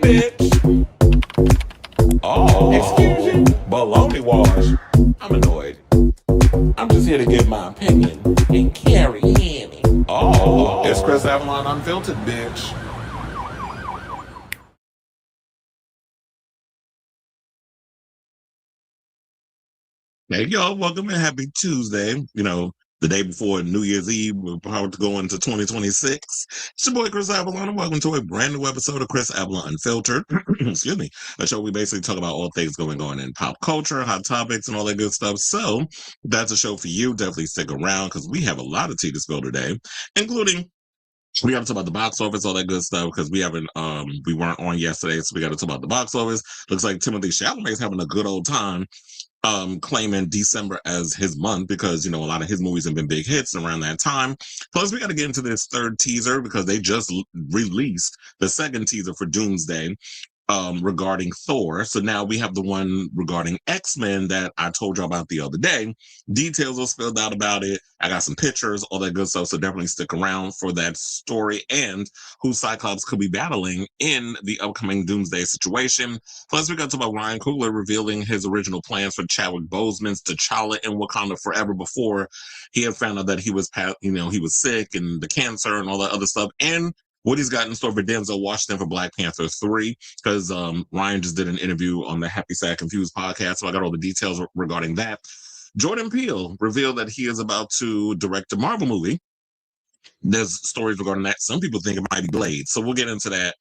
bitch. Oh, excuse you? Baloney wash. I'm annoyed. I'm just here to give my opinion and carry in. Oh, it's Chris Avalon Unfiltered, bitch. Hey, y'all, welcome and happy Tuesday. You know, the day before New Year's Eve, we're about to go into 2026. It's your boy, Chris Avalon, and welcome to a brand new episode of Chris Avalon Unfiltered. Excuse me. A show we basically talk about all things going on in pop culture, hot topics, and all that good stuff. So that's a show for you. Definitely stick around because we have a lot of tea to spill today, including we got to talk about the box office, all that good stuff, because we weren't on yesterday, so we got to talk about the box office. Looks like Timothée Chalamet is having a good old time claiming December as his month because, you know, a lot of his movies have been big hits around that time. Plus, we got to get into this third teaser because they just released the second teaser for Doomsday regarding Thor. So now we have the one regarding X-Men that I told you about the other day. Details are spilled out about it. I got some pictures, all that good stuff. So definitely stick around for that story and who Cyclops could be battling in the upcoming Doomsday situation. Plus, we got to talk about Ryan Coogler revealing his original plans for Chadwick Boseman's T'Challa in Wakanda Forever before he had found out that he was sick and the cancer and all that other stuff. And what he's got in store for Denzel Washington for Black Panther 3, because Ryan just did an interview on the Happy Sad Confused podcast, so I got all the details regarding that. Jordan Peele revealed that he is about to direct a Marvel movie. There's stories regarding that. Some people think it might be Blade, so we'll get into that.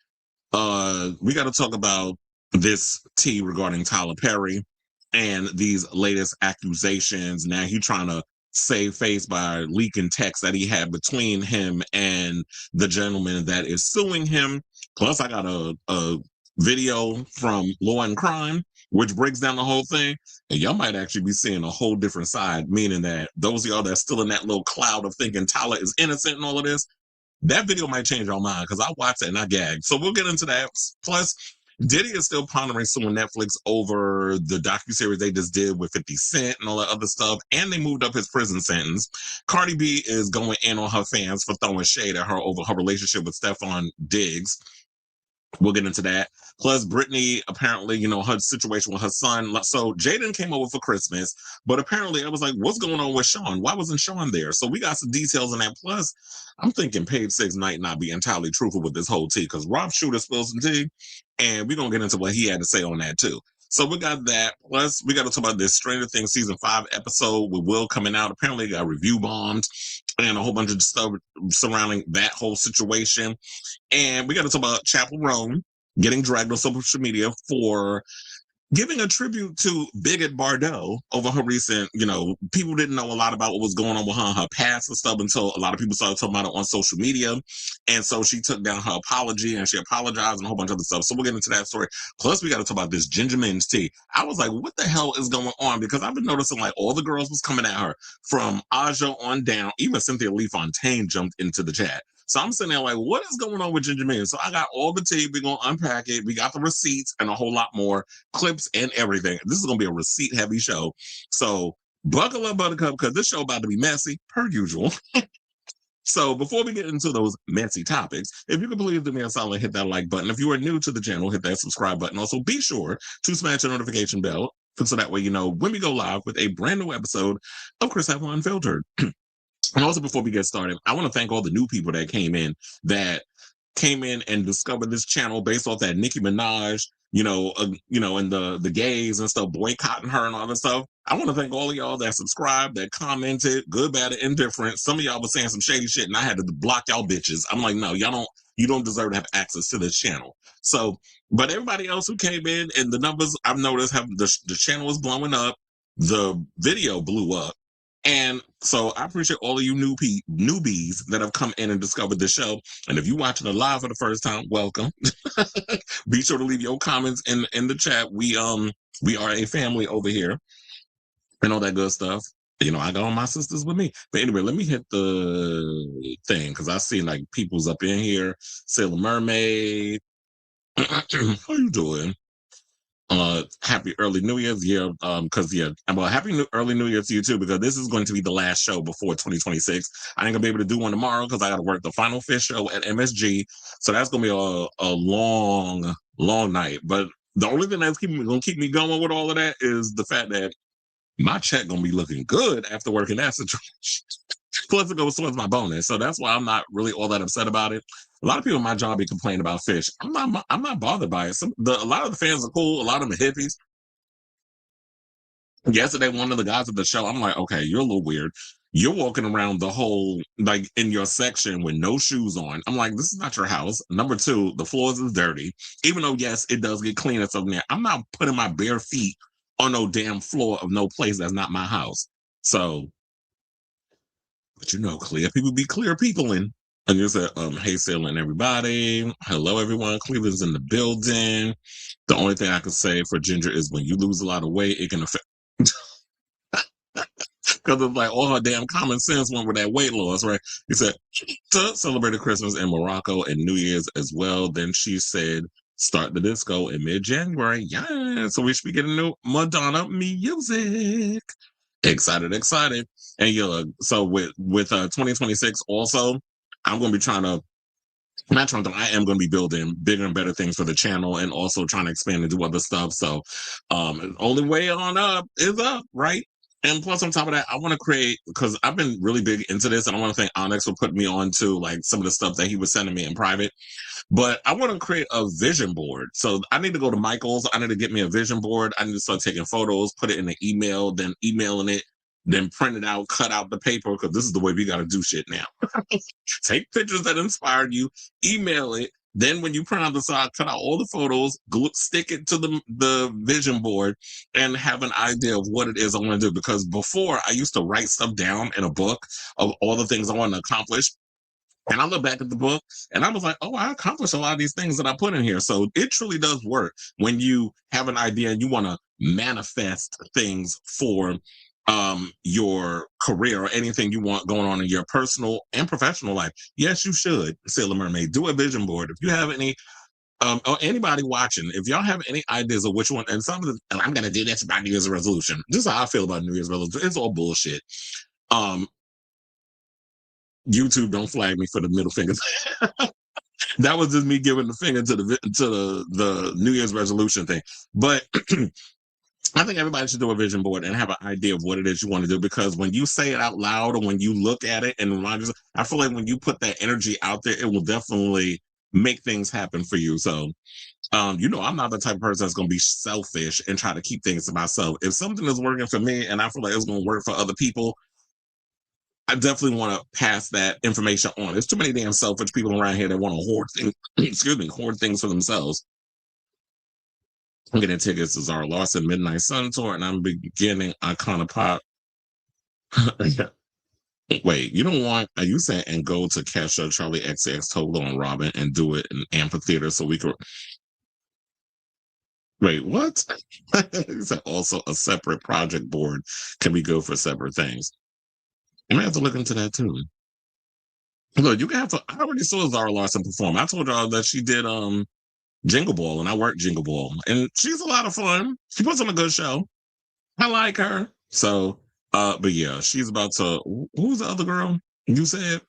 We got to talk about this tea regarding Tyler Perry and these latest accusations. Now he's trying to save face by leaking text that he had between him and the gentleman that is suing him. Plus, I got a video from Law and Crime, which breaks down the whole thing. And y'all might actually be seeing a whole different side, meaning that those of y'all that's still in that little cloud of thinking Tyler is innocent and all of this, that video might change your mind because I watched it and I gagged. So we'll get into that. Plus, Diddy is still pondering suing Netflix over the docuseries they just did with 50 Cent and all that other stuff, and they moved up his prison sentence. Cardi B is going in on her fans for throwing shade at her over her relationship with Stefon Diggs. We'll get into that. Plus, Britney, apparently, you know, her situation with her son. So Jaden came over for Christmas, but apparently I was like, what's going on with Sean? Why wasn't Sean there? So we got some details on that. Plus, I'm thinking Page Six might not be entirely truthful with this whole tea because Rob Shooter spilled some tea, and we're going to get into what he had to say on that too. So we got that. Plus, we got to talk about this Stranger Things season 5 episode with Will coming out. Apparently, it got review bombed and a whole bunch of stuff surrounding that whole situation. And we got to talk about Chappell Roan getting dragged on social media for giving a tribute to bigot Bardot over her recent, you know, people didn't know a lot about what was going on with her and her past and stuff until a lot of people started talking about it on social media. And so she took down her apology and she apologized and a whole bunch of other stuff. So we'll get into that story. Plus, we got to talk about this Ginger Minj tea. I was like, what the hell is going on? Because I've been noticing like all the girls was coming at her from Aja on down. Even Cynthia Lee Fontaine jumped into the chat. So I'm sitting there like, what is going on with Ginger Minj? So I got all the tea. We're going to unpack it. We got the receipts and a whole lot more clips and everything. This is going to be a receipt heavy show. So buckle up, Buttercup, because this show about to be messy per usual. So before we get into those messy topics, if you could please do me a solid, hit that like button. If you are new to the channel, hit that subscribe button. Also, be sure to smash the notification bell so that way you know when we go live with a brand new episode of Chris Avalon Unfiltered. And also, before we get started, I want to thank all the new people that came in and discovered this channel based off that Nicki Minaj, and the gays and stuff boycotting her and all that stuff. I want to thank all of y'all that subscribed, that commented, good, bad, or indifferent. Some of y'all was saying some shady shit, and I had to block y'all bitches. I'm like, no, you don't deserve to have access to this channel. So, but everybody else who came in and the numbers I've noticed have the channel is blowing up, the video blew up. And so I appreciate all of you newbies that have come in and discovered the show. And if you're watching it live for the first time, welcome. Be sure to leave your comments in the chat. We are a family over here and all that good stuff. You know, I got all my sisters with me. But anyway, let me hit the thing because I see like people's up in here. Sailor Mermaid. How you doing? Happy early New Year's. Early New Year to you too, because this is going to be the last show before 2026. I ain't gonna be able to do one tomorrow because I gotta work the final fish show at MSG. So that's gonna be a long long night. But the only thing that's gonna keep me going with all of that is the fact that my check gonna be looking good after working that situation. Plus, it goes towards my bonus, so that's why I'm not really all that upset about it. A lot of people in my job be complaining about fish. I'm not bothered by it. A lot of the fans are cool. A lot of them are hippies. Yesterday, one of the guys at the show, I'm like, okay, you're a little weird. You're walking around the whole, like, in your section with no shoes on. I'm like, this is not your house. Number two, the floors is dirty. Even though, yes, it does get clean and stuff in there. I'm not putting my bare feet on no damn floor of no place that's not my house. So, but clear people be clear people in. And you said, hey, sailing everybody. Hello, everyone. Cleveland's in the building. The only thing I can say for Ginger is when you lose a lot of weight, it can affect. Because it's like all her damn common sense went with that weight loss, right? He said, to celebrate Christmas in Morocco and New Year's as well. Then she said, start the disco in mid-January. Yeah, so we should be getting new Madonna music. Excited. And so with 2026 also, I'm going to be I am going to be building bigger and better things for the channel and also trying to expand and do other stuff. So only way on up is up, right? And plus, on top of that, I want to create, because I've been really big into this, and I want to thank Onyx for putting me on to like some of the stuff that he was sending me in private. But I want to create a vision board. So I need to go to Michael's. I need to get me a vision board. I need to start taking photos, put it in an email, then emailing it, then print it out, cut out the paper, because this is the way we got to do shit now. Take pictures that inspired you, email it. Then when you print out the side, cut out all the photos, stick it to the vision board, and have an idea of what it is I want to do. Because before, I used to write stuff down in a book of all the things I want to accomplish. And I look back at the book and I was like, oh, I accomplished a lot of these things that I put in here. So it truly does work when you have an idea and you want to manifest things for your career or anything you want going on in your personal and professional life. Yes, you should, Sailor Mermaid. Do a vision board. If you have any or anybody watching, if y'all have any ideas of which one, and I'm gonna do this about New Year's resolution. This is how I feel about New Year's resolution. It's all bullshit. YouTube don't flag me for the middle fingers. That was just me giving the finger to the New Year's resolution thing. But I think everybody should do a vision board and have an idea of what it is you want to do, because when you say it out loud or when you look at it and remind yourself, I feel like when you put that energy out there, it will definitely make things happen for you. So, I'm not the type of person that's going to be selfish and try to keep things to myself. If something is working for me and I feel like it's going to work for other people, I definitely want to pass that information on. There's too many damn selfish people around here that want to hoard things, hoard things for themselves. I'm getting tickets to Zara Larson Midnight Sun Tour, and I'm beginning Icona Pop. Wait, you don't want, are you saying, and go to Kesha, Charlie XX, Tolo, and Robin and do it in amphitheater so we could. Wait, what? He said also a separate project board can be good for separate things. You may have to look into that too. Look, you can have to. I already saw Zara Larson perform. I told y'all that she did Jingle Ball, and I worked Jingle Ball, and she's a lot of fun. She puts on a good show. I like her. So, but yeah, she's about to. Who's the other girl? You said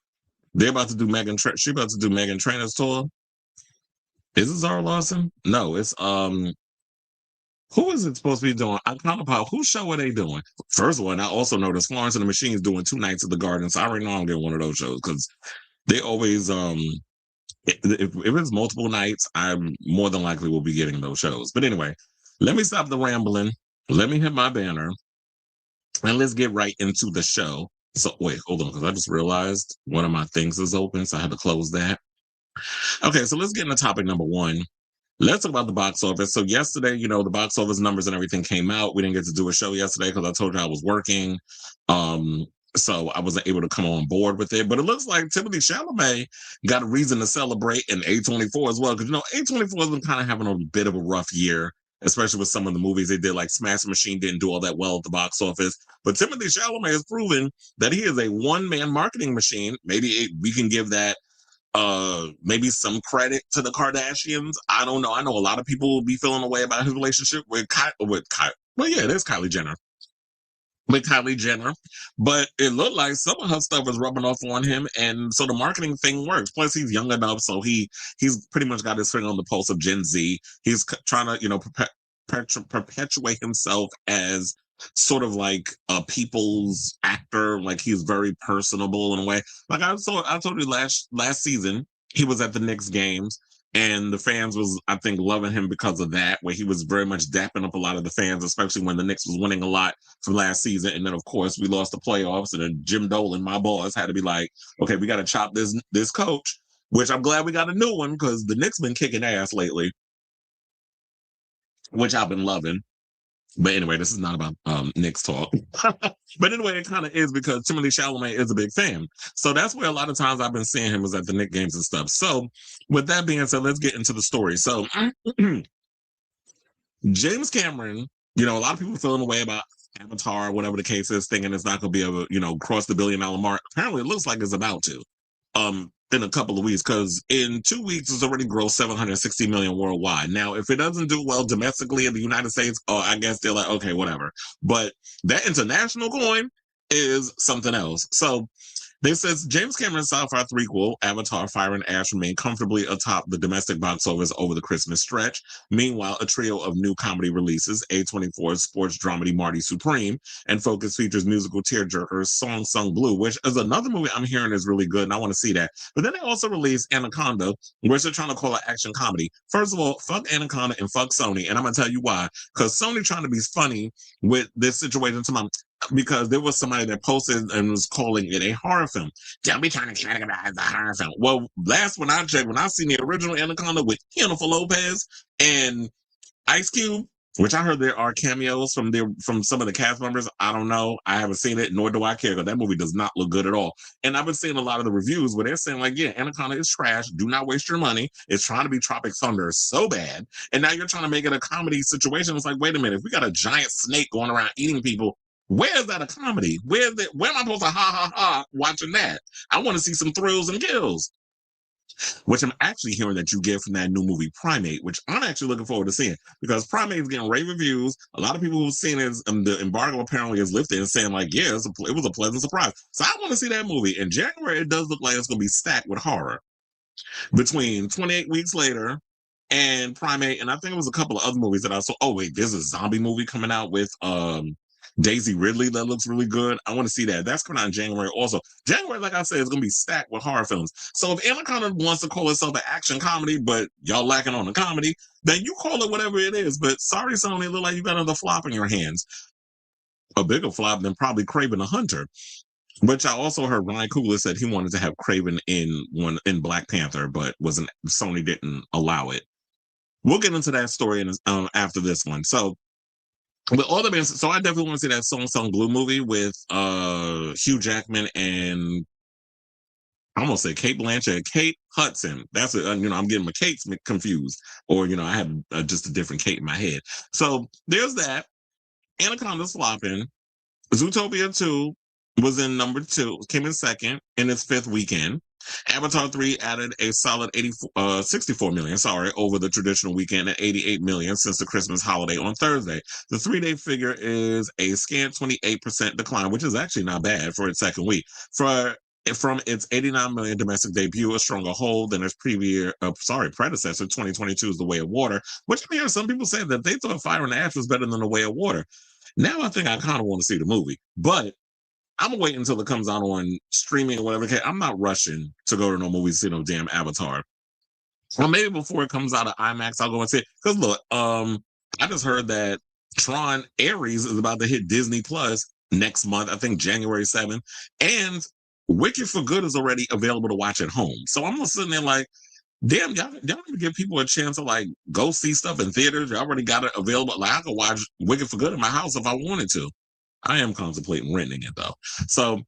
they're about to do Megan. She's about to do Megan Trainor's tour. Is it Zara Larson? No, it's who is it supposed to be doing? I kind of pop. Whose show are they doing? First one, I also noticed Florence and the Machine's doing 2 nights at the Garden. So I already know I'm getting one of those shows because they always if it's multiple nights, I'm more than likely will be getting those shows. But anyway, let me stop the rambling. Let me hit my banner, and let's get right into the show. So wait, hold on, because I just realized one of my things is open, so I had to close that. Okay, so let's get into topic number 1. Let's talk about the box office. So yesterday, the box office numbers and everything came out. We didn't get to do a show yesterday because I told you I was working. So I wasn't able to come on board with it. But it looks like Timothée Chalamet got a reason to celebrate in A24 as well. Because, A24 has been kind of having a bit of a rough year, especially with some of the movies they did. Like Smash Machine didn't do all that well at the box office. But Timothée Chalamet has proven that he is a one-man marketing machine. Maybe we can give that maybe some credit to the Kardashians. I don't know. I know a lot of people will be feeling a way about his relationship with Kylie. Well, yeah, it is Kylie Jenner. with Kylie Jenner, but it looked like some of her stuff is rubbing off on him, and so the marketing thing works. Plus, he's young enough, so he's pretty much got his finger on the pulse of Gen Z. He's trying to, perpetuate himself as sort of like a people's actor. Like he's very personable in a way. Like I told you last season, he was at the Knicks games. And the fans was, I think, loving him because of that, where he was very much dapping up a lot of the fans, especially when the Knicks was winning a lot from last season. And then, of course, we lost the playoffs, and then Jim Dolan, my boss, had to be like, okay, we got to chop this coach, which I'm glad we got a new one because the Knicks been kicking ass lately, which I've been loving. But anyway, this is not about Knicks talk. But anyway, it kind of is because Timothée Chalamet is a big fan. So that's where a lot of times I've been seeing him was at the Knicks games and stuff. So with that being said, let's get into the story. So James Cameron, a lot of people feeling away about Avatar, whatever the case is, thinking it's not going to be cross the $1 billion mark. Apparently, it looks like it's about to. In a couple of weeks, because in 2 weeks it's already grossed 760 million worldwide. Now, if it doesn't do well domestically in the United States, I guess they're like, okay, whatever. But that international coin is something else. So this says James Cameron's sci-fi threequel, Avatar: Fire and Ash, remained comfortably atop the domestic box office over the Christmas stretch. Meanwhile, a trio of new comedy releases, A24's sports dramedy Marty Supreme, and Focus features musical tearjerkers Song Sung Blue, which is another movie I'm hearing is really good, and I want to see that. But then they also released Anaconda, which they're trying to call an action comedy. First of all, fuck Anaconda and fuck Sony, and I'm going to tell you why. Because Sony trying to be funny with this situation to my because there was somebody that posted and was calling it a horror film. Don't be trying to categorize a horror film. Well, last when I checked, when I seen the original Anaconda with Jennifer Lopez and Ice Cube, which I heard there are cameos from some of the cast members. I don't know. I haven't seen it, nor do I care, because that movie does not look good at all. And I've been seeing a lot of the reviews where they're saying, like, yeah, Anaconda is trash. Do not waste your money. It's trying to be Tropic Thunder so bad. And now you're trying to make it a comedy situation. It's like, wait a minute. If we got a giant snake going around eating people, where is that a comedy? Where am I supposed to ha ha ha watching that? I want to see some thrills and kills, which I'm actually hearing that you get from that new movie Primate, which I'm actually looking forward to seeing because Primate is getting rave reviews. A lot of people who've seen it, the embargo apparently is lifted and saying like, yeah, it was a pleasant surprise. So I want to see that movie. In January, it does look like it's going to be stacked with horror. Between 28 Weeks Later and Primate, and I think it was a couple of other movies that I saw. Oh wait, there's a zombie movie coming out with Daisy Ridley that looks really good. I want to see that. That's coming out in January also. January, like I said, is going to be stacked with horror films. So if Anaconda wants to call itself an action comedy, but y'all lacking on the comedy, then you call it whatever it is. But sorry, Sony, it look like you got another flop in your hands. A bigger flop than probably Kraven the Hunter, which I also heard Ryan Coogler said he wanted to have Kraven in Black Panther, but Sony didn't allow it. We'll get into that story after this one. So with all the bands, so I definitely want to see that Song Sung Blue movie with Hugh Jackman and I almost said Kate Blanchett, Kate Hudson. That's it. I'm getting my Kates confused, or I have just a different Kate in my head. So there's that. Anaconda's flopping. Zootopia 2 was in number 2, came in second in its 5th weekend. Avatar 3 added a solid 64 million, over the traditional weekend at 88 million since the Christmas holiday on Thursday. The 3-day figure is a scant 28% decline, which is actually not bad for its second week. From its 89 million domestic debut, a stronger hold than its predecessor, 2022's The Way of Water, which I hear some people say that they thought Fire and Ash was better than The Way of Water. Now I think I kind of want to see the movie, but I'm gonna wait until it comes out on streaming or whatever. I'm not rushing to go to no movies to see no damn Avatar. Or maybe before it comes out of IMAX, I'll go and see it. Because look, I just heard that Tron Ares is about to hit Disney Plus next month. I think January 7th, and Wicked for Good is already available to watch at home. So I'm just sitting there like, damn, y'all don't even give people a chance to like go see stuff in theaters. You already got it available. Like I could watch Wicked for Good in my house if I wanted to. I am contemplating renting it though. So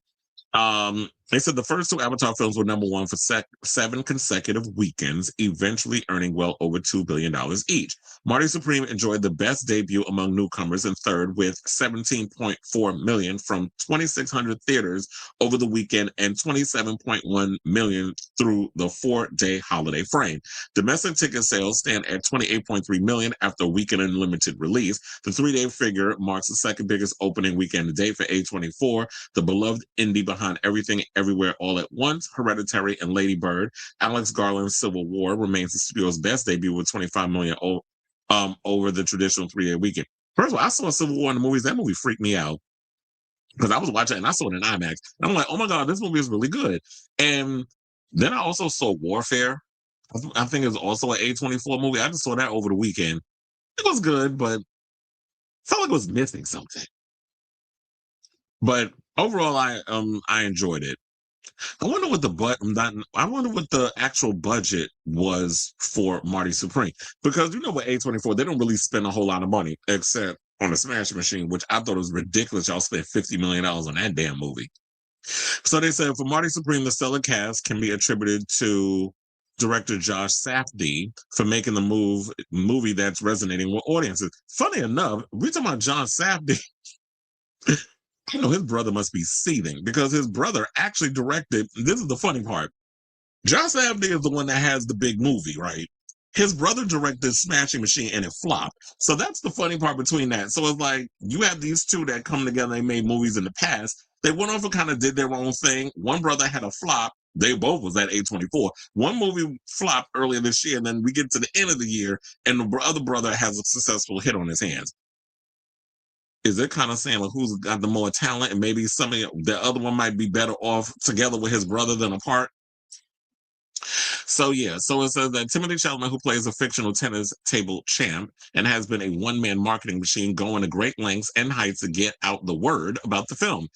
They said the first two Avatar films were number one for 7 consecutive weekends, eventually earning well over $2 billion each. Marty Supreme enjoyed the best debut among newcomers in third with 17.4 million from 2,600 theaters over the weekend and 27.1 million through the 4-day holiday frame. Domestic ticket sales stand at 28.3 million after a weekend and limited release. The 3-day figure marks the second biggest opening weekend to date for A24, the beloved indie behind Everything Everywhere All at Once, Hereditary, and Lady Bird. Alex Garland's Civil War remains the studio's best debut with 25 million over the traditional 3-day weekend. First of all, I saw Civil War in the movies. That movie freaked me out because I was watching it and I saw it in IMAX. And I'm like, oh my God, this movie is really good. And then I also saw Warfare. I think it was also an A24 movie. I just saw that over the weekend. It was good, but felt like it was missing something. But overall, I enjoyed it. I wonder what the actual budget was for Marty Supreme, because you know with A24 they don't really spend a whole lot of money except on the Smash Machine, which I thought was ridiculous. Y'all spent $50 million on that damn movie. So they said for Marty Supreme, the stellar cast can be attributed to director Josh Safdie for making the movie that's resonating with audiences. Funny enough, we talking about John Safdie. You know, his brother must be seething because his brother actually directed. This is the funny part. Josh Safdie is the one that has the big movie, right? His brother directed Smashing Machine and it flopped. So that's the funny part between that. So it's like you have these two that come together. They made movies in the past. They went off and kind of did their own thing. One brother had a flop. They both was at A24. One movie flopped earlier this year, and then we get to the end of the year, and the other brother has a successful hit on his hands. Is it kind of saying like who's got the more talent, and maybe the other one might be better off together with his brother than apart? So yeah, so it says that Timothée Chalamet, who plays a fictional tennis table champ and has been a one-man marketing machine, going to great lengths and heights to get out the word about the film.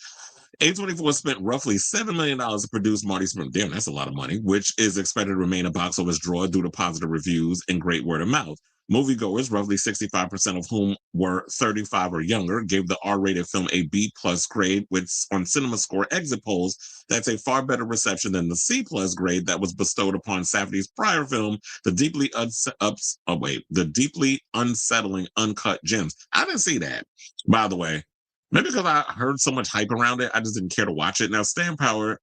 A24 spent roughly $7 million to produce Marty Supreme. Damn, that's a lot of money, which is expected to remain a box office draw due to positive reviews and great word of mouth. Moviegoers, roughly 65% of whom were 35 or younger, gave the R-rated film a B-plus grade, which on CinemaScore exit polls, that's a far better reception than the C-plus grade that was bestowed upon Safdie's prior film, the deeply unsettling Uncut Gems. I didn't see that, by the way. Maybe because I heard so much hype around it, I just didn't care to watch it. Now, staying power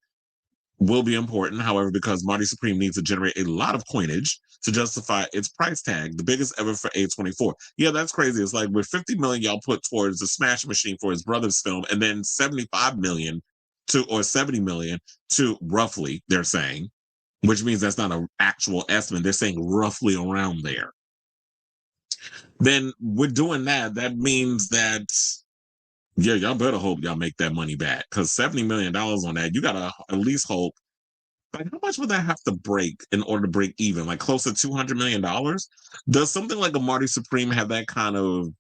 will be important, however, because Marty Supreme needs to generate a lot of coinage to justify its price tag, the biggest ever for A24. Yeah, that's crazy. It's like with 50 million y'all put towards the Smash Machine for his brother's film, and then 75 million or 70 million to roughly, they're saying, which means that's not an actual estimate. They're saying roughly around there. Then with doing that, that means that yeah, y'all better hope y'all make that money back, because $70 million on that, you gotta at least hope. Like, how much would that have to break in order to break even? Like close to $200 million? Does something like a Marty Supreme have that kind of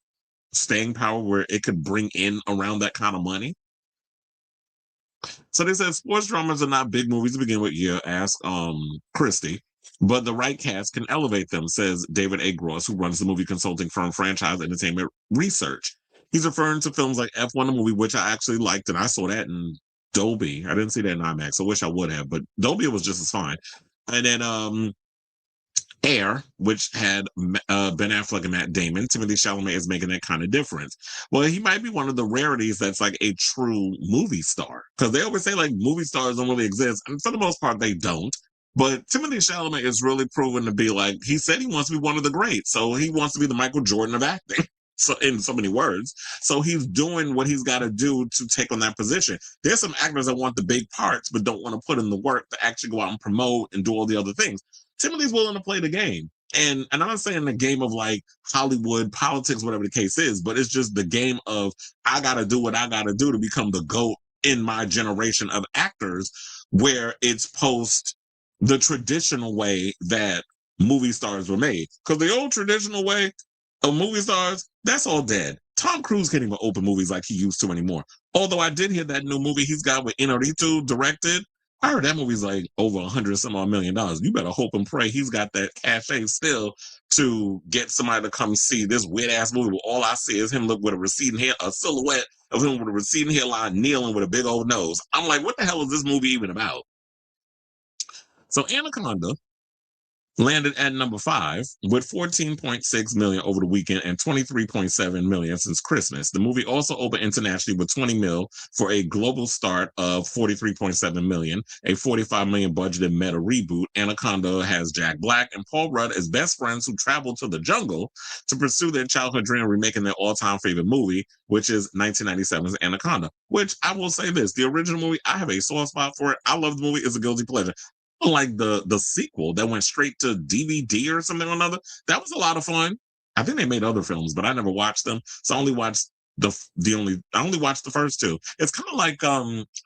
staying power where it could bring in around that kind of money? So they said sports dramas are not big movies to begin with. Yeah, ask Christy. But the right cast can elevate them, says David A. Gross, who runs the movie consulting firm Franchise Entertainment Research. He's referring to films like F1, the movie, which I actually liked, and I saw that in Dolby. I didn't see that in IMAX. I wish I would have, but Dolby was just as fine. And then Air, which had Ben Affleck and Matt Damon. Timothée Chalamet is making that kind of difference. Well, he might be one of the rarities that's like a true movie star, because they always say like movie stars don't really exist, and for the most part they don't. But Timothée Chalamet is really proven to be like, he said he wants to be one of the greats, so he wants to be the Michael Jordan of acting. So in so many words, so he's doing what he's got to do to take on that position. There's some actors that want the big parts but don't want to put in the work to actually go out and promote and do all the other things. Timothy's willing to play the game, and I'm not saying the game of like Hollywood politics, whatever the case is, but it's just the game of I got to do what I got to do to become the GOAT in my generation of actors, where it's post the traditional way that movie stars were made. Because the old traditional way of movie stars, that's all dead. Tom Cruise can't even open movies like he used to anymore. Although I did hear that new movie he's got with Inarritu directed. I heard that movie's like over $100 million. You better hope and pray he's got that cachet still to get somebody to come see this weird ass movie where all I see is him look with a receding hair, a silhouette, of him with a receding hairline, kneeling with a big old nose. I'm like, what the hell is this movie even about? So Anaconda landed at number 5 with 14.6 million over the weekend and 23.7 million since Christmas. The movie also opened internationally with 20 mil for a global start of 43.7 million, a 45 million budgeted meta reboot. Anaconda has Jack Black and Paul Rudd as best friends who travel to the jungle to pursue their childhood dream of remaking their all-time favorite movie, which is 1997's Anaconda, which I will say this, the original movie, I have a soft spot for it. I love the movie. It's a guilty pleasure. Like the sequel that went straight to DVD or something or another. That was a lot of fun. I think they made other films, but I never watched them. So I only watched I only watched the first two. It's kind of like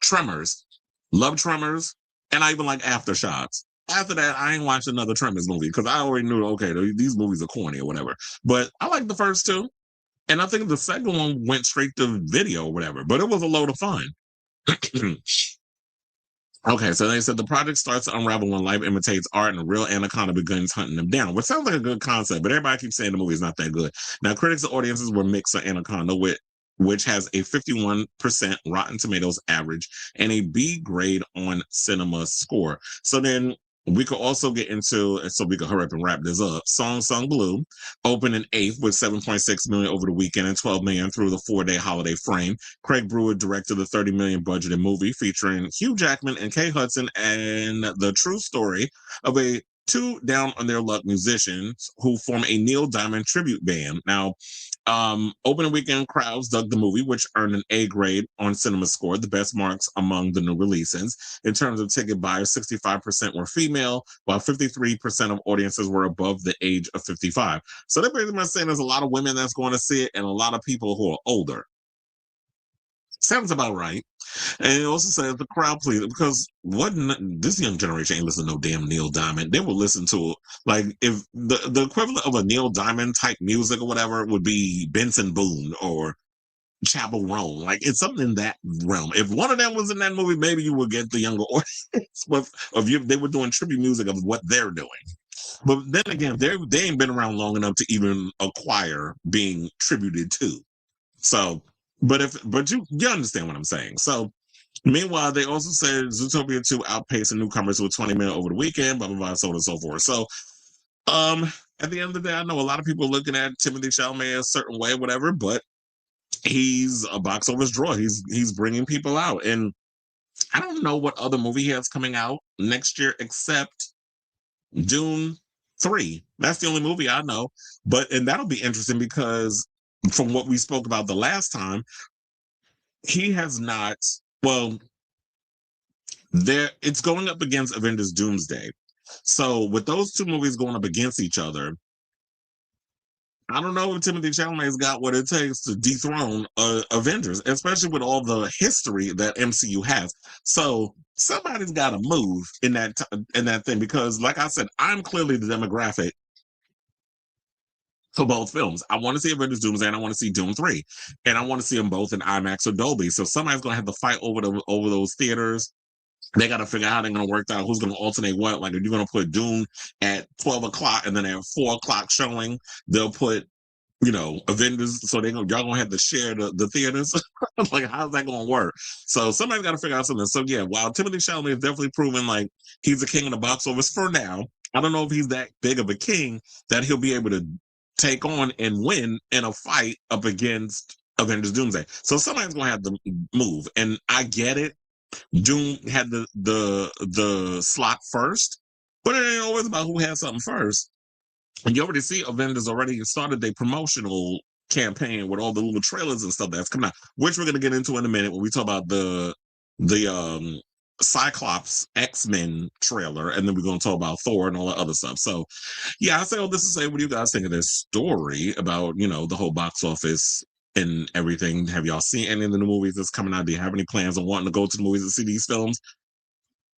Tremors. Love Tremors, and I even like Aftershocks. After that, I ain't watched another Tremors movie because I already knew, okay, these movies are corny or whatever. But I like the first two. And I think the second one went straight to video or whatever, but it was a load of fun. Okay, so they said the project starts to unravel when life imitates art and a real anaconda begins hunting them down, which sounds like a good concept, but everybody keeps saying the movie is not that good. Now, critics and audiences were mixed on Anaconda, which has a 51% Rotten Tomatoes average and a B grade on Cinema Score. So then we could also get into, so we could hurry up and wrap this up. Song Sung Blue opened in 8th with 7.6 million over the weekend and 12 million through the 4-day holiday frame. Craig Brewer directed the 30 million budgeted movie featuring Hugh Jackman and Kay Hudson, and the true story of two down on their luck musicians who form a Neil Diamond tribute band. Now, opening weekend crowds dug the movie, which earned an A grade on Cinema Score, the best marks among the new releases. In terms of ticket buyers, 65% were female, while 53% of audiences were above the age of 55. So they're pretty much saying there's a lot of women that's going to see it and a lot of people who are older. Sounds about right. And it also says the crowd pleaser because this young generation ain't listening to no damn Neil Diamond. They will listen to, like, if the equivalent of a Neil Diamond type music or whatever would be Benson Boone or Chappell Roan. Like, it's something in that realm. If one of them was in that movie, maybe you would get the younger audience. But if they were doing tribute music of what they're doing. But then again, they ain't been around long enough to even acquire being tributed to. So, but you understand what I'm saying. So, meanwhile, they also said Zootopia 2 outpacing newcomers with 20 million over the weekend, blah blah blah, so on and so forth. So, at the end of the day, I know a lot of people looking at Timothée Chalamet a certain way, whatever, but he's a box office draw. He's bringing people out, and I don't know what other movie he has coming out next year except Dune 3. That's the only movie I know. And that'll be interesting because from what we spoke about the last time, he has not, well, it's going up against Avengers Doomsday. So with those two movies going up against each other, I don't know if Timothée Chalamet's got what it takes to dethrone Avengers, especially with all the history that MCU has. So somebody's got to move in that thing because, like I said, I'm clearly the demographic for both films. I want to see Avengers Doomsday and I want to see Doom 3. And I want to see them both in IMAX or Dolby. So somebody's going to have to fight over those theaters. They got to figure out how they're going to work out who's going to alternate what. Like, if you're going to put Doom at 12 o'clock and then at 4 o'clock showing, they'll put, Avengers. So y'all going to have to share the theaters. Like, how's that going to work? So somebody's got to figure out something. So yeah, while Timothée Chalamet is definitely proven like he's the king of the box office for now, I don't know if he's that big of a king that he'll be able to take on and win in a fight up against Avengers Doomsday. So somebody's going to have to move. And I get it. Doom had the slot first, but it ain't always about who has something first. And you already see Avengers already started their promotional campaign with all the little trailers and stuff that's coming out, which we're gonna get into in a minute when we talk about the Cyclops X-Men trailer, and then we're gonna talk about Thor and all that other stuff. So yeah, I say all this to say, what do you guys think of this story about the whole box office and everything? Have y'all seen any of the new movies that's coming out? Do you have any plans on wanting to go to the movies and see these films?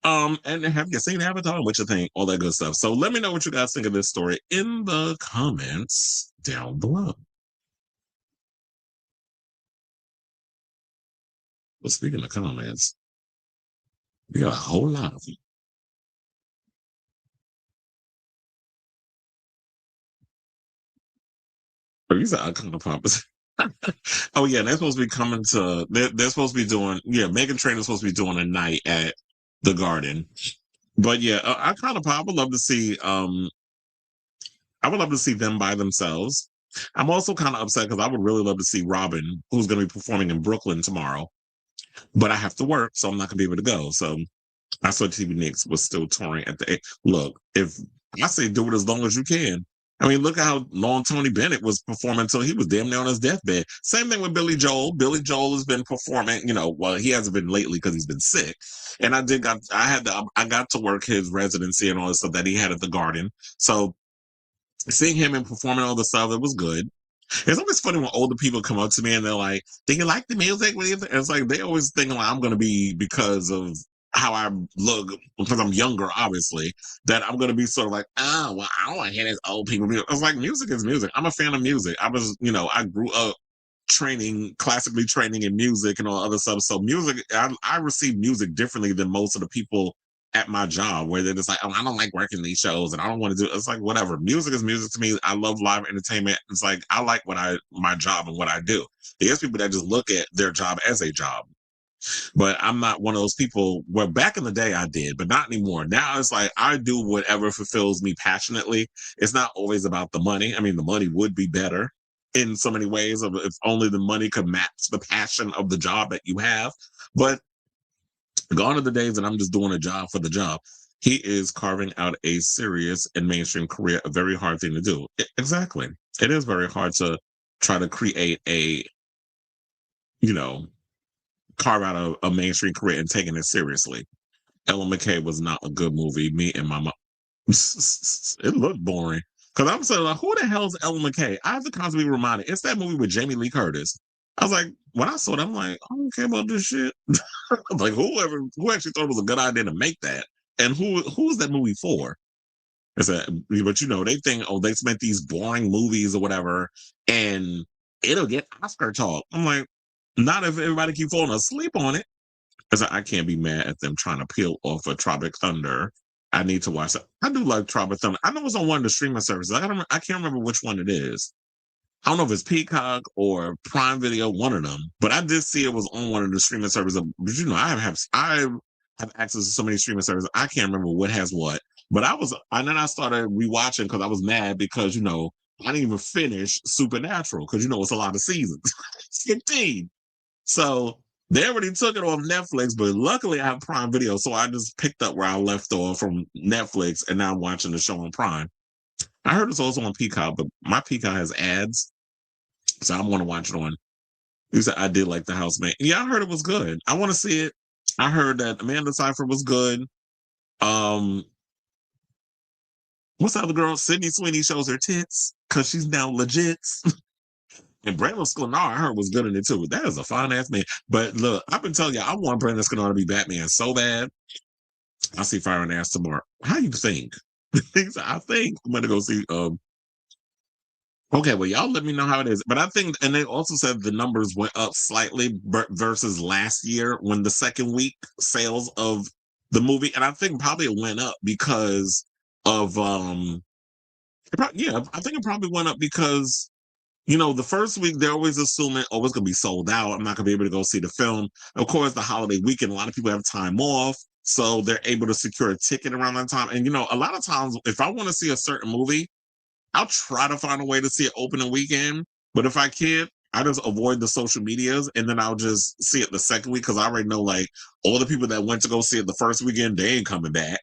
And have you seen Avatar? What you think? All that good stuff. So let me know what you guys think of this story in the comments down below. Well, speaking of comments, we got a whole lot of them. But these are icon poppers. Oh yeah, they're supposed to be coming to. They're supposed to be doing. Yeah, Megan Trainor's supposed to be doing a night at the Garden. But yeah, I would love to see. I would love to see them by themselves. I'm also kind of upset because I would really love to see Robin, who's going to be performing in Brooklyn tomorrow. But I have to work, so I'm not going to be able to go. So I saw TV Nix was still touring at the. Look, if I say do it as long as you can. I mean, look how long Tony Bennett was performing until he was damn near on his deathbed. Same thing with Billy Joel. Billy Joel has been performing, well, he hasn't been lately because he's been sick. And I got to work his residency and all this stuff that he had at the Garden. So seeing him and performing all the stuff, it was good. It's always funny when older people come up to me and they're like, "Do you like the music?" It's like they always think like I'm going to be, because of how I look, because I'm younger, obviously, that I'm going to be sort of like, "Oh, well, I don't want to hear this old people music." I was like, music is music. I'm a fan of music. I grew up classically training in music and all other stuff. So music, I receive music differently than most of the people at my job, where they're just like, "Oh, I don't like working these shows and I don't want to do it." It's like, whatever. Music is music to me. I love live entertainment. It's like, I like my job and what I do. There's people that just look at their job as a job. But I'm not one of those people where back in the day I did, but not anymore. Now it's like I do whatever fulfills me passionately. It's not always about the money. I mean, the money would be better in so many ways if only the money could match the passion of the job that you have. But gone are the days that I'm just doing a job for the job. He is carving out a serious and mainstream career, a very hard thing to do. Exactly. It is very hard to try to create you know, carve out a mainstream career and taking it seriously. Ellen McKay was not a good movie. Me and my mom, it looked boring. Because I'm saying, like, who the hell is Ellen McKay? I have to constantly be reminded. It's that movie with Jamie Lee Curtis. I was like, when I saw it, I'm like, I don't care about this shit. Like, who actually thought it was a good idea to make that? And who is that movie for? It's a, but they think, oh, they spent these boring movies or whatever, and it'll get Oscar talk. I'm like, not if everybody keep falling asleep on it. Because I can't be mad at them trying to peel off a Tropic Thunder. I need to watch that. I do like Tropic Thunder. I know it's on one of the streaming services. I can't remember which one it is. I don't know if it's Peacock or Prime Video, one of them. But I did see it was on one of the streaming services. But I have access to so many streaming services. I can't remember what has what. But and then I started rewatching because I was mad because I didn't even finish Supernatural because it's a lot of seasons. It's 15. So they already took it off Netflix, but luckily I have Prime Video, so I just picked up where I left off from Netflix, and now I'm watching the show on Prime. I heard it's also on Peacock, but my Peacock has ads, so I'm going to watch it on. He said I did like The Housemaid. Yeah, I heard it was good. I want to see it. I heard that Amanda Seyfried was good. What's the other girl? Sydney Sweeney shows her tits because she's now legit. And Brandon Sklenar, I heard, was good in it too. That is a fine ass man. But look, I've been telling you, I want Brandon Sklenar to be Batman so bad. I see Fire and Ass tomorrow. How you think? I think I'm gonna go see. Okay, well, y'all let me know how it is. But I think, and they also said the numbers went up slightly versus last year when the second week sales of the movie, and I think probably it went up because of yeah, I think it probably went up because the first week they're always assuming, oh, it's gonna be sold out. I'm not gonna be able to go see the film. Of course, the holiday weekend, a lot of people have time off, so they're able to secure a ticket around that time. And a lot of times, if I want to see a certain movie, I'll try to find a way to see it opening weekend. But if I can't, I just avoid the social medias, and then I'll just see it the second week because I already know like all the people that went to go see it the first weekend, they ain't coming back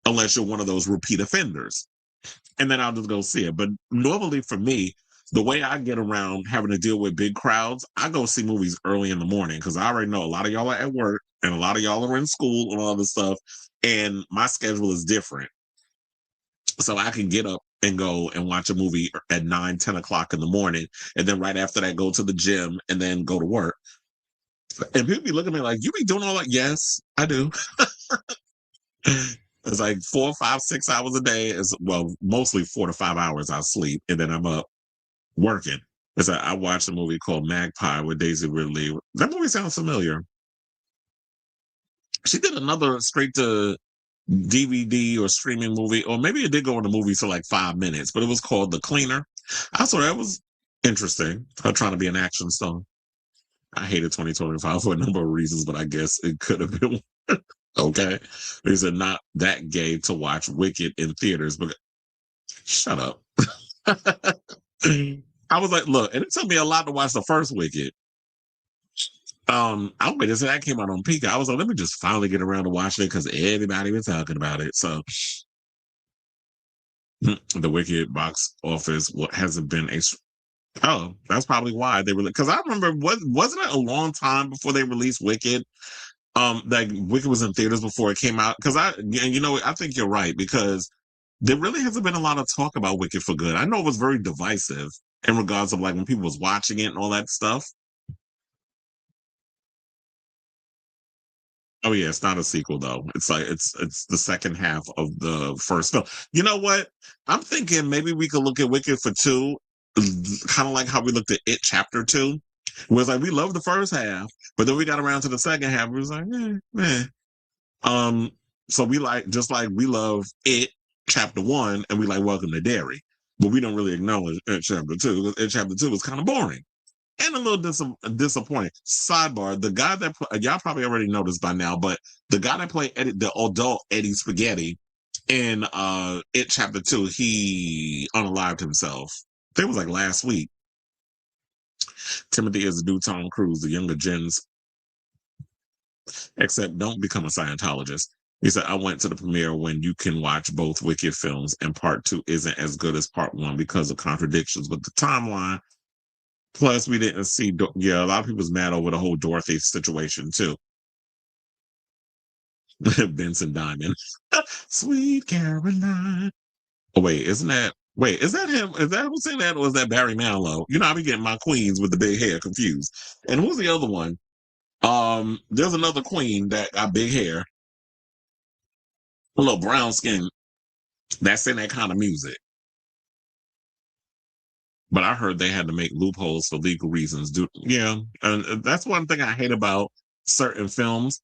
unless you're one of those repeat offenders. And then I'll just go see it. But normally for me, the way I get around having to deal with big crowds, I go see movies early in the morning because I already know a lot of y'all are at work and a lot of y'all are in school and all this stuff. And my schedule is different. So I can get up and go and watch a movie at 9, 10 o'clock in the morning. And then right after that, go to the gym and then go to work. And people be looking at me like, you be doing all that? Yes, I do. It's like 4, 5, 6 hours a day. Mostly 4 to 5 hours I sleep. And then I'm up working. It's like I watched a movie called Magpie with Daisy Ridley. That movie sounds familiar. She did another straight to DVD or streaming movie, or maybe it did go in the movie for like 5 minutes, but it was called The Cleaner. I saw that Interesting. Her trying to be an action star. I hated 2025 for a number of reasons, but I guess it could have been okay. They said not that gay to watch Wicked in theaters, but shut up. I was like, look, and it took me a lot to watch the first Wicked. I waited until that came out on Peacock. I was like, let me just finally get around to watching it because everybody was talking about it. So the Wicked box office hasn't been a. Oh, that's probably why they were, because I remember wasn't it a long time before they released Wicked? Like Wicked was in theaters before it came out. Because I think you're right, because there really hasn't been a lot of talk about Wicked for good. I know it was very divisive in regards of like when people was watching it and all that stuff. Oh yeah, it's not a sequel though. It's like it's the second half of the first film. You know what? I'm thinking maybe we could look at Wicked for two, kind of like how we looked at It Chapter 2. Where it's like we loved the first half, but then we got around to the second half. We was like, eh. So we like, just like we love It Chapter 1 and we like Welcome to Derry, but we don't really acknowledge It Chapter 2. It Chapter 2 was kind of boring and a little disappointing. Sidebar: the guy that y'all probably already noticed by now, but the guy that played Eddie, the adult Eddie Spaghetti in It Chapter 2, he unalived himself. I think it was like last week. Timothée is the new Tom Cruise, the younger gens, except don't become a Scientologist. He said, I went to the premiere when you can watch both Wicked films, and part 2 isn't as good as part 1 because of contradictions with the timeline. Plus, we didn't see, a lot of people's mad over the whole Dorothy situation, too. Vincent Diamond. Sweet Caroline. Oh, wait, is that him? Is that who's saying that, or is that Barry Manilow? You know, I be getting my queens with the big hair confused. And who's the other one? There's another queen that got big hair, a little brown skin, that's in that kind of music. But I heard they had to make loopholes for legal reasons. Yeah, and that's one thing I hate about certain films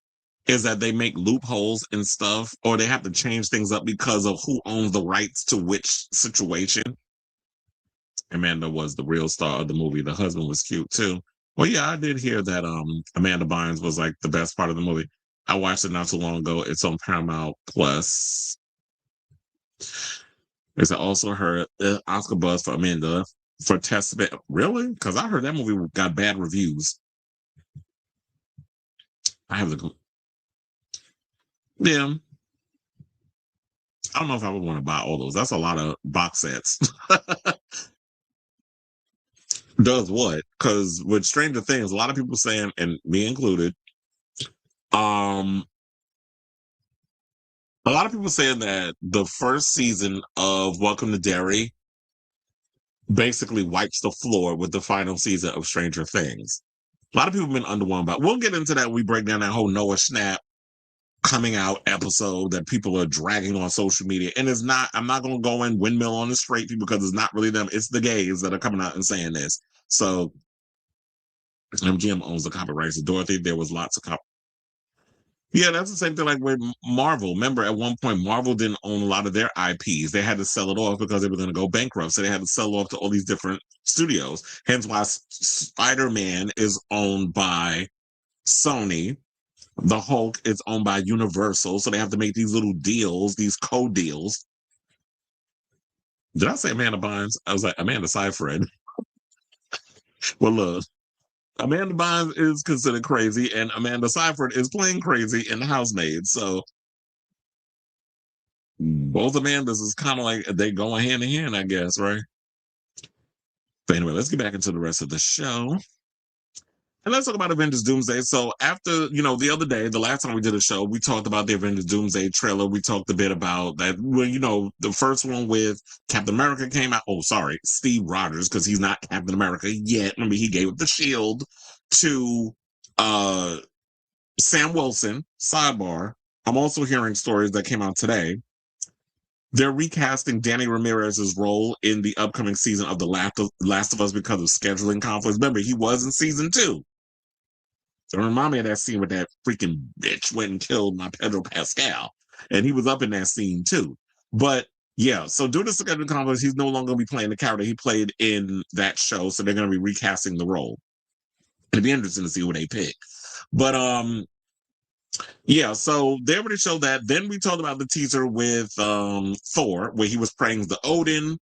is that they make loopholes and stuff, or they have to change things up because of who owns the rights to which situation. Amanda was the real star of the movie. The husband was cute too. Well, yeah, I did hear that Amanda Bynes was like the best part of the movie. I watched it not too long ago. It's on Paramount Plus. It's also heard Oscar buzz for Amanda for Testament. Really? Because I heard that movie got bad reviews. I have the. Yeah. I don't know if I would want to buy all those. That's a lot of box sets. Does what? Because with Stranger Things, a lot of people saying, and me included, a lot of people saying that the first season of Welcome to Derry basically wipes the floor with the final season of Stranger Things. A lot of people have been underwhelmed about. We'll get into that when we break down that whole Noah Schnapp coming out episode that people are dragging on social media. And it's not, I'm not going to go in windmill on the straight people because it's not really them. It's the gays that are coming out and saying this. So MGM owns the copyrights to Dorothy. There was lots of Yeah, that's the same thing like with Marvel. Remember, at one point, Marvel didn't own a lot of their IPs. They had to sell it off because they were going to go bankrupt. So they had to sell off to all these different studios. Hence why Spider-Man is owned by Sony. The Hulk is owned by Universal. So they have to make these little deals, these co-deals. Did I say Amanda Bynes? I was like, Amanda Seyfried. Well, look. Amanda Bynes is considered crazy, and Amanda Seyfried is playing crazy in Housemaid. So both Amandas is kind of like they going hand in hand, I guess, right? But anyway, let's get back into the rest of the show. And let's talk about Avengers Doomsday. So after, the other day, the last time we did a show, we talked about the Avengers Doomsday trailer. We talked a bit about that. Well, the first one with Captain America came out. Oh, sorry, Steve Rogers, because he's not Captain America yet. Remember, he gave up the shield to Sam Wilson. Sidebar. I'm also hearing stories that came out today. They're recasting Danny Ramirez's role in the upcoming season of The Last of Us because of scheduling conflicts. Remember, he was in season 2. So remind me of that scene where that freaking bitch went and killed my Pedro Pascal. And he was up in that scene too. But Yeah, so due to schedule conflicts, he's no longer going to be playing the character he played in that show, so they're going to be recasting the role. It'll be interesting to see what they pick. But yeah, so they already showed that. Then we talked about the teaser with Thor, where he was praying to Odin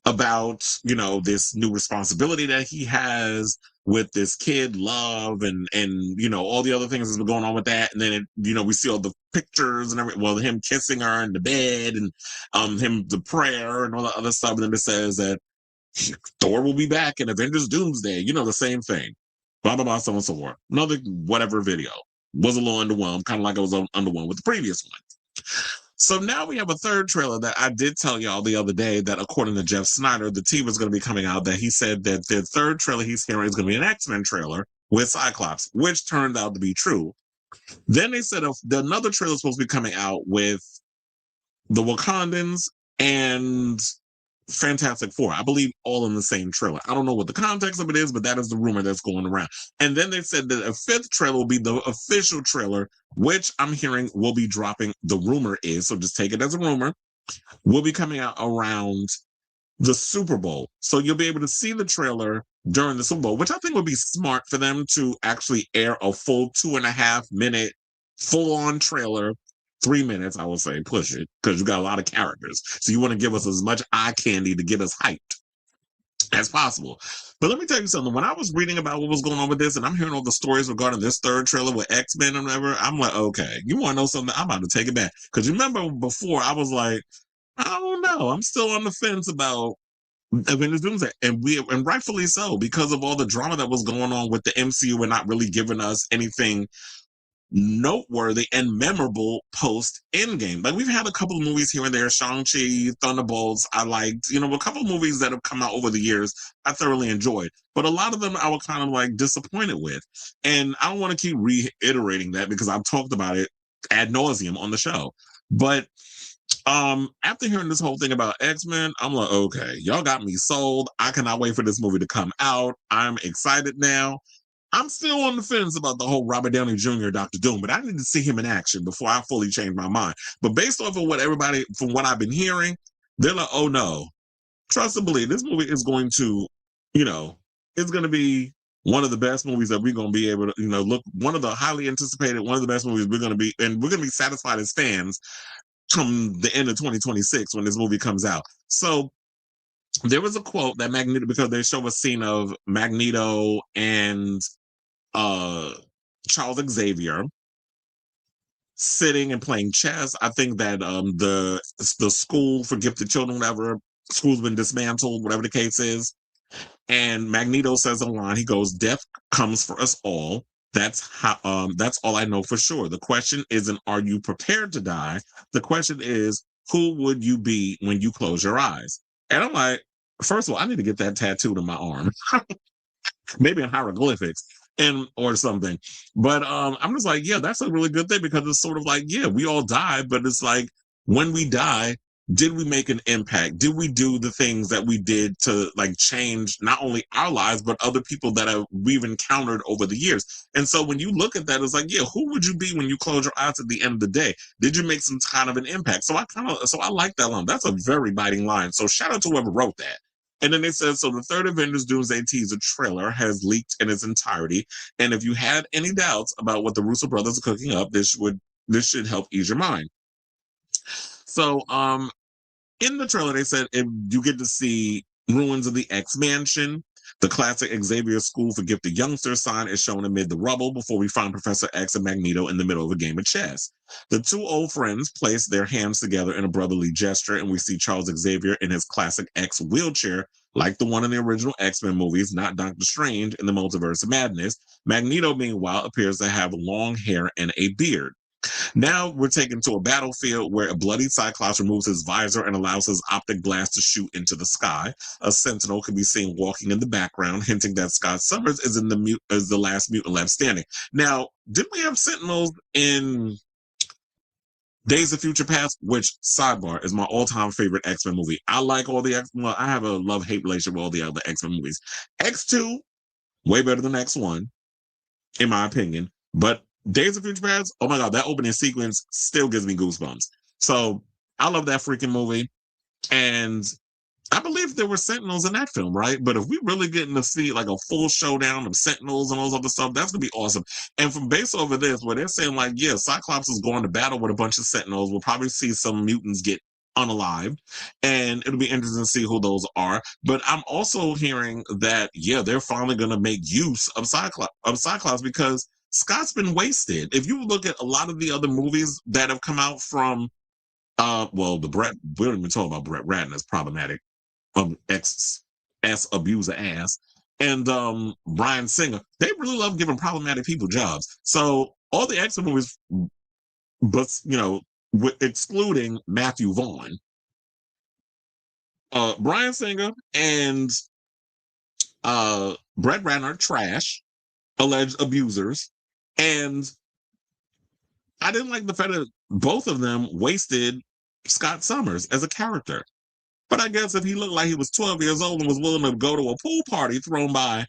about, you know, this new responsibility that he has with this kid, love, and you know, all the other things that's been going on with that. And then it, you know, we see all the pictures and everything, well, him kissing her in the bed, and him the prayer and all the other stuff. And then it says that Thor will be back in Avengers Doomsday, you know, the same thing. Blah blah blah, so on and so forth. Another whatever video. Was a little underwhelmed, kind of like I was underwhelmed with the previous one. So now we have a third trailer that I did tell y'all the other day that according to Jeff Snyder, the team is going to be coming out, that he said that the third trailer he's hearing is going to be an X-Men trailer with Cyclops, which turned out to be true. Then they said another trailer is supposed to be coming out with the Wakandans and Fantastic Four. I believe all in the same trailer. I don't know what the context of it is, but that is the rumor that's going around. And then they said that a fifth trailer will be the official trailer, which I'm hearing will be dropping. The rumor is, so just take it as a rumor, will be coming out around the Super Bowl. So you'll be able to see the trailer during the Super Bowl, which I think would be smart for them to actually air a full 2.5 minute full on trailer. 3 minutes, I would say, push it, because you got a lot of characters. So you want to give us as much eye candy to get us hyped as possible. But let me tell you something. When I was reading about what was going on with this, and I'm hearing all the stories regarding this third trailer with X-Men and whatever, I'm like, okay, you want to know something? I'm about to take it back. Because you remember before, I was like, I don't know. I'm still on the fence about Avengers Doomsday, and rightfully so, because of all the drama that was going on with the MCU and not really giving us anything noteworthy and memorable post Endgame. Like, we've had a couple of movies here and there, Shang-Chi, Thunderbolts, I liked, you know, a couple of movies that have come out over the years I thoroughly enjoyed, but a lot of them I was kind of like disappointed with. And I don't want to keep reiterating that because I've talked about it ad nauseum on the show. But after hearing this whole thing about X-Men, I'm like, okay, y'all got me sold. I cannot wait for this movie to come out. I'm excited now. I'm still on the fence about the whole Robert Downey Jr. Dr. Doom, but I need to see him in action before I fully change my mind. But based off of what everybody, from what I've been hearing, they're like, oh no, trust and believe, this movie is going to, you know, it's going to be one of the best movies that we're going to be able to, you know, look, one of the highly anticipated, one of the best movies we're going to be, and we're going to be satisfied as fans come the end of 2026 when this movie comes out. So there was a quote that Magneto, because they show a scene of Magneto and Charles Xavier sitting and playing chess. I think that the school for gifted children, whatever, school's been dismantled, whatever the case is. And Magneto says a line. He goes, "Death comes for us all. That's all I know for sure. The question isn't, are you prepared to die? The question is, who would you be when you close your eyes?" And I'm like, first of all, I need to get that tattooed on my arm. Maybe in hieroglyphics or something. But I'm just like, yeah, that's a really good thing, because it's sort of like, yeah, we all die, but it's like, when we die, did we make an impact? Did we do the things that we did to like change not only our lives, but other people that we've encountered over the years? And so when you look at that, it's like, yeah, who would you be when you close your eyes at the end of the day? Did you make some kind of an impact? So I like that line. That's a very biting line. So shout out to whoever wrote that. And then they said, so the third Avengers Doomsday teaser trailer has leaked in its entirety. And if you had any doubts about what the Russo brothers are cooking up, this should help ease your mind. So in the trailer, they said you get to see ruins of the X Mansion. The classic Xavier School for Gifted Youngsters sign is shown amid the rubble before we find Professor X and Magneto in the middle of a game of chess. The two old friends place their hands together in a brotherly gesture, and we see Charles Xavier in his classic X wheelchair, like the one in the original X-Men movies, not Doctor Strange in the Multiverse of Madness. Magneto, meanwhile, appears to have long hair and a beard. Now we're taken to a battlefield where a bloody Cyclops removes his visor and allows his optic glass to shoot into the sky. A sentinel can be seen walking in the background, hinting that Scott Summers is the last mutant left standing. Now, didn't we have sentinels in Days of Future Past, which, sidebar, is my all-time favorite X-Men movie? I like all the X-Men. Well, I have a love-hate relationship with all the other X-Men movies. X2, way better than X1, in my opinion. But Days of Future Past, oh my God, that opening sequence still gives me goosebumps. So I love that freaking movie. And I believe there were Sentinels in that film, right? But if we really getting to see like a full showdown of Sentinels and all this other stuff, that's gonna be awesome. And from based over this, where they're saying like, yeah, Cyclops is going to battle with a bunch of Sentinels. We'll probably see some mutants get unalived, and it'll be interesting to see who those are. But I'm also hearing that yeah, they're finally gonna make use of Cyclops because Scott's been wasted. If you look at a lot of the other movies that have come out from well, we don't even talk about Brett Ratner is problematic. Ex abuser ass, and Bryan Singer. They really love giving problematic people jobs. So all the X-Men movies, but excluding Matthew Vaughn, Bryan Singer and Brett Ratner trash, alleged abusers, and I didn't like the fact that both of them wasted Scott Summers as a character. But I guess if he looked like he was 12 years old and was willing to go to a pool party thrown by,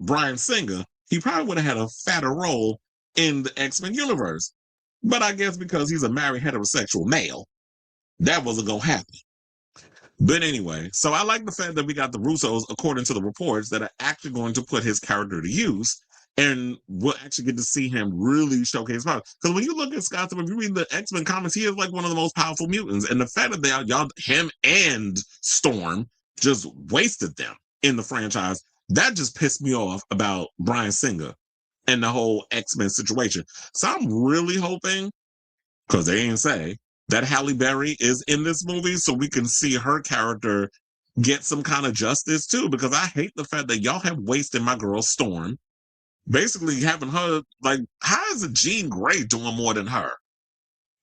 Bryan Singer, he probably would have had a fatter role in the X-Men universe. But I guess because he's a married heterosexual male, that wasn't going to happen. But anyway, so I like the fact that we got the Russos, according to the reports, that are actually going to put his character to use. And we'll actually get to see him really showcase power. Because when you look at Scott, if you read the X-Men comics, he is like one of the most powerful mutants. And the fact that him and Storm just wasted them in the franchise, that just pissed me off about Bryan Singer and the whole X-Men situation. So I'm really hoping, because they ain't say, that Halle Berry is in this movie so we can see her character get some kind of justice too. Because I hate the fact that y'all have wasted my girl Storm. Basically having her, like, how is it Jean Grey doing more than her?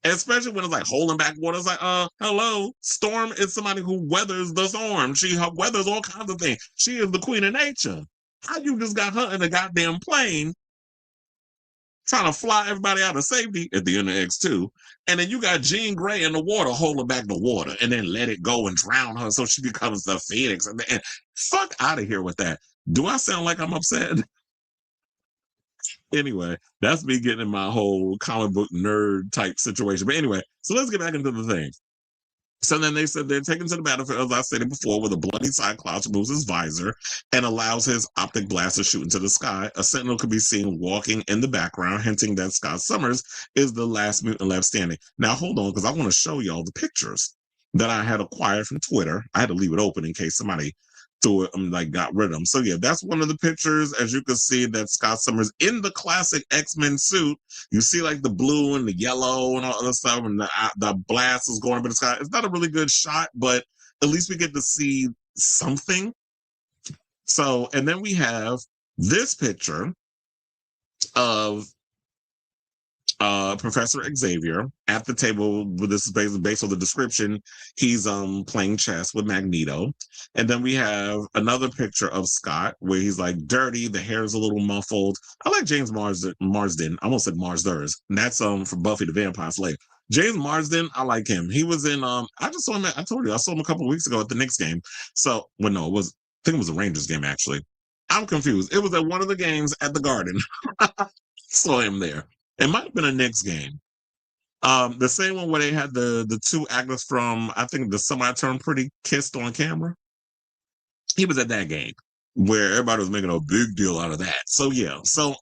Especially when it's like holding back water. It's like, hello, Storm is somebody who weathers the storm. She weathers all kinds of things. She is the queen of nature. How you just got her in a goddamn plane trying to fly everybody out of safety at the end of X2, and then you got Jean Grey in the water holding back the water and then let it go and drown her so she becomes the Phoenix. And fuck out of here with that. Do I sound like I'm upset? Anyway, that's me getting in my whole comic book nerd type situation. But anyway, so let's get back into the thing. So then they said they're taken to the battlefield, as I said before, with a bloody Cyclops removes his visor and allows his optic blast to shoot into the sky. A Sentinel could be seen walking in the background, hinting that Scott Summers is the last mutant left standing. Now, hold on, because I want to show y'all the pictures that I had acquired from Twitter. I had to leave it open in case somebody got rid of them. So yeah, that's one of the pictures. As you can see, that Scott Summers in the classic X-Men suit. You see like the blue and the yellow and all other stuff, and the blast is going up in the sky. It's not a really good shot, but at least we get to see something. So, and then we have this picture of Professor Xavier at the table. This is based on the description. He's playing chess with Magneto. And then we have another picture of Scott where he's like dirty, the hair is a little muffled. I like James Marsden. I almost said Marsders. And that's for Buffy the Vampire Slayer. James Marsden, I like him. He was in I just saw him I told you I saw him a couple of weeks ago at the Knicks game. So no, I think it was a Rangers game actually. I'm confused. It was at one of the games at the Garden. Saw him there. It might have been a Knicks game. The same one where they had the two actors from, I think, the Semi Turned Pretty kissed on camera. He was at that game where everybody was making a big deal out of that. So yeah. So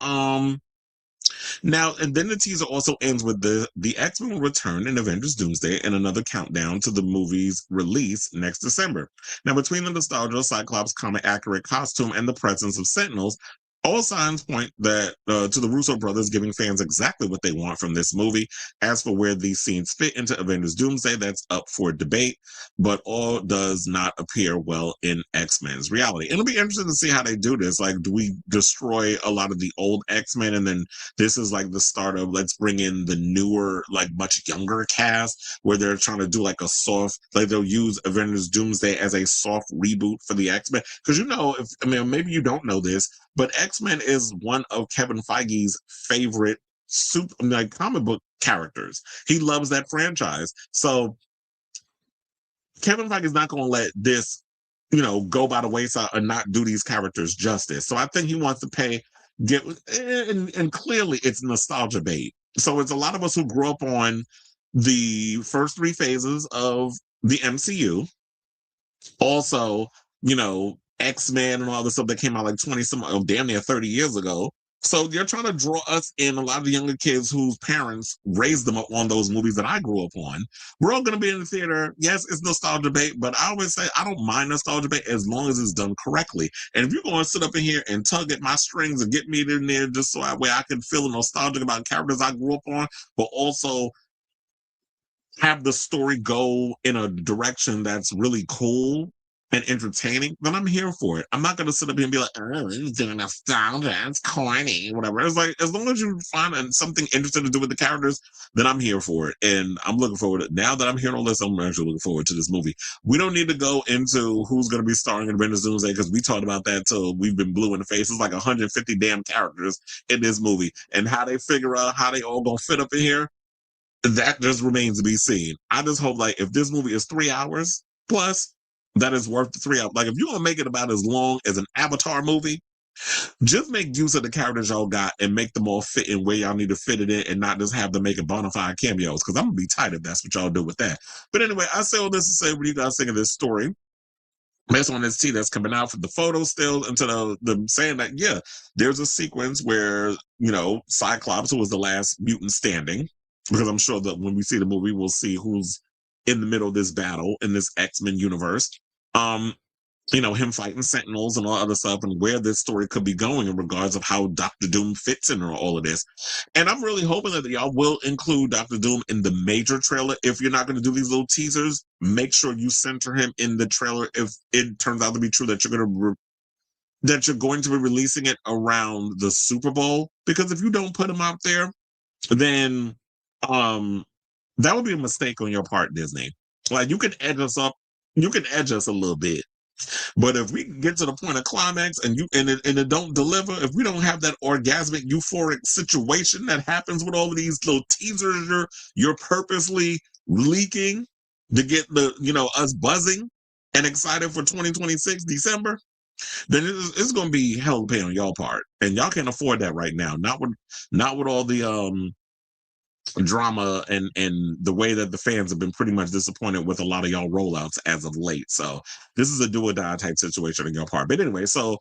now, and then the teaser also ends with the X-Men will return in Avengers Doomsday and another countdown to the movie's release next December. Now, between the nostalgia of Cyclops' comic-accurate costume and the presence of Sentinels, all signs point that to the Russo brothers giving fans exactly what they want from this movie. As for where these scenes fit into Avengers Doomsday, that's up for debate, but all does not appear well in X-Men's reality. It'll be interesting to see how they do this. Like, do we destroy a lot of the old X-Men and then this is like the start of let's bring in the newer, like much younger cast where they're trying to do like a soft, like they'll use Avengers Doomsday as a soft reboot for the X-Men? Because maybe you don't know this, but X-Men is one of Kevin Feige's favorite comic book characters. He loves that franchise. So Kevin Feige is not going to let this, go by the wayside and not do these characters justice. So I think he wants to and clearly it's nostalgia bait. So it's a lot of us who grew up on the first three phases of the MCU. Also, X-Men and all the stuff that came out like 20 some, damn near 30 years ago. So you're trying to draw us in, a lot of the younger kids whose parents raised them up on those movies that I grew up on. We're all going to be in the theater. Yes, it's nostalgia bait, but I always say I don't mind nostalgia bait as long as it's done correctly. And if you're going to sit up in here and tug at my strings and get me in there just so that way I can feel nostalgic about characters I grew up on, but also have the story go in a direction that's really cool and entertaining, then I'm here for it. I'm not going to sit up here and be like, oh, he's doing nostalgia, it's corny, whatever. It's like, as long as you find something interesting to do with the characters, then I'm here for it. And I'm looking forward to it. Now that I'm hearing all this, I'm actually looking forward to this movie. We don't need to go into who's going to be starring in Avengers Doomsday, because we talked about that till we've been blue in the face. It's like 150 damn characters in this movie. And how they figure out how they all going to fit up in here, that just remains to be seen. I just hope, like, if this movie is 3 hours plus, that is worth the 3 hours. Like, if you're gonna make it about as long as an Avatar movie, just make use of the characters y'all got and make them all fit in where y'all need to fit it in, and not just have them making bona fide cameos. Because I'm gonna be tight if that's what y'all do with that. But anyway, I say all this to say, what do you guys think of this story? Based on this tea that's coming out from the photo still, into the saying that, yeah, there's a sequence where, Cyclops, who was the last mutant standing, because I'm sure that when we see the movie, we'll see who's in the middle of this battle in this X-Men universe. Him fighting Sentinels and all other stuff, and where this story could be going in regards of how Doctor Doom fits in all of this. And I'm really hoping that y'all will include Doctor Doom in the major trailer. If you're not going to do these little teasers, make sure you center him in the trailer if it turns out to be true that you're going to be releasing it around the Super Bowl. Because if you don't put him out there, then that would be a mistake on your part, Disney. Like, you can edge us up, you can edge us a little bit, but if we get to the point of climax and it don't deliver, if we don't have that orgasmic, euphoric situation that happens with all of these little teasers you're purposely leaking to get us buzzing and excited for 2026 December, then it's going to be hell to pay on y'all part, and y'all can't afford that right now. Not with all the drama and the way that the fans have been pretty much disappointed with a lot of y'all rollouts as of late. So this is a do or die type situation on your part. But anyway, so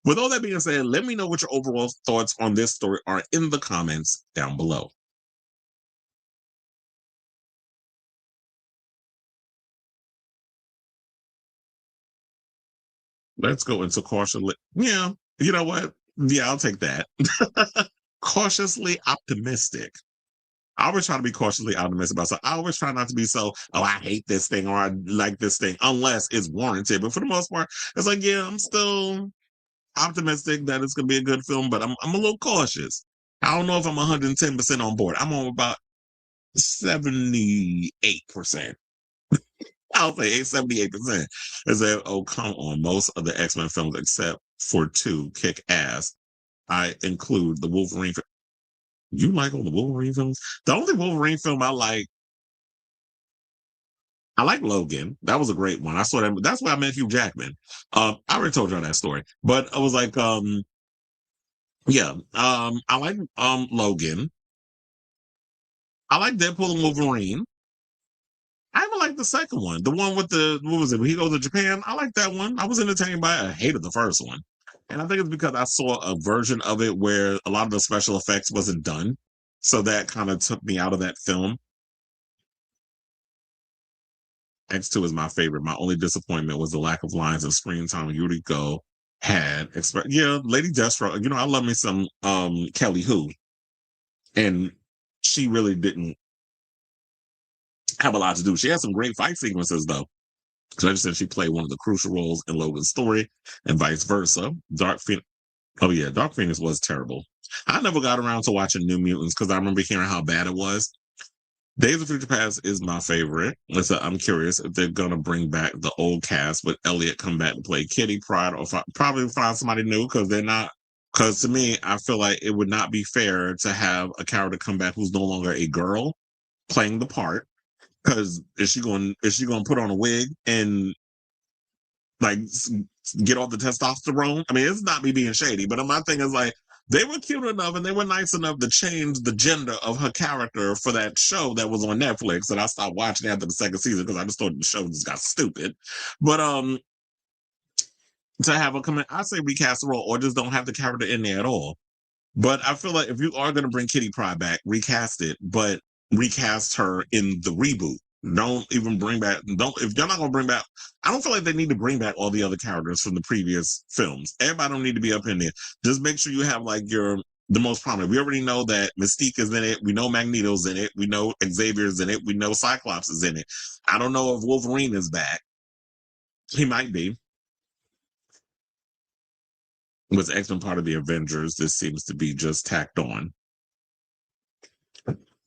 with all that being said, let me know what your overall thoughts on this story are in the comments down below. Let's go into cautiously. Yeah, you know what? Yeah, I'll take that. Cautiously optimistic. I always try to be cautiously optimistic about, so I always try not to be so, oh, I hate this thing or I like this thing, unless it's warranted. But for the most part, it's like, yeah, I'm still optimistic that it's gonna be a good film, but I'm a little cautious. I don't know if I'm 110% on board. I'm on about 78%. I'll say 78%. Is that, oh, come on, most of the X-Men films except for 2 kick ass. I include the Wolverine. You like all the Wolverine films? The only Wolverine film I like Logan. That was a great one. I saw that. That's why I met Hugh Jackman. I already told you that story, but I was like, yeah, I like Logan. I like Deadpool and Wolverine. I even like the second one, the one with what was it? When he goes to Japan. I like that one. I was entertained by it. I hated the first one, and I think it's because I saw a version of it where a lot of the special effects wasn't done, so that kind of took me out of that film. X2 is my favorite. My only disappointment was the lack of lines and screen time Yuriko had. Yeah, Lady Deathstroke. I love me some Kelly Hu, and she really didn't have a lot to do. She had some great fight sequences though. So I just said she played one of the crucial roles in Logan's story, and vice versa. Dark Phoenix. Oh yeah, Dark Phoenix was terrible. I never got around to watching New Mutants because I remember hearing how bad it was. Days of Future Past is my favorite. I'm curious if they're gonna bring back the old cast, but Elliot come back to play Kitty Pryde, or probably find somebody new, because they're not. Because to me, I feel like it would not be fair to have a character come back who's no longer a girl playing the part. Because is she going to put on a wig and like get all the testosterone? I mean, it's not me being shady, but my thing is like, they were cute enough and they were nice enough to change the gender of her character for that show that was on Netflix. And I stopped watching after the second season because I just thought the show just got stupid. But to have her come in, I say recast the role or just don't have the character in there at all. But I feel like if you are going to bring Kitty Pryde back, recast it, but recast her in the reboot. Don't even bring back, if you're not going to bring back, I don't feel like they need to bring back all the other characters from the previous films. Everybody don't need to be up in there. Just make sure you have like the most prominent. We already know that Mystique is in it. We know Magneto's in it. We know Xavier's in it. We know Cyclops is in it. I don't know if Wolverine is back. He might be. Was X-Men part of the Avengers? This seems to be just tacked on.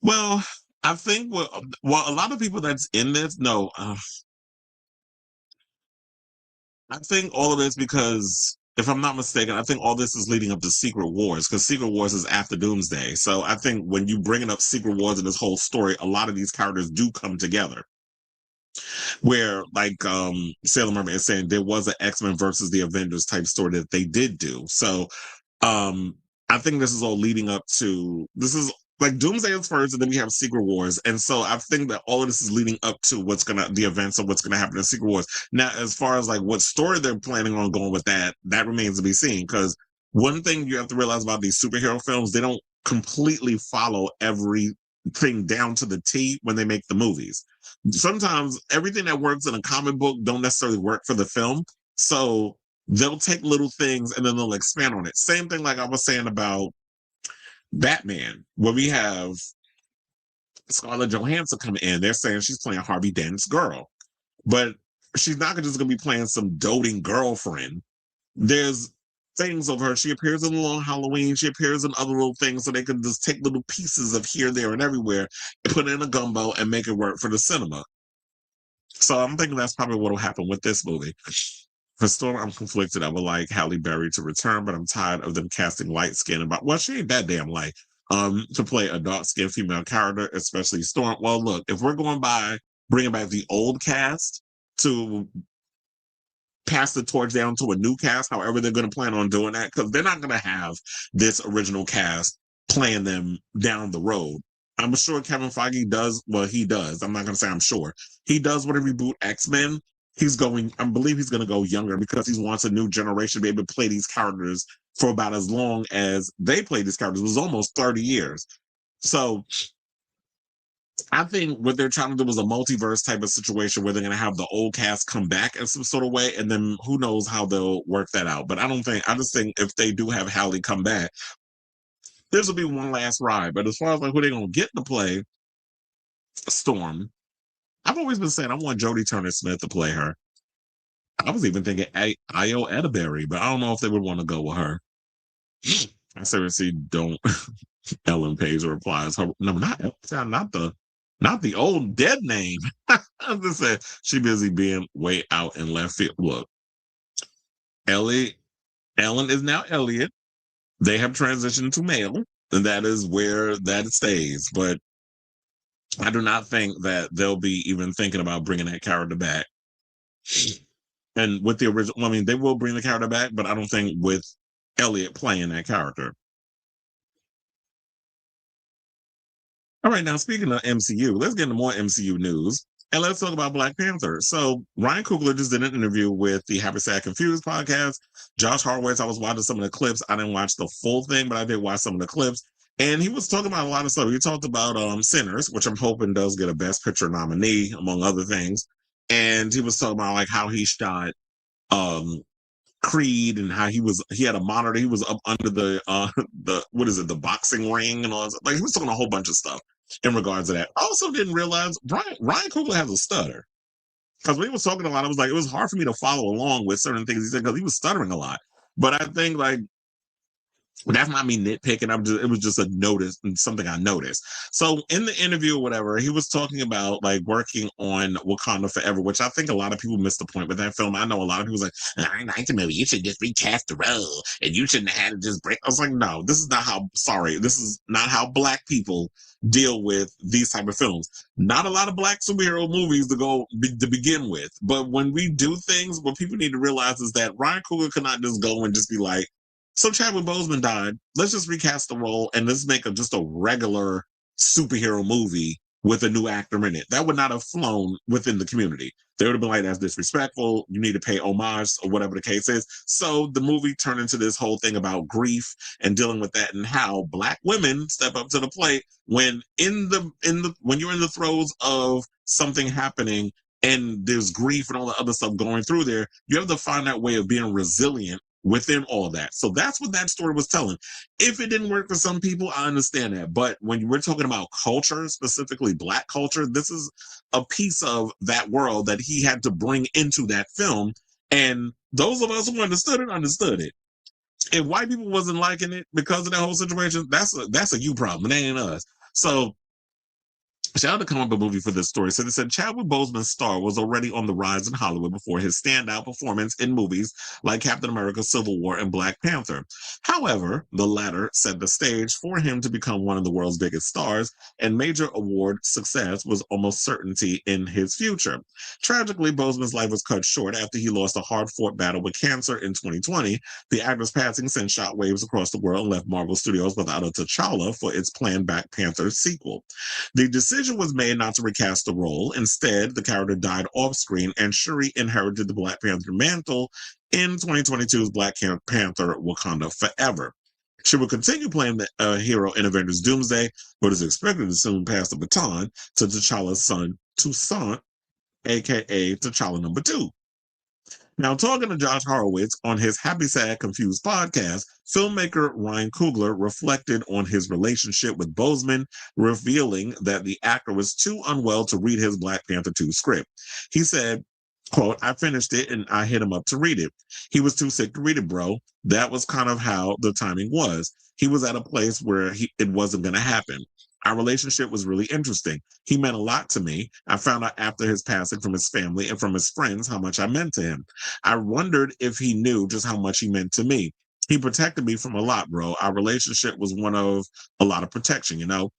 Well, I think a lot of people that's in this, no. I think all of this because, if I'm not mistaken, I think all this is leading up to Secret Wars because Secret Wars is after Doomsday. So I think when you bringing up Secret Wars in this whole story, a lot of these characters do come together. Where like Sailor Mermaid is saying there was an X-Men versus the Avengers type story that they did do. So I think this is all leading up to, this is like Doomsday is first and then we have Secret Wars. And so I think that all of this is leading up to the events of what's gonna happen in Secret Wars. Now, as far as like what story they're planning on going with that remains to be seen. Because one thing you have to realize about these superhero films, they don't completely follow everything down to the T when they make the movies. Sometimes everything that works in a comic book don't necessarily work for the film. So they'll take little things and then they'll expand on it. Same thing like I was saying about Batman, where we have Scarlett Johansson come in. They're saying she's playing Harvey Dent's girl. But she's not just going to be playing some doting girlfriend. There's things of her. She appears in Long Halloween. She appears in other little things, so they can just take little pieces of here, there, and everywhere and put it in a gumbo and make it work for the cinema. So I'm thinking that's probably what will happen with this movie. For Storm, I'm conflicted. I would like Halle Berry to return, but I'm tired of them casting light skin well, she ain't that damn light. To play a dark skinned female character, especially Storm. Well, look, if we're going by bringing back the old cast to pass the torch down to a new cast, however they're going to plan on doing that, because they're not going to have this original cast playing them down the road. I'm sure Kevin Feige does. Well, he does. I'm not going to say I'm sure. He does want to reboot X-Men. I believe he's going to go younger because he wants a new generation to be able to play these characters for about as long as they played these characters. It was almost 30 years. So I think what they're trying to do is a multiverse type of situation where they're going to have the old cast come back in some sort of way, and then who knows how they'll work that out. But I just think if they do have Halle come back, this will be one last ride. But as far as like who they're going to get to play Storm, I've always been saying I want Jodie Turner-Smith to play her. I was even thinking Io Edeberry, but I don't know if they would want to go with her. I seriously don't. Ellen Page replies, no, not the old dead name. I'm just saying she busy being way out in left field. Look, Ellen is now Elliot. They have transitioned to male, and that is where that stays. But I do not think that they'll be even thinking about bringing that character back. And with the original, I mean, they will bring the character back, but I don't think with Elliot playing that character. All right, now speaking of MCU, let's get into more MCU news. And let's talk about Black Panther. So Ryan Coogler just did an interview with the Happy Sad Confused podcast. Josh Hartwitz, I was watching some of the clips. I didn't watch the full thing, but I did watch some of the clips. And he was talking about a lot of stuff. He talked about Sinners, which I'm hoping does get a Best Picture nominee, among other things. And he was talking about like how he shot Creed and how he had a monitor. He was up under the boxing ring and all that. Like he was talking a whole bunch of stuff in regards to that. I also didn't realize Ryan Coogler has a stutter. Because when he was talking a lot, I was like, it was hard for me to follow along with certain things he said because he was stuttering a lot. But I think like that's not me nitpicking. It was just a notice and something I noticed. So in the interview or whatever, he was talking about like working on Wakanda Forever, which I think a lot of people missed the point with that film. I know a lot of people was like, I like the movie. You should just recast the role and you shouldn't have had to just break. I was like, no, this is not how Black people deal with these type of films. Not a lot of Black superhero movies to begin with. But when we do things, what people need to realize is that Ryan Coogler cannot just go and just be like, So Chadwick Boseman died. Let's just recast the role and let's make just a regular superhero movie with a new actor in it. That would not have flown within the community. They would have been like, that's disrespectful. You need to pay homage or whatever the case is. So the movie turned into this whole thing about grief and dealing with that and how Black women step up to the plate when when you're in the throes of something happening and there's grief and all the other stuff going through there. You have to find that way of being resilient within all that. So that's what that story was telling. If it didn't work for some people, I understand that. But when we're talking about culture, specifically Black culture, this is a piece of that world that he had to bring into that film. And those of us who understood it. If white people wasn't liking it because of that whole situation, that's a you problem. It ain't us. So shout out to Comic Book Movie for this story. So they said Chadwick Boseman's star was already on the rise in Hollywood before his standout performance in movies like Captain America, Civil War, and Black Panther. However, the latter set the stage for him to become one of the world's biggest stars, and major award success was almost certainty in his future. Tragically, Boseman's life was cut short after he lost a hard-fought battle with cancer in 2020. The actor's passing sent shockwaves across the world and left Marvel Studios without a T'Challa for its planned Black Panther sequel. The decision was made not to recast the role. Instead, the character died off screen, and Shuri inherited the Black Panther mantle in 2022's Black Panther Wakanda Forever. She will continue playing the hero in Avengers Doomsday, but is expected to soon pass the baton to T'Challa's son, Toussaint, aka T'Challa number 2. Now, talking to Josh Horowitz on his Happy, Sad, Confused podcast, filmmaker Ryan Coogler reflected on his relationship with Boseman, revealing that the actor was too unwell to read his Black Panther 2 script. He said, quote, I finished it and I hit him up to read it. He was too sick to read it, bro. That was kind of how the timing was. He was at a place where it wasn't going to happen. Our relationship was really interesting. He meant a lot to me. I found out after his passing from his family and from his friends how much I meant to him. I wondered if he knew just how much he meant to me. He protected me from a lot, bro. Our relationship was one of a lot of protection, you know?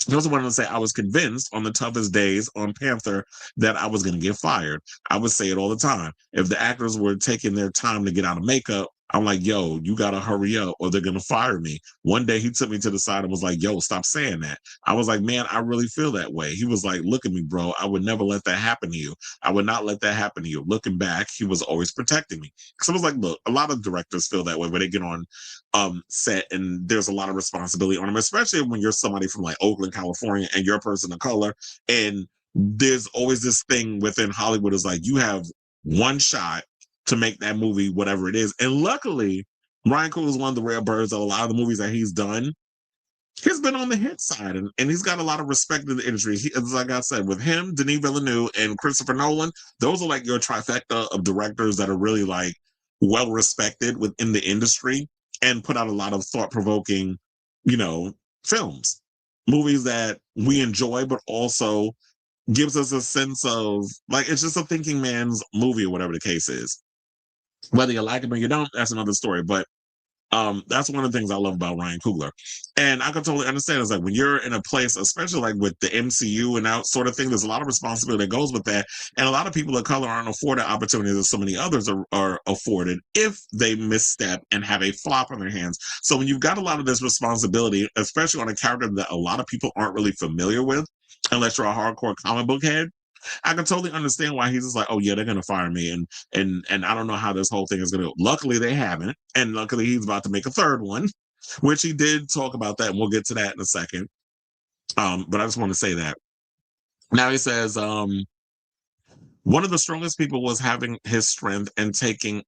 He also wanted to say I was convinced on the toughest days on Panther that I was going to get fired. I would say it all the time. If the actors were taking their time to get out of makeup, I'm like, yo, you got to hurry up or they're going to fire me. One day he took me to the side and was like, yo, stop saying that. I was like, man, I really feel that way. He was like, look at me, bro. I would never let that happen to you. I would not let that happen to you. Looking back, he was always protecting me. So I was like, look, a lot of directors feel that way when they get on set and there's a lot of responsibility on them, especially when you're somebody from like Oakland, California, and you're a person of color. And there's always this thing within Hollywood is like, you have one shot to make that movie, whatever it is. And luckily, Ryan Coogler is one of the rare birds that a lot of the movies that he's done, he's been on the hit side and he's got a lot of respect in the industry. Like I said, with him, Denis Villeneuve, and Christopher Nolan, those are like your trifecta of directors that are really like well respected within the industry and put out a lot of thought-provoking, you know, films, movies that we enjoy, but also gives us a sense of like, it's just a thinking man's movie or whatever the case is. Whether you like it or you don't, that's another story. But that's one of the things I love about Ryan Coogler. And I can totally understand. It's like when you're in a place, especially like with the MCU and that sort of thing, there's a lot of responsibility that goes with that. And a lot of people of color aren't afforded opportunities that so many others are afforded if they misstep and have a flop on their hands. So when you've got a lot of this responsibility, especially on a character that a lot of people aren't really familiar with, unless you're a hardcore comic book head, I can totally understand why he's just like, oh yeah, they're gonna fire me, and I don't know how this whole thing is gonna go. Luckily, they haven't, and luckily he's about to make a third one, which he did talk about that, and we'll get to that in a second. But I just want to say that. Now he says, one of the strongest people was having his strength and taking.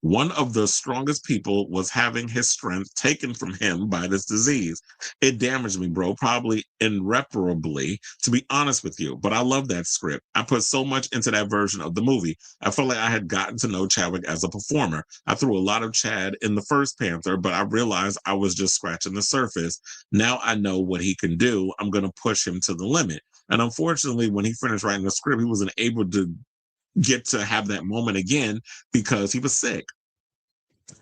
One of the strongest people was having his strength taken from him by this disease. It damaged me, bro, probably irreparably, to be honest with you. But I love that script. I put so much into that version of the movie. I felt like I had gotten to know Chadwick as a performer. I threw a lot of Chad in the first Panther, but I realized I was just scratching the surface. Now I know what he can do. I'm going to push him to the limit. And unfortunately, when he finished writing the script, he wasn't able to get to have that moment again because he was sick.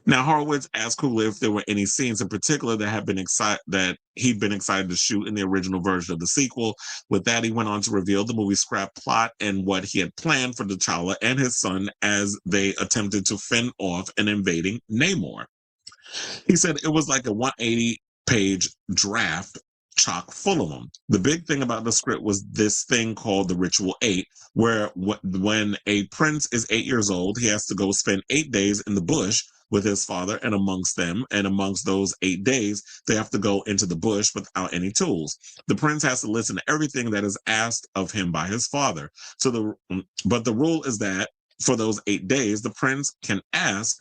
Now, Horowitz asked Coogler if there were any scenes in particular that he'd been excited to shoot in the original version of the sequel. With that, he went on to reveal the movie's scrap plot and what he had planned for T'Challa and his son as they attempted to fend off an invading Namor. He said it was like a 180-page draft chock full of them. The big thing about the script was this thing called the Ritual 8, where when a prince is 8 years old, he has to go spend 8 days in the bush with his father, and amongst those 8 days, they have to go into the bush without any tools. The prince has to listen to everything that is asked of him by his father. But the rule is that for those 8 days, the prince can ask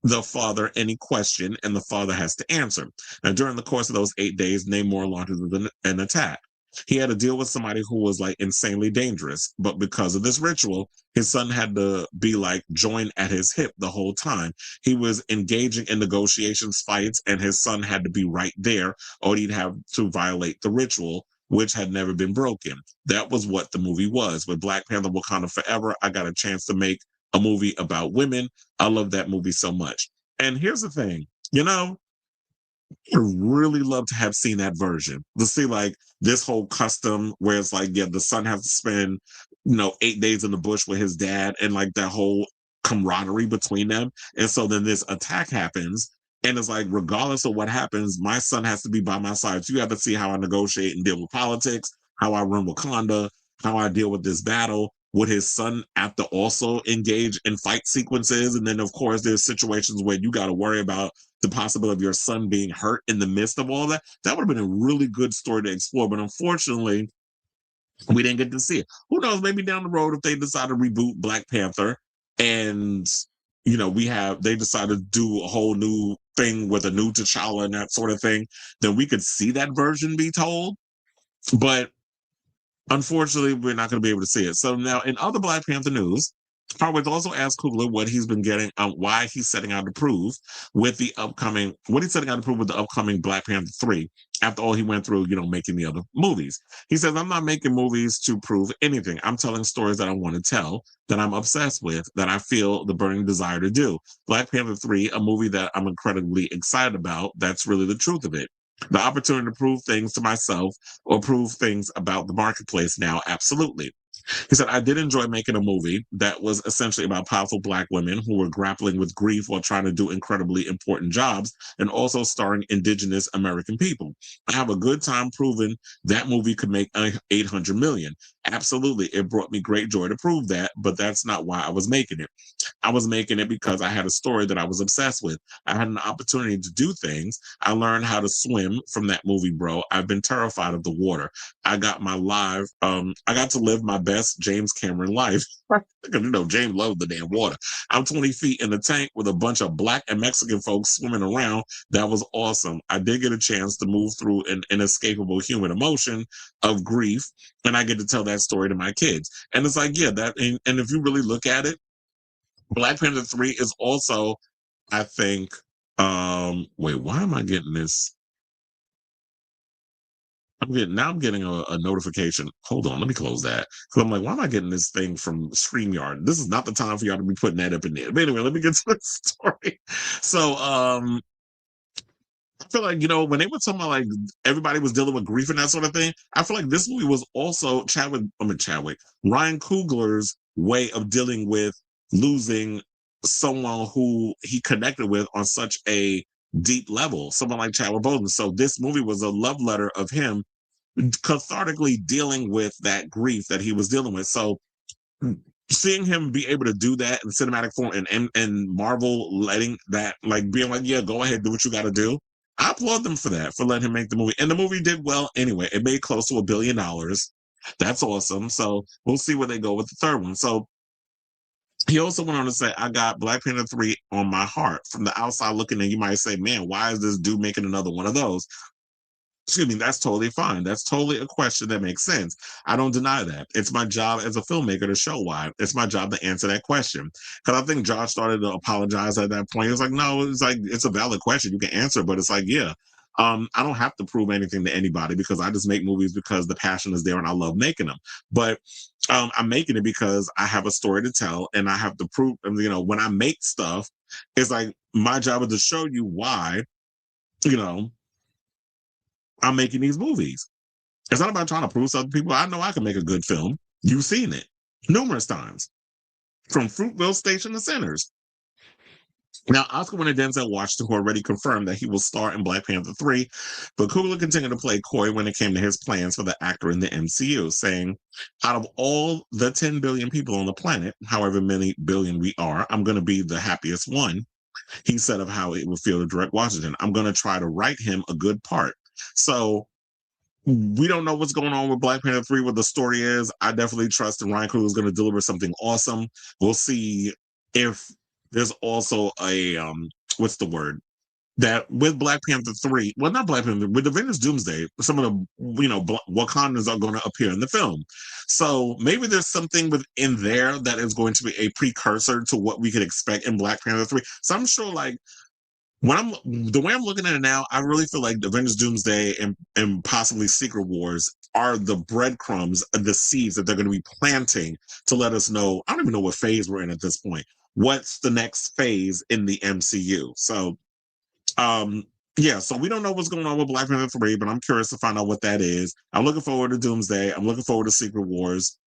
the father any question, and the father has to answer. Now, during the course of those 8 days, Namor launches an attack. He had to deal with somebody who was like insanely dangerous, but because of this ritual, his son had to be like joined at his hip the whole time. He was engaging in negotiations, fights, and his son had to be right there, or he'd have to violate the ritual, which had never been broken. That was what the movie was. With Black Panther Wakanda Forever, I got a chance to make a movie about women. I love that movie so much. And here's the thing, I really love to have seen that version. To see like this whole custom where it's like, yeah, the son has to spend, 8 days in the bush with his dad, and like that whole camaraderie between them. And so then this attack happens, and it's like, regardless of what happens, my son has to be by my side. So you have to see how I negotiate and deal with politics, how I run Wakanda, how I deal with this battle. Would his son have to also engage in fight sequences? And then, of course, there's situations where you got to worry about the possibility of your son being hurt in the midst of all that. That would have been a really good story to explore. But unfortunately, we didn't get to see it. Who knows? Maybe down the road, if they decide to reboot Black Panther and, they decide to do a whole new thing with a new T'Challa and that sort of thing, then we could see that version be told. But unfortunately, we're not going to be able to see it. So now, in other Black Panther news, Howard also asked Coogler what he's been getting, why he's setting out to prove what he's setting out to prove with the upcoming Black Panther 3, after all he went through, making the other movies. He says, I'm not making movies to prove anything. I'm telling stories that I want to tell, that I'm obsessed with, that I feel the burning desire to do. Black Panther 3, a movie that I'm incredibly excited about, that's really the truth of it. The opportunity to prove things to myself or prove things about the marketplace now, absolutely. He said, I did enjoy making a movie that was essentially about powerful Black women who were grappling with grief while trying to do incredibly important jobs, and also starring Indigenous American people. I have a good time proving that movie could make $800 million. Absolutely. It brought me great joy to prove that, but that's not why I was making it. I was making it because I had a story that I was obsessed with. I had an opportunity to do things. I learned how to swim from that movie, bro. I've been terrified of the water. I got to live my best James Cameron life. Because, James loved the damn water. I'm 20 feet in the tank with a bunch of Black and Mexican folks swimming around. That was awesome. I did get a chance to move through an inescapable human emotion of grief, and I get to tell that story to my kids. And it's like, yeah, and if you really look at it, Black Panther 3 is also, I think, wait, why am I getting this? I'm getting a notification. Hold on, let me close that. Because I'm like, why am I getting this thing from StreamYard? This is not the time for y'all to be putting that up in there. But anyway, let me get to the story. So I feel like, when they were talking about like everybody was dealing with grief and that sort of thing, I feel like this movie was also Ryan Coogler's way of dealing with losing someone who he connected with on such a deep level, someone like Chadwick Boseman. So this movie was a love letter of him cathartically dealing with that grief that he was dealing with. So seeing him be able to do that in cinematic form, and Marvel letting that, like, being like, yeah, go ahead, do what you got to do. I applaud them for that, for letting him make the movie. And the movie did well anyway. It made close to $1 billion. That's awesome. So we'll see where they go with the third one. So he also went on to say, I got Black Panther 3 on my heart. From the outside looking in, you might say, man, why is this dude making another one of those? Excuse me, that's totally fine. That's totally a question that makes sense. I don't deny that. It's my job as a filmmaker to show why. It's my job to answer that question. Because I think Josh started to apologize at that point. He was like, no, it's like, it's a valid question. You can answer, but it's like, yeah. I don't have to prove anything to anybody, because I just make movies because the passion is there and I love making them. But I'm making it because I have a story to tell, and I have to prove, when I make stuff, it's like my job is to show you why, I'm making these movies. It's not about trying to prove something to people. I know I can make a good film. You've seen it numerous times, from Fruitville Station to Sinners. Now, Oscar winner Denzel Washington, who already confirmed that he will star in Black Panther 3, but Coogler continued to play coy when it came to his plans for the actor in the MCU, saying, out of all the 10 billion people on the planet, however many billion we are, I'm going to be the happiest one. He said of how it would feel to direct Washington. I'm going to try to write him a good part. So we don't know what's going on with Black Panther 3, what the story is. I definitely trust that Ryan Coogler is going to deliver something awesome. We'll see if there's also a what's the word? That with Black Panther 3, well, not Black Panther, with Avengers Doomsday, some of the, Wakandas are going to appear in the film. So maybe there's something within there that is going to be a precursor to what we could expect in Black Panther 3. So I'm sure, like, the way I'm looking at it now, I really feel like Avengers Doomsday and possibly Secret Wars are the breadcrumbs, the seeds that they're going to be planting to let us know. I don't even know what phase we're in at this point. What's the next phase in the MCU? So, yeah, so we don't know what's going on with Black Panther 3, but I'm curious to find out what that is. I'm looking forward to Doomsday. I'm looking forward to Secret Wars.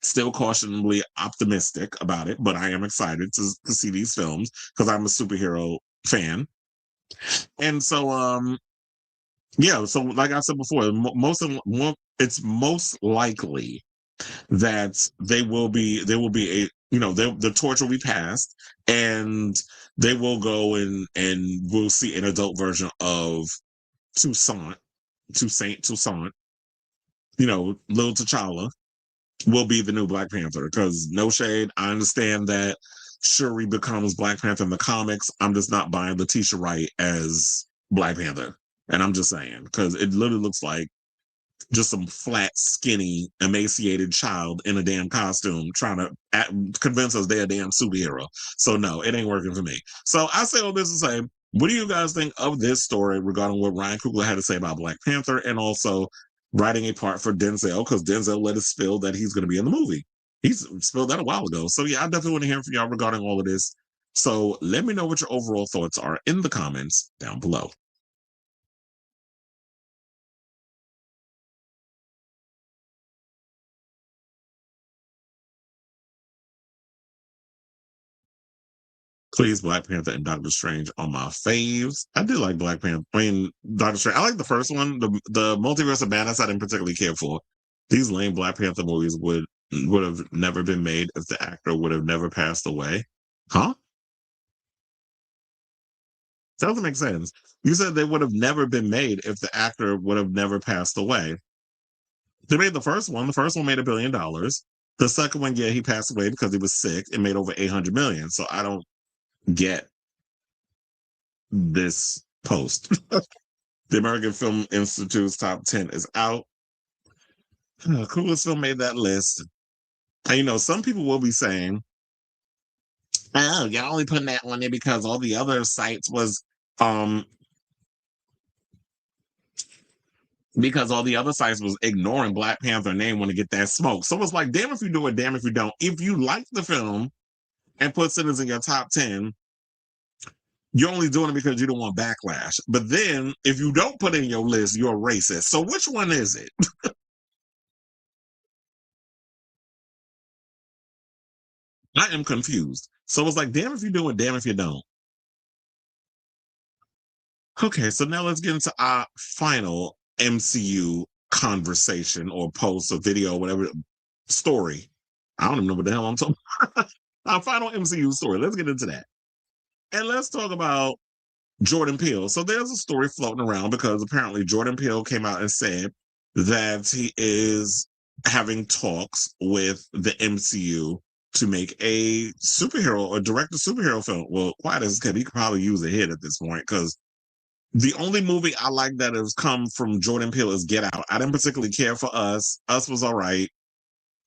Still cautiously optimistic about it, but I am excited to see these films because I'm a superhero fan. And so, yeah, so like I said before, it's most likely that there will be a, the torch will be passed, and they will go and we'll see an adult version of Toussaint, Toussaint, little T'Challa will be the new Black Panther. Because no shade, I understand that Shuri becomes Black Panther in the comics. I'm just not buying Letitia Wright as Black Panther. And I'm just saying, because it literally looks like just some flat, skinny, emaciated child in a damn costume trying to convince us they're a damn superhero. So no, it ain't working for me. So I say all this to say, what do you guys think of this story regarding what Ryan Coogler had to say about Black Panther, and also writing a part for Denzel, because Denzel let us spill that he's going to be in the movie. He's spilled that a while ago. So yeah, I definitely want to hear from y'all regarding all of this. So let me know what your overall thoughts are in the comments down below. Please, Black Panther and Doctor Strange are my faves. I do like Black Panther. I mean, Doctor Strange. I like the first one. The Multiverse of Madness I didn't particularly care for. These lame Black Panther movies would have never been made if the actor would have never passed away. Huh? That doesn't make sense. You said they would have never been made if the actor would have never passed away. They made the first one. The first one made $1 billion. The second one, yeah, he passed away because he was sick. It made over 800 million. So I don't get this post. The American Film Institute's top 10 is out. Coolest film made that list. And some people will be saying, oh, y'all only putting that one in because all the other sites was ignoring Black Panther and they didn't want to get that smoke. So it's like, damn if you do it, damn if you don't. If you like the film and put Sinners in your top 10, you're only doing it because you don't want backlash. But then if you don't put it in your list, you're a racist. So which one is it? I am confused. So it's like, damn if you do it, damn if you don't. Okay, so now let's get into our final MCU conversation or post or video, or whatever story. I don't even know what the hell I'm talking about. Our final MCU story. Let's get into that. And let's talk about Jordan Peele. So there's a story floating around because apparently Jordan Peele came out and said that he is having talks with the MCU to make a superhero or direct a superhero film. Well, quiet as he could probably use a hit at this point, because the only movie I like that has come from Jordan Peele is Get Out. I didn't particularly care for Us. Us was all right.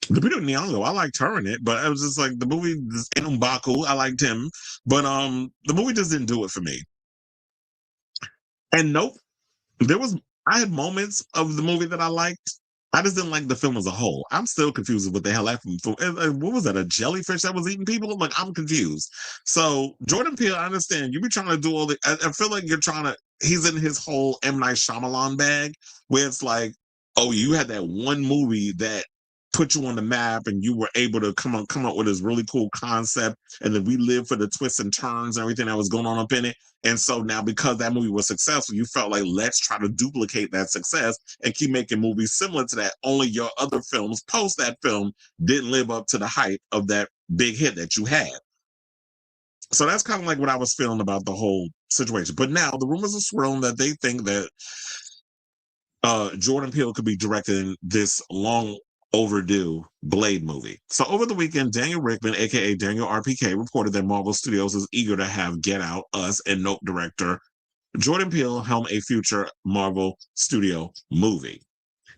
The Peter Nyong'o, I liked her in it, but it was just like the movie in M'Baku, I liked him, but the movie just didn't do it for me. And nope, I had moments of the movie that I liked. I just didn't like the film as a whole. I'm still confused with what the hell that film. What was that? A jellyfish that was eating people? Like, I'm confused. So Jordan Peele, I understand you be trying to do all the. I feel like you're trying to. He's in his whole M. Night Shyamalan bag, where it's like, oh, you had that one movie that put you on the map, and you were able to come up with this really cool concept, and then we lived for the twists and turns and everything that was going on up in it. And so now, because that movie was successful, you felt like, let's try to duplicate that success and keep making movies similar to that. Only your other films post that film didn't live up to the hype of that big hit that you had. So that's kind of like what I was feeling about the whole situation. But now the rumors are swirling that they think that Jordan Peele could be directing this long overdue Blade movie. So over the weekend, Daniel Rickman, aka Daniel RPK, reported that Marvel Studios is eager to have Get Out, Us, and Nope director Jordan Peele helm a future Marvel Studio movie.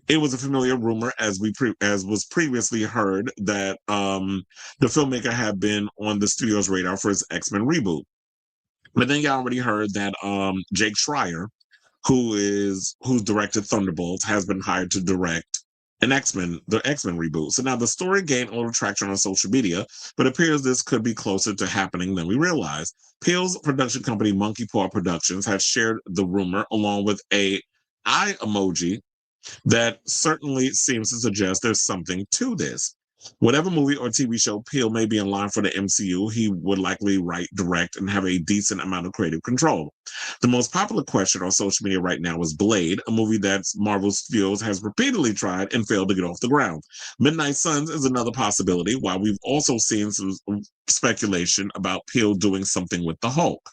It was a familiar rumor, as was previously heard, that the filmmaker had been on the studio's radar for his X-Men reboot. But then you already heard that Jake Schreier, who's directed Thunderbolts, has been hired to direct the X-Men reboot. So now the story gained a little traction on social media, but appears this could be closer to happening than we realize. Peele's production company, Monkey Paw Productions, has shared the rumor along with a eye emoji that certainly seems to suggest there's something to this. Whatever movie or TV show Peele may be in line for the MCU, he would likely write, direct, and have a decent amount of creative control. The most popular question on social media right now is Blade, a movie that Marvel Studios has repeatedly tried and failed to get off the ground. Midnight Suns is another possibility, while we've also seen some speculation about Peele doing something with the Hulk.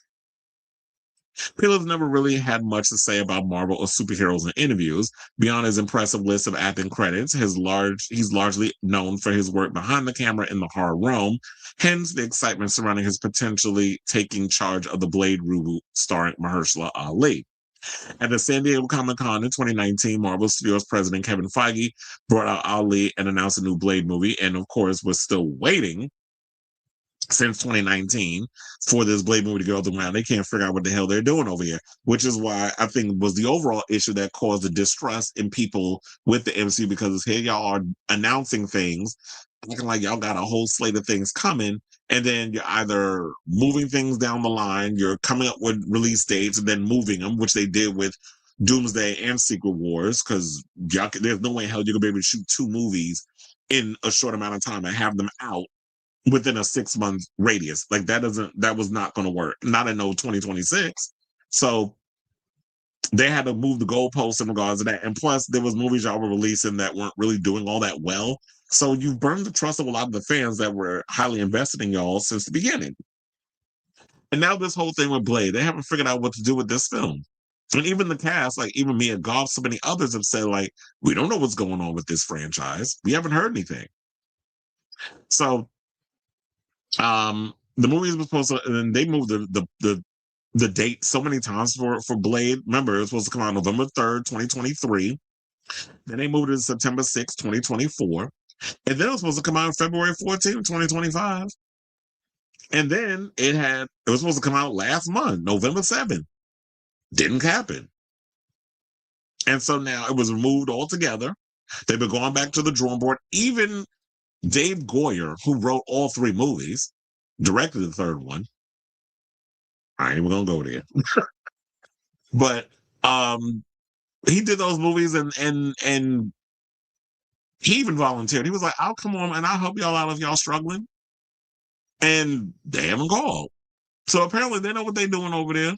Peele has never really had much to say about Marvel or superheroes in interviews. Beyond his impressive list of acting credits, he's largely known for his work behind the camera in the horror realm, hence the excitement surrounding his potentially taking charge of the Blade reboot starring Mahershala Ali. At the San Diego Comic-Con in 2019, Marvel Studios president Kevin Feige brought out Ali and announced a new Blade movie, and of course, we're still waiting since 2019 for this Blade movie to go off the ground. They can't figure out what the hell they're doing over here, which is why I think was the overall issue that caused the distrust in people with the MCU, because here y'all are announcing things, looking like y'all got a whole slate of things coming, and then you're either moving things down the line, you're coming up with release dates and then moving them, which they did with Doomsday and Secret Wars, because there's no way in hell you're gonna be able to shoot two movies in a short amount of time and have them out within a 6-month radius. Like that was not going to work. Not in no 2026. So they had to move the goalposts in regards to that. And plus there was movies y'all were releasing that weren't really doing all that well. So you burned the trust of a lot of the fans that were highly invested in y'all since the beginning. And now this whole thing with Blade, they haven't figured out what to do with this film. And even the cast, like even Mia Goth, so many others have said, like, we don't know what's going on with this franchise. We haven't heard anything. So the movie was supposed to, and then they moved the date so many times for Blade. Remember, it was supposed to come out November 3rd, 2023. Then they moved it to September 6th, 2024. And then it was supposed to come out February 14th, 2025. And then it was supposed to come out last month, November 7th. Didn't happen. And so now it was removed altogether. They've been going back to the drawing board. Even Dave Goyer, who wrote all 3 movies, directed the 3rd one. I ain't even gonna go there. But he did those movies and he even volunteered. He was like, I'll come on and I'll help y'all out if y'all struggling. And they haven't called. So apparently they know what they're doing over there.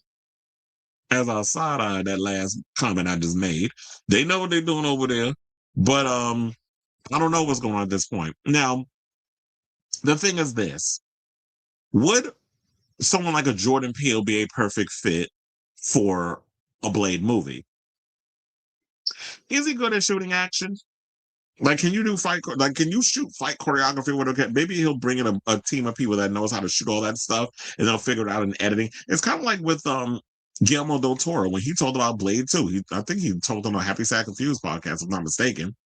As I side-eyed that last comment I just made. They know what they're doing over there. But I don't know what's going on at this point. Now, the thing is this. Would someone like a Jordan Peele be a perfect fit for a Blade movie? Is he good at shooting action? Like, can you do can you shoot fight choreography with okay? Maybe he'll bring in a team of people that knows how to shoot all that stuff, and they'll figure it out in editing. It's kind of like with Guillermo del Toro when he told about Blade 2. I think he told on a Happy Sad Confused podcast, if I'm not mistaken.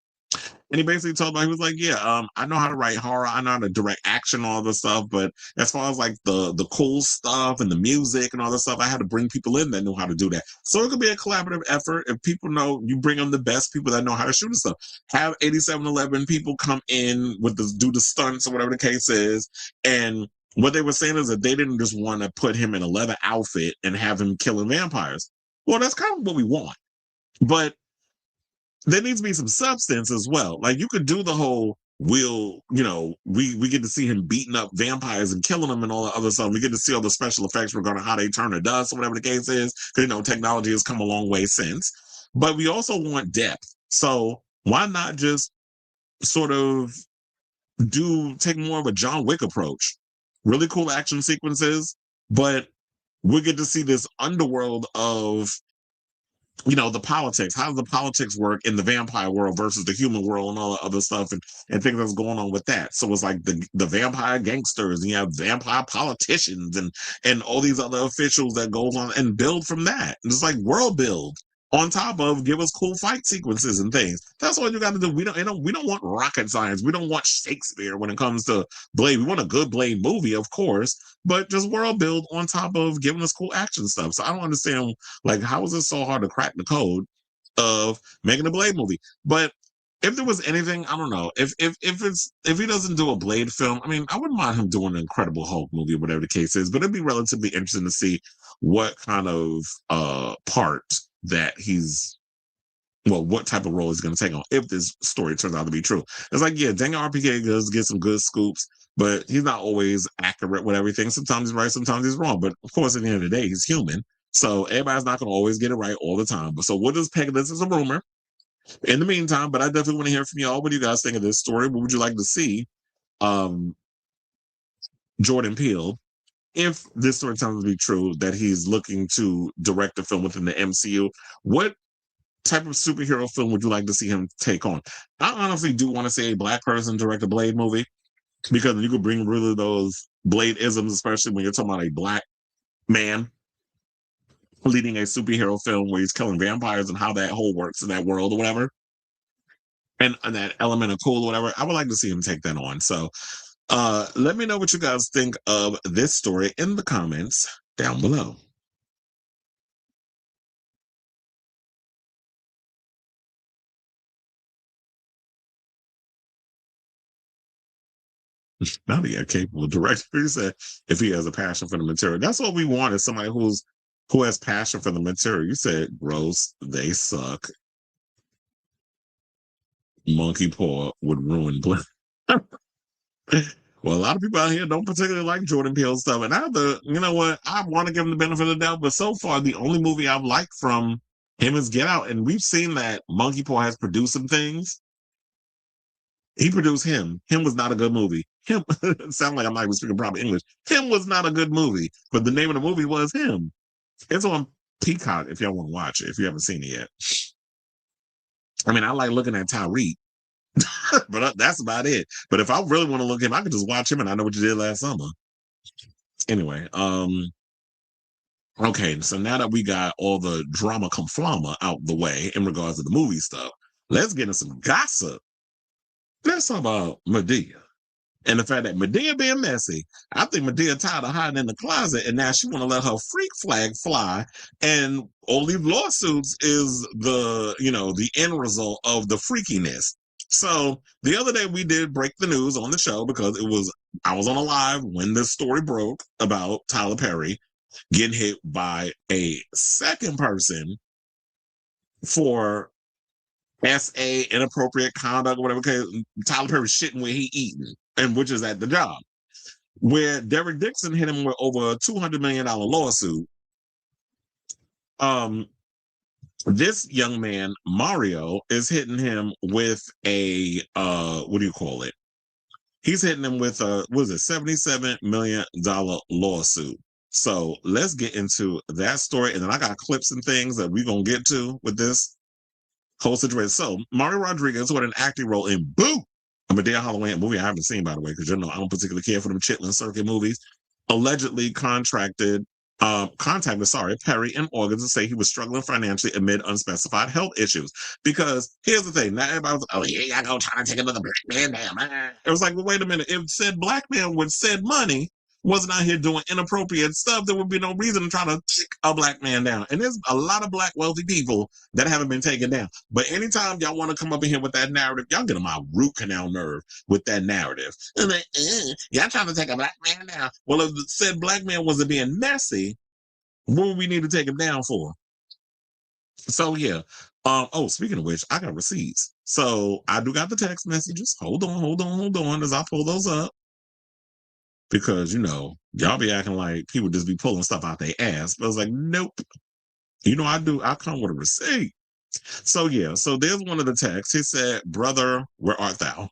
And he basically told me, he was like, yeah, I know how to write horror. I know how to direct action, all this stuff. But as far as like the cool stuff and the music and all this stuff, I had to bring people in that knew how to do that. So it could be a collaborative effort. If people know, you bring them the best people that know how to shoot and stuff. Have 8711 people come in do the stunts or whatever the case is. And what they were saying is that they didn't just want to put him in a leather outfit and have him killing vampires. Well, that's kind of what we want. But there needs to be some substance as well. Like you could do the whole we'll, we get to see him beating up vampires and killing them and all the other stuff. We get to see all the special effects regarding how they turn to dust or whatever the case is. Because, technology has come a long way since. But we also want depth. So why not just sort of take more of a John Wick approach? Really cool action sequences, but we get to see this underworld of the politics. How does the politics work in the vampire world versus the human world and all the other stuff and things that's going on with that. So it's like the vampire gangsters, and you have vampire politicians and all these other officials that goes on and build from that. And it's like world build on top of give us cool fight sequences and things. That's all you got to do. We don't want rocket science. We don't want Shakespeare when it comes to Blade. We want a good Blade movie, of course, but just world build on top of giving us cool action stuff. So I don't understand, like, how is it so hard to crack the code of making a Blade movie? But if there was anything, I don't know. If he doesn't do a Blade film, I mean, I wouldn't mind him doing an Incredible Hulk movie or whatever the case is. But it'd be relatively interesting to see what kind of part that what type of role he's going to take on if this story turns out to be true. It's like, yeah, Daniel RPK does get some good scoops, but he's not always accurate with everything. Sometimes he's right, sometimes he's wrong. But of course, at the end of the day, he's human. So everybody's not going to always get it right all the time. But so we'll just peg this as a rumor in the meantime. But I definitely want to hear from y'all. What do you guys think of this story? What would you like to see Jordan Peele, if this story turns out to be true, that he's looking to direct a film within the MCU? What type of superhero film would you like to see him take on? I honestly do want to see a black person direct a Blade movie, because you could bring really those Blade isms, especially when you're talking about a black man leading a superhero film where he's killing vampires and how that whole works in that world or whatever. And that element of cool or whatever. I would like to see him take that on. So let me know what you guys think of this story in the comments down below. Not a capable director. He said if he has a passion for the material. That's what we want, is somebody who has passion for the material. You said gross, they suck. Monkey paw would ruin Blade. Well, a lot of people out here don't particularly like Jordan Peele stuff. And you know what? I want to give him the benefit of the doubt, but so far the only movie I've liked from him is Get Out. And we've seen that Monkey Paw has produced some things. He produced Him. Him was not a good movie. Him sound like I'm not even speaking proper English. Him was not a good movie, but the name of the movie was Him. It's on Peacock if y'all want to watch it, if you haven't seen it yet. I mean, I like looking at Tyreek, but that's about it. But if I really want to look at him, I could just watch him, and I know what you did last summer. Anyway, okay, so now that we got all the drama conflama out the way in regards to the movie stuff, let's get into some gossip. Let's talk about Madea. And the fact that Madea being messy. I think Madea tired of hiding in the closet, and now she want to let her freak flag fly. And all these lawsuits is the end result of the freakiness. So the other day we did break the news on the show, because I was on a live when this story broke about Tyler Perry getting hit by a second person for SA, inappropriate conduct, whatever. Tyler Perry shitting where he eating, and which is at the job, where Derek Dixon hit him with over a $200 million lawsuit. This young man, Mario, is hitting him with a what do you call it? He's hitting him with a $77 million lawsuit. So let's get into that story, and then I got clips and things that we're gonna get to with this whole situation. So Mario Rodriguez, who had an acting role in Boo, a Madea Halloween movie I haven't seen, by the way, because I don't particularly care for them Chitlin Circuit movies, allegedly contacted Perry in August to say he was struggling financially amid unspecified health issues. Because here's the thing, now everybody was, oh yeah, I go trying to take another black man down. It was like, well, wait a minute, if said black man with said money wasn't out here doing inappropriate stuff, there would be no reason to try to take a black man down. And there's a lot of black wealthy people that haven't been taken down. But anytime y'all want to come up in here with that narrative, y'all get on my root canal nerve with that narrative. And then, y'all trying to take a black man down. Well, if said black man wasn't being messy, what would we need to take him down for? So yeah, Oh, speaking of which, I got receipts. So I do got the text messages. Hold on, as I pull those up. Because, y'all be acting like people just be pulling stuff out their ass. But I was like, nope. I come with a receipt. So yeah, so there's one of the texts. He said, "Brother, where art thou?"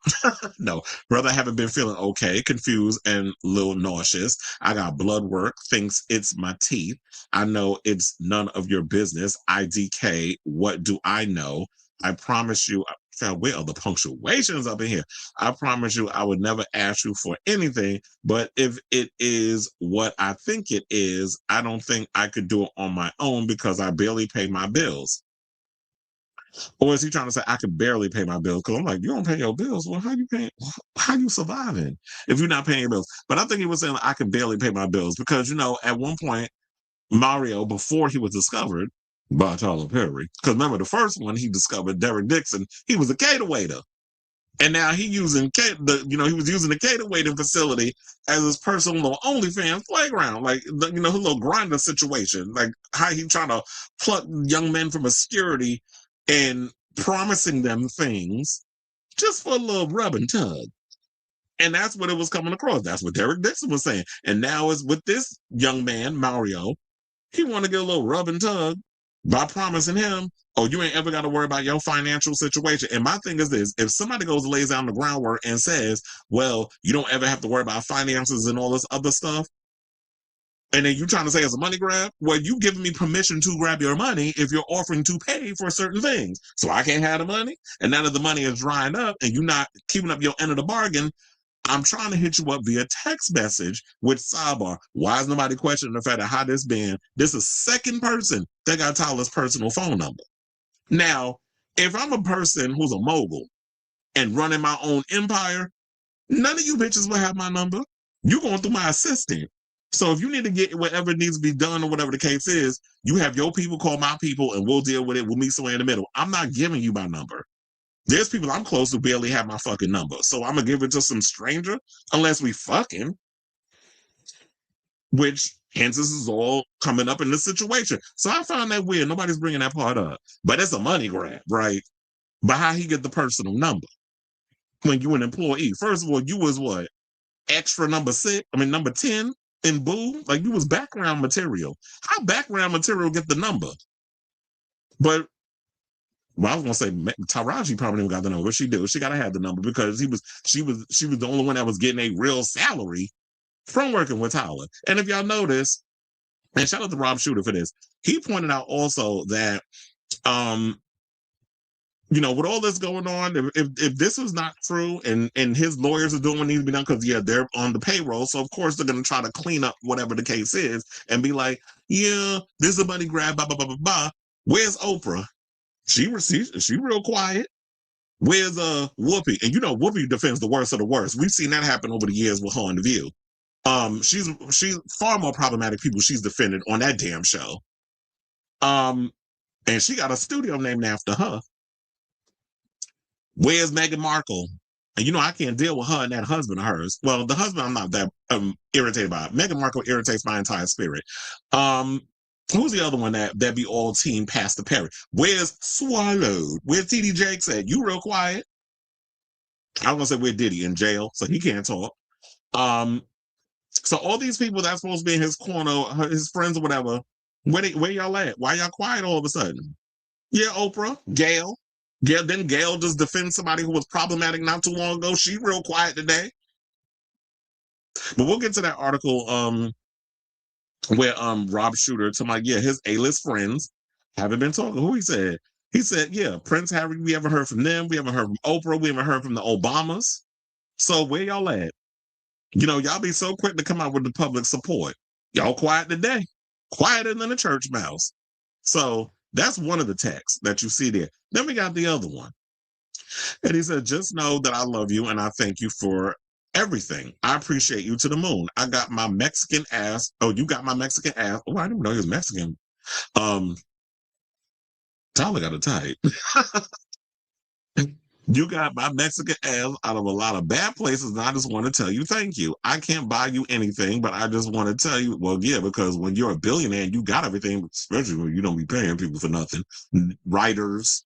No, brother, I haven't been feeling okay, confused and a little nauseous. I got blood work, thinks it's my teeth. I know it's none of your business. IDK, what do I know? I promise you, where are the punctuations up in here? I promise you, I would never ask you for anything, but if it is what I think it is, I don't think I could do it on my own because I barely pay my bills. Or is he trying to say I can barely pay my bills? Because I'm like, you don't pay your bills. Well, how you paying? How you surviving if you're not paying your bills? But I think he was saying I can barely pay my bills because at one point Mario, before he was discovered by Tyler Perry, because remember the first one he discovered Derek Dixon, he was a cater waiter, and now he was using the cater waiting facility as his personal little OnlyFans playground, like his little grinder situation, like how he trying to pluck young men from obscurity and promising them things just for a little rub and tug. And that's what it was coming across. That's what Derek Dixon was saying. And now it's with this young man, Mario, he want to get a little rub and tug by promising him, oh, you ain't ever got to worry about your financial situation. And my thing is this, if somebody goes and lays down the groundwork and says, well, you don't ever have to worry about finances and all this other stuff, and then you trying to say it's a money grab? Well, you giving me permission to grab your money if you're offering to pay for certain things. So I can't have the money. And now that the money is drying up and you're not keeping up your end of the bargain, I'm trying to hit you up via text message with sidebar. Why is nobody questioning the fact that how this been? This is second person that got Tyler's personal phone number. Now, if I'm a person who's a mogul and running my own empire, none of you bitches will have my number. You're going through my assistant. So if you need to get whatever needs to be done or whatever the case is, you have your people call my people and we'll deal with it. We'll meet somewhere in the middle. I'm not giving you my number. There's people I'm close to barely have my fucking number. So I'm going to give it to some stranger unless we fucking, which hence this is all coming up in this situation. So I found that weird. Nobody's bringing that part up. But it's a money grab, right? But how he get the personal number when you an employee? First of all, you was what? Extra number 10 in Boo? Like you was background material. How background material get the number? But I was gonna say Taraji probably never got the number. What she do? She gotta have the number because she was the only one that was getting a real salary from working with Tyler. And if y'all notice, and shout out to Rob Shooter for this, he pointed out also that with all this going on, if this is not true and his lawyers are doing what needs to be done, because they're on the payroll, so of course they're going to try to clean up whatever the case is and be like, yeah, this is a money grab, blah blah blah blah blah. Where's Oprah? She real quiet. Where's Whoopi? And Whoopi defends the worst of the worst. We've seen that happen over the years with her on The View. She's far more problematic people she's defended on that damn show. And she got a studio named after her. Where's Meghan Markle? And I can't deal with her and that husband of hers. Well, the husband I'm not that irritated by. Meghan Markle irritates my entire spirit. Who's the other one that be all team Pastor Perry? Where's Swallowed? Where's TD Jakes at? You real quiet. I was gonna say where Diddy in jail, so he can't talk. So all these people that's supposed to be in his corner, his friends or whatever, where y'all at? Why y'all quiet all of a sudden? Yeah, Oprah, Gail. Then Gail just defends somebody who was problematic not too long ago. She real quiet today. But we'll get to that article where Rob Shooter to his A-list friends haven't been talking. Who he said? He said, yeah, Prince Harry, we haven't heard from them. We haven't heard from Oprah. We haven't heard from the Obamas. So where y'all at? Y'all be so quick to come out with the public support. Y'all quiet today. Quieter than a church mouse. So that's one of the texts that you see there. Then we got the other one. And he said, just know that I love you and I thank you for everything. I appreciate you to the moon. I got my Mexican ass. Oh, you got my Mexican ass. Oh, I didn't know he was Mexican. Tyler got a type. You got my Mexican ass out of a lot of bad places, and I just want to tell you thank you. I can't buy you anything, but I just want to tell you, well, yeah, because when you're a billionaire and you got everything, especially when you don't be paying people for nothing, writers,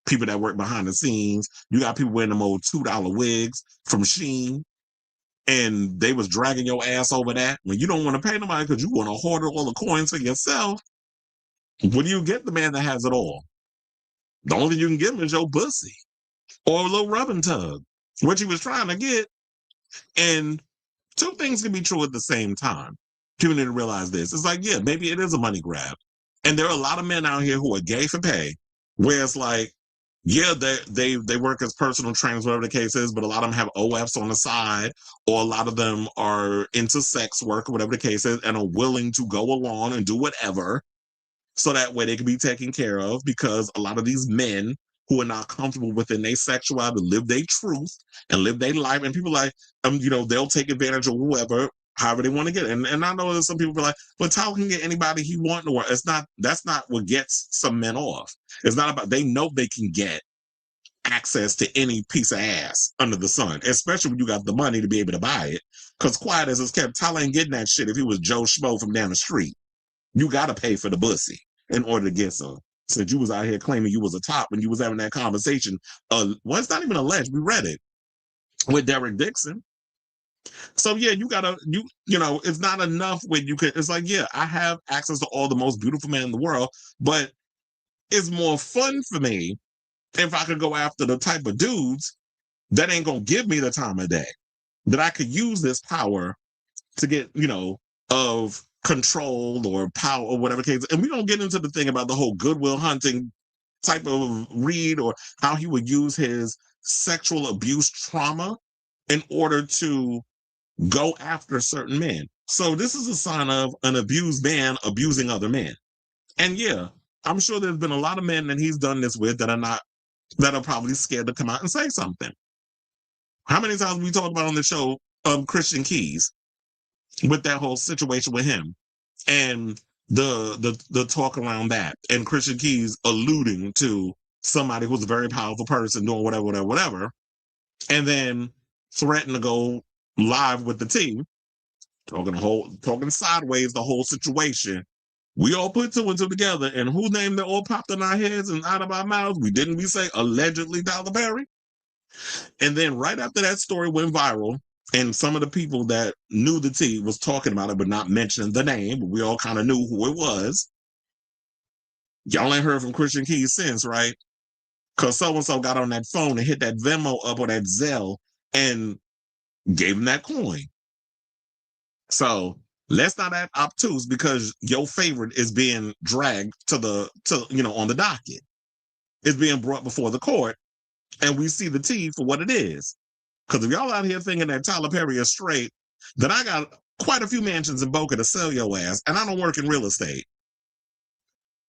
people that work behind the scenes, you got people wearing them old $2 wigs from Sheen, and they was dragging your ass over that. When you don't want to pay nobody because you want to hoard all the coins for yourself, what do you get the man that has it all? The only thing you can give him is your pussy or a little rub and tug, which he was trying to get. And two things can be true at the same time. People need to realize this. It's like, yeah, maybe it is a money grab. And there are a lot of men out here who are gay for pay, where it's like, yeah, they work as personal trainers, whatever the case is, but a lot of them have OFs on the side, or a lot of them are into sex work, or whatever the case is, and are willing to go along and do whatever so that way they can be taken care of, because a lot of these men who are not comfortable within their sexuality live their truth and live their life, and people like, they'll take advantage of whoever, however they want to get it. And I know that some people are like, but Tyler can get anybody he wants in the world. That's not what gets some men off. It's not about, they know they can get access to any piece of ass under the sun, especially when you got the money to be able to buy it. Because quiet as it's kept, Tyler ain't getting that shit if he was Joe Schmo from down the street. You got to pay for the pussy in order to get some. Since you was out here claiming you was a top when you was having that conversation, well, it's not even alleged. We read it with Derek Dixon. So yeah, it's not enough when you could. It's like, yeah, I have access to all the most beautiful men in the world, but it's more fun for me if I could go after the type of dudes that ain't gonna give me the time of day, that I could use this power to get, of control or power or whatever case. And we don't get into the thing about the whole Goodwill Hunting type of read, or how he would use his sexual abuse trauma in order to go after certain men. So this is a sign of an abused man abusing other men. And yeah, I'm sure there's been a lot of men that he's done this with that are probably scared to come out and say something. How many times we talked about on the show Christian Keys with that whole situation with him and the talk around that, and Christian Keys alluding to somebody who's a very powerful person doing whatever, and then threatened to go live with the team, talking sideways the whole situation. We all put two and two together, and whose name that all popped in our heads and out of our mouths? We say allegedly Tyler Perry. And then right after that story went viral, and some of the people that knew the tea was talking about it, but not mentioning the name, but we all kind of knew who it was. Y'all ain't heard from Christian Keys since, right? Because so-and-so got on that phone and hit that Venmo up or that Zelle and gave him that coin. So let's not act obtuse because your favorite is being dragged on the docket. It's being brought before the court, and we see the tea for what it is. Because if y'all out here thinking that Tyler Perry is straight, then I got quite a few mansions in Boca to sell your ass, and I don't work in real estate.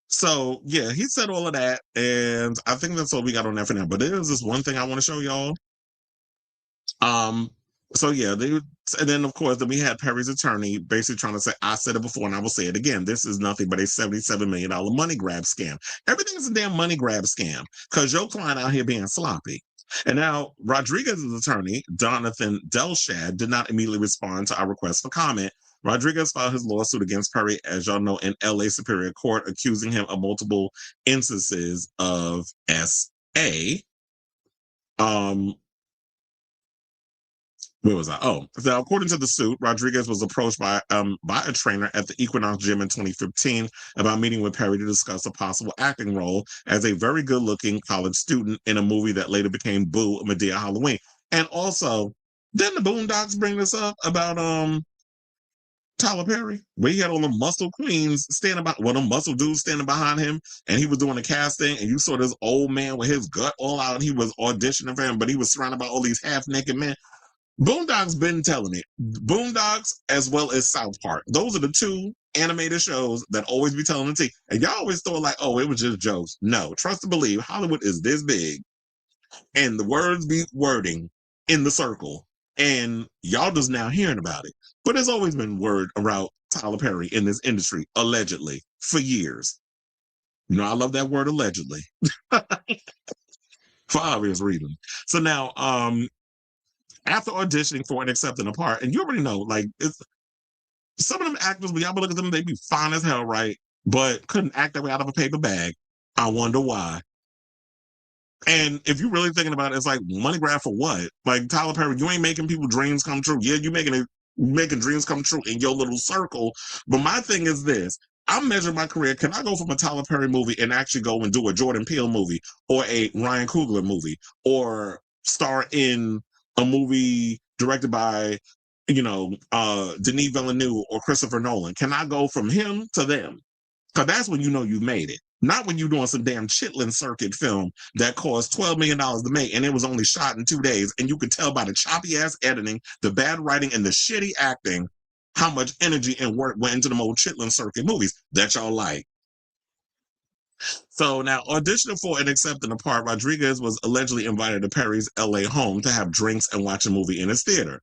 So, yeah, he said all of that, and I think that's all we got on that for now. But there is this one thing I want to show y'all. So, yeah, and then, of course, then we had Perry's attorney basically trying to say, I said it before, and I will say it again, this is nothing but a $77 million money grab scam. Everything is a damn money grab scam because your client out here being sloppy. And now Rodriguez's attorney, Jonathan Delshad, did not immediately respond to our request for comment. Rodriguez filed his lawsuit against Perry, as y'all know, in LA Superior Court, accusing him of multiple instances of SA. Where was I? Oh, so according to the suit, Rodriguez was approached by a trainer at the Equinox Gym in 2015 about meeting with Perry to discuss a possible acting role as a very good-looking college student in a movie that later became Boo, Madea Halloween. And also, didn't the Boondocks bring this up about Tyler Perry, where he had all the muscle queens standing by, the muscle dudes standing behind him, and he was doing the casting, and you saw this old man with his gut all out, and he was auditioning for him, but he was surrounded by all these half-naked men. Boondocks been telling it. Boondocks as well as South Park. Those are the two animated shows that always be telling the tea. And y'all always thought like, oh, it was just jokes. No, trust and believe, Hollywood is this big. And the words be wording in the circle. And y'all just now hearing about it. But there's always been word around Tyler Perry in this industry, allegedly, for years. I love that word allegedly. for obvious reasons. So now, after auditioning for and accepting a part, and you already know, like, it's some of them actors, when y'all look at them, they be fine as hell, right? But couldn't act their way out of a paper bag. I wonder why. And if you're really thinking about it, it's like money grab for what? Like Tyler Perry, you ain't making people dreams come true. Yeah, you making dreams come true in your little circle. But my thing is this. I'm measuring my career. Can I go from a Tyler Perry movie and actually go and do a Jordan Peele movie or a Ryan Coogler movie or star in a movie directed by, Denis Villeneuve or Christopher Nolan? Can I go from him to them? Because that's when you know you made it. Not when you're doing some damn Chitlin Circuit film that cost $12 million to make and it was only shot in 2 days. And you could tell by the choppy ass editing, the bad writing, and the shitty acting how much energy and work went into the old Chitlin Circuit movies that y'all like. So now, auditioning for and accepting the part, Rodriguez was allegedly invited to Perry's LA home to have drinks and watch a movie in his theater.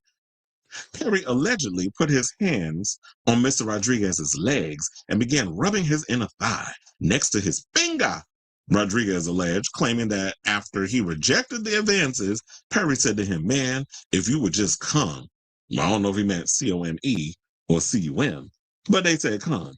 Perry allegedly put his hands on Mr. Rodriguez's legs and began rubbing his inner thigh next to his finger, Rodriguez alleged, claiming that after he rejected the advances, Perry said to him, "Man, if you would just come." I don't know if he meant C-O-M-E or C-U-M, but they said come.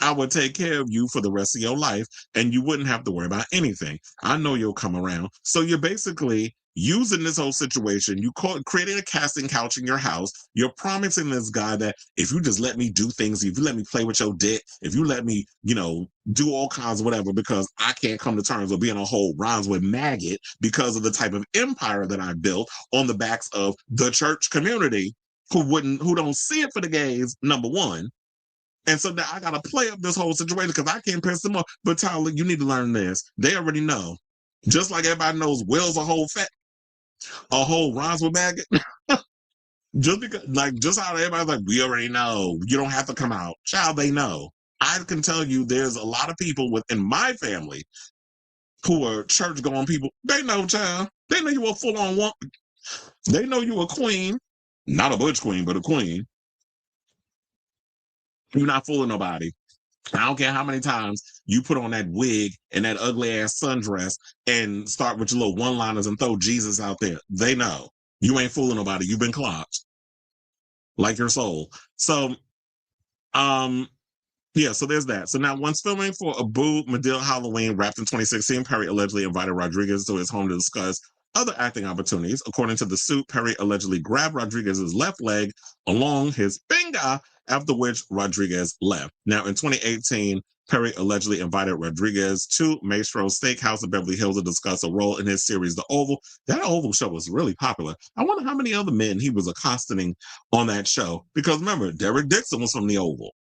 "I would take care of you for the rest of your life and you wouldn't have to worry about anything. I know you'll come around." So you're basically using this whole situation. Creating a casting couch in your house. You're promising this guy that if you just let me do things, if you let me play with your dick, if you let me, do all kinds of whatever, because I can't come to terms with being a whole rhymes with maggot because of the type of empire that I built on the backs of the church community who don't see it for the gays, number one. And so now I gotta play up this whole situation because I can't piss them off. But Tyler, you need to learn this. They already know. Just like everybody knows Will's a whole rhymes with maggot. just how everybody's like, we already know. You don't have to come out. Child, they know. I can tell you there's a lot of people within my family who are church going people. They know, child. They know you a full on woman. They know you a queen. Not a butch queen, but a queen. You're not fooling nobody. I don't care how many times you put on that wig and that ugly ass sundress and start with your little one-liners and throw Jesus out there. They know. You ain't fooling nobody. You've been clocked. Like your soul. So, yeah, so there's that. So now, once filming for a Boo Medill Halloween wrapped in 2016, Perry allegedly invited Rodriguez to his home to discuss other acting opportunities. According to the suit, Perry allegedly grabbed Rodriguez's left leg along his finger, after which Rodriguez left. Now, in 2018, Perry allegedly invited Rodriguez to Maestro's Steakhouse in Beverly Hills to discuss a role in his series, The Oval. That Oval show was really popular. I wonder how many other men he was accosting on that show. Because remember, Derek Dixon was from The Oval,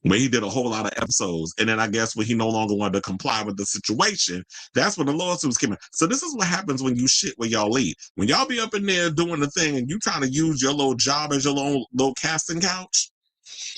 where he did a whole lot of episodes. And then I guess when he no longer wanted to comply with the situation, that's when the lawsuits came in. So this is what happens when you shit where y'all lead. When y'all be up in there doing the thing and you trying to use your little job as your little casting couch,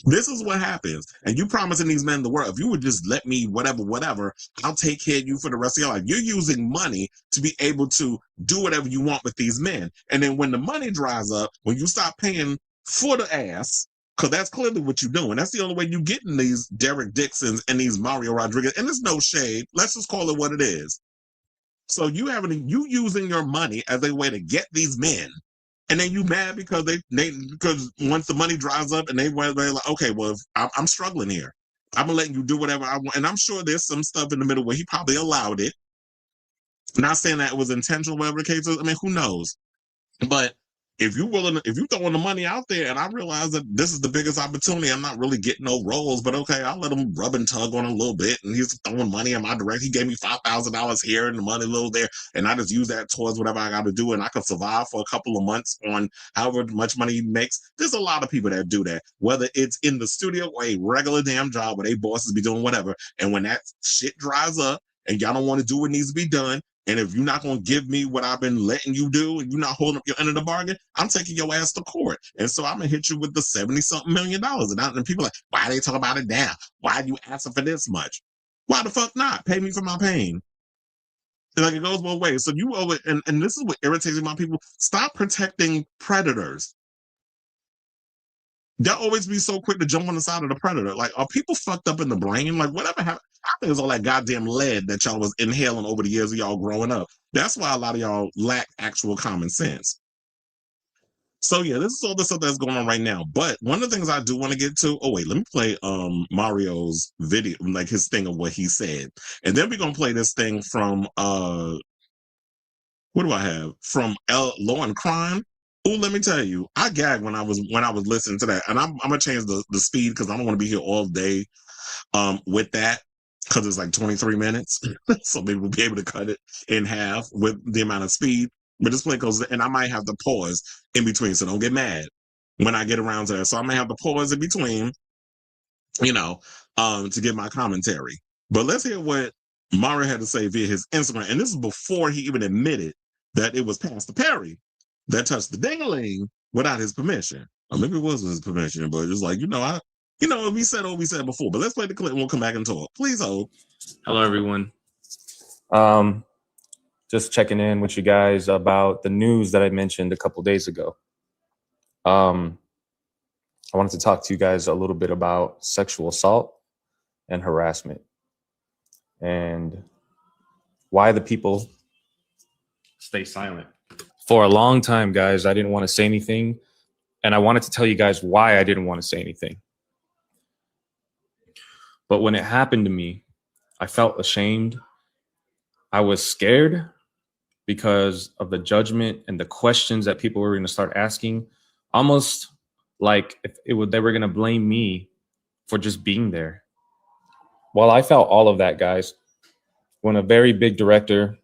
this is what happens. And you promising these men the world. If you would just let me whatever, I'll take care of you for the rest of your life. You're using money to be able to do whatever you want with these men. And then when the money dries up, when you stop paying for the ass, because that's clearly what you're doing. That's the only way you getting these Derek Dixons and these Mario Rodriguez. And there's no shade. Let's just call it what it is. So you using your money as a way to get these men. And then you mad because because once the money dries up and they're like, okay, well, I'm struggling here. I'm gonna let you do whatever I want. And I'm sure there's some stuff in the middle where he probably allowed it. Not saying that it was intentional, whatever the case is. I mean, who knows? But if you throwing the money out there, and I realize that this is the biggest opportunity, I'm not really getting no roles, but okay, I'll let him rub and tug on a little bit, and he's throwing money in my direction. He gave me $5,000 here and the money a little there, and I just use that towards whatever I got to do, and I can survive for a couple of months on however much money he makes. There's a lot of people that do that, whether it's in the studio or a regular damn job where they bosses be doing whatever, and when that shit dries up and y'all don't want to do what needs to be done, and if you're not going to give me what I've been letting you do, and you're not holding up your end of the bargain, I'm taking your ass to court. And so I'm going to hit you with the $70-something million. And people are like, why they talk about it now? Why are you asking for this much? Why the fuck not? Pay me for my pain. And like, it goes both ways. So you owe it. And this is what irritates my people. Stop protecting predators. They'll always be so quick to jump on the side of the predator. Like, are people fucked up in the brain? Like, whatever happened? I think it's all that goddamn lead that y'all was inhaling over the years of y'all growing up. That's why a lot of y'all lack actual common sense. So yeah, this is all the stuff that's going on right now. But one of the things I do want to get to, oh wait, let me play Mario's video, like his thing of what he said. And then we're gonna play this thing from what do I have? From Law and Crime. Oh, let me tell you, I gagged when I was listening to that. And I'm gonna change the speed because I don't want to be here all day with that because it's like 23 minutes. So maybe we'll be able to cut it in half with the amount of speed. But this play goes, and I might have to pause in between, so don't get mad when I get around to that. So I may have to pause in between, to give my commentary. But let's hear what Mario had to say via his Instagram. And this is before he even admitted that it was Pastor Perry that touched the ding-a-ling without his permission. Or maybe it was with his permission, but it's like, we said what we said before. But let's play the clip and we'll come back and talk. Please hold. Hello, everyone. Just checking in with you guys about the news that I mentioned a couple days ago. I wanted to talk to you guys a little bit about sexual assault and harassment and why the people stay silent. For a long time, guys, I didn't want to say anything, and I wanted to tell you guys why I didn't want to say anything. But when it happened to me, I felt ashamed. I was scared because of the judgment and the questions that people were going to start asking, almost like they were going to blame me for just being there. Well, I felt all of that, guys, when a very big director,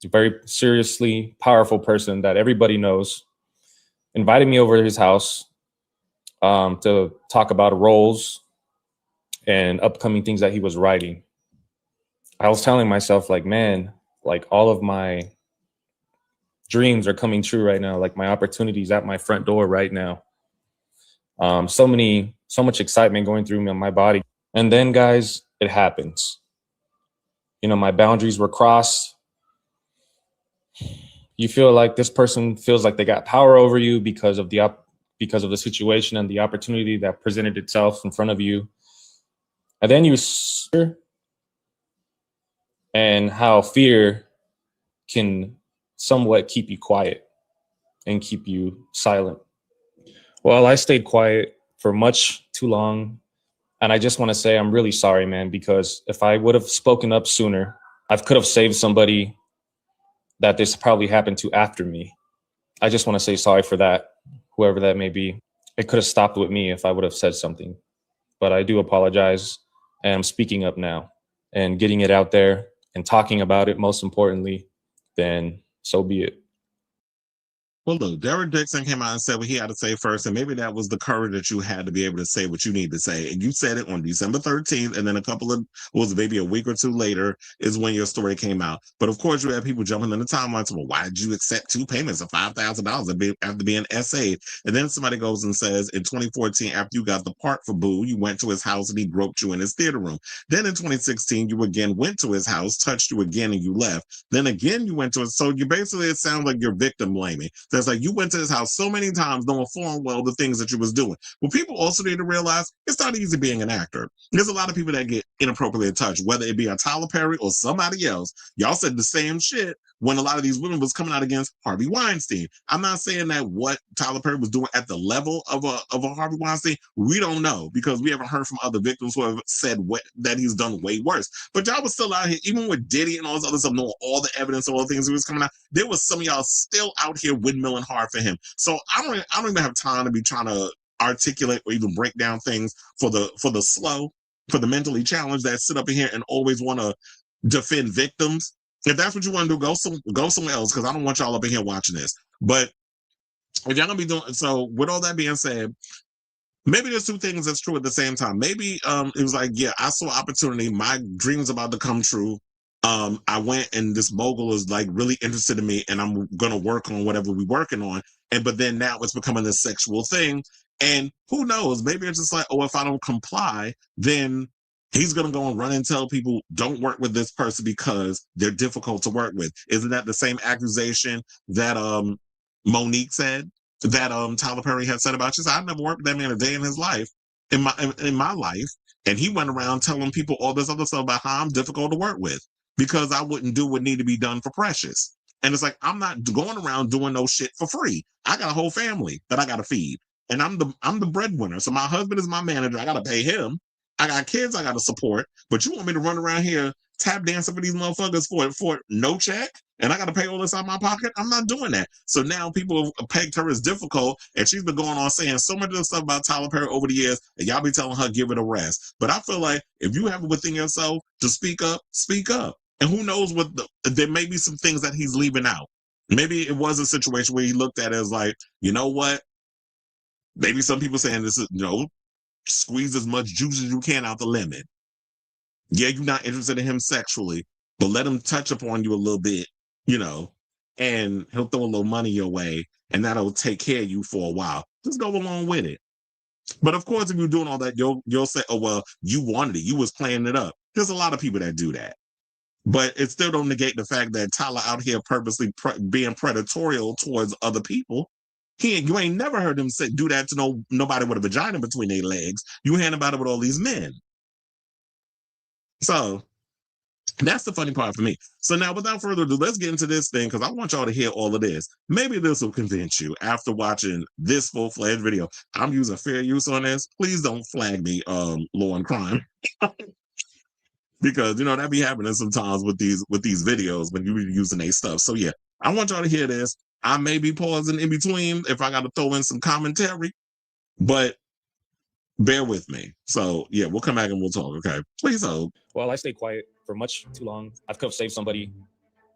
a very seriously powerful person that everybody knows, invited me over to his house to talk about roles and upcoming things that he was writing. I was telling myself, like, man, like all of my dreams are coming true right now. Like my opportunities at my front door right now. So much excitement going through my body. And then, guys, it happens. My boundaries were crossed. You feel like this person feels like they got power over you because of the situation and the opportunity that presented itself in front of you. And then and how fear can somewhat keep you quiet and keep you silent. Well, I stayed quiet for much too long. And I just want to say I'm really sorry, man, because if I would have spoken up sooner, I could have saved somebody that this probably happened to after me. I just want to say sorry for that, whoever that may be. It could have stopped with me if I would have said something. But I do apologize, and I'm speaking up now and getting it out there and talking about it, most importantly, then so be it. Well, look, Derek Dixon came out and said what he had to say first, and maybe that was the courage that you had to be able to say what you need to say. And you said it on December 13th, and then maybe a week or two later is when your story came out. But of course, you had people jumping in the timeline, well, why did you accept 2 payments of $5,000 after being essayed? And then somebody goes and says, in 2014, after you got the part for Boo, you went to his house and he groped you in his theater room. Then in 2016, you again went to his house, touched you again, and you left. Then again, you went to it. So you basically, it sounds like you're victim blaming. That's like you went to his house so many times knowing full well the things that you was doing. Well, people also need to realize it's not easy being an actor. There's a lot of people that get inappropriately touched, whether it be a Tyler Perry or somebody else. Y'all said the same shit when a lot of these women was coming out against Harvey Weinstein. I'm not saying that what Tyler Perry was doing at the level of a Harvey Weinstein, we don't know because we haven't heard from other victims who have said that he's done way worse. But y'all was still out here, even with Diddy and all this other stuff, knowing all the evidence, all the things he was coming out, there was some of y'all still out here windmilling hard for him. So I don't even have time to be trying to articulate or even break down things for the slow, for the mentally challenged that sit up in here and always want to defend victims. If that's what you want to do, go somewhere else, because I don't want y'all up in here watching this. But if y'all gonna be doing so, with all that being said, maybe there's 2 things that's true at the same time. Maybe it was like, yeah, I saw opportunity, my dream's about to come true. I went and this mogul is like really interested in me, and I'm gonna work on whatever we're working on. But then now it's becoming a sexual thing. And who knows? Maybe it's just like, oh, if I don't comply, then he's going to go and run and tell people, don't work with this person because they're difficult to work with. Isn't that the same accusation that Monique said, that Tyler Perry had said about you? She said, I've never worked with that man a day in his life, in my life. And he went around telling people all this other stuff about how I'm difficult to work with because I wouldn't do what needed to be done for Precious. And it's like, I'm not going around doing no shit for free. I got a whole family that I got to feed. And I'm the breadwinner. So my husband is my manager. I got to pay him. I got kids I got to support. But you want me to run around here tap dancing for these motherfuckers for no check? And I got to pay all this out of my pocket? I'm not doing that. So now people have pegged her as difficult, and she's been going on saying so much of the stuff about Tyler Perry over the years, and y'all be telling her, give it a rest. But I feel like if you have it within yourself to speak up, speak up. And who knows there may be some things that he's leaving out. Maybe it was a situation where he looked at it as like, you know what? Maybe some people saying this is, squeeze as much juice as you can out the lemon. Yeah, you're not interested in him sexually, but let him touch upon you a little bit, and he'll throw a little money your way, and that'll take care of you for a while. Just go along with it. But of course, if you're doing all that, you'll say, oh, well, you wanted it. You was playing it up. There's a lot of people that do that. But it still don't negate the fact that Tyler out here purposely being predatorial towards other people. You ain't never heard him do that to nobody with a vagina between their legs. You hearing about it with all these men. So that's the funny part for me. So now, without further ado, let's get into this thing because I want y'all to hear all of this. Maybe this will convince you after watching this full-fledged video. I'm using fair use on this. Please don't flag me, law and crime. Because that be happening sometimes with these videos when you're using their stuff. So yeah, I want y'all to hear this. I may be pausing in between if I got to throw in some commentary, but bear with me. So yeah, we'll come back and we'll talk. Okay, please hold. Well, I stayed quiet for much too long. I could have saved somebody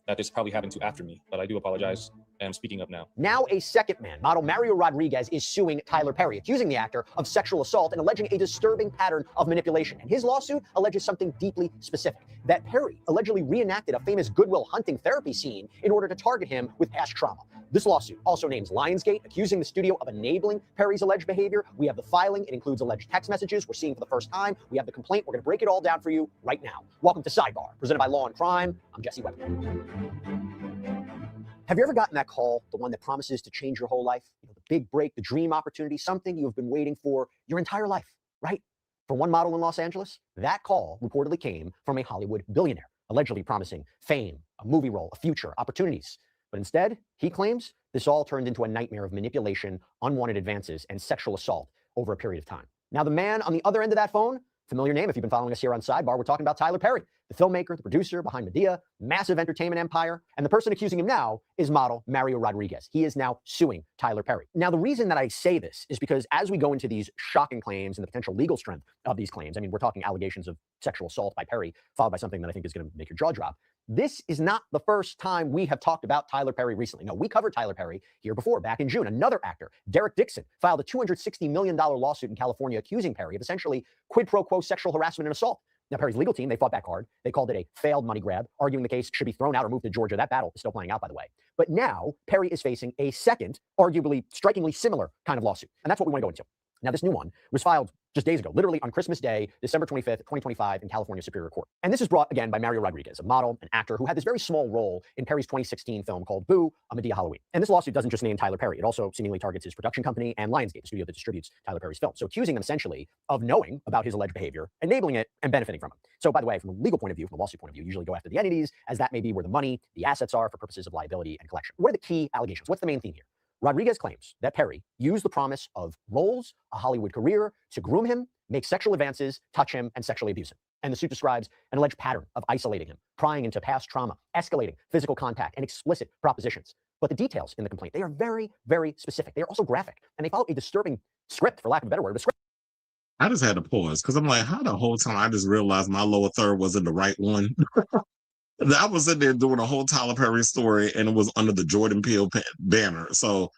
that this probably happened to after me, but I do apologize. And I'm speaking up now. Now a second man, model Mario Rodriguez, is suing Tyler Perry, accusing the actor of sexual assault and alleging a disturbing pattern of manipulation. And his lawsuit alleges something deeply specific, that Perry allegedly reenacted a famous Goodwill Hunting therapy scene in order to target him with past trauma. This lawsuit also names Lionsgate, accusing the studio of enabling Perry's alleged behavior. We have the filing. It includes alleged text messages we're seeing for the first time. We have the complaint. We're going to break it all down for you right now. Welcome to Sidebar, presented by Law and Crime. I'm Jesse Weber. Have you ever gotten that call, the one that promises to change your whole life? The big break, the dream opportunity, something you have been waiting for your entire life, right? For one model in Los Angeles, that call reportedly came from a Hollywood billionaire, allegedly promising fame, a movie role, a future, opportunities. But instead, he claims this all turned into a nightmare of manipulation, unwanted advances, and sexual assault over a period of time. Now, the man on the other end of that phone, familiar name if you've been following us here on Sidebar, we're talking about Tyler Perry, the filmmaker, the producer behind Medea, massive entertainment empire, and the person accusing him now is model Mario Rodriguez. He is now suing Tyler Perry. Now, the reason that I say this is because as we go into these shocking claims and the potential legal strength of these claims, I mean, we're talking allegations of sexual assault by Perry, followed by something that I think is going to make your jaw drop. This is not the first time we have talked about Tyler Perry recently. No, we covered Tyler Perry here before, back in June. Another actor, Derek Dixon, filed a $260 million lawsuit in California accusing Perry of essentially quid pro quo sexual harassment and assault. Now, Perry's legal team, they fought back hard. They called it a failed money grab, arguing the case should be thrown out or moved to Georgia. That battle is still playing out, by the way. But now, Perry is facing a second, arguably strikingly similar kind of lawsuit. And that's what we want to go into. Now, this new one was filed just days ago, literally on Christmas Day, December 25th, 2025, in California Superior Court. And this is brought, again, by Mario Rodriguez, a model, an actor who had this very small role in Perry's 2016 film called Boo, A Medea Halloween. And this lawsuit doesn't just name Tyler Perry. It also seemingly targets his production company and Lionsgate, the studio that distributes Tyler Perry's film. So accusing them essentially of knowing about his alleged behavior, enabling it, and benefiting from him. So, by the way, from a legal point of view, from a lawsuit point of view, you usually go after the entities, as that may be where the money, the assets are for purposes of liability and collection. What are the key allegations? What's the main theme here? Rodriguez claims that Perry used the promise of roles, a Hollywood career, to groom him, make sexual advances, touch him, and sexually abuse him. And the suit describes an alleged pattern of isolating him, prying into past trauma, escalating physical contact, and explicit propositions. But the details in the complaint, they are very, very specific. They are also graphic, and they follow a disturbing script, for lack of a better word. I just had to pause because I'm like, how the whole time I just realized my lower third wasn't the right one. I was sitting there doing a whole Tyler Perry story, and it was under the Jordan Peele banner. So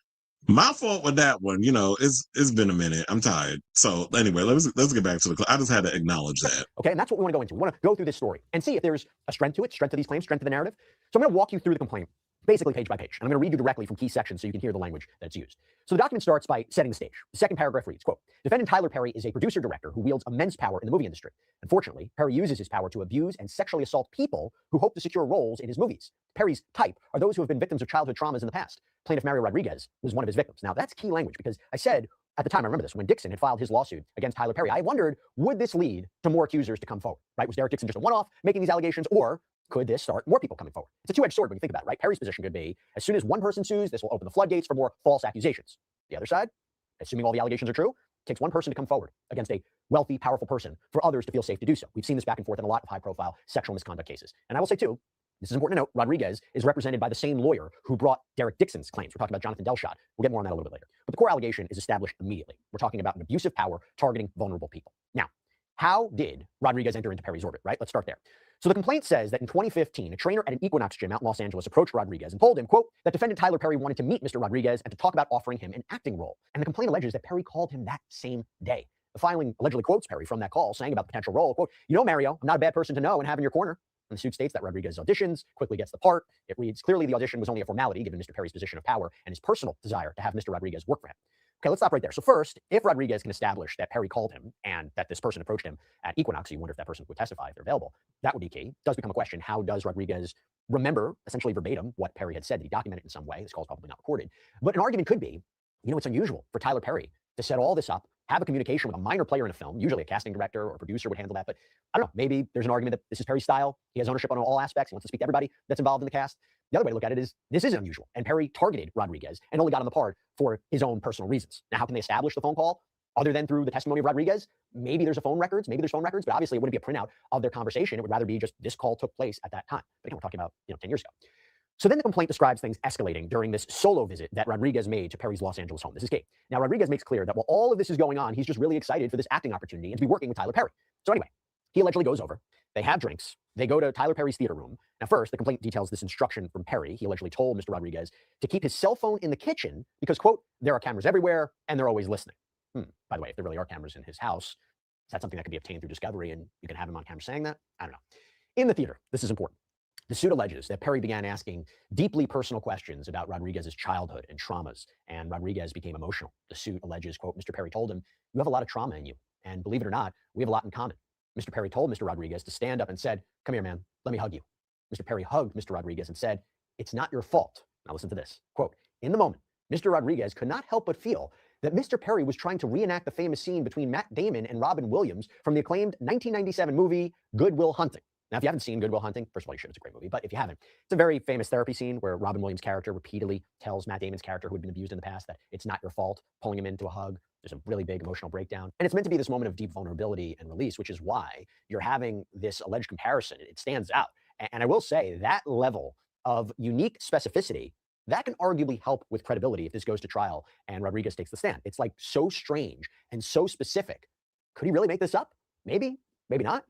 my fault with that one. It's been a minute. I'm tired. So anyway, let's get back to the. I just had to acknowledge that. Okay, and that's what we want to go into. We want to go through this story and see if there's a strength to it, strength to these claims, strength to the narrative. So I'm going to walk you through the complaint, basically page by page. And I'm going to read you directly from key sections so you can hear the language that's used. So the document starts by setting the stage. The second paragraph reads, quote, defendant Tyler Perry is a producer-director who wields immense power in the movie industry. Unfortunately, Perry uses his power to abuse and sexually assault people who hope to secure roles in his movies. Perry's type are those who have been victims of childhood traumas in the past. Plaintiff Mario Rodriguez was one of his victims. Now, that's key language because I said at the time, I remember this, when Dixon had filed his lawsuit against Tyler Perry, I wondered, would this lead to more accusers to come forward, right? Was Derek Dixon just a one-off making these allegations, or could this start more people coming forward? It's a two-edged sword when you think about it, right? Perry's position could be, as soon as one person sues, this will open the floodgates for more false accusations. The other side, assuming all the allegations are true, takes one person to come forward against a wealthy, powerful person for others to feel safe to do so. We've seen this back and forth in a lot of high-profile sexual misconduct cases. And I will say, too, this is important to note, Rodriguez is represented by the same lawyer who brought Derek Dixon's claims. We're talking about Jonathan Delshot. We'll get more on that a little bit later. But the core allegation is established immediately. We're talking about an abuse of power targeting vulnerable people. Now, how did Rodriguez enter into Perry's orbit, right? Let's start there. So the complaint says that in 2015, a trainer at an Equinox gym out in Los Angeles approached Rodriguez and told him, quote, that defendant Tyler Perry wanted to meet Mr. Rodriguez and to talk about offering him an acting role. And the complaint alleges that Perry called him that same day. The filing allegedly quotes Perry from that call, saying about the potential role, quote, you know, Mario, I'm not a bad person to know and have in your corner. And the suit states that Rodriguez auditions, quickly gets the part. It reads, clearly the audition was only a formality given Mr. Perry's position of power and his personal desire to have Mr. Rodriguez work for him. Okay, let's stop right there. So first, if Rodriguez can establish that Perry called him and that this person approached him at Equinox, you wonder if that person would testify if they're available. That would be key. It does become a question, how does Rodriguez remember, essentially verbatim, what Perry had said? Did he document it in some way? This call is probably not recorded. But an argument could be, you know, it's unusual for Tyler Perry to set all this up, have a communication with a minor player in a film. Usually a casting director or a producer would handle that. But I don't know, maybe there's an argument that this is Perry's style. He has ownership on all aspects. He wants to speak to everybody that's involved in the cast. The other way to look at it is this is unusual. And Perry targeted Rodriguez and only got him the part for his own personal reasons. Now, how can they establish the phone call other than through the testimony of Rodriguez? Maybe there's phone records, but obviously it wouldn't be a printout of their conversation. It would rather be just this call took place at that time. But again, we're talking about, 10 years ago. So then the complaint describes things escalating during this solo visit that Rodriguez made to Perry's Los Angeles home. This is key. Now, Rodriguez makes clear that while all of this is going on, he's just really excited for this acting opportunity and to be working with Tyler Perry. So anyway, he allegedly goes over. They have drinks. They go to Tyler Perry's theater room. Now, first, the complaint details this instruction from Perry. He allegedly told Mr. Rodriguez to keep his cell phone in the kitchen because, quote, there are cameras everywhere and they're always listening. By the way, if there really are cameras in his house, is that something that could be obtained through discovery and you can have him on camera saying that? I don't know. In the theater, this is important. The suit alleges that Perry began asking deeply personal questions about Rodriguez's childhood and traumas, and Rodriguez became emotional. The suit alleges, quote, Mr. Perry told him, you have a lot of trauma in you, and believe it or not, we have a lot in common. Mr. Perry told Mr. Rodriguez to stand up and said, come here, man, let me hug you. Mr. Perry hugged Mr. Rodriguez and said, it's not your fault. Now listen to this, quote, in the moment, Mr. Rodriguez could not help but feel that Mr. Perry was trying to reenact the famous scene between Matt Damon and Robin Williams from the acclaimed 1997 movie Good Will Hunting. Now, if you haven't seen Good Will Hunting, first of all, you should. It's a great movie. But if you haven't, it's a very famous therapy scene where Robin Williams' character repeatedly tells Matt Damon's character, who had been abused in the past, that it's not your fault, pulling him into a hug. There's a really big emotional breakdown. And it's meant to be this moment of deep vulnerability and release, which is why you're having this alleged comparison. It stands out. And I will say that level of unique specificity, that can arguably help with credibility if this goes to trial and Rodriguez takes the stand. It's like so strange and so specific. Could he really make this up? Maybe, maybe not.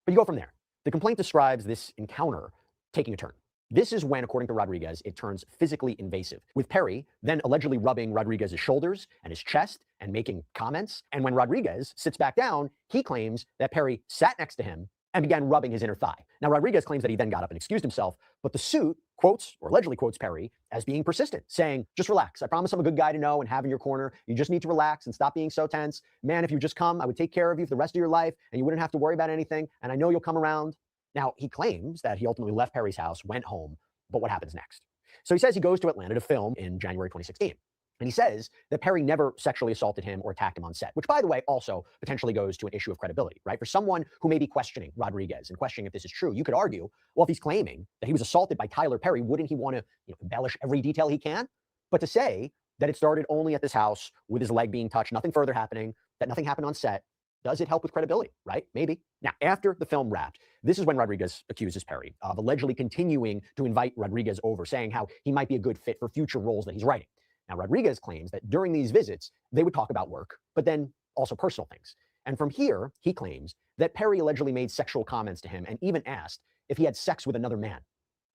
But you go from there. The complaint describes this encounter taking a turn. This is when, according to Rodriguez, it turns physically invasive, with Perry then allegedly rubbing Rodriguez's shoulders and his chest and making comments. And when Rodriguez sits back down, he claims that Perry sat next to him and began rubbing his inner thigh. Now, Rodriguez claims that he then got up and excused himself, but the suit quotes, or allegedly quotes, Perry as being persistent, saying, just relax. I promise I'm a good guy to know and have in your corner. You just need to relax and stop being so tense. Man, if you just come, I would take care of you for the rest of your life and you wouldn't have to worry about anything. And I know you'll come around. Now, he claims that he ultimately left Perry's house, went home, but what happens next? So he says he goes to Atlanta to film in January 2016. And he says that Perry never sexually assaulted him or attacked him on set, which, by the way, also potentially goes to an issue of credibility, right? For someone who may be questioning Rodriguez and questioning if this is true, you could argue, well, if he's claiming that he was assaulted by Tyler Perry, wouldn't he want to embellish every detail he can? But to say that it started only at this house with his leg being touched, nothing further happening, that nothing happened on set, does it help with credibility, right? Maybe. Now, after the film wrapped, this is when Rodriguez accuses Perry of allegedly continuing to invite Rodriguez over, saying how he might be a good fit for future roles that he's writing. Now, Rodriguez claims that during these visits, they would talk about work, but then also personal things. And from here, he claims that Perry allegedly made sexual comments to him and even asked if he had sex with another man.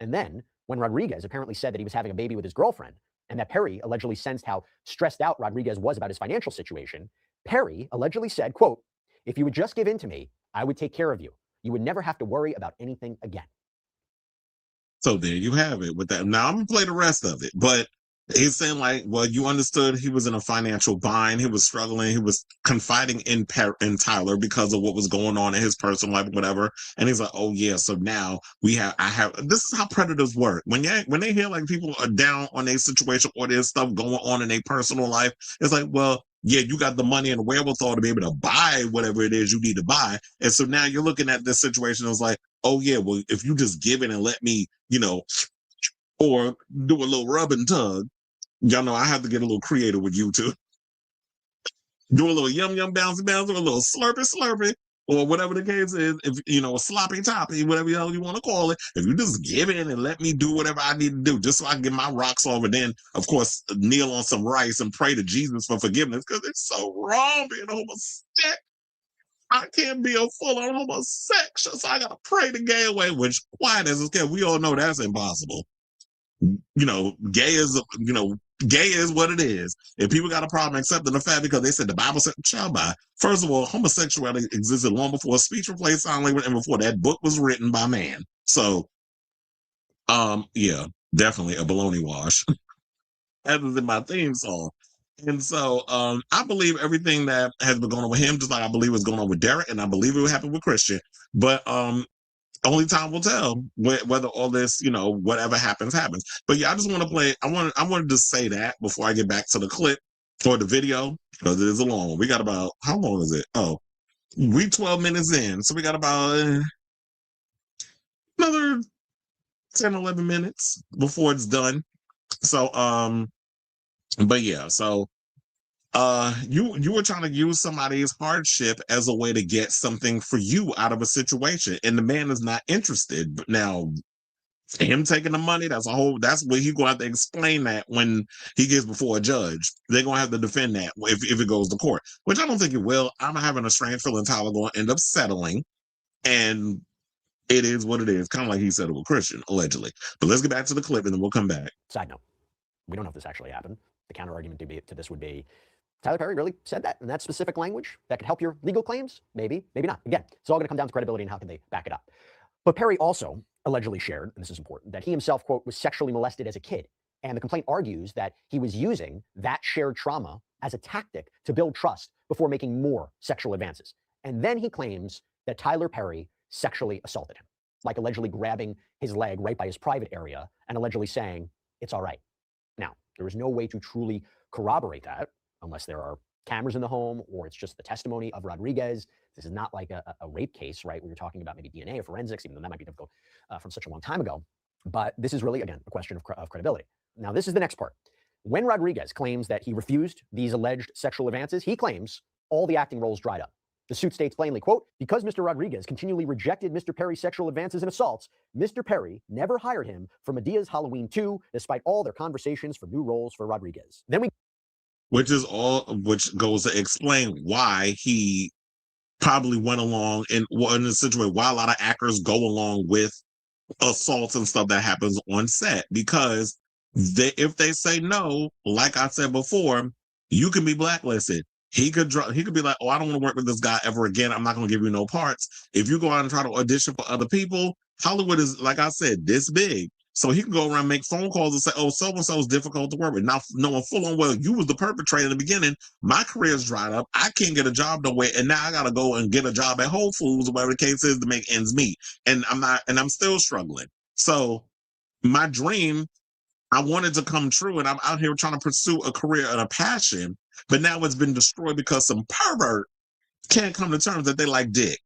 And then, when Rodriguez apparently said that he was having a baby with his girlfriend, and that Perry allegedly sensed how stressed out Rodriguez was about his financial situation, Perry allegedly said, quote, if you would just give in to me, I would take care of you. You would never have to worry about anything again. So there you have it with that. Now I'm going to play the rest of it, but he's saying like, well, you understood he was in a financial bind. He was struggling. He was confiding in Tyler because of what was going on in his personal life, whatever. And he's like, oh yeah. So now this is how predators work. When they hear like people are down on their situation or there's stuff going on in their personal life, it's like, well, yeah, you got the money and the wherewithal to be able to buy whatever it is you need to buy. And so now you're looking at this situation. It's like, oh yeah, well, if you just give it and let me, or do a little rub and tug, y'all know I have to get a little creative with you too. Do a little yum yum bouncy bouncy, or a little slurpy slurpy, or whatever the case is. If a sloppy toppy, whatever the hell you want to call it. If you just give it and let me do whatever I need to do, just so I can get my rocks off, and then of course kneel on some rice and pray to Jesus for forgiveness, because it's so wrong being a homosexual. I can't be a full-on homosexual, so I gotta pray the gay away. Which, quiet as it's kept, we all know that's impossible. Gay is what it is. If people got a problem accepting the fact because they said the Bible said, child by. First of all, homosexuality existed long before speech replaced sign language and before that book was written by man. So, yeah, definitely a baloney wash. Other than my theme song. And so I believe everything that has been going on with him, just like I believe what's going on with Derek, and I believe it will happen with Christian. But only time will tell whether all this, whatever happens. But yeah, I just want to play. I wanted to say that before I get back to the clip or the video, because it is a long one. We got about, how long is it? Oh, we 12 minutes in. So we got about another 10, 11 minutes before it's done. So, but yeah, so you were trying to use somebody's hardship as a way to get something for you out of a situation, and the man is not interested. But now, him taking the money, that's where he's gonna have to explain that when he gets before a judge. They're gonna have to defend that if it goes to court, which I don't think it will. I'm having a strange feeling Tyler gonna end up settling, and it is what it is, kind of like he said it with Christian, allegedly. But let's get back to the clip and then we'll come back. Side note, we don't know if this actually happened. The counter argument to this would be, Tyler Perry really said that in that specific language that could help your legal claims? Maybe, maybe not. Again, it's all going to come down to credibility and how can they back it up. But Perry also allegedly shared, and this is important, that he himself, quote, was sexually molested as a kid. And the complaint argues that he was using that shared trauma as a tactic to build trust before making more sexual advances. And then he claims that Tyler Perry sexually assaulted him, like allegedly grabbing his leg right by his private area and allegedly saying, it's all right. Now, there is no way to truly corroborate that unless there are cameras in the home or it's just the testimony of Rodriguez. This is not like a rape case, right, where you're talking about maybe DNA or forensics, even though that might be difficult from such a long time ago. But this is really, again, a question of credibility. Now, this is the next part. When Rodriguez claims that he refused these alleged sexual advances, he claims all the acting roles dried up. The suit states plainly, quote, because Mr. Rodriguez continually rejected Mr. Perry's sexual advances and assaults, Mr. Perry never hired him for Medea's Halloween 2, despite all their conversations for new roles for Rodriguez. Then we... Which goes to explain why he probably went along in a situation why a lot of actors go along with assaults and stuff that happens on set, because if they say no, like I said before, you can be blacklisted. He could be like, oh, I don't want to work with this guy ever again. I'm not going to give you no parts. If you go out and try to audition for other people, Hollywood is, like I said, this big. So he can go around and make phone calls and say, oh, so-and-so is difficult to work with. Now, knowing full on well, you was the perpetrator in the beginning. My career's dried up. I can't get a job nowhere. And now I got to go and get a job at Whole Foods or whatever the case is to make ends meet. And I'm still struggling. So my dream, I wanted to come true. And I'm out here trying to pursue a career and a passion. But now it's been destroyed because some pervert can't come to terms that they like dick.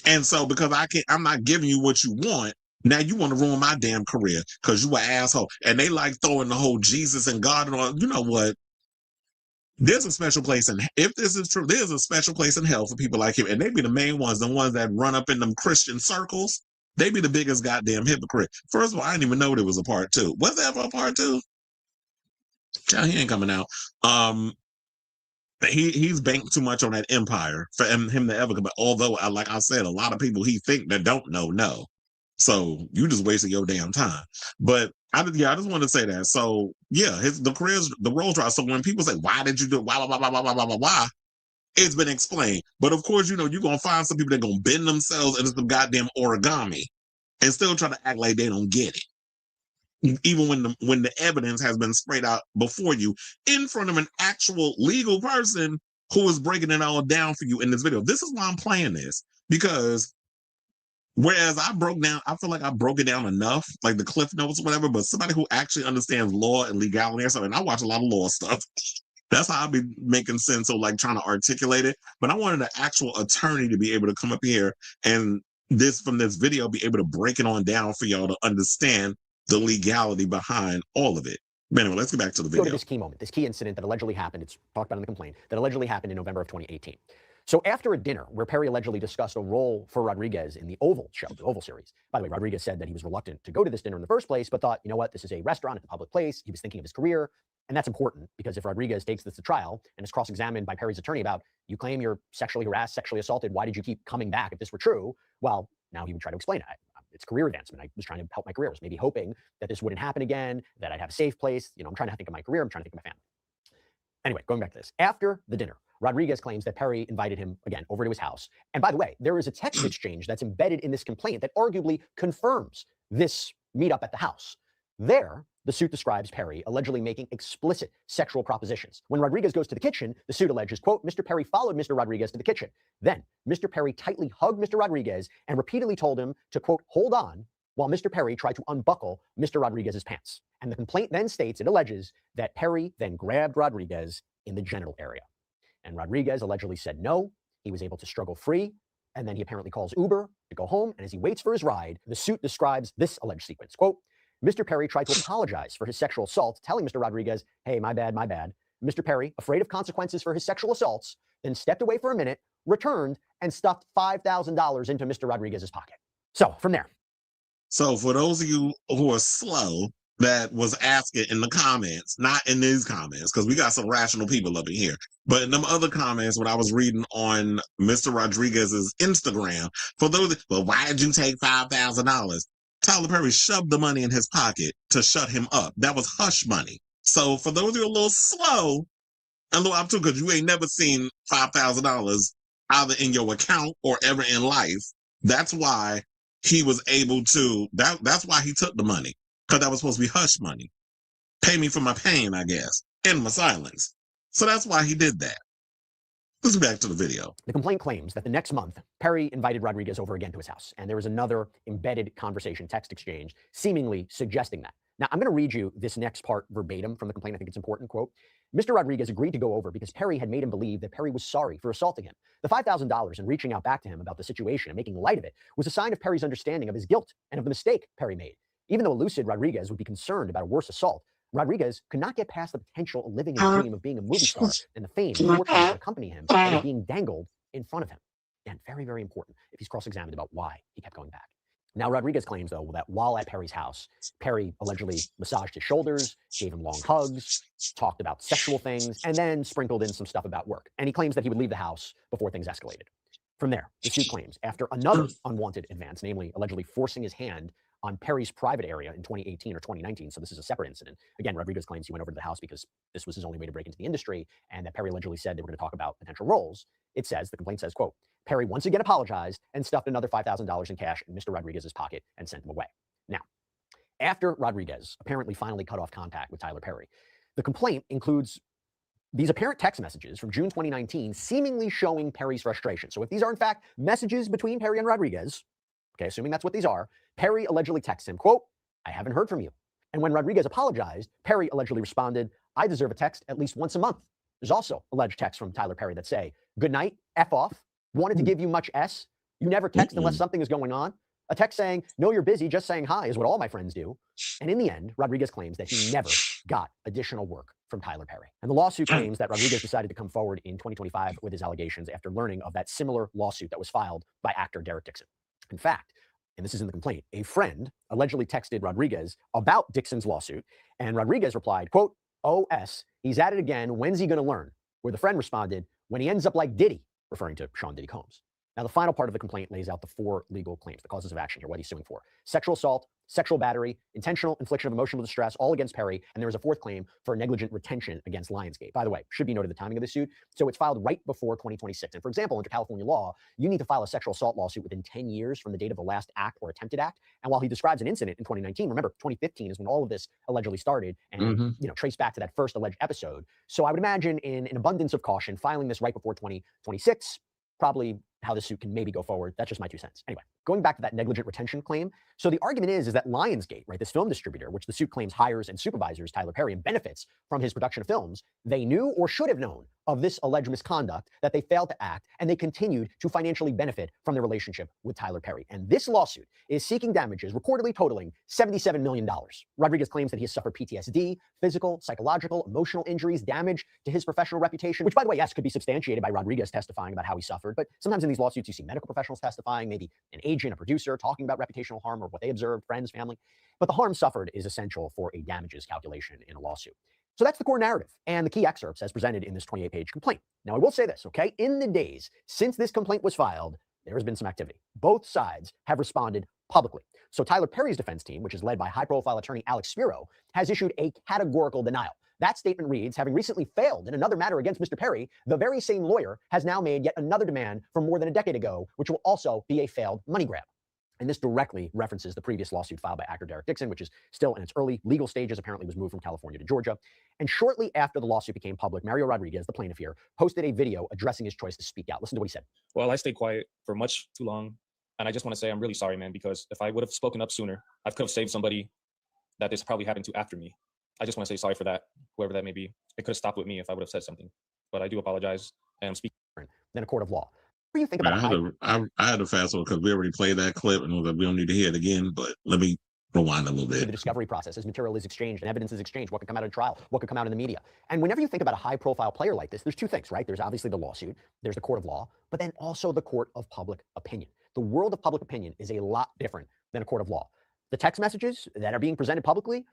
And so because I'm not giving you what you want, now you want to ruin my damn career because you an asshole. And they like throwing the whole Jesus and God and all. You know what? There's a special place if this is true, there's a special place in hell for people like him. And they be the main ones, the ones that run up in them Christian circles. They be the biggest goddamn hypocrite. First of all, I didn't even know there was a part 2. Was there ever a part 2? Child, he ain't coming out. He's banked too much on that empire for him to ever come back. Although, like I said, a lot of people he think that don't know. So you just wasting your damn time. But I just want to say that. So yeah, the roles drop. So when people say, why did you do it? Why? It's been explained. But of course, you're gonna find some people that gonna bend themselves into some goddamn origami and still try to act like they don't get it. Even when the evidence has been sprayed out before you in front of an actual legal person who is breaking it all down for you in this video. This is why I'm playing this, because whereas I feel like I broke it down enough, like the cliff notes or whatever, but somebody who actually understands law and legality or something, I watch a lot of law stuff. That's how I'll be making sense of like trying to articulate it. But I wanted an actual attorney to be able to come up here and from this video be able to break it on down for y'all to understand the legality behind all of it. But anyway, let's get back to the video. Go to this key moment, this key incident that allegedly happened. It's talked about in the complaint that allegedly happened in November of 2018. So after a dinner where Perry allegedly discussed a role for Rodriguez in the Oval show, the Oval series. By the way, Rodriguez said that he was reluctant to go to this dinner in the first place, but thought, you know what, this is a restaurant, it's a public place. He was thinking of his career. And that's important because if Rodriguez takes this to trial and is cross-examined by Perry's attorney about, you claim you're sexually harassed, sexually assaulted, why did you keep coming back if this were true? Well, now he would try to explain it. It's career advancement. I was trying to help my career. I was maybe hoping that this wouldn't happen again, that I'd have a safe place. You know, I'm trying to think of my career. I'm trying to think of my family. Anyway, going back to this. After the dinner, Rodriguez claims that Perry invited him, again, over to his house. And by the way, there is a text exchange that's embedded in this complaint that arguably confirms this meetup at the house. There, the suit describes Perry allegedly making explicit sexual propositions. When Rodriguez goes to the kitchen, the suit alleges, quote, Mr. Perry followed Mr. Rodriguez to the kitchen. Then, Mr. Perry tightly hugged Mr. Rodriguez and repeatedly told him to, quote, hold on, while Mr. Perry tried to unbuckle Mr. Rodriguez's pants. And the complaint then states, it alleges, that Perry then grabbed Rodriguez in the genital area. And Rodriguez allegedly said no, he was able to struggle free, and then he apparently calls Uber to go home, and as he waits for his ride, the suit describes this alleged sequence, quote, Mr. Perry tried to apologize for his sexual assault, telling Mr. Rodriguez, hey, my bad, my bad. Mr. Perry, afraid of consequences for his sexual assaults, then stepped away for a minute, returned, and stuffed $5,000 into Mr. Rodriguez's pocket. So, from there. So, for those of you who are slow, that was asking in the comments, not in these comments, because we got some rational people up in here, but in them other comments when I was reading on Mr. Rodriguez's Instagram, for those, well, why did you take $5,000? Tyler Perry shoved the money in his pocket to shut him up. That was hush money. So for those who are a little slow, and a little up too, because you ain't never seen $5,000 either in your account or ever in life, that's why he was able to, that's why he took the money, because that was supposed to be hush money. Pay me for my pain, I guess, and my silence. So that's why he did that. Let's get back to the video. The complaint claims that the next month, Perry invited Rodriguez over again to his house, and there was another embedded conversation, text exchange, seemingly suggesting that. Now, I'm going to read you this next part verbatim from the complaint. I think it's important, quote, Mr. Rodriguez agreed to go over because Perry had made him believe that Perry was sorry for assaulting him. The $5,000 and reaching out back to him about the situation and making light of it was a sign of Perry's understanding of his guilt and of the mistake Perry made. Even though a lucid Rodriguez would be concerned about a worse assault, Rodriguez could not get past the potential of living in a dream of being a movie star and the fame and fortune that accompany him and being dangled in front of him. Again, very, very important if he's cross-examined about why he kept going back. Now, Rodriguez claims, though, that while at Perry's house, Perry allegedly massaged his shoulders, gave him long hugs, talked about sexual things, and then sprinkled in some stuff about work. And he claims that he would leave the house before things escalated. From there, the suit claims, after another unwanted advance, namely allegedly forcing his hand on Perry's private area in 2018 or 2019, so this is a separate incident. Again, Rodriguez claims he went over to the house because this was his only way to break into the industry, and that Perry allegedly said they were going to talk about potential roles. It says, the complaint says, quote, Perry once again apologized and stuffed another $5,000 in cash in Mr. Rodriguez's pocket and sent him away. Now, after Rodriguez apparently finally cut off contact with Tyler Perry, the complaint includes these apparent text messages from June 2019 seemingly showing Perry's frustration. So if these are in fact messages between Perry and Rodriguez, okay, assuming that's what these are, Perry allegedly texts him, quote, I haven't heard from you. And when Rodriguez apologized, Perry allegedly responded, I deserve a text at least once a month. There's also alleged texts from Tyler Perry that say, good night, F off, wanted to give you much S. You never text unless something is going on. A text saying, no, you're busy, just saying hi is what all my friends do. And in the end, Rodriguez claims that he never got additional work from Tyler Perry. And the lawsuit claims that Rodriguez decided to come forward in 2025 with his allegations after learning of that similar lawsuit that was filed by actor Derek Dixon. In fact, and this is in the complaint, a friend allegedly texted Rodriguez about Dixon's lawsuit, and Rodriguez replied, quote, OS, he's at it again, when's he gonna learn? Where the friend responded, when he ends up like Diddy, referring to Sean Diddy Combs. Now, the final part of the complaint lays out the 4 legal claims, the causes of action here, what he's suing for. Sexual assault, sexual battery, intentional infliction of emotional distress, all against Perry, and there is a 4th claim for negligent retention against Lionsgate. By the way, should be noted the timing of this suit. So it's filed right before 2026. And for example, under California law, you need to file a sexual assault lawsuit within 10 years from the date of the last act or attempted act. And while he describes an incident in 2019, remember, 2015 is when all of this allegedly started and traced back to that first alleged episode. So I would imagine in an abundance of caution, filing this right before 2026, probably how this suit can maybe go forward. That's just my 2 cents. Anyway, going back to that negligent retention claim, so the argument is that Lionsgate, right, this film distributor, which the suit claims hires and supervises Tyler Perry and benefits from his production of films, they knew or should have known of this alleged misconduct, that they failed to act, and they continued to financially benefit from their relationship with Tyler Perry. And this lawsuit is seeking damages reportedly totaling $77 million. Rodriguez claims that he has suffered PTSD, physical, psychological, emotional injuries, damage to his professional reputation, which, by the way, yes, could be substantiated by Rodriguez testifying about how he suffered. But sometimes in these lawsuits, you see medical professionals testifying, maybe an agent, a producer talking about reputational harm or what they observed, friends, family. But the harm suffered is essential for a damages calculation in a lawsuit. So that's the core narrative and the key excerpts as presented in this 28-page complaint. Now, I will say this, okay? In the days since this complaint was filed, there has been some activity. Both sides have responded publicly. So Tyler Perry's defense team, which is led by high-profile attorney Alex Spiro, has issued a categorical denial. That statement reads, having recently failed in another matter against Mr. Perry, the very same lawyer has now made yet another demand from more than a decade ago, which will also be a failed money grab. And this directly references the previous lawsuit filed by actor Derek Dixon, which is still in its early legal stages, apparently was moved from California to Georgia. And shortly after the lawsuit became public, Mario Rodriguez, the plaintiff here, posted a video addressing his choice to speak out. Listen to what he said. Well, I stayed quiet for much too long. And I just want to say I'm really sorry, man, because if I would have spoken up sooner, I could have saved somebody that this probably happened to after me. I just want to say sorry for that, whoever that may be. It could have stopped with me if I would have said something. But I do apologize, and I'm speaking. Then a court of law. What do you think about I had to fast forward because we already played that clip and we don't need to hear it again, but let me rewind a little bit. The discovery process, as material is exchanged and evidence is exchanged, what could come out of trial, what could come out in the media. And whenever you think about a high-profile player like this, there's two things, right? There's obviously the lawsuit, there's the court of law, but then also the court of public opinion. The world of public opinion is a lot different than a court of law. The text messages that are being presented publicly,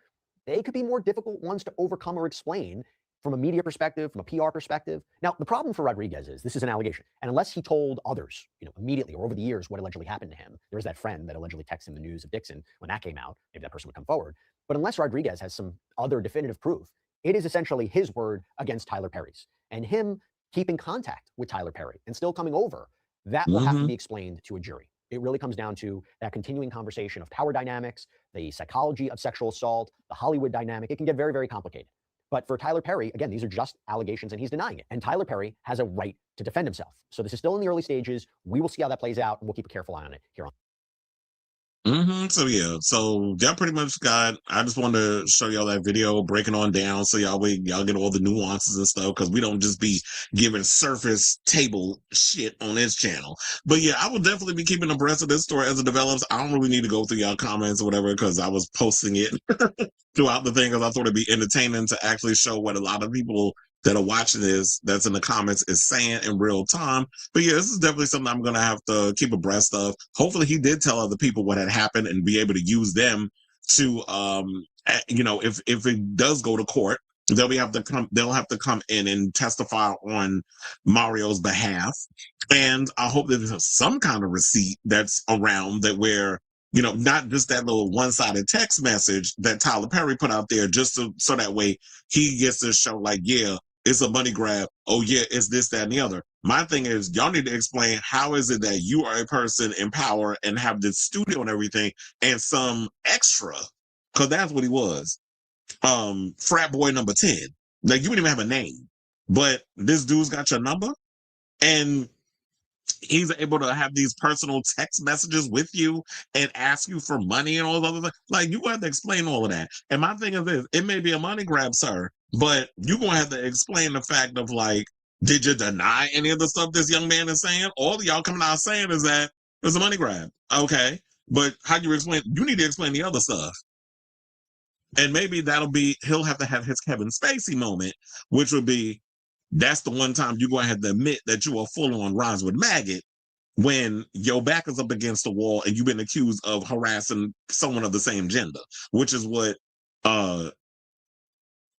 they could be more difficult ones to overcome or explain from a media perspective, from a PR perspective. Now, the problem for Rodriguez is this is an allegation. And unless he told others, immediately or over the years what allegedly happened to him, there was that friend that allegedly texted him the news of Dixon when that came out, maybe that person would come forward. But unless Rodriguez has some other definitive proof, it is essentially his word against Tyler Perry's. And him keeping contact with Tyler Perry and still coming over, that will have to be explained to a jury. It really comes down to that continuing conversation of power dynamics, the psychology of sexual assault, the Hollywood dynamic. It can get very, very complicated. But for Tyler Perry, again, these are just allegations and he's denying it. And Tyler Perry has a right to defend himself. So this is still in the early stages. We will see how that plays out and we'll keep a careful eye on it here on. So yeah, so y'all pretty much got, I just wanted to show y'all that video breaking on down so y'all get all the nuances and stuff, because we don't just be giving surface table shit on this channel. But yeah, I will definitely be keeping abreast of this story as it develops. I don't really need to go through y'all comments or whatever, because I was posting it throughout the thing because I thought it'd be entertaining to actually show what a lot of people that are watching this that's in the comments is saying in real time. But yeah, this is definitely something I'm going to have to keep abreast of. Hopefully he did tell other people what had happened and be able to use them to, if it does go to court, they'll have to come in and testify on Mario's behalf. And I hope that there's some kind of receipt that's around that where, not just that little one-sided text message that Tyler Perry put out there just so that way he gets to show like, yeah, it's a money grab. Oh yeah, it's this, that, and the other. My thing is, y'all need to explain how is it that you are a person in power and have this studio and everything and some extra, because that's what he was. Frat boy number 10. Like, you wouldn't even have a name, but this dude's got your number and he's able to have these personal text messages with you and ask you for money and all those other things. Like, you have to explain all of that. And my thing is this, it may be a money grab, sir, but you're going to have to explain the fact of like, did you deny any of the stuff this young man is saying? All of y'all coming out saying is that it's a money grab. Okay. But how do you explain? You need to explain the other stuff. And maybe he'll have to have his Kevin Spacey moment, which would be, that's the one time you're going to have to admit that you are full on rhymes with maggot when your back is up against the wall and you've been accused of harassing someone of the same gender, which is what Kevin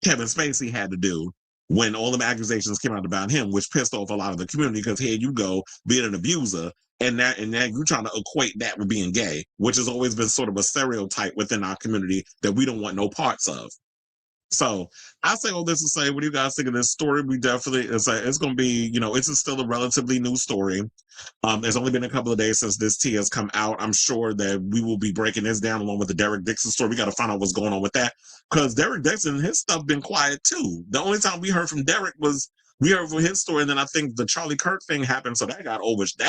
Spacey had to do when all the accusations came out about him, which pissed off a lot of the community because here you go being an abuser and now you're trying to equate that with being gay, which has always been sort of a stereotype within our community that we don't want no parts of. So I say all this to say, what do you guys think of this story? We definitely, it's going to be, it's still a relatively new story. There's only been a couple of days since this tea has come out. I'm sure that we will be breaking this down along with the Derek Dixon story. We got to find out what's going on with that because Derek Dixon, his stuff been quiet too. The only time we heard from Derek was we heard for his story, and then I think the Charlie Kirk thing happened, so that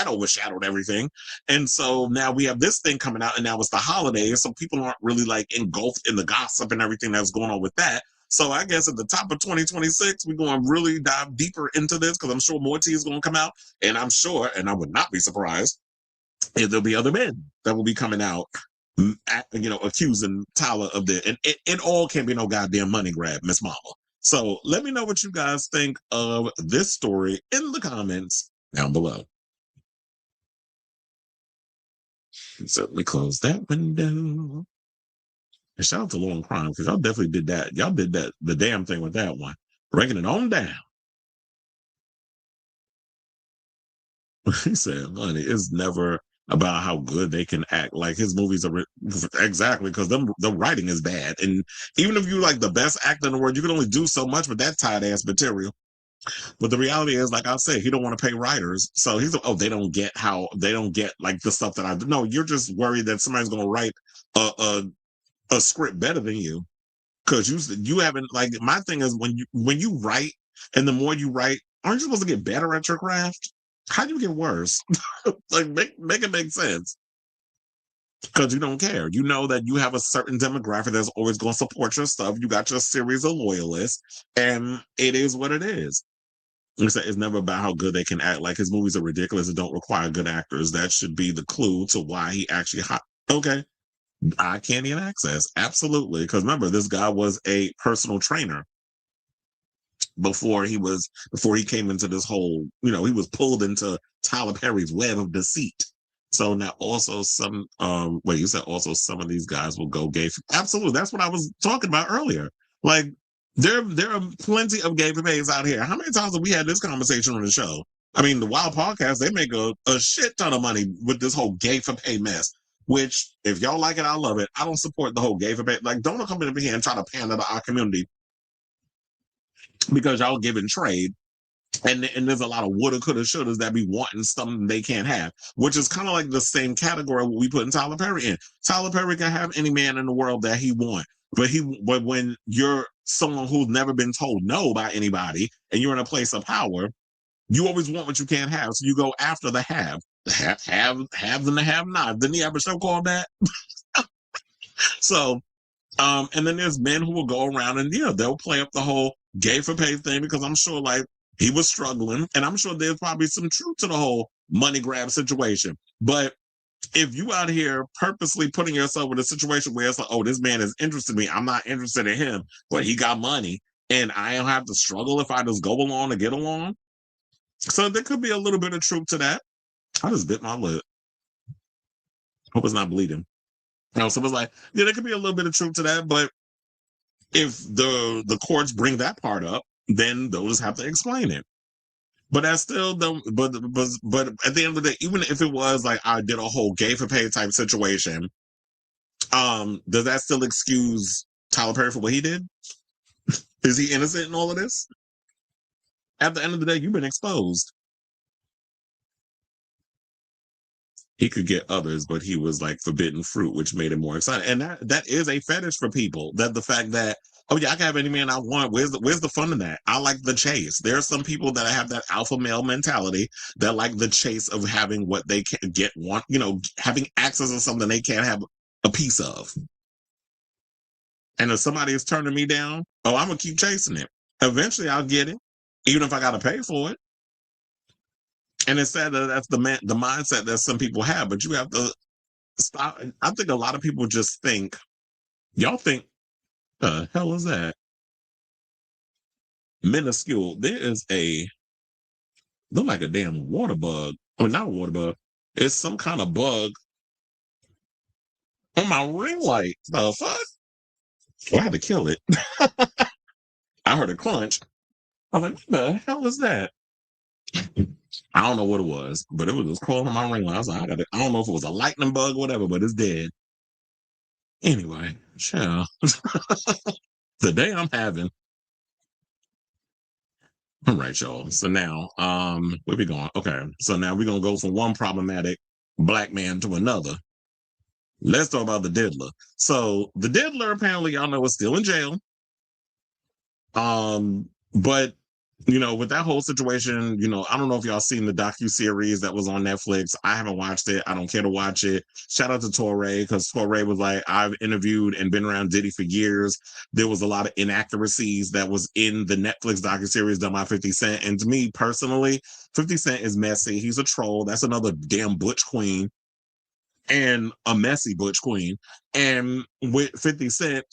overshadowed everything. And so now we have this thing coming out, and now it's the holidays, so people aren't really like engulfed in the gossip and everything that's going on with that. So I guess at the top of 2026, we're going to really dive deeper into this, because I'm sure more tea is going to come out, and I'm sure, and I would not be surprised if there'll be other men that will be coming out, accusing Tyler of this. And it all can't be no goddamn money grab, Miss Mama. So let me know what you guys think of this story in the comments down below. So let me close that window. And shout out to Law and Crime, because y'all definitely did that. Y'all did that, the damn thing with that one. Breaking it on down. He said, money is never about how good they can act. Like, his movies are exactly, because the writing is bad. And even if you like the best actor in the world, you can only do so much with that tight ass material. But the reality is, like I say, he don't want to pay writers. So he's they don't get like the stuff that I do. No, you're just worried that somebody's gonna write a script better than you. Because you haven't, like, my thing is, when you write, and the more you write, aren't you supposed to get better at your craft? How do you get worse? Like, make it make sense. Because you don't care. You know that you have a certain demographic that's always going to support your stuff. You got your series of loyalists, and it is what it is. It's never about how good they can act. Like, his movies are ridiculous and don't require good actors. That should be the clue to why he actually okay. Eye candy and access. Absolutely. Because remember, this guy was a personal trainer before he came into this whole, he was pulled into Tyler Perry's web of deceit. So now also you said also some of these guys will go gay. Absolutely. That's what I was talking about earlier. Like, there are plenty of gay babes out here. How many times have we had this conversation on the show? I mean, the Wild Podcast, they make a shit ton of money with this whole gay for pay mess. Which, if y'all like it, I love it. I don't support the whole gay for pay. Like, don't come in here and try to pander to our community because y'all giving trade. And there's a lot of woulda, coulda, shouldas that be wanting something they can't have, which is kind of like the same category what we put in Tyler Perry in. Tyler Perry can have any man in the world that he wants. But when you're someone who's never been told no by anybody and you're in a place of power, you always want what you can't have. So you go after the have. The haves and the have-nots. Didn't he have a show called that? So, and then there's men who will go around and they'll play up the whole gay for pay thing, because I'm sure like he was struggling, and I'm sure there's probably some truth to the whole money grab situation. But if you out here purposely putting yourself in a situation where it's like, oh, this man is interested in me, I'm not interested in him, but he got money, and I don't have to struggle if I just go along to get along. So there could be a little bit of truth to that. I just bit my lip. Hope it's not bleeding. So it was like, there could be a little bit of truth to that, but if the courts bring that part up, then they'll just have to explain it. But that's still but at the end of the day, even if it was like I did a whole gay for pay type situation, does that still excuse Tyler Perry for what he did? Is he innocent in all of this? At the end of the day, you've been exposed. He could get others, but he was like forbidden fruit, which made it more exciting. And that is a fetish for people. That the fact that, oh yeah, I can have any man I want. Where's the fun in that? I like the chase. There are some people that have that alpha male mentality that like the chase of having what they can having access to something they can't have a piece of. And if somebody is turning me down, I'm gonna keep chasing it. Eventually I'll get it, even if I gotta pay for it. And it's sad that that's the mindset that some people have, but you have to stop. I think a lot of people just think, y'all think, the hell is that? Minuscule. There is look like a damn water bug. Well, not a water bug. It's some kind of bug on my ring light. The fuck? Well, I had to kill it. I heard a crunch. I'm like, what the hell is that? I don't know what it was, but it was just crawling on my ring light. I was like, I don't know if it was a lightning bug or whatever, but it's dead. Anyway, sure. The day I'm having. All right, y'all. So now, where we going? Okay. So now we're going to go from one problematic black man to another. Let's talk about the diddler. So the diddler, apparently, y'all know, is still in jail. But with that whole situation, I don't know if y'all seen the docuseries that was on Netflix. I haven't watched it. I don't care to watch it. Shout out to Torre, because Torre was like, I've interviewed and been around Diddy for years. There was a lot of inaccuracies that was in the Netflix docuseries done by 50 Cent. And to me personally, 50 Cent is messy. He's a troll. That's another damn butch queen. And a messy butch queen. And with 50 Cent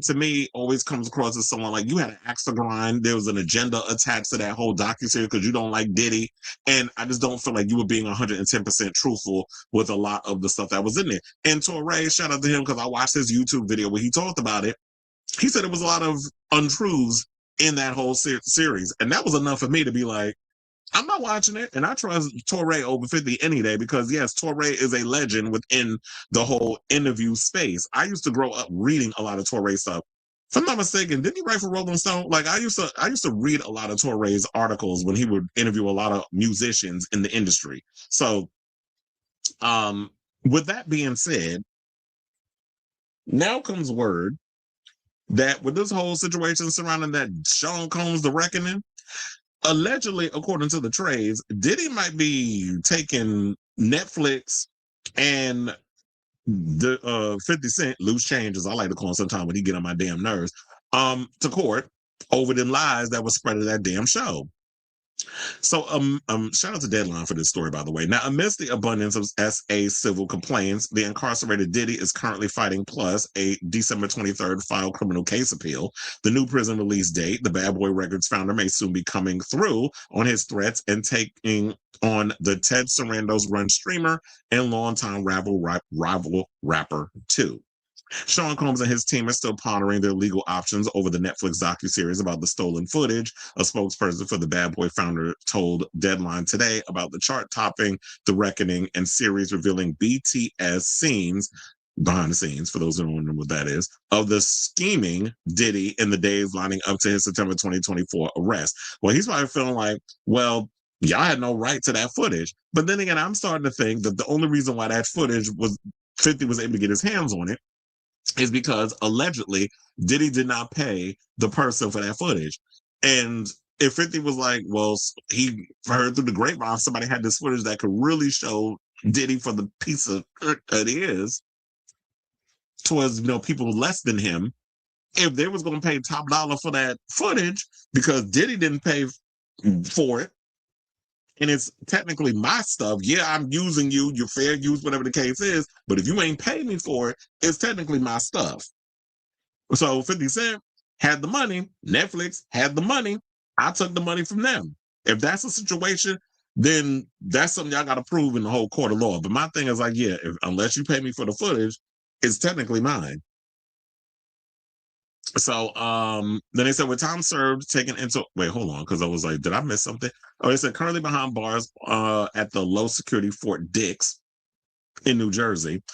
to me always comes across as someone like, you had an axe to grind. There was an agenda attached to that whole docuseries because you don't like Diddy. And I just don't feel like you were being 110% truthful with a lot of the stuff that was in there. And Torre, shout out to him, because I watched his YouTube video where he talked about it. He said it was a lot of untruths in that whole series. And that was enough for me to be like, I'm not watching it, and I trust Torre over 50 any day, because yes, Torre is a legend within the whole interview space. I used to grow up reading a lot of Torre stuff. If I'm not mistaken, didn't he write for Rolling Stone? Like I used to read a lot of Torre's articles when he would interview a lot of musicians in the industry. So, with that being said, now comes word that with this whole situation surrounding that Sean Combs, The Reckoning, allegedly, according to the trades, Diddy might be taking Netflix and the 50 Cent, loose change, as I like to call him sometimes when he get on my damn nerves, to court over them lies that was spread of that damn show. So, shout out to Deadline for this story, by the way. Now, amidst the abundance of SA civil complaints, the incarcerated Diddy is currently fighting plus a December 23rd filed criminal case appeal. The new prison release date, the Bad Boy Records founder may soon be coming through on his threats and taking on the Ted Sarandos run streamer and longtime rival rapper too. Sean Combs and his team are still pondering their legal options over the Netflix docuseries about the stolen footage. A spokesperson for the Bad Boy founder told Deadline today about the chart-topping The Reckoning and series revealing BTS scenes, behind the scenes, for those who don't know what that is, of the scheming Diddy in the days lining up to his September 2024 arrest. Well, he's probably feeling like, well, y'all had no right to that footage. But then again, I'm starting to think that the only reason why that footage was 50 was able to get his hands on it is because allegedly Diddy did not pay the person for that footage. And if 50 was like, well, he heard through the grapevine somebody had this footage that could really show Diddy for the piece of that he is towards people less than him, if they was going to pay top dollar for that footage because Diddy didn't pay for it, and it's technically my stuff. Yeah, I'm using you, your fair use, whatever the case is. But if you ain't paid me for it, it's technically my stuff. So 50 Cent had the money. Netflix had the money. I took the money from them. If that's a situation, then that's something y'all got to prove in the whole court of law. But my thing is like, yeah, unless you pay me for the footage, it's technically mine. So then they said with time served taken into wait, hold on, because I was like, did I miss something? Oh, they said currently behind bars at the low security Fort Dix in New Jersey.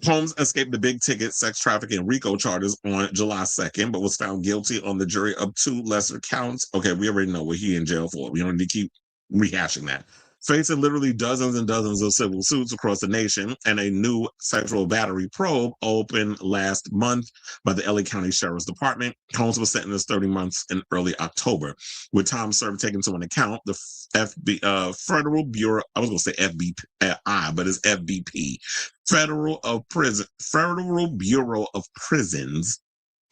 Holmes escaped the big ticket sex trafficking RICO charges on July 2nd, but was found guilty on the jury of 2 lesser counts. Okay, we already know what he in jail for. We don't need to keep rehashing that. Facing literally dozens and dozens of civil suits across the nation, and a new sexual battery probe opened last month by the LA County Sheriff's Department. Holmes was sentenced 30 months in early October. With time served taken into account, the Federal Bureau, I was going to say FBI, but it's FBP, Federal Bureau of Prisons,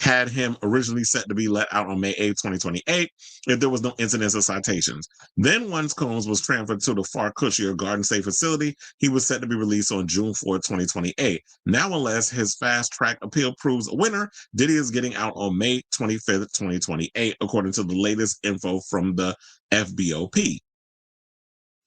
had him originally set to be let out on May 8, 2028, if there was no incidents or citations. Then once Combs was transferred to the far cushier Garden State facility, he was set to be released on June 4, 2028. Now, unless his fast-track appeal proves a winner, Diddy is getting out on May 25, 2028, according to the latest info from the FBOP.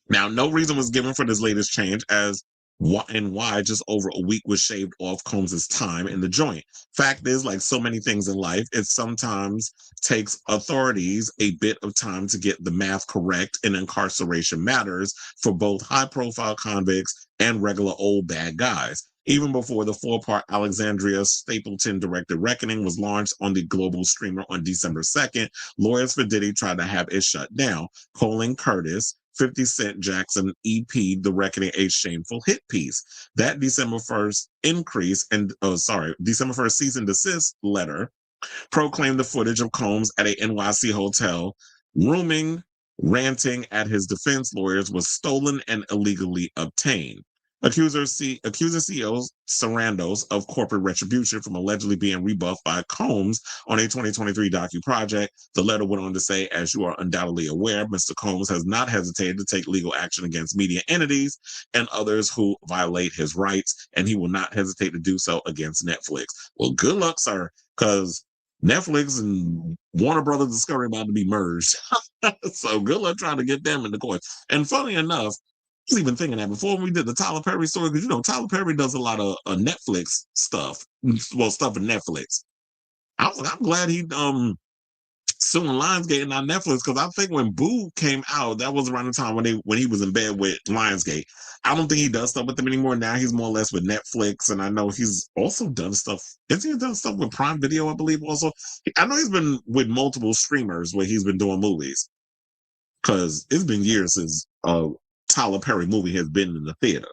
Now, no reason was given for this latest change, as why just over a week was shaved off Combs' time in the joint. Fact is, like so many things in life, it sometimes takes authorities a bit of time to get the math correct in incarceration matters for both high-profile convicts and regular old bad guys. Even before the 4-part Alexandria Stapleton-directed Reckoning was launched on the global streamer on December 2nd, lawyers for Diddy tried to have it shut down. Colin Curtis, 50 Cent Jackson EP, The Reckoning, a shameful hit piece. That December 1st December 1st cease and desist letter proclaimed the footage of Combs at a NYC hotel rooming, ranting at his defense lawyers was stolen and illegally obtained. Accuser CEO Sarandos of corporate retribution from allegedly being rebuffed by Combs on a 2023 docu-project. The letter went on to say, as you are undoubtedly aware, Mr. Combs has not hesitated to take legal action against media entities and others who violate his rights, and he will not hesitate to do so against Netflix. Well, good luck, sir, because Netflix and Warner Brothers Discovery about to be merged. So good luck trying to get them in the court. And funny enough, I was even thinking that before we did the Tyler Perry story, because Tyler Perry does a lot of Netflix stuff. Well, stuff in Netflix. I'm glad he suing Lionsgate and not Netflix, because I think when Boo came out, that was around the time when he was in bed with Lionsgate. I don't think he does stuff with them anymore. Now he's more or less with Netflix, and I know he's also done stuff. Has he done stuff with Prime Video, I believe, also? I know he's been with multiple streamers where he's been doing movies, because it's been years since Tyler Perry movie has been in the theater.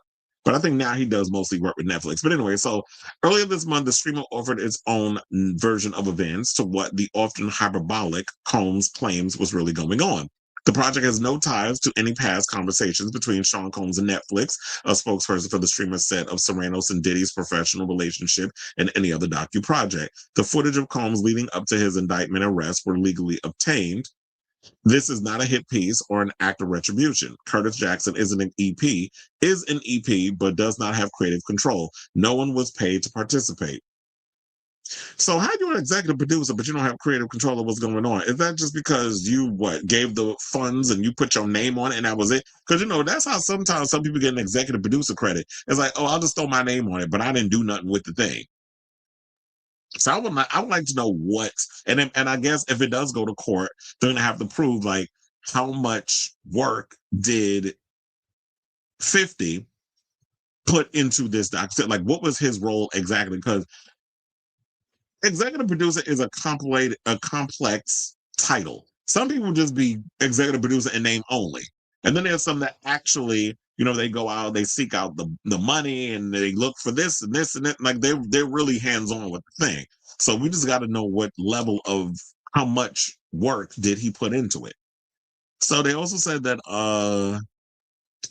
But I think now he does mostly work with Netflix. But anyway, so earlier this month, the streamer offered its own version of events to what the often hyperbolic Combs claims was really going on. The project has no ties to any past conversations between Sean Combs and Netflix, a spokesperson for the streamer said of Sarandos and Diddy's professional relationship and any other docu-project. The footage of Combs leading up to his indictment and arrest were legally obtained. This is not a hit piece or an act of retribution. Curtis Jackson is an EP, but does not have creative control. No one was paid to participate. So how you're an executive producer, but you don't have creative control of what's going on? Is that just because you gave the funds and you put your name on it and that was it? Because that's how sometimes some people get an executive producer credit. It's like, oh, I'll just throw my name on it, but I didn't do nothing with the thing. So I would like to know what, and I guess if it does go to court, they're gonna have to prove like how much work did 50 put into this doc. Like what was his role exactly? Because executive producer is a complex title. Some people just be executive producer in name only, and then there's some that actually, they go out, they seek out the money, and they look for this and this and that. Like they're really hands on with the thing. So we just got to know what level of how much work did he put into it. So they also said that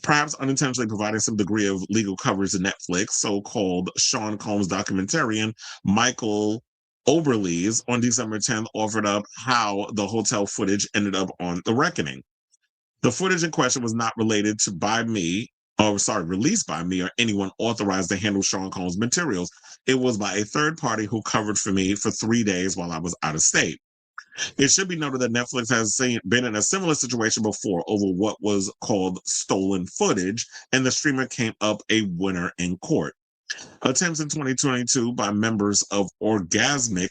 perhaps unintentionally providing some degree of legal coverage to Netflix, so-called Sean Combs documentarian Michael Oberlees on December 10th offered up how the hotel footage ended up on The Reckoning. The footage in question was not related to released by me or anyone authorized to handle Sean Combs materials. It was by a third party who covered for me for 3 days while I was out of state. It should be noted that Netflix has been in a similar situation before over what was called stolen footage, and the streamer came up a winner in court. Attempts in 2022 by members of Orgasmic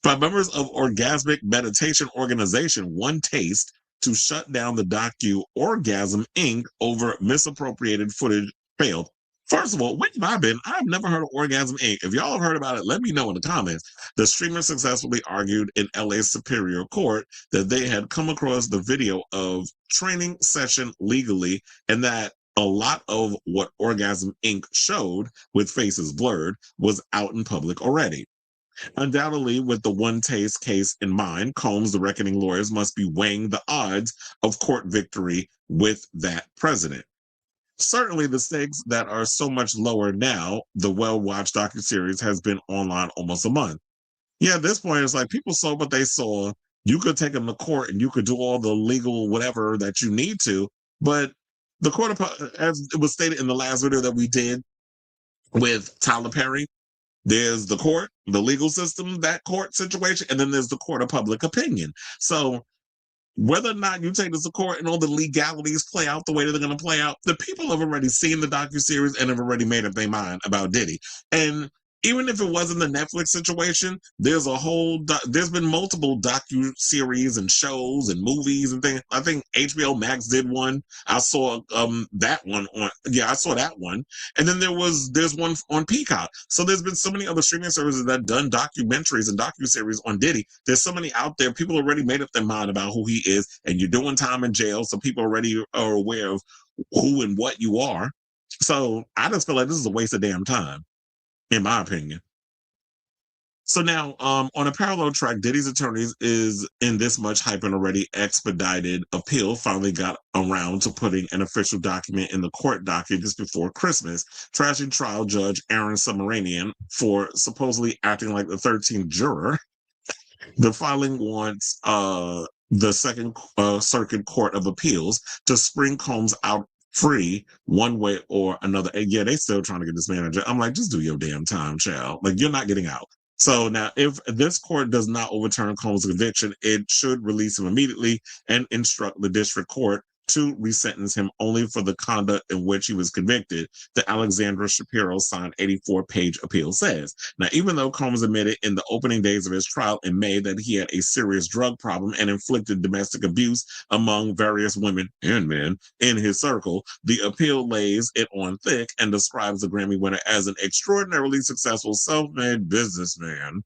by members of Orgasmic Meditation Organization, One Taste, to shut down the docu Orgasm Inc. over misappropriated footage failed. First of all, where have I been? I've never heard of Orgasm Inc. If y'all have heard about it, let me know in the comments. The streamer successfully argued in LA's Superior Court that they had come across the video of training session legally, and that a lot of what Orgasm Inc. showed, with faces blurred, was out in public already. Undoubtedly, with the One Taste case in mind, Combs, the Reckoning lawyers must be weighing the odds of court victory with that precedent. Certainly, the stakes that are so much lower now. The well-watched docuseries has been online almost a month. Yeah, at this point, it's like people saw what they saw. You could take them to court and you could do all the legal whatever that you need to, but the court, as it was stated in the last video that we did with Tyler Perry, there's the court, the legal system, that court situation, and then there's the court of public opinion. So whether or not you take this to court and all the legalities play out the way that they're going to play out, the people have already seen the docuseries and have already made up their mind about Diddy. And even if it wasn't the Netflix situation, there's been multiple docu-series and shows and movies and things. I think HBO Max did one. I saw that one I saw that one. And then there's one on Peacock. So there's been so many other streaming services that done documentaries and docu-series on Diddy. There's so many out there. People already made up their mind about who he is, and you're doing time in jail, so people already are aware of who and what you are. So I just feel like this is a waste of damn time, in my opinion. So now, on a parallel track, Diddy's attorneys is in this much hype and already expedited appeal finally got around to putting an official document in the court docket just before Christmas, trashing trial judge Aaron Summeranian for supposedly acting like the 13th juror. The filing wants the Second Circuit Court of Appeals to spring Combs out free one way or another. And yeah, they still trying to get this manager. I'm like, just do your damn time, child. Like, you're not getting out. So now, if this court does not overturn Combs' conviction, it should release him immediately and instruct the district court to resentence him only for the conduct in which he was convicted, the Alexandra Shapiro signed 84-page appeal says. Now, even though Combs admitted in the opening days of his trial in May that he had a serious drug problem and inflicted domestic abuse among various women and men in his circle, the appeal lays it on thick and describes the Grammy winner as an extraordinarily successful self-made businessman,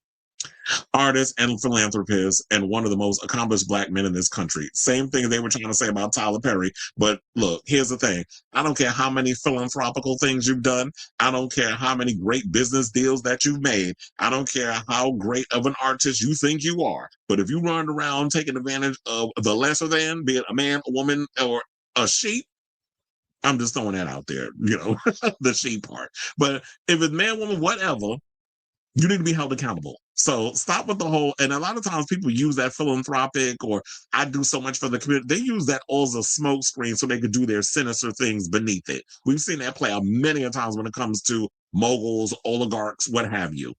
artist and philanthropist, and one of the most accomplished black men in this country. Same thing they were trying to say about Tyler Perry. But look, here's the thing. I don't care how many philanthropical things you've done. I don't care how many great business deals that you've made. I don't care how great of an artist you think you are. But if you run around taking advantage of the lesser than, be it a man, a woman, or a sheep, I'm just throwing that out there, the sheep part. But if it's man, woman, whatever, you need to be held accountable. So stop with the whole, and a lot of times people use that philanthropic or I do so much for the community. They use that all as a smoke screen so they could do their sinister things beneath it. We've seen that play out many a times when it comes to moguls, oligarchs, what have you.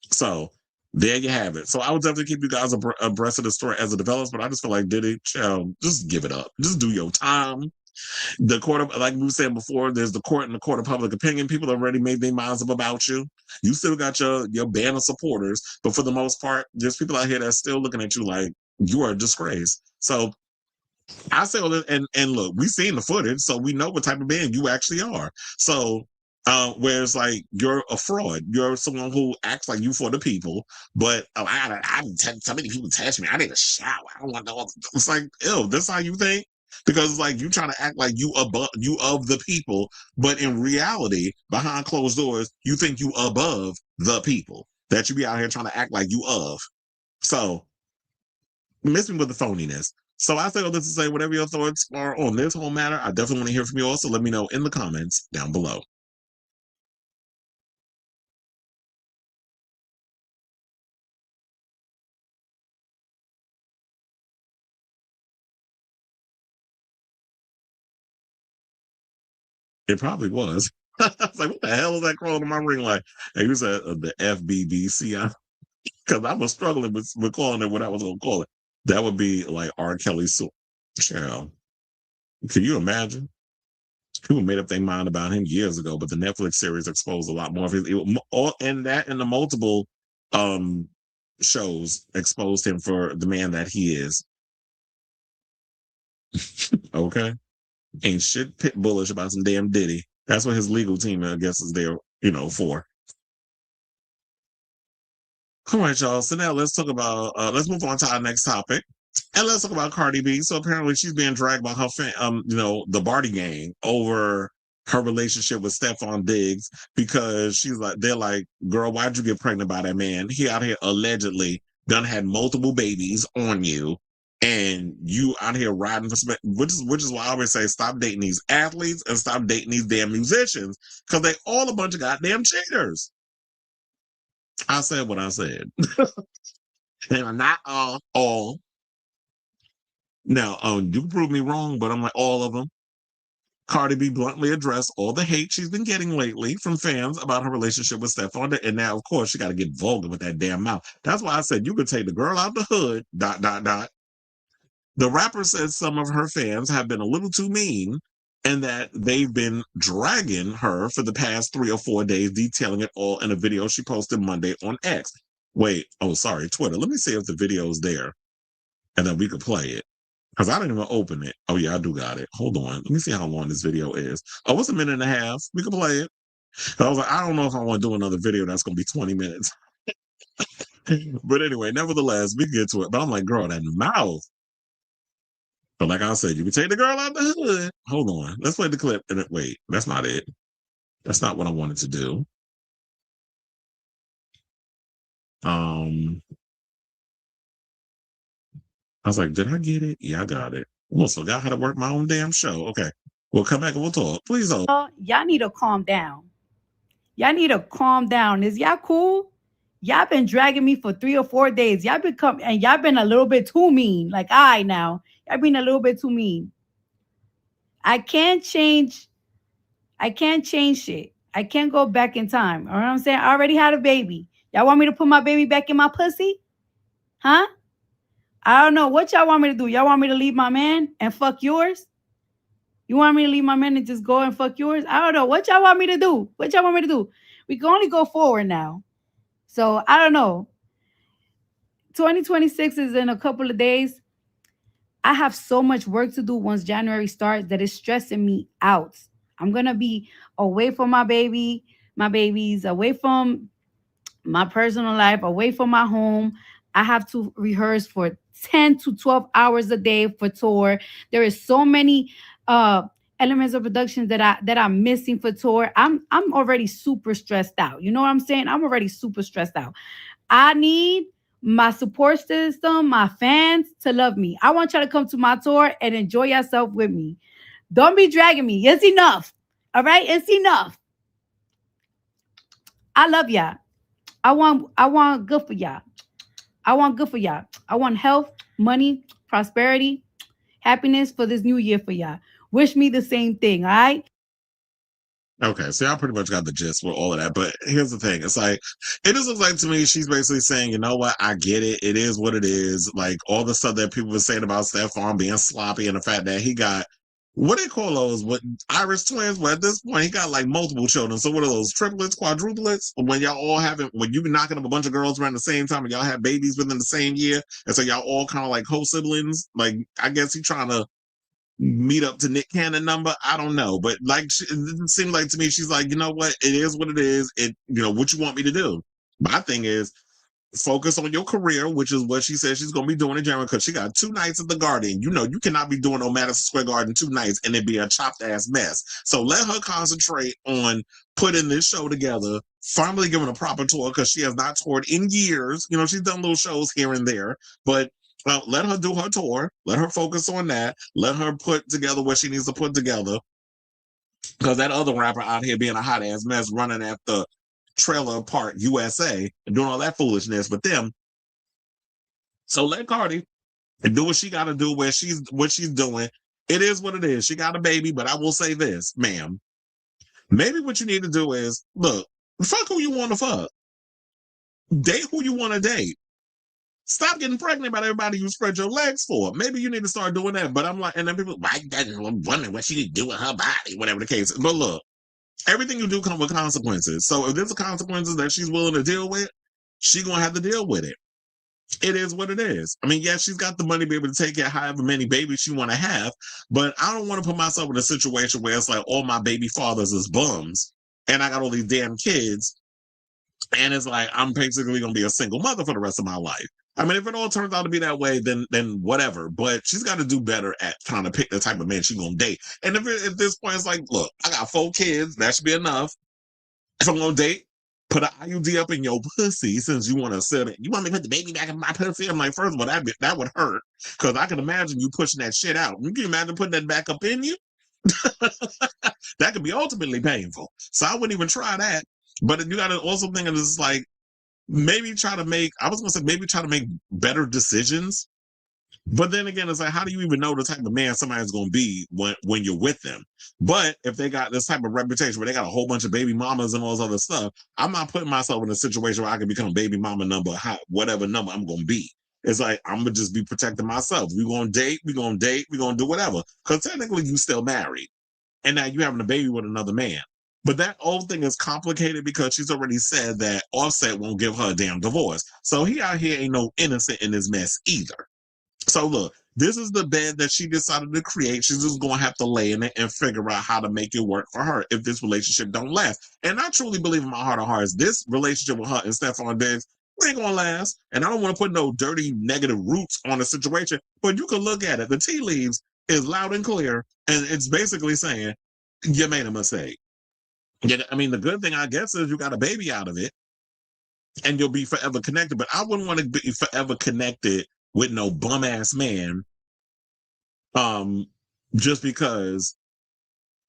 So there you have it. So I would definitely keep you guys abreast of the story as it develops, but I just feel like Diddy, child, just give it up. Just do your time. The court of, like we were saying before, there's the court and the court of public opinion. People already made their minds up about you. You still got your band of supporters, but for the most part, there's people out here that's still looking at you like you are a disgrace. So I say all this, and look, we've seen the footage, so we know what type of man you actually are. So whereas like you're a fraud, you're someone who acts like you for the people, but so many people test me. I need a shower. I don't want no. It's like, ew, that's how you think. Because like you trying to act like you of the people, but in reality, behind closed doors, you think you above the people. That you be out here trying to act like you of. So miss me with the phoniness. So I say all this to say, whatever your thoughts are on this whole matter, I definitely want to hear from you all. So let me know in the comments down below. It probably was. I was like, what the hell is that crawling in my ring like? And you said the FBBC, because I was struggling with calling it what I was going to call it. That would be like R. Kelly's child. Can you imagine? People made up their mind about him years ago, but the Netflix series exposed a lot more of his, and the multiple shows exposed him for the man that he is. Okay? Ain't shit pit bullish about some damn Diddy. That's what his legal team, I guess, is there, for. All right, y'all. So now let's talk about, let's move on to our next topic. And let's talk about Cardi B. So apparently she's being dragged by her the Barty gang over her relationship with Stefon Diggs because they're like, girl, why'd you get pregnant by that man? He out here allegedly done had multiple babies on you. And you out here riding for some, which is why I always say stop dating these athletes and stop dating these damn musicians because they all a bunch of goddamn cheaters. I said what I said. And not all. Now, you can prove me wrong, but I'm like all of them. Cardi B bluntly addressed all the hate she's been getting lately from fans about her relationship with Stefon. And now, of course, she got to get vulgar with that damn mouth. That's why I said you could take the girl out the hood, ... The rapper says some of her fans have been a little too mean and that they've been dragging her for the past 3 or 4 days, detailing it all in a video she posted Monday on X. Wait, Twitter. Let me see if the video is there and then we could play it. Because I didn't even open it. Oh, yeah, I do got it. Hold on. Let me see how long this video is. Oh, it's a minute and a half. We can play it. I was like, I don't know if I want to do another video that's going to be 20 minutes. But anyway, nevertheless, we can get to it. But I'm like, girl, that mouth. But like I said, you can take the girl out the hood. Hold on. Let's play the clip. And wait, that's not it. That's not what I wanted to do. I was like, did I get it? Yeah, I got it. Almost forgot how to work my own damn show. Okay. We'll come back and we'll talk. Please hold. Y'all need to calm down. Y'all need to calm down. Is y'all cool? Y'all been dragging me for 3 or 4 days. Y'all been a little bit too mean. Like, now. Y'all been a little bit too mean. I can't change shit. I can't go back in time. You know what I'm saying? I already had a baby. Y'all want me to put my baby back in my pussy? Huh? I don't know. What y'all want me to do? Y'all want me to leave my man and fuck yours? You want me to leave my man and just go and fuck yours? I don't know. What y'all want me to do? What y'all want me to do? We can only go forward now. So I don't know. 2026 is in a couple of days. I have so much work to do once January starts that is stressing me out. I'm going to be away from my babies, away from my personal life, away from my home. I have to rehearse for 10 to 12 hours a day for tour. There is so many elements of production that I'm missing for tour. I'm already super stressed out. You know what I'm saying? I'm already super stressed out. I need my support system, my fans to love me. I want y'all to come to my tour and enjoy yourself with me. Don't be dragging me. It's enough. All right? It's enough. I love y'all. I want good for y'all. I want good for y'all. I want health, money, prosperity, happiness for this new year for y'all. Wish me the same thing, all right? Okay, so I pretty much got the gist with all of that. But here's the thing. It's like, it just looks like to me, she's basically saying, you know what? I get it. It is what it is. Like all the stuff that people were saying about Stefon being sloppy and the fact that he got, what do they call those? What, Irish twins? Well, at this point, he got like multiple children. So what are those? Triplets, quadruplets? When y'all all having, when you be knocking up a bunch of girls around the same time and y'all have babies within the same year. And so y'all all kind of like co-siblings. Like, I guess he trying to meet up to Nick Cannon number. I don't know, but like it seemed like to me she's like, you know what, it is what it is. It, you know, what you want me to do. My thing is focus on your career, which is what she said she's going to be doing in January, because she got 2 nights at the Garden. You know, you cannot be doing no Madison Square Garden 2 nights and it be a chopped ass mess. So let her concentrate on putting this show together, finally giving a proper tour, because she has not toured in years. You know, she's done little shows here and there, but let her do her tour. Let her focus on that. Let her put together what she needs to put together. Because that other rapper out here being a hot ass mess, running after Trailer Park USA and doing all that foolishness with them. So let Cardi do what she got to do. What she's doing. It is what it is. She got a baby, but I will say this, ma'am. Maybe what you need to do is look. Fuck who you want to fuck. Date who you want to date. Stop getting pregnant by everybody you spread your legs for. Maybe you need to start doing that. But I'm like, and then people, why doesn't wondering what she need to do with her body, whatever the case. But look, everything you do comes with consequences. So if there's consequences that she's willing to deal with, she's gonna have to deal with it. It is what it is. I mean, yeah, she's got the money to be able to take care of however many babies she want to have, but I don't want to put myself in a situation where it's like all my baby fathers is bums and I got all these damn kids. And it's like, I'm basically going to be a single mother for the rest of my life. I mean, if it all turns out to be that way, then whatever. But she's got to do better at trying to pick the type of man she's going to date. And if at this point, it's like, look, I got 4 kids. That should be enough. If I'm going to date, put an IUD up in your pussy since you want to sell it. You want me to put the baby back in my pussy? I'm like, first of all, that would hurt. Because I can imagine you pushing that shit out. You can imagine putting that back up in you? That could be ultimately painful. So I wouldn't even try that. But you got to also think of this like, maybe try to make better decisions. But then again, it's like, how do you even know the type of man somebody's going to be when you're with them? But if they got this type of reputation where they got a whole bunch of baby mamas and all this other stuff, I'm not putting myself in a situation where I can become baby mama number, whatever number I'm going to be. It's like, I'm going to just be protecting myself. We're going to date, we're going to do whatever. Because technically you still married. And now you having a baby with another man. But that whole thing is complicated because she's already said that Offset won't give her a damn divorce. So he out here ain't no innocent in this mess either. So look, this is the bed that she decided to create. She's just going to have to lay in it and figure out how to make it work for her if this relationship don't last. And I truly believe in my heart of hearts, this relationship with her and Stefon Diggs ain't going to last. And I don't want to put no dirty, negative roots on the situation, but you can look at it. The tea leaves is loud and clear, and it's basically saying, you made a mistake. Yeah, I mean, the good thing, I guess, is you got a baby out of it. and you'll be forever connected. But I wouldn't want to be forever connected with no bum ass man, just because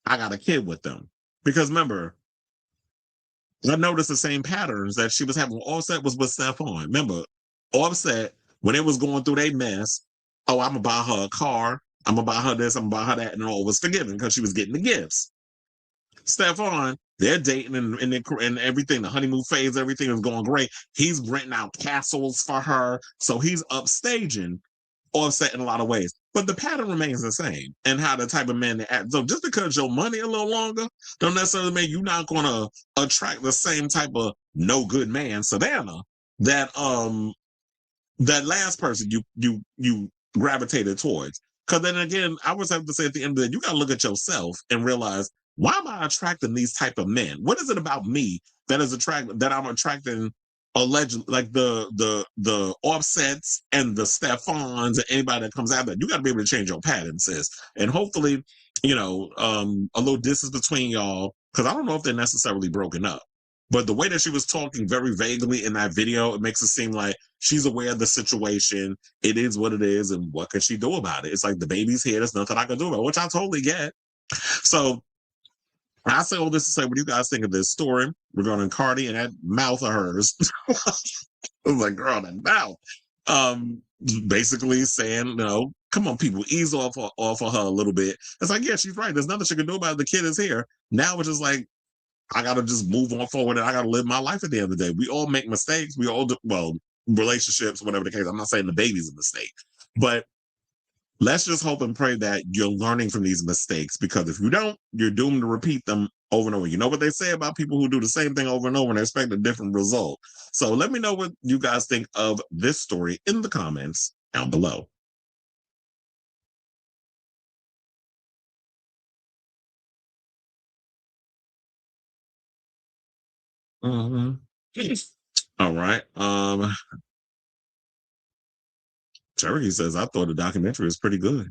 I got a kid with them. Because remember, I noticed the same patterns that she was having. Offset was with Stefon. Remember, Offset, when it was going through their mess, oh, I'm gonna buy her a car, I'm gonna buy her this, I'm gonna buy her that, and all was forgiven because she was getting the gifts. Stefon, they're dating and everything, the honeymoon phase, everything is going great. He's renting out castles for her, so he's upstaging Offset in a lot of ways. But the pattern remains the same, and how the type of man they act. So just because your money a little longer, don't necessarily mean you're not gonna attract the same type of no good man, Savannah, that that last person you gravitated towards. Because then again, I was have to say at the end of the day, you gotta look at yourself and realize, why am I attracting these type of men? What is it about me that I'm attracting allegedly, like the Offsets and the Stefons and anybody that comes out there? You got to be able to change your pattern, sis. And hopefully, a little distance between y'all, because I don't know if they're necessarily broken up. But the way that she was talking very vaguely in that video, it makes it seem like she's aware of the situation. It is what it is, and what can she do about it? It's like, the baby's here. There's nothing I can do about it, which I totally get. So I say all this to say, what do you guys think of this story regarding Cardi and that mouth of hers? I was like, girl, that mouth. Basically saying, come on, people, ease off of her a little bit. It's like, yeah, she's right. There's nothing she can do about it. The kid is here. Now it's just like, I got to just move on forward, and I got to live my life at the end of the day. We all make mistakes. We all do, well, relationships, whatever the case. I'm not saying the baby's a mistake, but let's just hope and pray that you're learning from these mistakes, because if you don't, you're doomed to repeat them over and over. You know what they say about people who do the same thing over and over and expect a different result. So let me know what you guys think of this story in the comments down below. All right. Cherokee says, I thought the documentary was pretty good.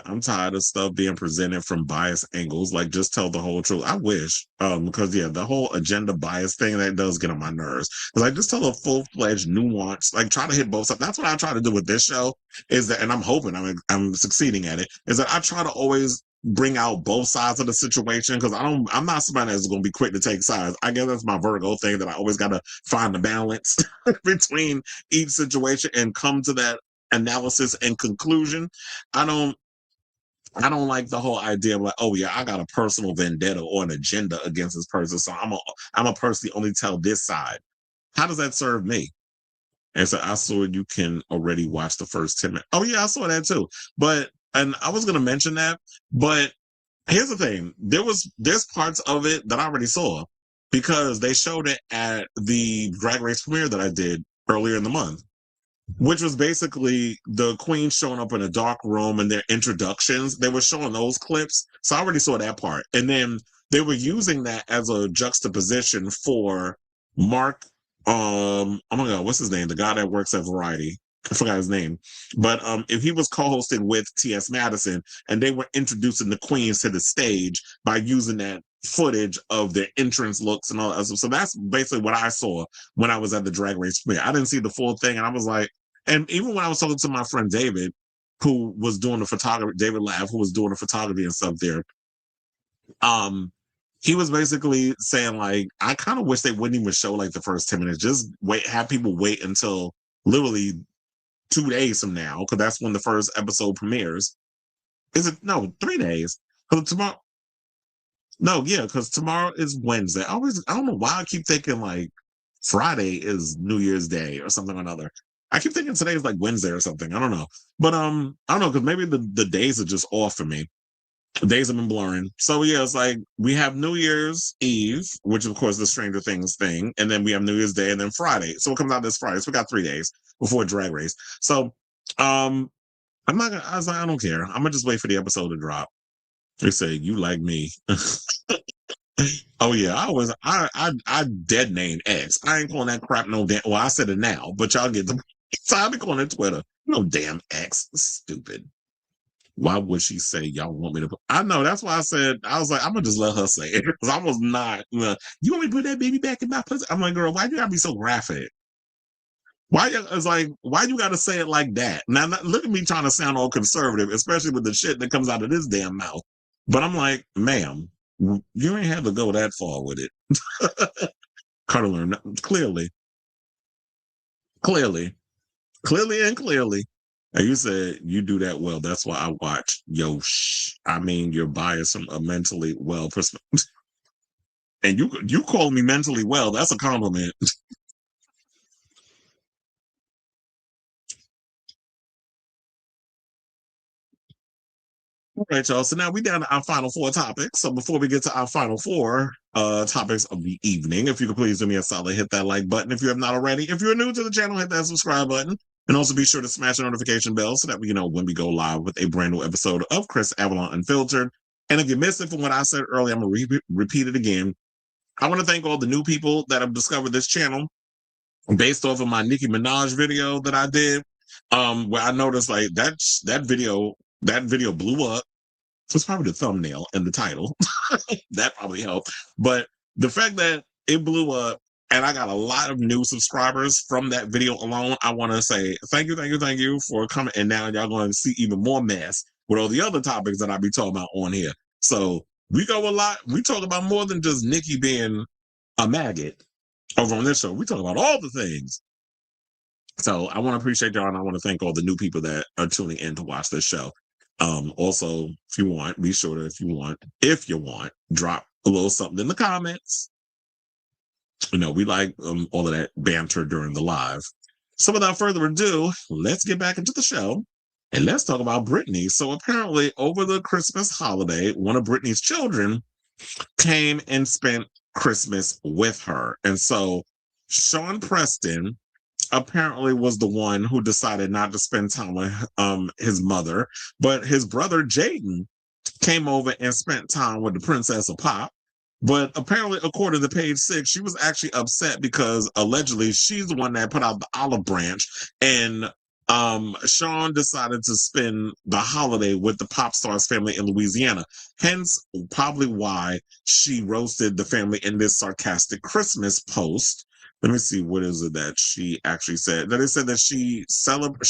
I'm tired of stuff being presented from biased angles. Like, just tell the whole truth. I wish, because yeah, the whole agenda bias thing, that does get on my nerves. Because like, just tell a full-fledged nuance. Like, try to hit both sides. That's what I try to do with this show. Is that, and I'm hoping I'm succeeding at it. Is that I try to always bring out both sides of the situation, because I'm not somebody that's going to be quick to take sides. I guess that's my Virgo thing, that I always got to find the balance between each situation and come to that analysis and conclusion. I don't like the whole idea of like, oh yeah, I got a personal vendetta or an agenda against this person, so I'm a personally only tell this side. How does that serve me? And so I saw you can already watch the first 10 minutes. Oh yeah, I saw that too. And I was gonna mention that, but here's the thing: there's parts of it that I already saw, because they showed it at the Drag Race premiere that I did earlier in the month, which was basically the queen showing up in a dark room and their introductions. They were showing those clips. So I already saw that part. And then they were using that as a juxtaposition for Mark. Oh my God, what's his name? The guy that works at Variety. I forgot his name. But if he was co-hosting with T.S. Madison, and they were introducing the queens to the stage by using that footage of their entrance looks and all that. So that's basically what I saw when I was at the Drag Race premiere. I didn't see the full thing, and I was like, and even when I was talking to my friend David, who was doing the photography, David Lav, who was doing the photography and stuff there, he was basically saying like, I kind of wish they wouldn't even show like the first 10 minutes. Just have people wait until literally 2 days from now, because that's when the first episode premieres. Is it? No, 3 days. Because tomorrow. No, yeah, because tomorrow is Wednesday. I don't know why I keep thinking like Friday is New Year's Day or something or another. I keep thinking today is like Wednesday or something. I don't know. But I don't know, because maybe the days are just off for me. The days have been blurring. So yeah, it's like we have New Year's Eve, which of course the Stranger Things thing, and then we have New Year's Day, and then Friday. So it comes out this Friday. So we got 3 days before Drag Race. So I'm not gonna, I was like, I don't care. I'm gonna just wait for the episode to drop. They say, you like me. Oh yeah, I dead named X. I ain't calling that crap no damn. Well, I said it now, but y'all get the. So I be calling it Twitter. No damn X, stupid. Why would she say y'all want me to put? I know, that's why I said, I was like, I'm gonna just let her say it. Because I was not, you want me to put that baby back in my pussy? I'm like, girl, why you gotta be so graphic? It's like, why you gotta say it like that? Now, look at me trying to sound all conservative, especially with the shit that comes out of this damn mouth. But I'm like, ma'am, you ain't have to go that far with it. Cuddler, clearly. And you said you do that well. That's why I watch. I mean, you're biased from a mentally well perspective. And you call me mentally well. That's a compliment. All right, y'all. So now we down to our final four topics. So before we get to our final four topics of the evening, if you could please do me a solid, hit that like button if you have not already. If you're new to the channel, hit that subscribe button. And also be sure to smash the notification bell so that we know when we go live with a brand new episode of Chris Avalon Unfiltered. And if you missed it from what I said earlier, I'm going to repeat it again. I want to thank all the new people that have discovered this channel based off of my Nicki Minaj video that I did, where I noticed like that video blew up. It's probably the thumbnail and the title. That probably helped. But the fact that it blew up and I got a lot of new subscribers from that video alone, I want to say thank you for coming. And now y'all going to see even more mess with all the other topics that I be talking about on here. So we go a lot. We talk about more than just Nicki being a maggot over on this show. We talk about all the things. So I want to appreciate y'all, and I want to thank all the new people that are tuning in to watch this show. Also, if you want, be sure to, if you want, drop a little something in the comments. We like all of that banter during the live. So without further ado, let's get back into the show and let's talk about Britney. So apparently over the Christmas holiday, one of Britney's children came and spent Christmas with her. And so Sean Preston apparently was the one who decided not to spend time with his mother, but his brother Jaden came over and spent time with the Princess of Pop. But apparently, according to Page 6, she was actually upset because allegedly she's the one that put out the olive branch, and Sean decided to spend the holiday with the pop star's family in Louisiana. Hence, probably why she roasted the family in this sarcastic Christmas post. Let me see, what is it that she actually said? That it said that she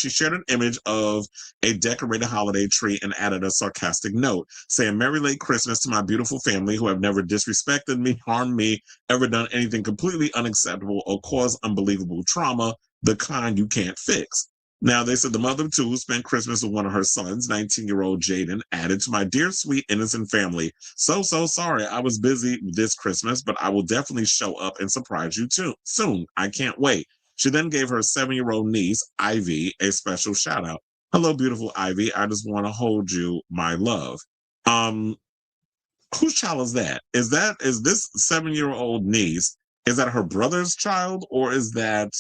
shared an image of a decorated holiday tree and added a sarcastic note saying, "Merry late Christmas to my beautiful family who have never disrespected me, harmed me, ever done anything completely unacceptable or caused unbelievable trauma, the kind you can't fix." Now, they said the mother of two who spent Christmas with one of her sons, 19-year-old Jaden, added, "To my dear, sweet, innocent family, so sorry I was busy this Christmas, but I will definitely show up and surprise you too soon. I can't wait." She then gave her 7-year-old niece, Ivy, a special shout out. "Hello, beautiful Ivy. I just want to hold you, my love." Whose child is that? Is this 7-year-old niece, is that her brother's child, or is that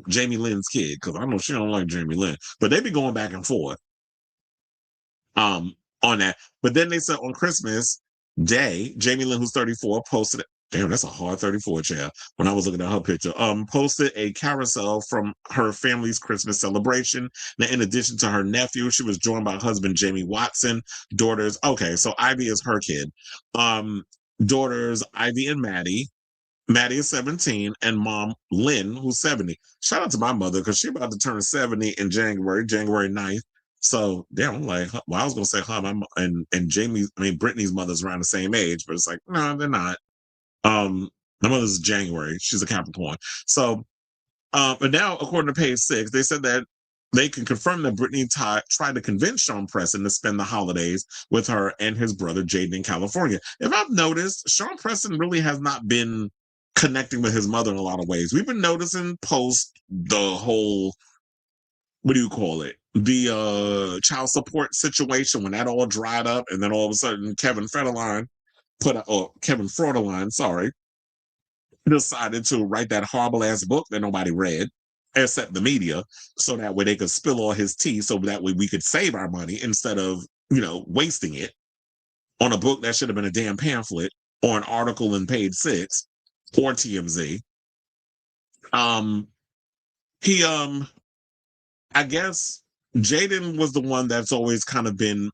Jamie Lynn's kid? Because I know she don't like Jamie Lynn, but they be going back and forth on that. But then they said on Christmas Day, Jamie Lynn, who's 34, posted, damn, that's a hard 34 chair when I was looking at her picture, posted a carousel from her family's Christmas celebration. Now, in addition to her nephew, she was joined by her husband Jamie Watson, daughters, okay, so Ivy is her kid, daughters Ivy and Maddie. Maddie is 17, and mom Lynn, who's 70. Shout out to my mother, because she's about to turn 70 in January 9th. So damn, I'm like, well, I was gonna say and Jamie, Brittany's mother's around the same age, but it's like, no, they're not. My mother's January. She's a Capricorn. So, but now, according to Page 6, they said that they can confirm that Britney tried to convince Sean Preston to spend the holidays with her and his brother Jaden in California. If I've noticed, Sean Preston really has not been connecting with his mother in a lot of ways. We've been noticing post the whole, what do you call it? The child support situation, when that all dried up, and then all of a sudden Kevin Federline decided to write that horrible ass book that nobody read, except the media, so that way they could spill all his tea, so that way we could save our money instead of, wasting it on a book that should have been a damn pamphlet or an article in Page 6 or TMZ. He I guess Jaden was the one that's always kind of been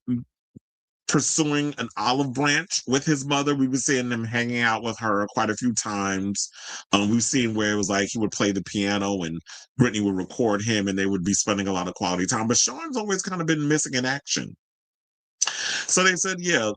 pursuing an olive branch with his mother. We were seeing him hanging out with her quite a few times. We've seen where it was like he would play the piano and Britney would record him and they would be spending a lot of quality time. But Sean's always kind of been missing in action. So they said, yeah.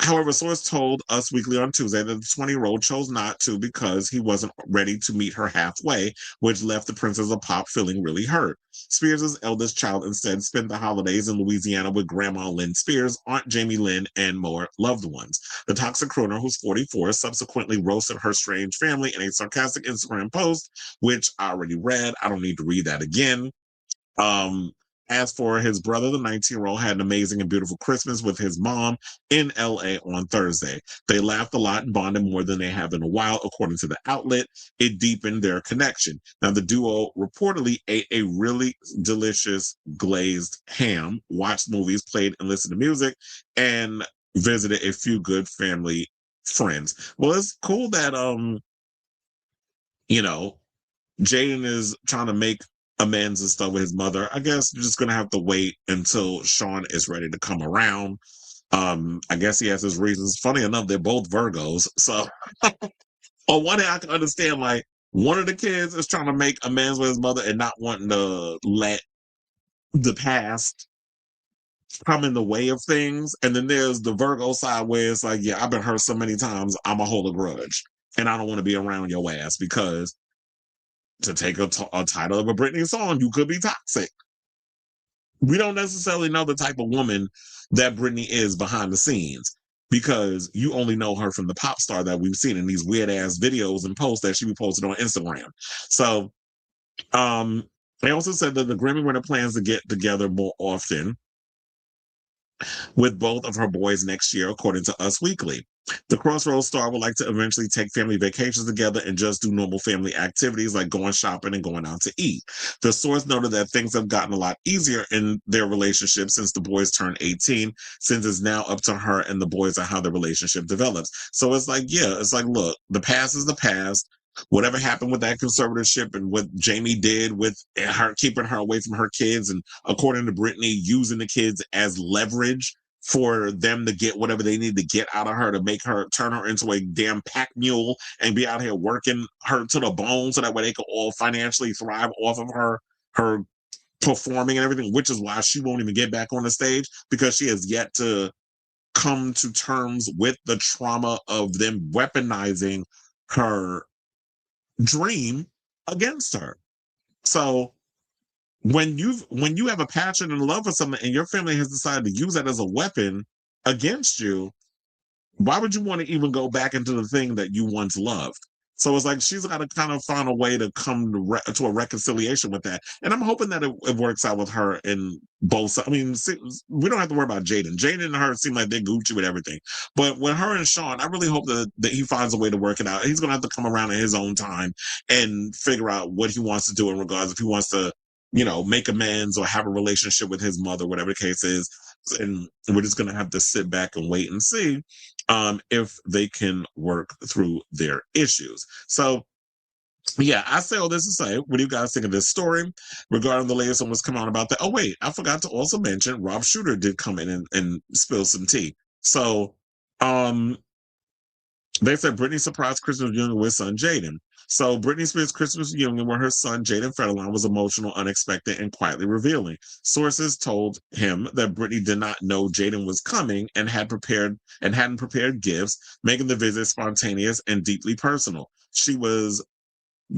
However, source told Us Weekly on Tuesday that the 20-year-old chose not to because he wasn't ready to meet her halfway, which left the Princess of Pop feeling really hurt. Spears' eldest child instead spent the holidays in Louisiana with Grandma Lynn Spears, Aunt Jamie Lynn, and more loved ones. The toxic crooner, who's 44, subsequently roasted her strange family in a sarcastic Instagram post, which I already read. I don't need to read that again. As for his brother, the 19-year-old had an amazing and beautiful Christmas with his mom in LA on Thursday. They laughed a lot and bonded more than they have in a while, according to the outlet. It deepened their connection. Now, the duo reportedly ate a really delicious glazed ham, watched movies, played and listened to music, and visited a few good family friends. Well, it's cool that, Jaden is trying to make amends and stuff with his mother. I guess you're just gonna have to wait until Sean is ready to come around. I guess he has his reasons. Funny enough, they're both Virgos. So on one hand, I can understand like one of the kids is trying to make amends with his mother and not wanting to let the past come in the way of things. And then there's the Virgo side where it's like, yeah, I've been hurt so many times, I'm a hold a grudge. And I don't want to be around your ass because to take a title of a Britney song, you could be toxic. We don't necessarily know the type of woman that Britney is behind the scenes because you only know her from the pop star that we've seen in these weird ass videos and posts that she be posting on Instagram. So, they also said that the Grammy winner plans to get together more often with both of her boys next year, according to Us Weekly. The Crossroads star would like to eventually take family vacations together and just do normal family activities like going shopping and going out to eat. The source noted that things have gotten a lot easier in their relationship since the boys turned 18, since it's now up to her and the boys on how the relationship develops. So it's like, yeah, it's like, look, the past is the past. Whatever happened with that conservatorship and what Jamie did with her keeping her away from her kids and, according to Britney, using the kids as leverage for them to get whatever they need to get out of her to make her turn her into a damn pack mule and be out here working her to the bone so that way they can all financially thrive off of her performing and everything, which is why she won't even get back on the stage because she has yet to come to terms with the trauma of them weaponizing her dream against her. So when you have a passion and love for something and your family has decided to use that as a weapon against you, why would you want to even go back into the thing that you once loved? So it's like she's got to kind of find a way to come to a reconciliation with that. And I'm hoping that it works out with her in both. I mean, we don't have to worry about Jaden. Jaden and her seem like they're Gucci with everything. But with her and Sean, I really hope that he finds a way to work it out. He's going to have to come around in his own time and figure out what he wants to do in regards if he wants to, make amends or have a relationship with his mother, whatever the case is. And we're just going to have to sit back and wait and see if they can work through their issues. So, yeah, I say all this to say, what do you guys think of this story regarding the latest one was coming out about that? Oh, wait, I forgot to also mention Rob Shooter did come in and spill some tea. So, they said Britney surprised Christmas reunion with son Jaden. So Britney Spears' Christmas reunion with her son Jaden Federline was emotional, unexpected, and quietly revealing. Sources told him that Britney did not know Jaden was coming and hadn't prepared gifts, making the visit spontaneous and deeply personal. She was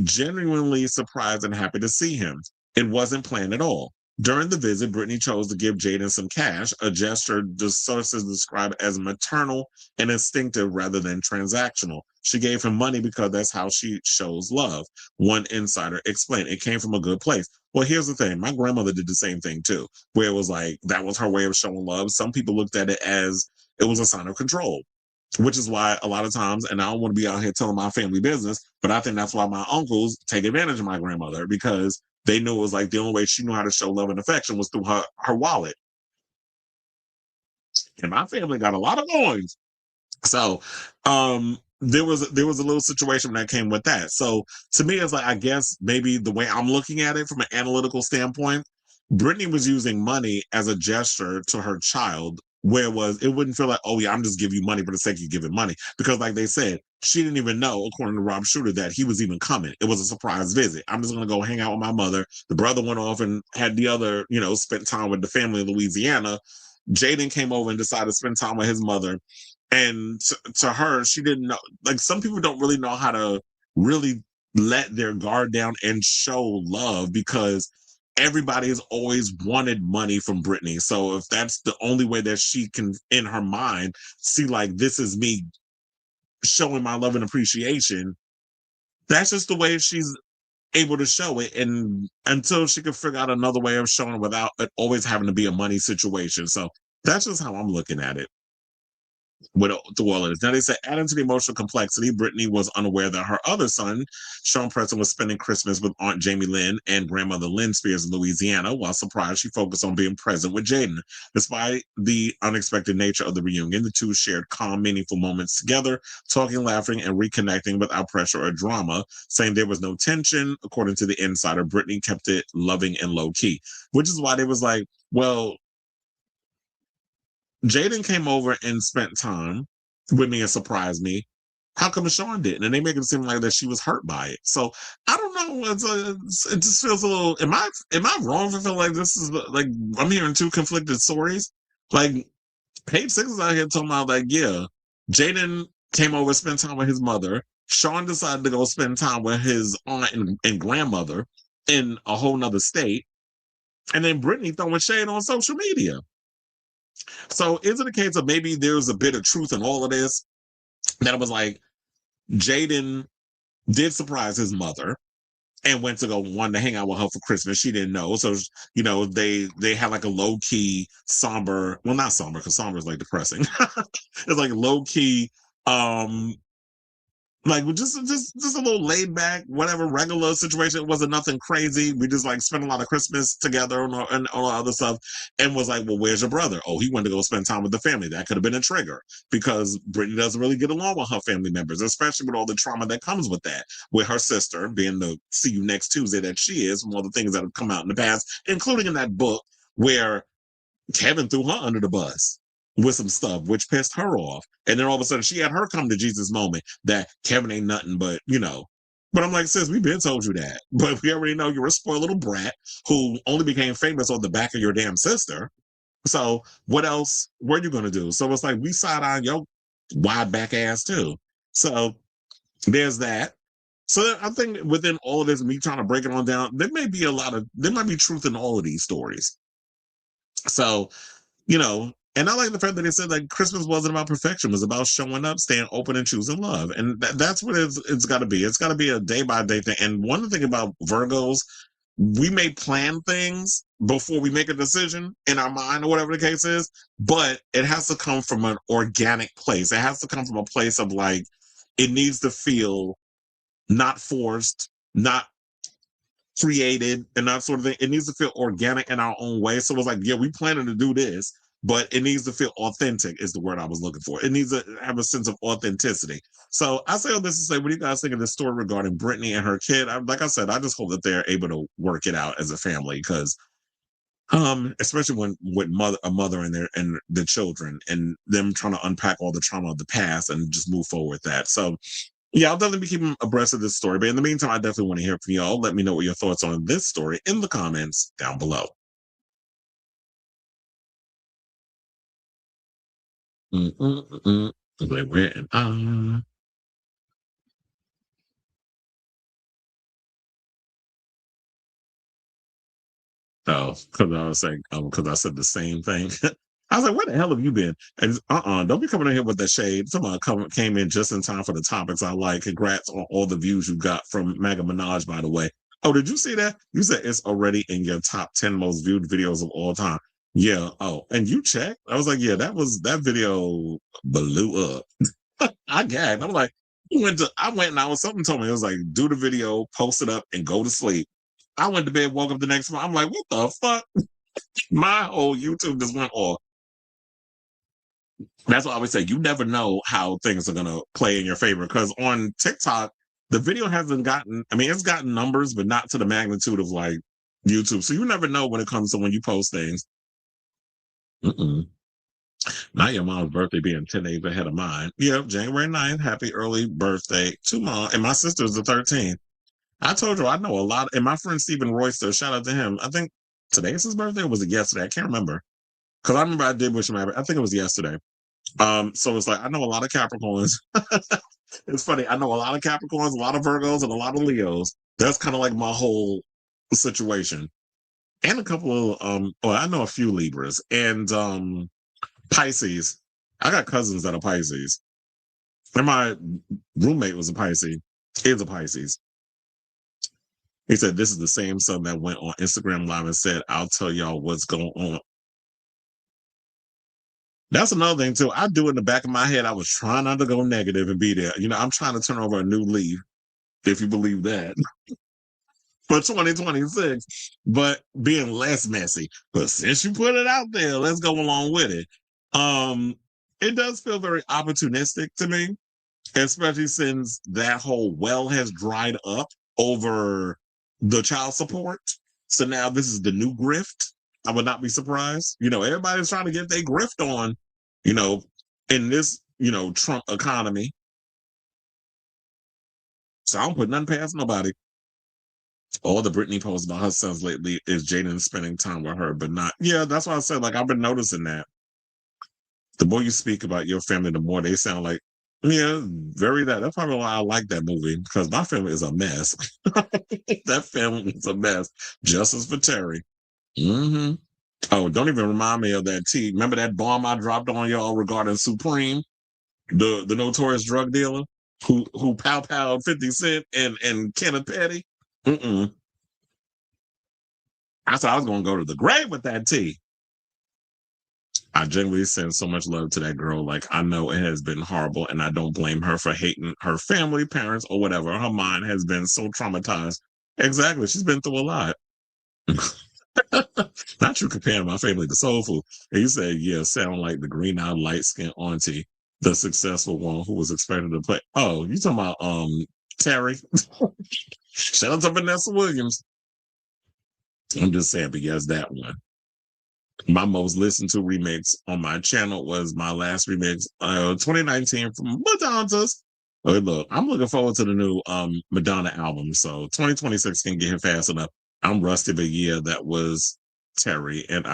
genuinely surprised and happy to see him. It wasn't planned at all. During the visit, Britney chose to give Jaden some cash, a gesture the sources describe as maternal and instinctive rather than transactional. She gave him money because that's how she shows love. One insider explained it came from a good place. Well, here's the thing. My grandmother did the same thing too, where it was like, that was her way of showing love. Some people looked at it as it was a sign of control, which is why a lot of times, and I don't want to be out here telling my family business, but I think that's why my uncles take advantage of my grandmother because they knew it was like the only way she knew how to show love and affection was through her wallet. And my family got a lot of coins. So there was a little situation that came with that. So to me, it's like, I guess maybe the way I'm looking at it from an analytical standpoint, Britney was using money as a gesture to her child, where it wouldn't feel like, oh yeah, I'm just giving you money for the sake of giving money. Because like they said, she didn't even know, according to Rob Shooter, that he was even coming. It was a surprise visit. I'm just going to go hang out with my mother. The brother went off and had the other, spent time with the family in Louisiana. Jaden came over and decided to spend time with his mother. And to her, she didn't know, like some people don't really know how to really let their guard down and show love, because everybody has always wanted money from Britney. So if that's the only way that she can, in her mind, see like, this is me showing my love and appreciation, that's just the way she's able to show it. And until she can figure out another way of showing it without it always having to be a money situation. So that's just how I'm looking at it with through all of this. Now they say, adding to the emotional complexity, Britney was unaware that her other son, Sean Preston, was spending Christmas with Aunt Jamie Lynn and grandmother Lynn Spears in Louisiana. While surprised, she focused on being present with Jaden. Despite the unexpected nature of the reunion, the two shared calm, meaningful moments together, talking, laughing, and reconnecting without pressure or drama, saying there was no tension. According to the insider, Britney kept it loving and low-key, which is why they was like, well, Jaden came over and spent time with me and surprised me. How come Sean didn't? And they make it seem like that she was hurt by it. So I don't know. It just feels a little. Am I wrong for feeling like this is like I'm hearing two conflicted stories? Like Page Six is out here talking about like, yeah, Jaden came over, spent time with his mother. Sean decided to go spend time with his aunt and grandmother in a whole nother state, and then Britney throwing shade on social media. So is it a case of maybe there's a bit of truth in all of this? That it was like Jaden did surprise his mother and went to go wanted to hang out with her for Christmas. She didn't know. So, they had like a low key somber, well, not somber, because somber is like depressing. It's like low key, like just a little laid back, whatever, regular situation. It wasn't nothing crazy. We just like spent a lot of Christmas together and all other stuff, and was like, well, where's your brother? Oh, he wanted to go spend time with the family. That could have been a trigger, because Britney doesn't really get along with her family members, especially with all the trauma that comes with that, with her sister being the see you next Tuesday that she is, from all the things that have come out in the past, including in that book where Kevin threw her under the bus with some stuff, which pissed her off. And then all of a sudden she had her come to Jesus moment that Kevin ain't nothing but, But I'm like, sis, we've been told you that. But we already know you're a spoiled little brat who only became famous on the back of your damn sister. So what else were you going to do? So it's like, we side on your wide back ass too. So there's that. So I think within all of this, me trying to break it on down, there might be truth in all of these stories. So, and I like the fact that they said like Christmas wasn't about perfection. It was about showing up, staying open, and choosing love. And that's what it's got to be. It's got to be a day-by-day thing. And one thing about Virgos, we may plan things before we make a decision in our mind or whatever the case is, but it has to come from an organic place. It has to come from a place of like, it needs to feel not forced, not created, and that sort of thing. It needs to feel organic in our own way. So it was like, yeah, we planning to do this, but it needs to feel authentic is the word I was looking for. It needs to have a sense of authenticity. So I say all this to say, what do you guys think of this story regarding Britney and her kid? Like I said, I just hope that they're able to work it out as a family, because especially when with a mother and the children, and them trying to unpack all the trauma of the past and just move forward with that. So yeah, I'll definitely be keeping abreast of this story. But in the meantime, I definitely want to hear from y'all. Let me know what your thoughts on this story in the comments down below. Where am I? Oh, because I was saying, because I said the same thing. I was like, where the hell have you been? And don't be coming in here with that shade. Someone came in just in time for the topics I like. Congrats on all the views you got from Mega Minaj, by the way. Oh, did you see that? You said it's already in your top 10 most viewed videos of all time. Yeah. Oh, and you checked? I was like, yeah, that video blew up. I gagged. I'm like, I went and something told me, it was like, do the video, post it up, and go to sleep. I went to bed, woke up the next morning. I'm like, what the fuck? My whole YouTube just went off. That's why I always say, you never know how things are going to play in your favor. Because on TikTok, the video hasn't gotten, it's gotten numbers, but not to the magnitude of like YouTube. So you never know when it comes to when you post things. Not your mom's birthday being 10 days ahead of mine. Yep, January 9th. Happy early birthday to mom. And my sister's the 13th. I told you I know a lot. And my friend Stephen Royster, shout out to him. I think today's his birthday or was it yesterday? I can't remember. Because I remember I did wish him happy. I think it was yesterday. So it's like I know a lot of Capricorns. It's funny. I know a lot of Capricorns, a lot of Virgos, and a lot of Leos. That's kind of like my whole situation. And a couple of I know a few Libras and Pisces. I got cousins that are Pisces. And my roommate was a Pisces. Is a Pisces. He said this is the same son that went on Instagram Live and said, "I'll tell y'all what's going on." That's another thing too. I do in the back of my head. I was trying not to go negative and be there. You know, I'm trying to turn over a new leaf, if you believe that, for 2026, but being less messy. But since you put it out there, let's go along with it. It does feel very opportunistic to me, especially since that whole well has dried up over the child support. So now this is the new grift. I would not be surprised. You know, everybody's trying to get their grift on, you know, in this, you know, Trump economy. So I don't put nothing past nobody. All the Britney posts about her sons lately is Jaden spending time with her, but not. Yeah, that's why I said, like, I've been noticing that. The more you speak about your family, the more they sound like, yeah, very that. That's probably why I like that movie, because my family is a mess. That family is a mess. Justice for Terry. Oh, don't even remind me of that tea. Remember that bomb I dropped on y'all regarding Supreme, the notorious drug dealer who pow-powed 50 Cent and Kenneth Petty? I thought I was going to go to the grave with that tea. I genuinely send so much love to that girl. Like, I know it has been horrible, and I don't blame her for hating her family, parents, or whatever. Her mind has been so traumatized. Exactly. She's been through a lot. Not you comparing my family to soul food. And you said, yeah, sound like the green-eyed, light-skinned auntie, the successful one who was expected to play. Oh, you talking about Terry? Shout out to Vanessa Williams. I'm just saying, but yes, that one. My most listened to remix on my channel was my last remix, 2019 from Madonna's. Oh, look, I'm looking forward to the new Madonna album. So 2026 can get here fast enough. I'm rusty, but yeah, that was Terry, and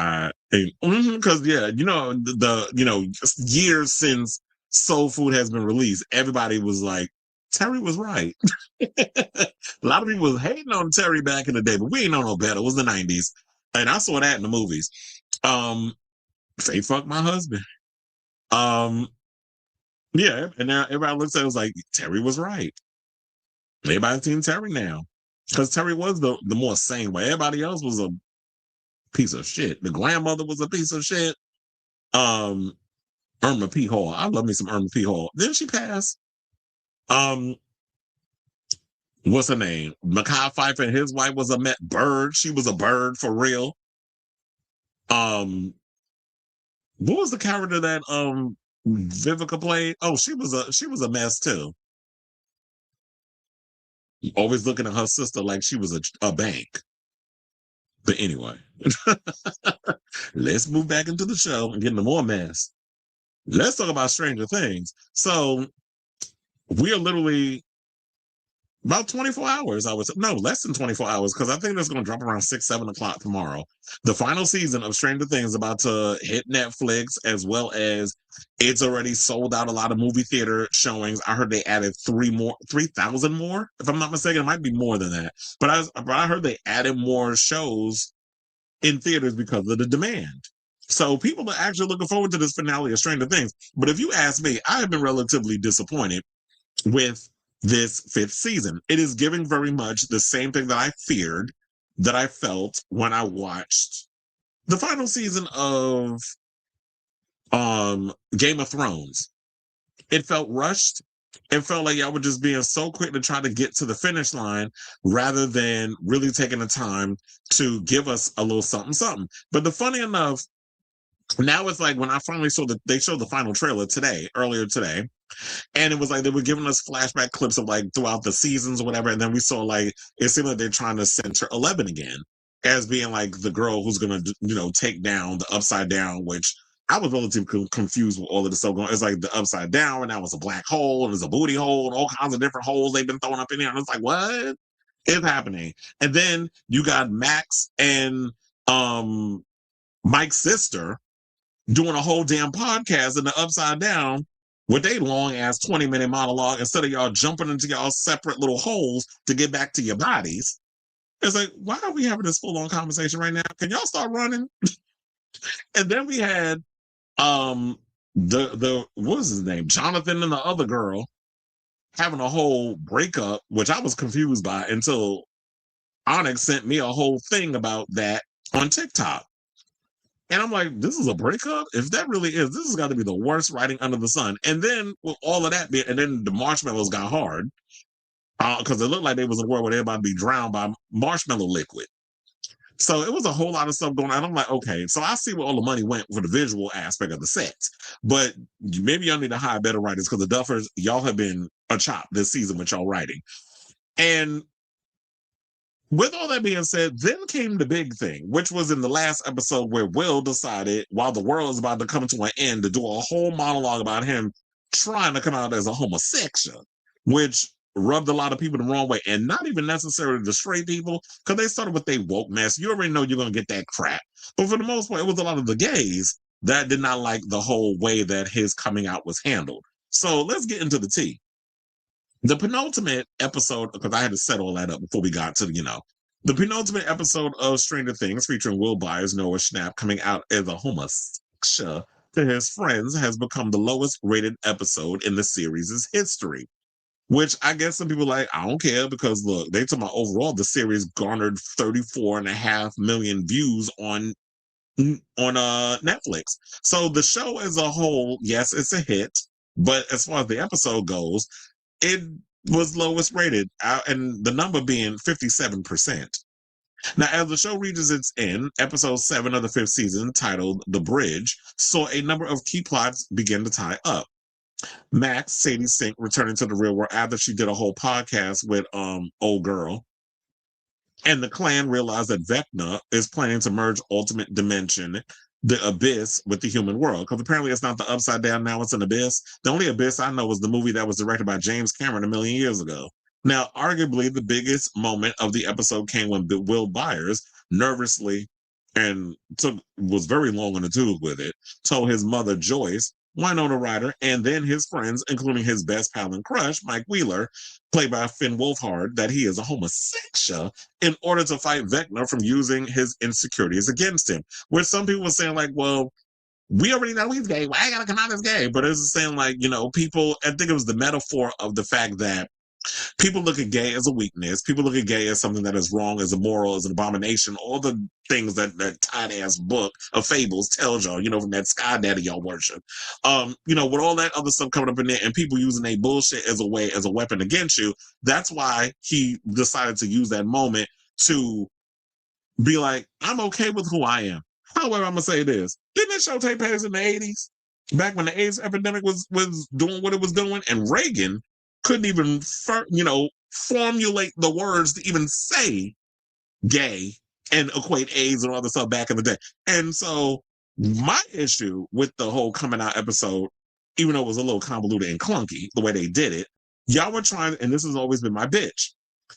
because yeah, you know years since Soul Food has been released, everybody was like, Terry was right. A lot of people was hating on Terry back in the day, but we ain't know no better. It was the 90s, and I saw that in the movies. Say fuck my husband. Yeah, and now everybody looks at it was like Terry was right. Everybody's team Terry now. Because Terry was the more sane way. Everybody else was a piece of shit. The grandmother was a piece of shit. Irma P. Hall. I love me some Irma P. Hall. Didn't she pass? What's her name? Mekhi Phifer and his wife was a bird. She was a bird for real. What was the character that Vivica played? Oh, she was a mess too. Always looking at her sister like she was a bank. But anyway, let's move back into the show and get into more mess. Let's talk about Stranger Things. So we are literally about 24 hours, I would say. No, less than 24 hours, because I think that's going to drop around 6, 7 o'clock tomorrow. The final season of Stranger Things is about to hit Netflix, as well as it's already sold out a lot of movie theater showings. I heard they added 3,000 more, if I'm not mistaken. It might be more than that. But I heard they added more shows in theaters because of the demand. So people are actually looking forward to this finale of Stranger Things. But if you ask me, I have been relatively disappointed with this 5th season. It is giving very much the same thing that I feared, that I felt when I watched the final season of Game of Thrones. It felt rushed. It felt like y'all were just being so quick to try to get to the finish line rather than really taking the time to give us a little something. But the funny enough, now it's like when I finally they showed the final trailer earlier today, and it was like they were giving us flashback clips of like throughout the seasons or whatever, and then we saw like it seemed like they're trying to center 11 again. as being like the girl who's gonna, take down the Upside Down, which I was relatively confused with all of the stuff going. It's like the Upside Down, and now it's a black hole, and there's a booty hole, and all kinds of different holes they've been throwing up in there. And it's like, what is happening? And then you got Max and Mike's sister doing a whole damn podcast in the Upside Down with a long ass 20-minute monologue instead of y'all jumping into y'all separate little holes to get back to your bodies. It's like, why are we having this full-on conversation right now? Can y'all start running? And then we had what was his name? Jonathan and the other girl having a whole breakup, which I was confused by until Onyx sent me a whole thing about that on TikTok. And I'm like, this is a breakup? If that really is, this has got to be the worst writing under the sun. And then with all of that, and then the marshmallows got hard because it looked like they was in a world where they were about to be drowned by marshmallow liquid. So it was a whole lot of stuff going on. I'm like, okay, so I see where all the money went for the visual aspect of the sets. But maybe y'all need to hire better writers because the Duffers, y'all have been a chop this season with y'all writing. And with all that being said, then came the big thing, which was in the last episode where Will decided, while the world is about to come to an end, to do a whole monologue about him trying to come out as a homosexual, which rubbed a lot of people the wrong way, and not even necessarily the straight people, because they started with their woke mess. You already know you're going to get that crap. But for the most part, it was a lot of the gays that did not like the whole way that his coming out was handled. So let's get into the tea. The penultimate episode, because I had to set all that up before we got to, the penultimate episode of Stranger Things, featuring Will Byers, Noah Schnapp, coming out as a homosexual to his friends, has become the lowest rated episode in the series' history. Which I guess some people like, I don't care, because look, they talking about overall the series garnered 34.5 million views on Netflix. So the show as a whole, yes, it's a hit, but as far as the episode goes, it was lowest rated, and the number being 57%. Now, as the show reaches its end, episode 7 of the 5th season, titled The Bridge, saw a number of key plots begin to tie up. Max, Sadie Sink, returning to the real world after she did a whole podcast with old girl. And the clan realized that Vecna is planning to merge Ultimate Dimension, the Abyss, with the human world. Because apparently it's not the Upside Down, now it's an Abyss. The only Abyss I know was the movie that was directed by James Cameron a million years ago. Now, arguably, the biggest moment of the episode came when Will Byers nervously and was very long on the tooth with it, told his mother, Joyce, Winona Ryder, and then his friends, including his best pal and crush, Mike Wheeler, played by Finn Wolfhard, that he is a homosexual in order to fight Vecna from using his insecurities against him. Where some people were saying, like, well, we already know he's gay. Why I gotta come out as gay? But it's saying, like, people, I think it was the metaphor of the fact that people look at gay as a weakness. People look at gay as something that is wrong, as immoral, as an abomination. All the things that tight-ass book of fables tells y'all, from that Sky Daddy y'all worship. With all that other stuff coming up in there and people using their bullshit as a weapon against you, that's why he decided to use that moment to be like, I'm okay with who I am. However, I'm going to say this. Didn't that show take place in the 80s? Back when the AIDS epidemic was doing what it was doing? And Reagan couldn't even, formulate the words to even say gay and equate AIDS and all this stuff back in the day. And so my issue with the whole coming out episode, even though it was a little convoluted and clunky, the way they did it, y'all were trying, and this has always been my bitch,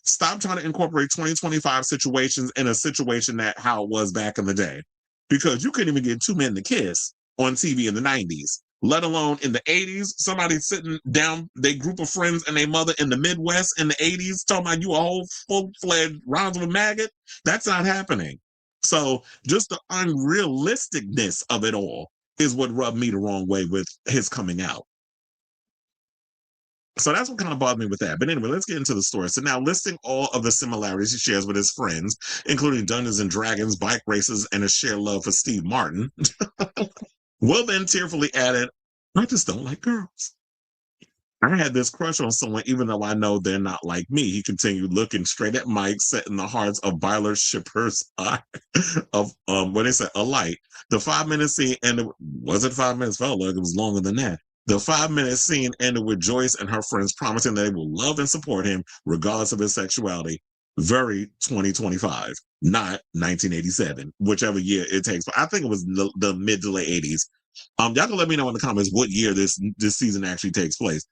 stop trying to incorporate 2025 situations in a situation that how it was back in the day. Because you couldn't even get two men to kiss on TV in the 90s. Let alone in the 80s, somebody sitting down, their group of friends and their mother in the Midwest in the 80s, talking about you a whole full-fledged rounds with maggot. That's not happening. So just the unrealisticness of it all is what rubbed me the wrong way with his coming out. So that's what kind of bothered me with that. But anyway, let's get into the story. So now listing all of the similarities he shares with his friends, including Dungeons and Dragons, bike races, and a shared love for Steve Martin. Will then tearfully added, I just don't like girls. I had this crush on someone, even though I know they're not like me. He continued looking straight at Mike, setting the hearts of Byler shippers of what they said, alight. The 5-minute scene ended. Was it 5 minutes? Felt like it was longer than that. The 5-minute scene ended with Joyce and her friends promising they will love and support him regardless of his sexuality. very 2025, not 1987, whichever year it takes. But I think it was the mid to late 80s. Y'all can let me know in the comments what year this season actually takes place.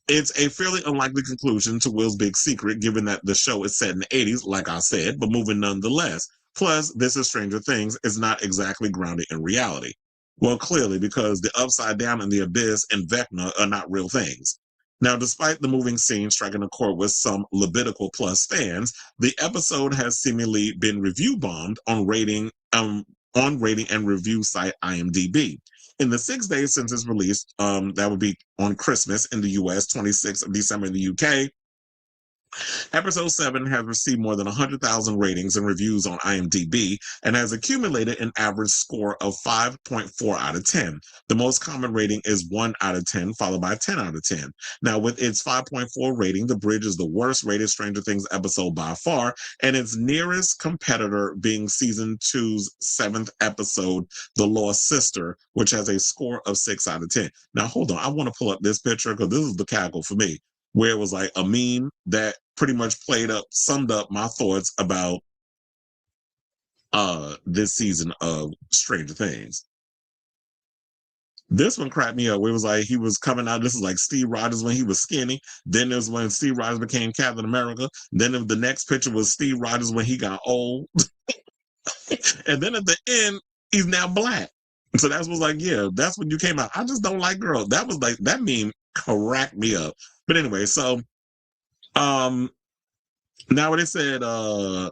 It's a fairly unlikely conclusion to Will's big secret, given that the show is set in the 80s, like I said, but moving nonetheless. Plus, this is Stranger Things is not exactly grounded in reality. Well, clearly, because the Upside Down and the Abyss and Vecna are not real things. Now, despite the moving scene striking a chord with some Levitical Plus fans, the episode has seemingly been review bombed on rating and review site IMDb. In the 6 days since its release, that would be on Christmas in the US, 26th of December in the UK, Episode 7 has received more than 100,000 ratings and reviews on IMDb and has accumulated an average score of 5.4 out of 10. The most common rating is 1 out of 10, followed by 10 out of 10. Now, with its 5.4 rating, The Bridge is the worst rated Stranger Things episode by far, and its nearest competitor being Season 2's 7th episode, The Lost Sister, which has a score of 6 out of 10. Now, hold on. I want to pull up this picture because this is the cackle for me, where it was like a meme that pretty much summed up my thoughts about this season of Stranger Things. This one cracked me up. Where it was like he was coming out. This is like Steve Rogers when he was skinny. Then there's when Steve Rogers became Captain America. Then the next picture was Steve Rogers when he got old. And then at the end, he's now black. So that was like, yeah, that's when you came out. I just don't like girls. That was like, that meme cracked me up. But anyway, so now what they said on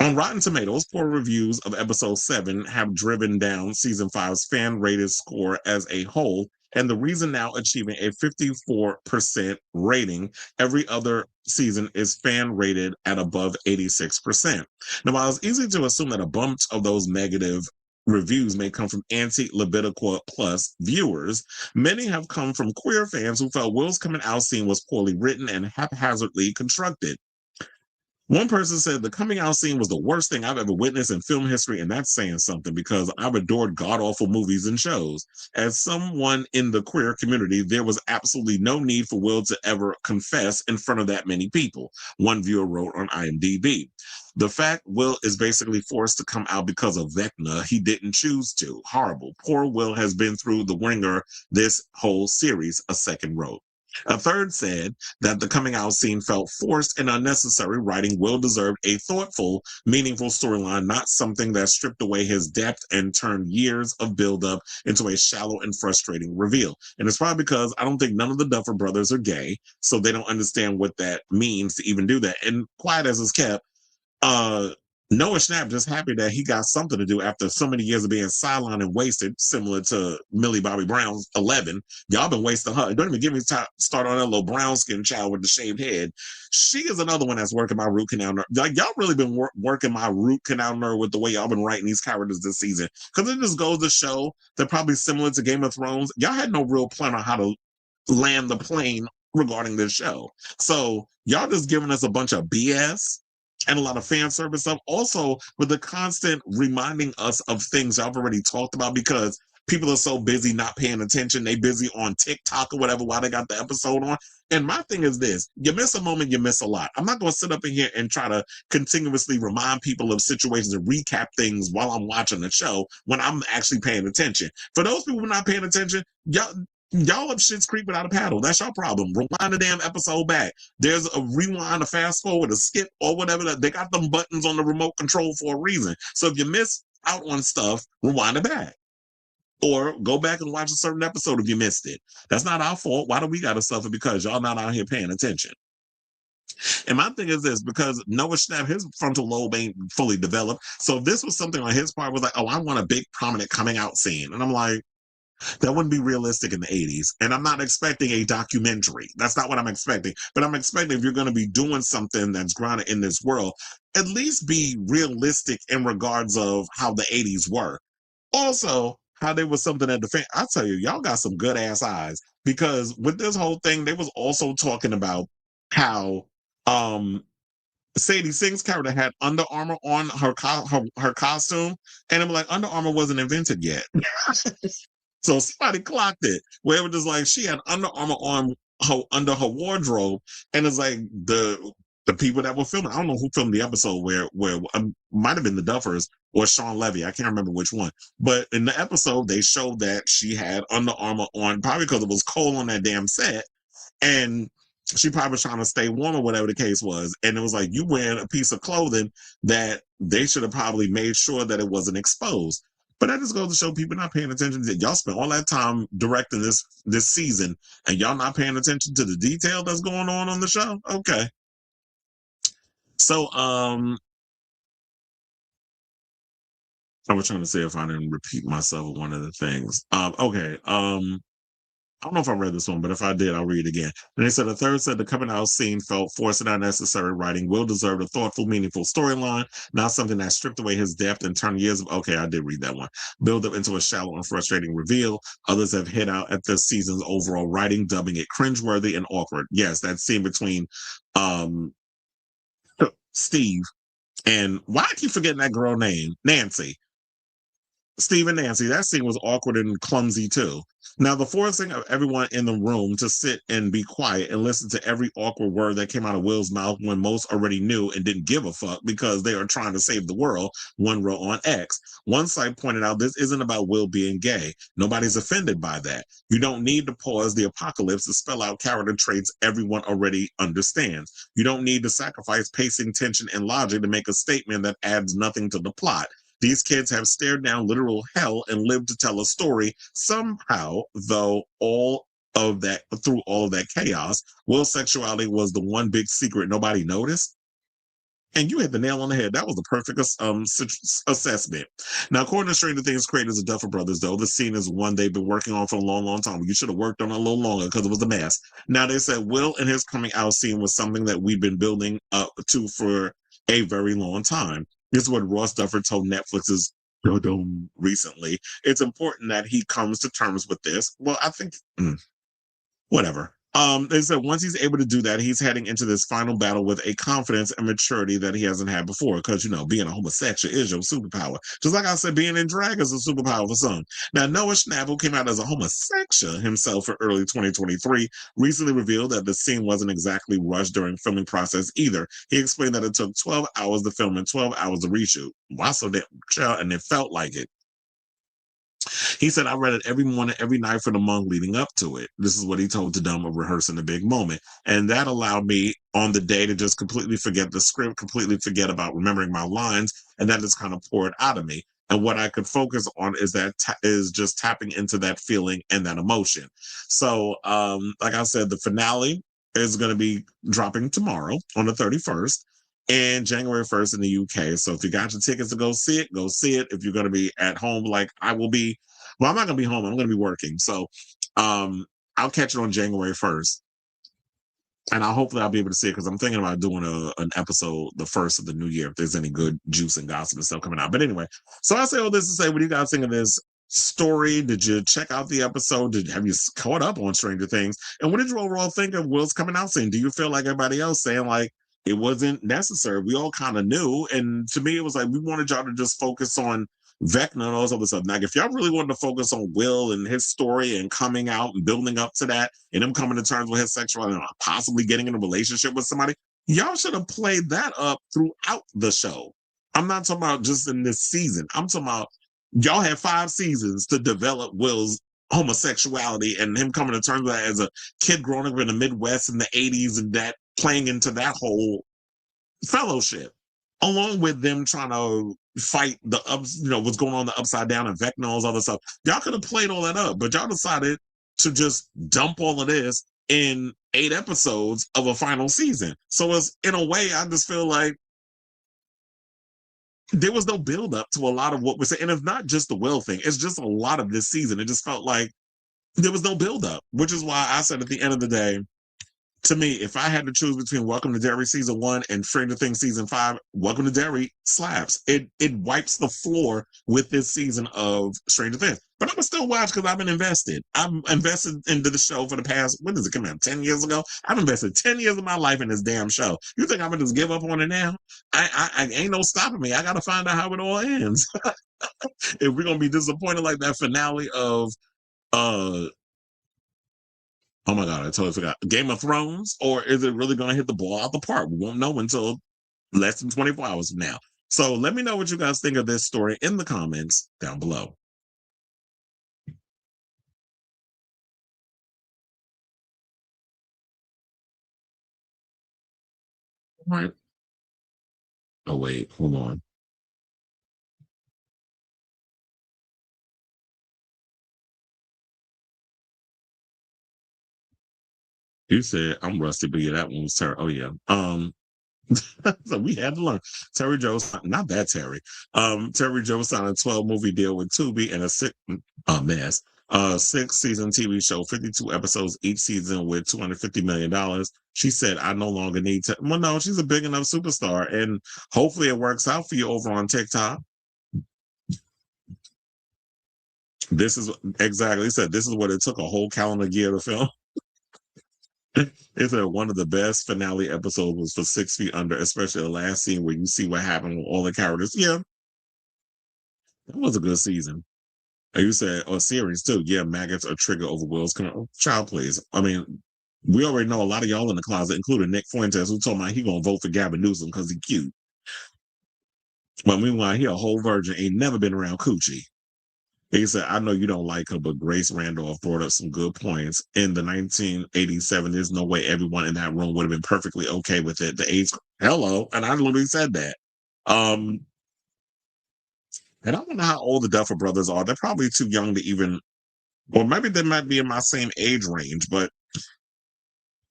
Rotten Tomatoes, poor reviews of episode 7 have driven down season 5's fan rated score as a whole, and the reason now achieving a 54% rating. Every other season is fan rated at above 86%. Now, while it's easy to assume that a bunch of those negative reviews may come from anti-Levitical Plus viewers, many have come from queer fans who felt Will's coming out scene was poorly written and haphazardly constructed. One person said the coming out scene was the worst thing I've ever witnessed in film history, and that's saying something because I've adored god-awful movies and shows. As someone in the queer community, there was absolutely no need for Will to ever confess in front of that many people, one viewer wrote on IMDb. The fact Will is basically forced to come out because of Vecna, he didn't choose to. Horrible. Poor Will has been through the ringer this whole series, a second wrote. A third said that the coming out scene felt forced and unnecessary, writing Will deserved a thoughtful, meaningful storyline, not something that stripped away his depth and turned years of buildup into a shallow and frustrating reveal. And it's probably because I don't think none of the Duffer brothers are gay, so they don't understand what that means to even do that. And quiet as it's kept, Noah Schnapp just happy that he got something to do after so many years of being sidelined and wasted, similar to Millie Bobby Brown's 11. Y'all been wasting her. Don't even give me start on that little brown skin child with the shaved head. She is another one that's working my root canal nerve. Like, y'all really been working my root canal nerve with the way y'all been writing these characters this season. Because it just goes to show that probably similar to Game of Thrones, y'all had no real plan on how to land the plane regarding this show. So y'all just giving us a bunch of BS and a lot of fan service stuff. Also, with the constant reminding us of things I've already talked about because people are so busy not paying attention. They busy on TikTok or whatever while they got the episode on. And my thing is this: you miss a moment, you miss a lot. I'm not going to sit up in here and try to continuously remind people of situations and recap things while I'm watching the show when I'm actually paying attention. For those people who are not paying attention, y'all up shit's creek without a paddle. That's your problem. Rewind the damn episode back. There's a rewind, a fast forward, a skip, or whatever. They got them buttons on the remote control for a reason. So if you miss out on stuff, rewind it back. Or go back and watch a certain episode if you missed it. That's not our fault. Why do we got to suffer because y'all not out here paying attention? And my thing is this, because Noah Schnapp, his frontal lobe ain't fully developed. So if this was something on his part, was like, oh, I want a big prominent coming out scene. And I'm like, that wouldn't be realistic in the 80s. And I'm not expecting a documentary. That's not what I'm expecting. But I'm expecting if you're going to be doing something that's grounded in this world, at least be realistic in regards of how the 80s were. Also, how there was something that I tell you, y'all got some good ass eyes. Because with this whole thing, they was also talking about how Sadie Singh's character had Under Armour on her costume. And I'm like, Under Armour wasn't invented yet. So somebody clocked it, where it was just like she had Under Armour on under her wardrobe, and it's like the people that were filming. I don't know who filmed the episode where might have been the Duffers or Sean Levy. I can't remember which one. But in the episode, they showed that she had Under Armour on, probably because it was cold on that damn set. And she probably was trying to stay warm or whatever the case was. And it was like, you wearing a piece of clothing that they should have probably made sure that it wasn't exposed. But that just goes to show people not paying attention. Y'all spent all that time directing this season, and y'all not paying attention to the detail that's going on the show? Okay. So, I was trying to see if I didn't repeat myself with one of the things. Okay. I don't know if I read this one, but if I did, I'll read it again. And they said the third said the coming out scene felt forced and unnecessary writing. Will deserved a thoughtful, meaningful storyline, not something that stripped away his depth and turned years of, okay, I did read that one, build up into a shallow and frustrating reveal. Others have hit out at this season's overall writing, dubbing it cringeworthy and awkward. Yes, that scene between Steve and, why I keep forgetting that girl name? Nancy. Steve and Nancy, that scene was awkward and clumsy too. Now, the forcing of everyone in the room to sit and be quiet and listen to every awkward word that came out of Will's mouth when most already knew and didn't give a fuck because they are trying to save the world, one wrote on X. One site pointed out this isn't about Will being gay. Nobody's offended by that. You don't need to pause the apocalypse to spell out character traits everyone already understands. You don't need to sacrifice pacing, tension, and logic to make a statement that adds nothing to the plot. These kids have stared down literal hell and lived to tell a story. Somehow, though, through all of that chaos, Will's sexuality was the one big secret nobody noticed. And you hit the nail on the head. That was the perfect assessment. Now, according to Stranger Things creators of Duffer Brothers, though, the scene is one they've been working on for a long, long time. You should have worked on it a little longer because it was a mess. Now, they said Will and his coming out scene was something that we've been building up to for a very long time. This is what Ross Duffer told Netflix's recently. It's important that he comes to terms with this. Well, I think, whatever. They said once he's able to do that, he's heading into this final battle with a confidence and maturity that he hasn't had before. Because, being a homosexual is your superpower. Just like I said, being in drag is a superpower for some. Now, Noah Schnapp, who came out as a homosexual himself for early 2023, recently revealed that the scene wasn't exactly rushed during filming process either. He explained that it took 12 hours to film and 12 hours to reshoot. Wow, so that, and it felt like it. He said, I read it every morning, every night for the month leading up to it. This is what he told Dumb of rehearsing the big moment. And that allowed me on the day to just completely forget the script, completely forget about remembering my lines. And that just kind of poured out of me. And what I could focus on is just tapping into that feeling and that emotion. So, like I said, the finale is going to be dropping tomorrow on the 31st. And January 1st in the UK. So if you got your tickets to go see it, go see it. If you're going to be at home, like I will be, well, I'm not going to be home. I'm going to be working. So I'll catch it on January 1st. And hopefully I'll be able to see it because I'm thinking about doing an episode the first of the new year if there's any good juice and gossip and stuff coming out. But anyway, so I say all this to say, what do you guys think of this story? Did you check out the episode? Have you caught up on Stranger Things? And what did you overall think of Will's coming out scene? Do you feel like everybody else saying like, it wasn't necessary? We all kind of knew. And to me, it was like, we wanted y'all to just focus on Vecna and all this other stuff. Like, if y'all really wanted to focus on Will and his story and coming out and building up to that and him coming to terms with his sexuality and possibly getting in a relationship with somebody, y'all should have played that up throughout the show. I'm not talking about just in this season. I'm talking about y'all had 5 seasons to develop Will's homosexuality and him coming to terms with that as a kid growing up in the Midwest in the 80s and that playing into that whole fellowship, along with them trying to fight the what's going on the upside down and Vecna and all this other stuff. Y'all could have played all that up, but y'all decided to just dump all of this in 8 episodes of a final season. So it's, in a way, I just feel like there was no build up to a lot of what we're saying. And it's not just the Will thing. It's just a lot of this season. It just felt like there was no build up, which is why I said at the end of the day, to me, if I had to choose between Welcome to Derry season 1 and Stranger Things season 5, Welcome to Derry slaps. It wipes the floor with this season of Stranger Things. But I'm gonna still watch because I've been invested. I'm invested into the show for the past, when does it come out? 10 years ago? I've invested 10 years of my life in this damn show. You think I'm gonna just give up on it now? I ain't no stopping me. I gotta find out how it all ends. If we're gonna be disappointed like that finale of Oh my God, I totally forgot. Game of Thrones, or is it really going to hit the ball out the park? We won't know until less than 24 hours from now. So let me know what you guys think of this story in the comments down below. All right. Oh, wait, hold on. You said I'm rusty, but yeah, that one was terrible. Oh yeah. So we had to learn. Terry Jones, not that Terry. Terry Jones signed a 12-movie deal with Tubi and a 6-season TV show, 52 episodes each season with $250 million. She said, I no longer need to. Well, no, she's a big enough superstar, and hopefully it works out for you over on TikTok. This is exactly, he said, this is what it took a whole calendar year to film. It said one of the best finale episodes was for 6 Feet Under, especially the last scene where you see what happened with all the characters. Yeah, that was a good season. And you said, or series too. Yeah, maggots are trigger over Will's child plays. I mean, we already know a lot of y'all in the closet, including Nick Fuentes, who told me he gonna vote for Gavin Newsom because he cute. But meanwhile, he a whole virgin, ain't never been around coochie. He said, I know you don't like her, but Grace Randolph brought up some good points. In the 1987, there's no way everyone in that room would have been perfectly okay with it. The AIDS, hello, and I literally said that. And I don't know how old the Duffer brothers are. They're probably too young to even, or maybe they might be in my same age range, but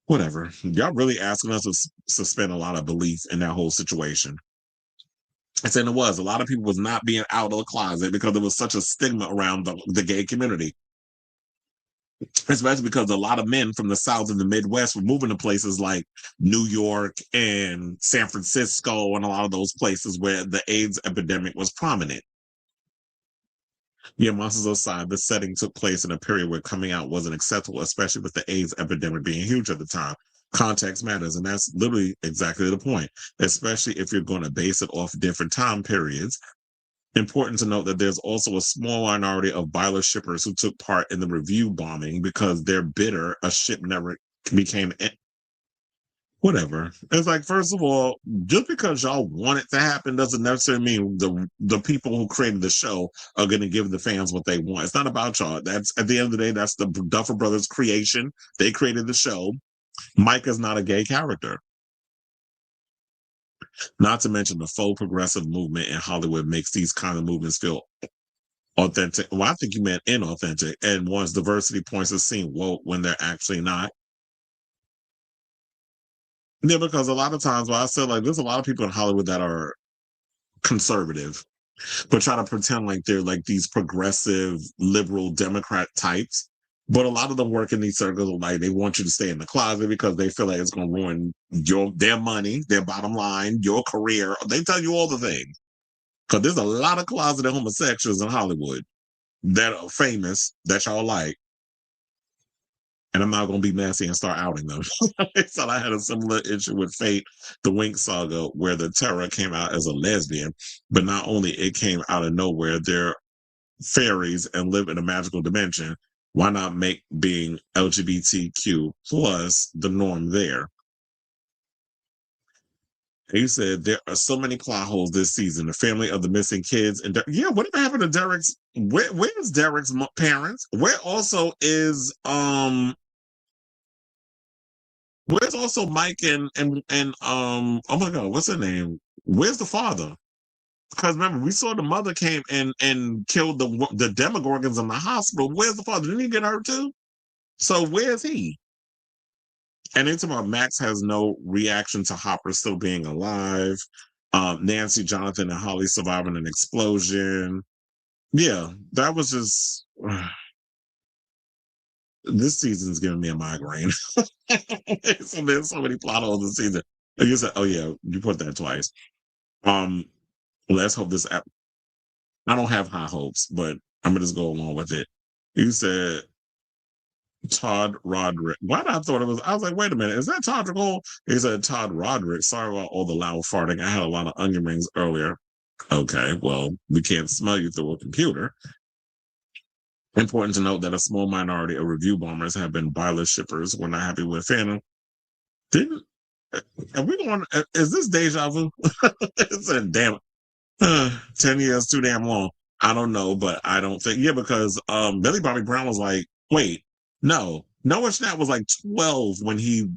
whatever. Y'all really asking us to suspend a lot of belief in that whole situation. I said it was. A lot of people was not being out of the closet because there was such a stigma around the gay community. Especially because a lot of men from the South and the Midwest were moving to places like New York and San Francisco and a lot of those places where the AIDS epidemic was prominent. Yeah, monsters aside, the setting took place in a period where coming out wasn't acceptable, especially with the AIDS epidemic being huge at the time. Context matters, and that's literally exactly the point, especially if you're going to base it off different time periods. Important to note that there's also a small minority of Byler shippers who took part in the review bombing because they're bitter a ship never became whatever. It's like, first of all, just because y'all want it to happen doesn't necessarily mean the people who created the show are going to give the fans what they want. It's not about y'all. That's, at the end of the day, that's the Duffer Brothers creation. They created the show. Mike is not a gay character. Not to mention the faux progressive movement in Hollywood makes these kind of movements feel authentic. Well, I think you meant inauthentic, and wants diversity points as seem woke when they're actually not. Yeah, because a lot of times, well, I said, like, there's a lot of people in Hollywood that are conservative, but try to pretend like they're like these progressive, liberal Democrat types. But a lot of them work in these circles, like they want you to stay in the closet because they feel like it's going to ruin their money, their bottom line, your career. They tell you all the things. Because there's a lot of closeted homosexuals in Hollywood that are famous that y'all like. And I'm not going to be messy and start outing them. So I had a similar issue with Fate, the Wink saga, where the Terror came out as a lesbian, but not only it came out of nowhere, they're fairies and live in a magical dimension. Why not make being LGBTQ plus the norm there? He said there are so many plot holes this season. The family of the missing kids and yeah, whatever happened to Derek's? Where's Derek's parents? Where's also Mike and oh my God, what's her name? Where's the father? Because remember, we saw the mother came and killed the Demogorgons in the hospital. Where's the father? Didn't he get hurt too? So where's he? And it's about Max has no reaction to Hopper still being alive. Nancy, Jonathan, and Holly surviving an explosion. Yeah, that was just. This season's giving me a migraine. So there's so many plot holes this season. Like you said, oh yeah, you put that twice. Let's hope this app. I don't have high hopes, but I'm gonna just go along with it. You said Todd Roderick. Why did I thought it was? I was like, wait a minute, is that Todd Nicole? He said Todd Roderick. Sorry about all the loud farting. I had a lot of onion rings earlier. Okay, well, we can't smell you through a computer. Important to note that a small minority of review bombers have been Bila shippers. We're not happy with fandom. Are we going? Is this deja vu? It's a damn 10 years too damn long. I don't know, but I don't think because Billy Bobby Brown was like, wait, no. Noah Schnapp was like 12 when he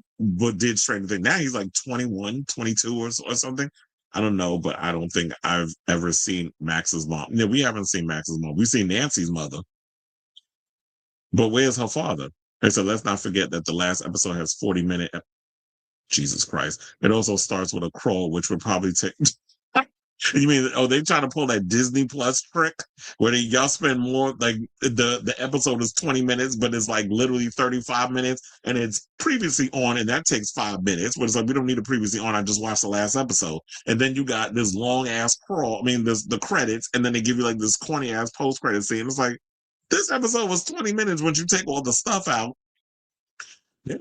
did Stranger Things. Now he's like 21, 22 or something. I don't know, but I don't think I've ever seen Max's mom. No, we haven't seen Max's mom. We've seen Nancy's mother. But where's her father? And so let's not forget that the last episode has 40-minute. Jesus Christ. It also starts with a crawl, which would probably take. You mean, they trying to pull that Disney Plus trick where y'all spend more, like the episode is 20 minutes, but it's like literally 35 minutes and it's previously on and that takes 5 minutes. But it's like, we don't need it previously on. I just watched the last episode. And then you got this long ass crawl. I mean, the credits, and then they give you like this corny ass post credit scene. It's like, this episode was 20 minutes when you take all the stuff out. I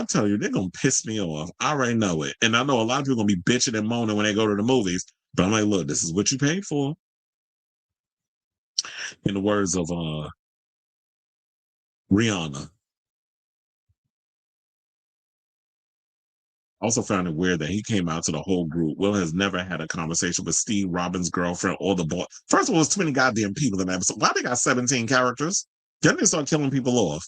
tell you, they're gonna piss me off. I already know it. And I know a lot of people gonna be bitching and moaning when they go to the movies. But I'm like, look, this is what you paid for. In the words of Rihanna. Also found it weird that he came out to the whole group. Will has never had a conversation with Steve, Robin's girlfriend, or the boy. First of all, it's 20 goddamn people in that episode. Why they got 17 characters? Then they start killing people off.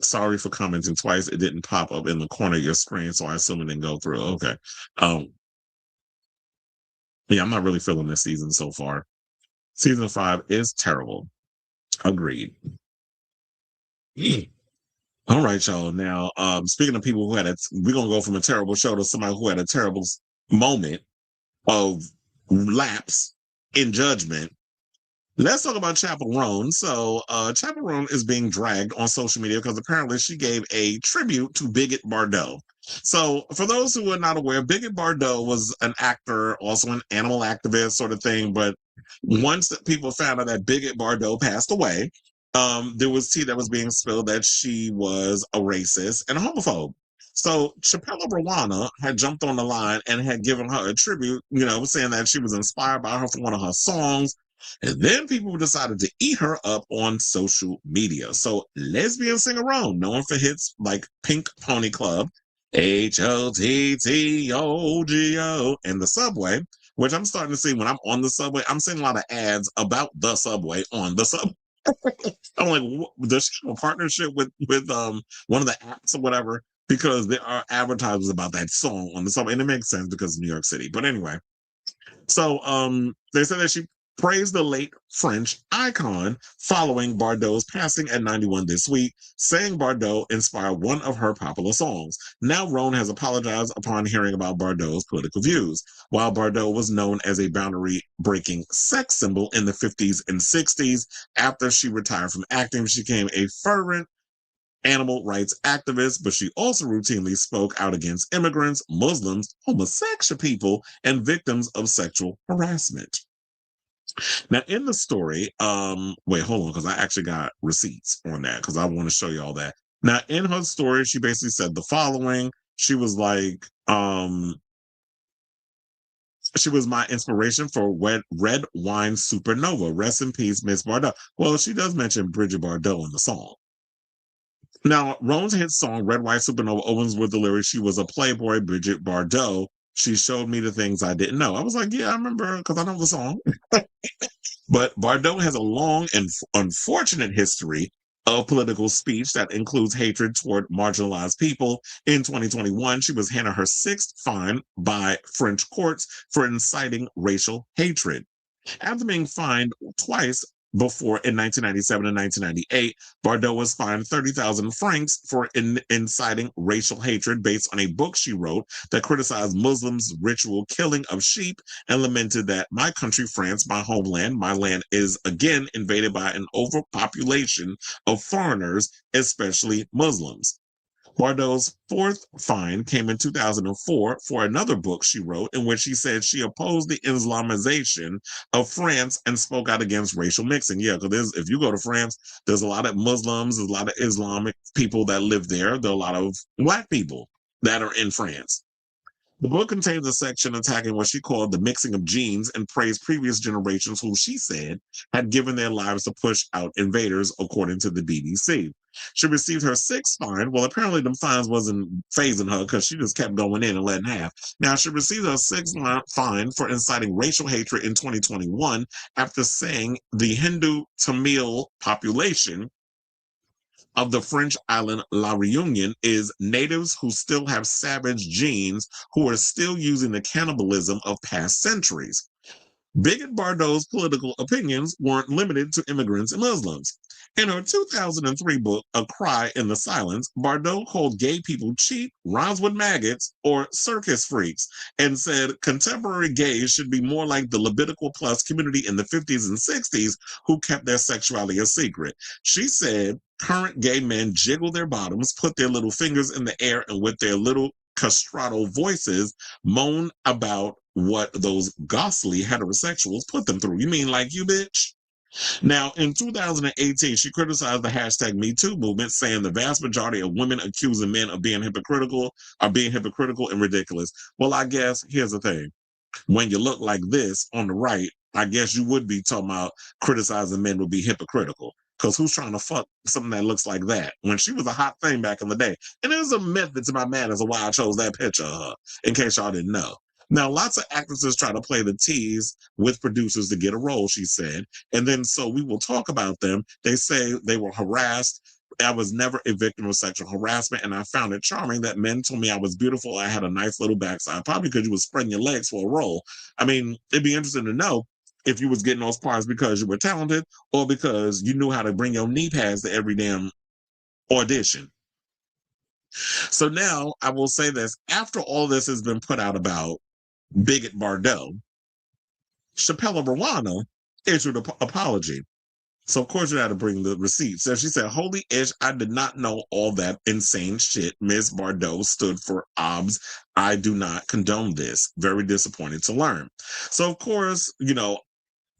Sorry for commenting twice. It didn't pop up in the corner of your screen, so I assume it didn't go through. Okay. Yeah, I'm not really feeling this season so far. Season 5 is terrible. Agreed. All right, y'all. Now, speaking of people who had we're gonna go from a terrible show to somebody who had a terrible moment of lapse in judgment. Let's talk about Chappell Roan. So Chappell Roan is being dragged on social media because apparently she gave a tribute to Brigitte Bardot. So for those who are not aware, Brigitte Bardot was an actor, also an animal activist sort of thing. But once people found out that Brigitte Bardot passed away, there was tea that was being spilled that she was a racist and a homophobe. So Chappell Rowan had jumped on the line and had given her a tribute, saying that she was inspired by her for one of her songs. And then people decided to eat her up on social media. So lesbian singer Roan, known for hits like Pink Pony Club, HOTTOGO, and the Subway, which I'm starting to see when I'm on the Subway. I'm seeing a lot of ads about the Subway on the Subway. I'm like, does she have a partnership with one of the apps or whatever? Because there are advertisements about that song on the Subway, and it makes sense because of New York City. But anyway, so they said that she praised the late French icon following Bardot's passing at 91 this week, saying Bardot inspired one of her popular songs. Now Roan has apologized upon hearing about Bardot's political views. While Bardot was known as a boundary-breaking sex symbol in the 50s and 60s, after she retired from acting, she became a fervent animal rights activist, but she also routinely spoke out against immigrants, Muslims, homosexual people, and victims of sexual harassment. Now, in the story, wait, hold on, because I actually got receipts on that because I want to show you all that. Now, in her story, she basically said the following. She was like, she was my inspiration for Red Wine Supernova. Rest in peace, Miss Bardot. Well, she does mention Brigitte Bardot in the song. Now, Roan's hit song, Red Wine Supernova, opens with the lyrics, she was a playboy, Brigitte Bardot. She showed me the things I didn't know. I was like, yeah, I remember because I know the song. But Bardot has a long and unfortunate history of political speech that includes hatred toward marginalized people. In 2021, she was handed her 6th fine by French courts for inciting racial hatred. After being fined twice before in 1997 and 1998, Bardot was fined 30,000 francs for inciting racial hatred based on a book she wrote that criticized Muslims' ritual killing of sheep and lamented that my country, France, my homeland, my land is again invaded by an overpopulation of foreigners, especially Muslims. Bardot's 4th fine came in 2004 for another book she wrote in which she said she opposed the Islamization of France and spoke out against racial mixing. Yeah, because if you go to France, there's a lot of Muslims, there's a lot of Islamic people that live there. There are a lot of Black people that are in France. The book contains a section attacking what she called the mixing of genes and praised previous generations who she said had given their lives to push out invaders, according to the BBC. She received her sixth fine. Well, apparently them fines wasn't phasing her because she just kept going in and letting half. Now, she received her sixth fine for inciting racial hatred in 2021 after saying the Hindu Tamil population of the French island La Réunion is natives who still have savage genes who are still using the cannibalism of past centuries. Bigot Bardot's political opinions weren't limited to immigrants and Muslims. In her 2003 book, A Cry in the Silence, Bardot called gay people cheap, rhymes with maggots, or circus freaks, and said contemporary gays should be more like the Levitical Plus community in the 50s and 60s who kept their sexuality a secret. She said current gay men jiggle their bottoms, put their little fingers in the air, and with their little castrato voices moan about what those ghastly heterosexuals put them through. You mean like you, bitch? Now, in 2018, she criticized the hashtag #MeToo movement, saying the vast majority of women accusing men of being hypocritical and ridiculous. Well, I guess here's the thing. When you look like this on the right, I guess you would be talking about criticizing men would be hypocritical. Because who's trying to fuck something that looks like that? When she was a hot thing back in the day. And there's a method to my madness of why I chose that picture of her, in case y'all didn't know. Now, lots of actresses try to play the tease with producers to get a role, she said. And then, so we will talk about them. They say they were harassed. I was never a victim of sexual harassment, and I found it charming that men told me I was beautiful. I had a nice little backside, probably because you was spreading your legs for a role. I mean, it'd be interesting to know if you was getting those parts because you were talented or because you knew how to bring your knee pads to every damn audition. So now I will say this. After all this has been put out about Bigot Bardot, Chappell Roan issued an apology. So, of course, you had to bring the receipts. So she said, holy ish, I did not know all that insane shit Ms. Bardot stood for OBS. I do not condone this. Very disappointed to learn. So, of course, you know,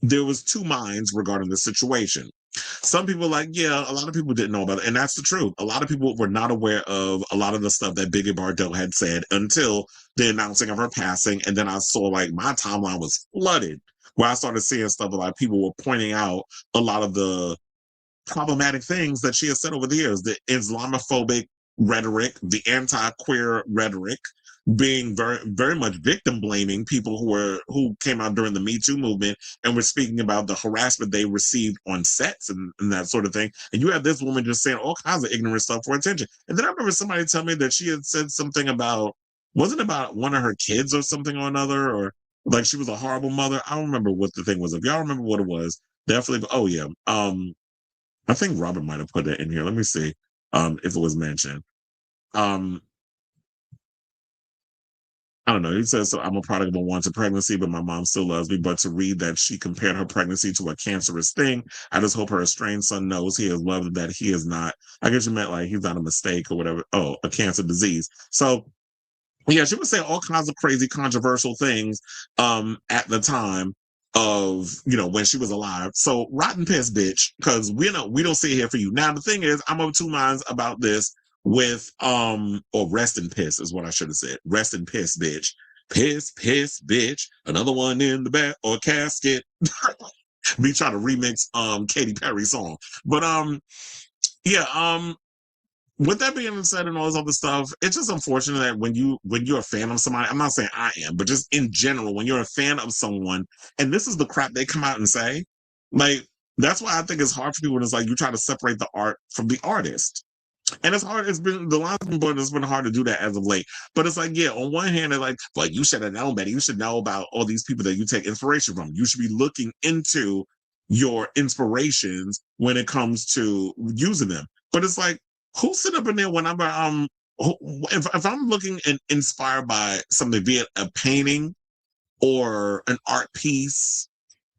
there was two minds regarding the situation. Some people were like, yeah, a lot of people didn't know about it. And that's the truth. A lot of people were not aware of a lot of the stuff that Bigot Bardot had said until the announcing of her passing. And then I saw like my timeline was flooded where I started seeing stuff like people were pointing out a lot of the problematic things that she has said over the years, the Islamophobic rhetoric, the anti-queer rhetoric, being very, very much victim blaming people who came out during the Me Too movement and were speaking about the harassment they received on sets and that sort of thing. And you have this woman just saying all kinds of ignorant stuff for attention. And then I remember somebody telling me that she had said something about, wasn't about one of her kids or something or another, or like she was a horrible mother. I don't remember what the thing was. If y'all remember what it was, definitely. Oh yeah. I think Robert might have put it in here. Let me see if it was mentioned. I don't know. He says, so I'm a product of a wanted pregnancy, but my mom still loves me. But to read that she compared her pregnancy to a cancerous thing, I just hope her estranged son knows he is loved, that he is not, I guess you meant like he's not a mistake or whatever. Oh, a cancer disease. So yeah, she was saying all kinds of crazy, controversial things at the time of, you know, when she was alive. So rotten piss, bitch, because we don't see it here for you. Now, the thing is, I'm of two minds about this with, or rest in piss is what I should have said. Rest in piss, bitch. Piss, bitch. Another one in the back or casket. Me trying to remix Katy Perry's song. But yeah, with that being said and all this other stuff, it's just unfortunate that when you're a fan of somebody, I'm not saying I am, but just in general, when you're a fan of someone, and this is the crap they come out and say, like, that's why I think it's hard for people. It's like you try to separate the art from the artist. And it's hard. The line's been blurred. It's been hard to do that as of late. But it's like, yeah, on one hand, it's like, well, you should have known better. You should know about all these people that you take inspiration from. You should be looking into your inspirations when it comes to using them. But it's like, who's sitting up in there whenever if I'm looking and inspired by something, be it a painting or an art piece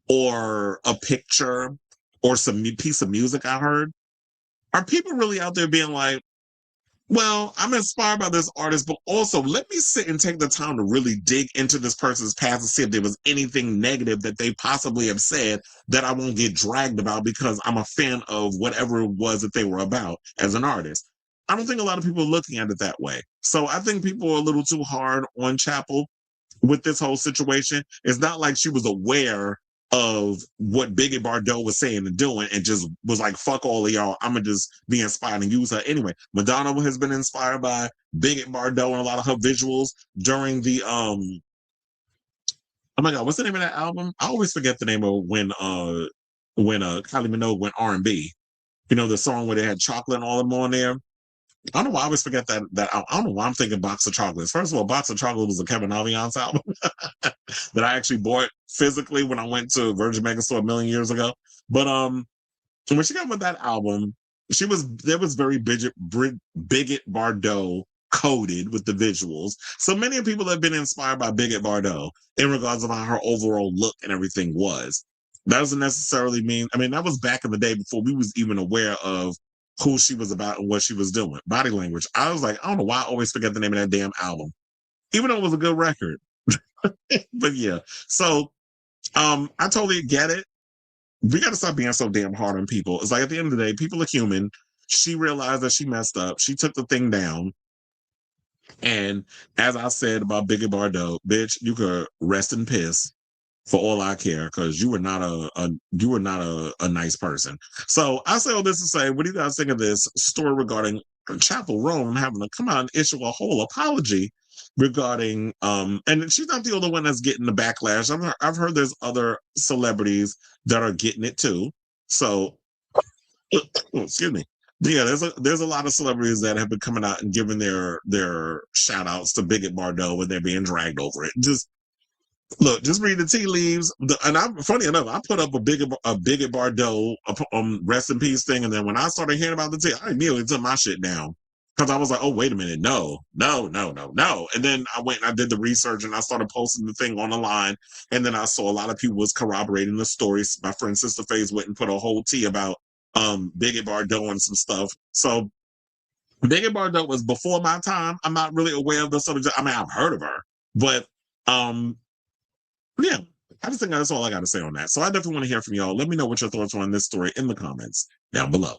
or a picture or some piece of music I heard, are people really out there being like, well, I'm inspired by this artist, but also let me sit and take the time to really dig into this person's past and see if there was anything negative that they possibly have said that I won't get dragged about because I'm a fan of whatever it was that they were about as an artist. I don't think a lot of people are looking at it that way. So I think people are a little too hard on Chappell with this whole situation. It's not like she was aware of what Biggie Bardot was saying and doing and just was like, fuck all of y'all. I'm going to just be inspired and use her. Anyway, Madonna has been inspired by Biggie Bardot and a lot of her visuals during the, oh my God, what's the name of that album? I always forget the name of when Kylie Minogue went R&B. You know, the song where they had chocolate and all of them on there. I don't know why I always forget that I don't know why I'm thinking Box of Chocolates. First of all, Box of Chocolate was a Kevin Alliance album that I actually bought physically when I went to Virgin Megastore a million years ago. But when she got with that album, there was very Brigitte Bardot coded with the visuals. So many people have been inspired by Brigitte Bardot in regards of how her overall look and everything was. That doesn't necessarily mean, I mean, that was back in the day before we was even aware of who she was about and what she was doing. Body language. I was like, I don't know why I always forget the name of that damn album, even though it was a good record. But yeah, so I totally get it. We got to stop being so damn hard on people. It's like at the end of the day, people are human. She realized that she messed up. She took the thing down. And as I said about Biggie Bardot, bitch, you could rest in piss for all I care, because you were not a nice person. So I say all this to say, what do you guys think of this story regarding Chappell Roan having to come out and issue a whole apology regarding and she's not the only one that's getting the backlash. I've heard there's other celebrities that are getting it too. So excuse me. Yeah, there's a lot of celebrities that have been coming out and giving their shout outs to Biggie Bardot when they're being dragged over it. Just read the tea leaves. Funny enough, I put up a Biggie Bardot rest in peace thing, and then when I started hearing about the tea, I immediately took my shit down because I was like, oh, wait a minute, no. And then I went and I did the research and I started posting the thing on the line, and then I saw a lot of people was corroborating the stories. My friend Sister Faze went and put a whole tea about Biggie Bardot and some stuff. So Biggie Bardot was before my time. I'm not really aware of the subject. I mean, I've heard of her, but yeah, I just think that's all I got to say on that. So I definitely want to hear from y'all. Let me know what your thoughts are on this story in the comments down below.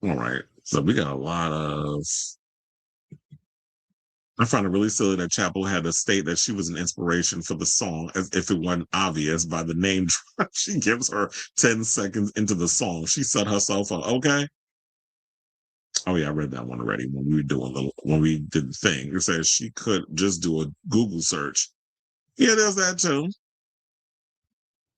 All right. So we got a lot of... I find it really silly that Chappell had to state that she was an inspiration for the song, as if it wasn't obvious by the name drop she gives her 10 seconds into the song. She set herself up. Okay. Oh yeah, I read that one already when we did the thing. It says she could just do a Google search. Yeah, there's that too.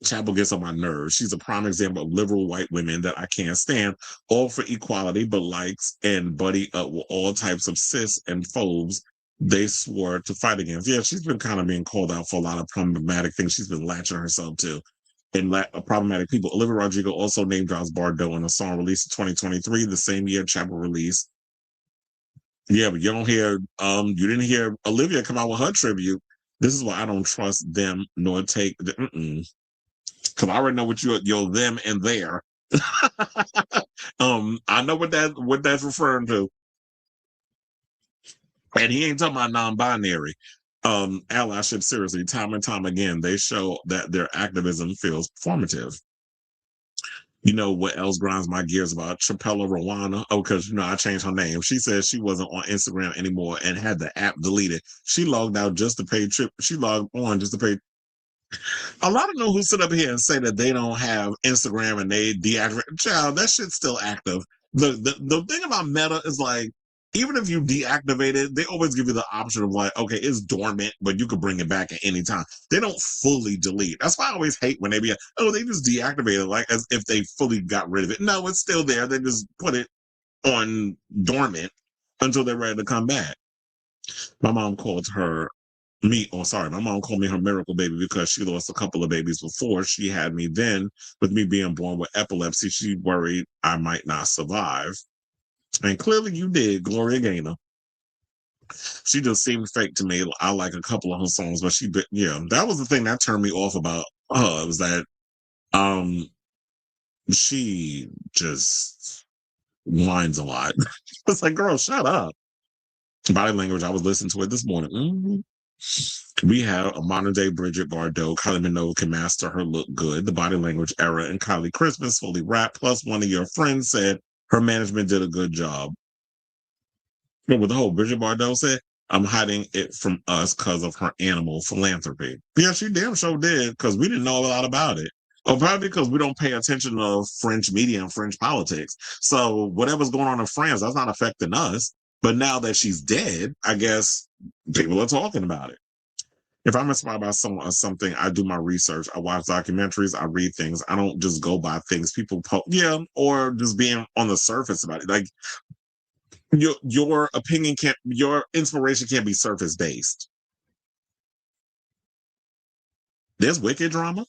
Chappell gets on my nerves. She's a prime example of liberal white women that I can't stand, all for equality, but likes and buddy up with all types of cis and phobes they swore to fight against. Yeah, she's been kind of being called out for a lot of problematic things she's been latching herself to. And problematic people. Olivia Rodrigo also name drops Bardot in a song released in 2023, the same year Chappell released. Yeah, but you didn't hear Olivia come out with her tribute. This is why I don't trust them nor take the because I already know what you're them and there. I know what that's referring to. And he ain't talking about non-binary. Allyship, seriously, time and time again, they show that their activism feels performative. You know what else grinds my gears about Chappell Roan? Oh, because I changed her name. She said she wasn't on Instagram anymore and had the app deleted. She logged out just to pay She logged on just to pay. A lot of them who sit up here and say that they don't have Instagram and they deactivate. Child, that shit's still active. The thing about Meta is like, even if you deactivate it, they always give you the option of like, okay, it's dormant, but you can bring it back at any time. They don't fully delete. That's why I always hate when they be like, oh, they just deactivate it, like as if they fully got rid of it. No, it's still there. They just put it on dormant until they're ready to come back. My mom called me her miracle baby because she lost a couple of babies before she had me. Then, with me being born with epilepsy, she worried I might not survive. And clearly you did, Gloria Gaynor. She just seemed fake to me. I like a couple of her songs, but that was the thing that turned me off about her, was that she just whines a lot. It's like, girl, shut up. Body language, I was listening to it this morning. We have a modern day Brigitte Bardot. Kylie Minogue can master her look good. The body language era and Kylie Christmas fully wrapped. Plus, one of your friends said her management did a good job. But with the whole Brigitte Bardot said, I'm hiding it from us because of her animal philanthropy. Yeah, she damn sure did, because we didn't know a lot about it. Or probably because we don't pay attention to French media and French politics. So whatever's going on in France, that's not affecting us. But now that she's dead, I guess people are talking about it. If I'm inspired by someone or something, I do my research. I watch documentaries. I read things. I don't just go by things people post. Yeah, or just being on the surface about it. Like, your opinion can't, your inspiration can't be surface based. There's wicked drama.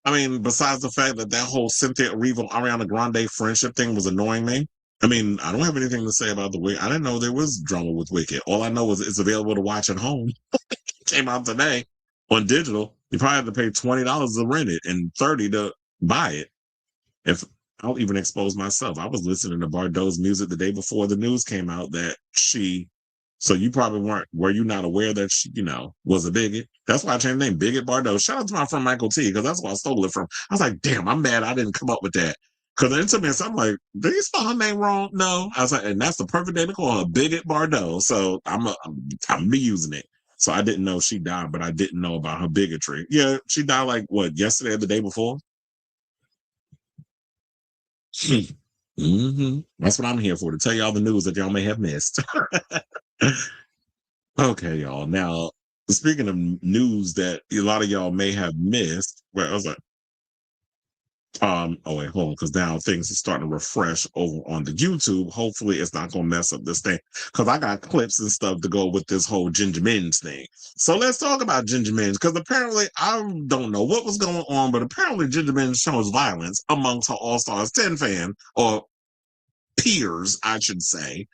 I mean, besides the fact that whole Cynthia Erivo, Ariana Grande friendship thing was annoying me. I mean, I don't have anything to say about the Wicked. I didn't know there was drama with Wicked. All I know is it's available to watch at home. It came out today on digital. You probably have to pay $20 to rent it and $30 to buy it. If I'll even expose myself. I was listening to Bardot's music the day before the news came out that so you probably were you not aware that she, was a bigot? That's why I changed the name, Bigot Bardot. Shout out to my friend Michael T, because that's where I stole it from. I was like, damn, I'm mad I didn't come up with that. Because then to me, I'm like, did you spell her name wrong? No. I was like, and that's the perfect name to call her, Bigot Bardot. So I'm be using it. So I didn't know she died, but I didn't know about her bigotry. Yeah, she died like, yesterday or the day before? Mm-hmm. That's what I'm here for, to tell y'all the news that y'all may have missed. Okay, y'all. Now, speaking of news that a lot of y'all may have missed, where I was like, oh wait, hold on, because now things are starting to refresh over on the YouTube. Hopefully, it's not gonna mess up this thing, because I got clips and stuff to go with this whole Ginger Minj thing. So let's talk about Ginger Minj, because apparently I don't know what was going on, but apparently Ginger Minj shows violence amongst her All Stars 10 fan, or peers, I should say,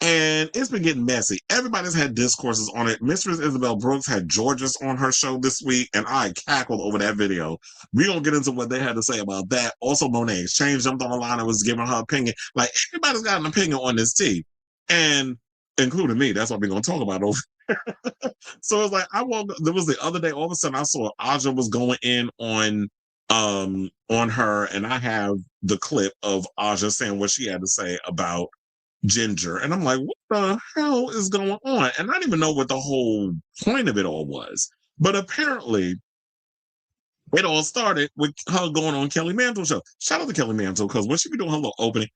and it's been getting messy. Everybody's had discourses on it. Mistress Isabel Brooks had Georges on her show this week, and I cackled over that video. We don't get into what they had to say about that. Also, Monet Exchange jumped on the line and was giving her opinion. Like, everybody's got an opinion on this tea, and including me. That's what we're going to talk about over there. So it's like, there was the other day, all of a sudden I saw Aja was going in on her, and I have the clip of Aja saying what she had to say about Ginger, and I'm like, what the hell is going on? And I didn't even know what the whole point of it all was, but apparently it all started with her going on Kelly Mantle's show. Shout out to Kelly Mantle, because when she be doing her little opening,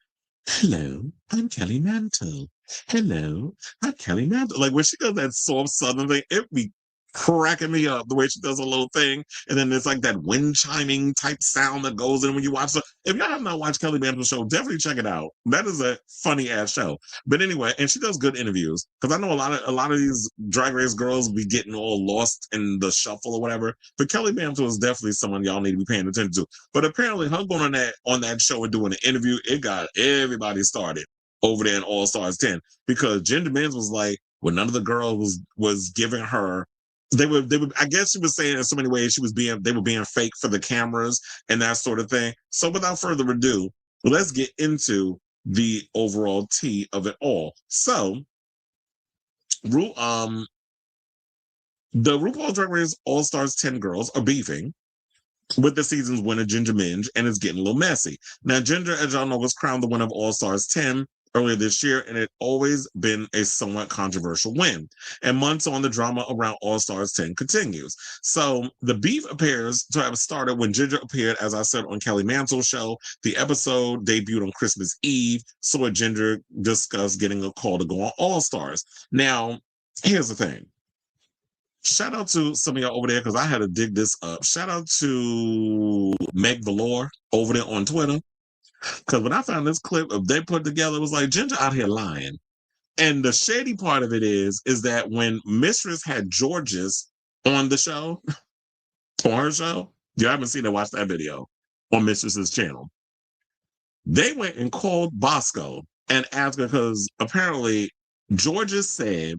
hello, I'm Kelly Mantle. Hello, I'm Kelly Mantle. Like, when she does that soft southern thing, it be cracking me up, the way she does a little thing, and then there's like that wind chiming type sound that goes in when you watch it. If y'all have not watched Kelly Mantle's show, definitely check it out. That is a funny ass show. But anyway, and she does good interviews, because I know a lot of these Drag Race girls be getting all lost in the shuffle or whatever. But Kelly Mantle is definitely someone y'all need to be paying attention to. But apparently, her going on that show and doing an interview, it got everybody started over there in All Stars 10, because Ginger Minj was like, well, none of the girls was giving her. They were. I guess she was saying in so many ways they were being fake for the cameras and that sort of thing. So without further ado, let's get into the overall tea of it all. So, the RuPaul's Drag Race All Stars 10 girls are beefing with the season's winner, Ginger Minj, and it's getting a little messy. Now, Ginger, as y'all know, was crowned the winner of All Stars 10 earlier this year, and it always been a somewhat controversial win. And months on, the drama around All Stars 10 continues. So the beef appears to have started when Ginger appeared, as I said, on Kelly Mantle's show. The episode debuted on Christmas Eve, saw Ginger discuss getting a call to go on All Stars. Now, here's the thing. Shout out to some of y'all over there, because I had to dig this up. Shout out to Meg Valor over there on Twitter. Because when I found this clip of they put together, it was like, Ginger out here lying. And the shady part of it is that when Mistress had Georges on the show, on her show, you haven't seen her, watch that video on Mistress's channel. They went and called Bosco and asked her, because apparently Georges said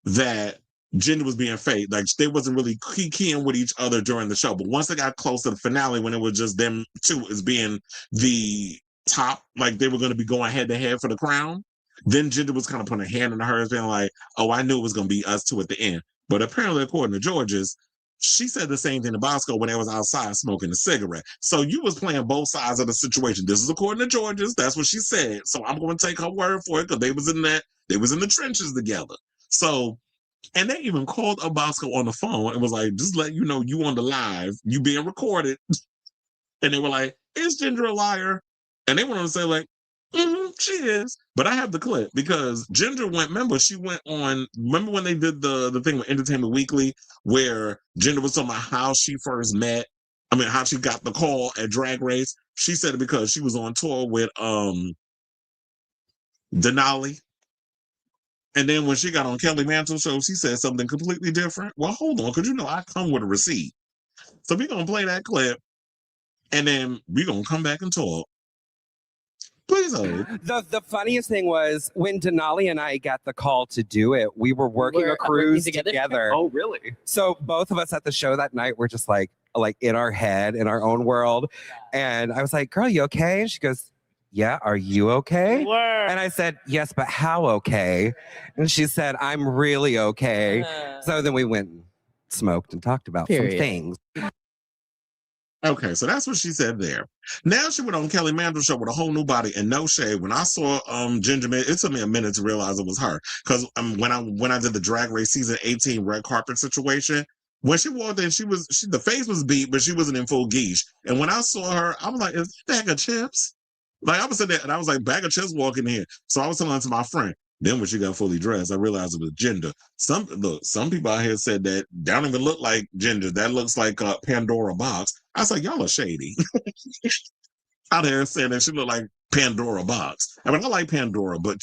that Ginger was being fake. Like, they wasn't really keying with each other during the show. But once they got close to the finale, when it was just them two as being the top, like they were going to be going head to head for the crown, Then Ginger was kind of putting a hand in hers, being like, oh, I knew it was going to be us two at the end. But apparently, according to George's, she said the same thing to Bosco when they was outside smoking a cigarette. So you was playing both sides of the situation. This is according to George's. That's what she said. So I'm going to take her word for it because they was in the trenches together. So, and they even called up Bosco on the phone and was like, just let you know you on the live, you being recorded. And they were like, is Ginger a liar? And they went on to say like, she is. But I have the clip because Ginger went, remember when they did the thing with Entertainment Weekly where Ginger was talking about how she first met, how she got the call at Drag Race. She said it because she was on tour with Denali. And then when she got on Kelly Mantle's show, she said something completely different. Well, hold on, because I come with a receipt. So we're going to play that clip, and then we're going to come back and talk. Please hold. The funniest thing was when Denali and I got the call to do it, we were working a cruise together. Oh, really? So both of us at the show that night were just like in our head, in our own world. And I was like, girl, you okay? And she goes, yeah, are you okay? And I said, yes, but how okay? And she said, I'm really okay. So then we went and smoked and talked about some things. Okay, so that's what she said there. Now she went on Kelly Mantle's show with a whole new body and no shade. When I saw Ginger, it took me a minute to realize it was her. Because when I did the Drag Race season 18 red carpet situation, when she walked in, the face was beat, but she wasn't in full geesh. And when I saw her, I was like, is that a bag of chips? Like I was sitting there and I was like, bag of chips walking in. So I was telling to my friend. Then when she got fully dressed, I realized it was Ginger. Some people out here said that don't even look like Ginger. That looks like a Pandora box. I was like, y'all are shady. Out there saying that she looked like Pandora box. I like Pandora, but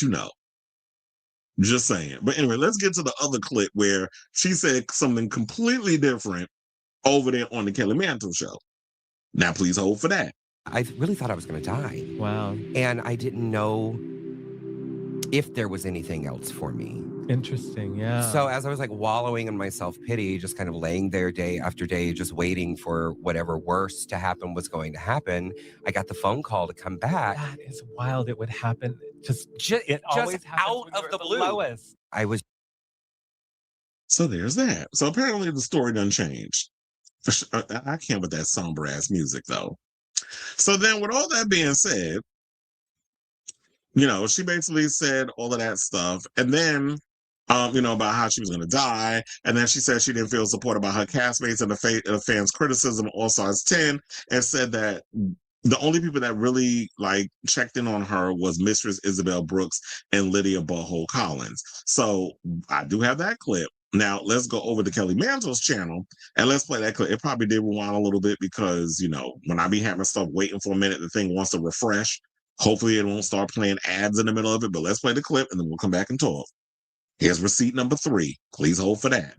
just saying. But anyway, let's get to the other clip where she said something completely different over there on the Kelly Mantle show. Now, please hold for that. I really thought I was going to die. Wow. And I didn't know if there was anything else for me. Interesting, yeah. So as I was wallowing in my self-pity, just kind of laying there day after day, just waiting for whatever worse to happen was going to happen, I got the phone call to come back. That is wild. It would happen just out of the blue. Lowest. I was. So there's that. So apparently the story done changed. I can't with that somber ass music though. So then with all that being said, she basically said all of that stuff. And then, about how she was going to die. And then she said she didn't feel supported by her castmates and the fans' criticism of All Stars 10, and said that the only people that really checked in on her was Mistress Isabel Brooks and Lydia Boho Collins. So I do have that clip. Now let's go over to Kelly Mantle's channel and let's play that clip. It probably did rewind a little bit because, when I be having stuff waiting for a minute, the thing wants to refresh. Hopefully it won't start playing ads in the middle of it, but let's play the clip and then we'll come back and talk. Here's receipt number 3. Please hold for that.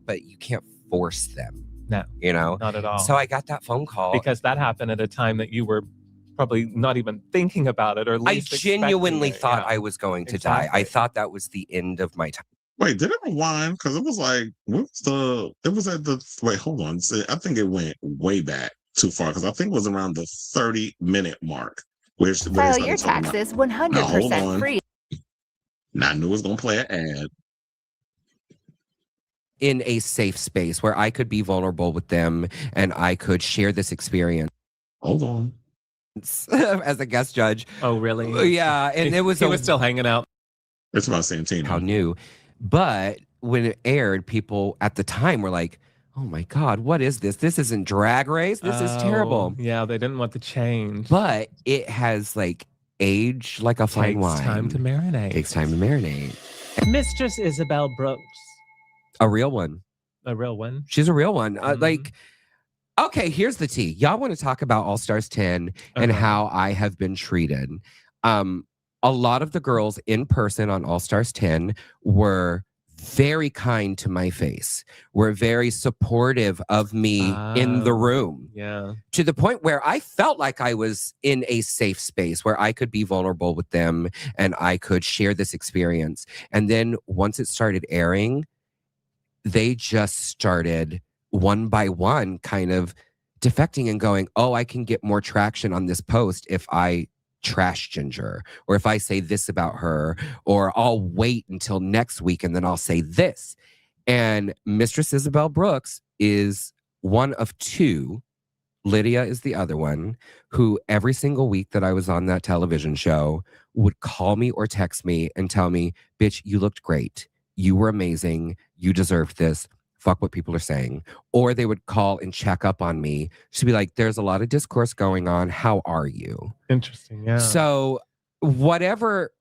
But you can't force them. No, not at all. So I got that phone call. Because that happened at a time that you were probably not even thinking about it, or at least I genuinely thought I was going to die. I thought that was the end of my time. Wait, did it rewind? Because it was wait, hold on. I think it went way back too far because I think it was around the 30-minute mark. File your taxes 100% free. Now I knew it was going to play an ad. In a safe space where I could be vulnerable with them and I could share this experience. Hold on. As a guest judge. Oh, really? Yeah. And he was still hanging out. It's about Santino. How new. But when it aired, people at the time were like, oh my God, what is this? This isn't Drag Race. This is terrible. Yeah, they didn't want the change. But it has aged like a fine wine. Takes time to marinate. Takes time to marinate. Mistress Isabel Brooks. A real one. A real one? She's a real one. Okay, here's the tea. Y'all want to talk about All Stars 10 and how I have been treated. A lot of the girls in person on All Stars 10 were very kind to my face, were very supportive of me in the room. Yeah. To the point where I felt like I was in a safe space where I could be vulnerable with them and I could share this experience. And then once it started airing, they just started one by one kind of defecting and going, oh, I can get more traction on this post if I trash Ginger, or if I say this about her, or I'll wait until next week and then I'll say this. And Mistress Isabel Brooks is one of two, Lydia is the other one, who every single week that I was on that television show would call me or text me and tell me, bitch, you looked great. You were amazing. You deserved this. Fuck what people are saying. Or they would call and check up on me. She'd be like, there's a lot of discourse going on. How are you? Interesting, yeah. So whatever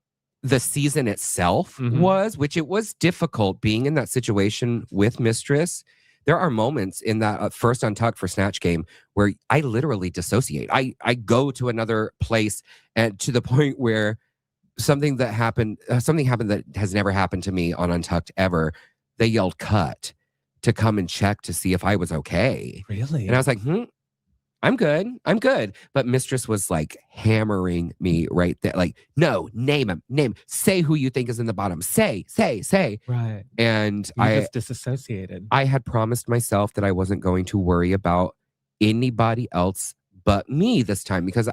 the season itself was, which it was difficult being in that situation with Mistress, there are moments in that first Untucked for Snatch game where I literally dissociate. I go to another place, and to the point where something happened that has never happened to me on Untucked ever. They yelled cut to come and check to see if I was okay. Really? And I was like, I'm good. But Mistress was like hammering me right there. Like, no, name him. Say who you think is in the bottom. Say. Right. And You just disassociated. I had promised myself that I wasn't going to worry about anybody else but me this time, because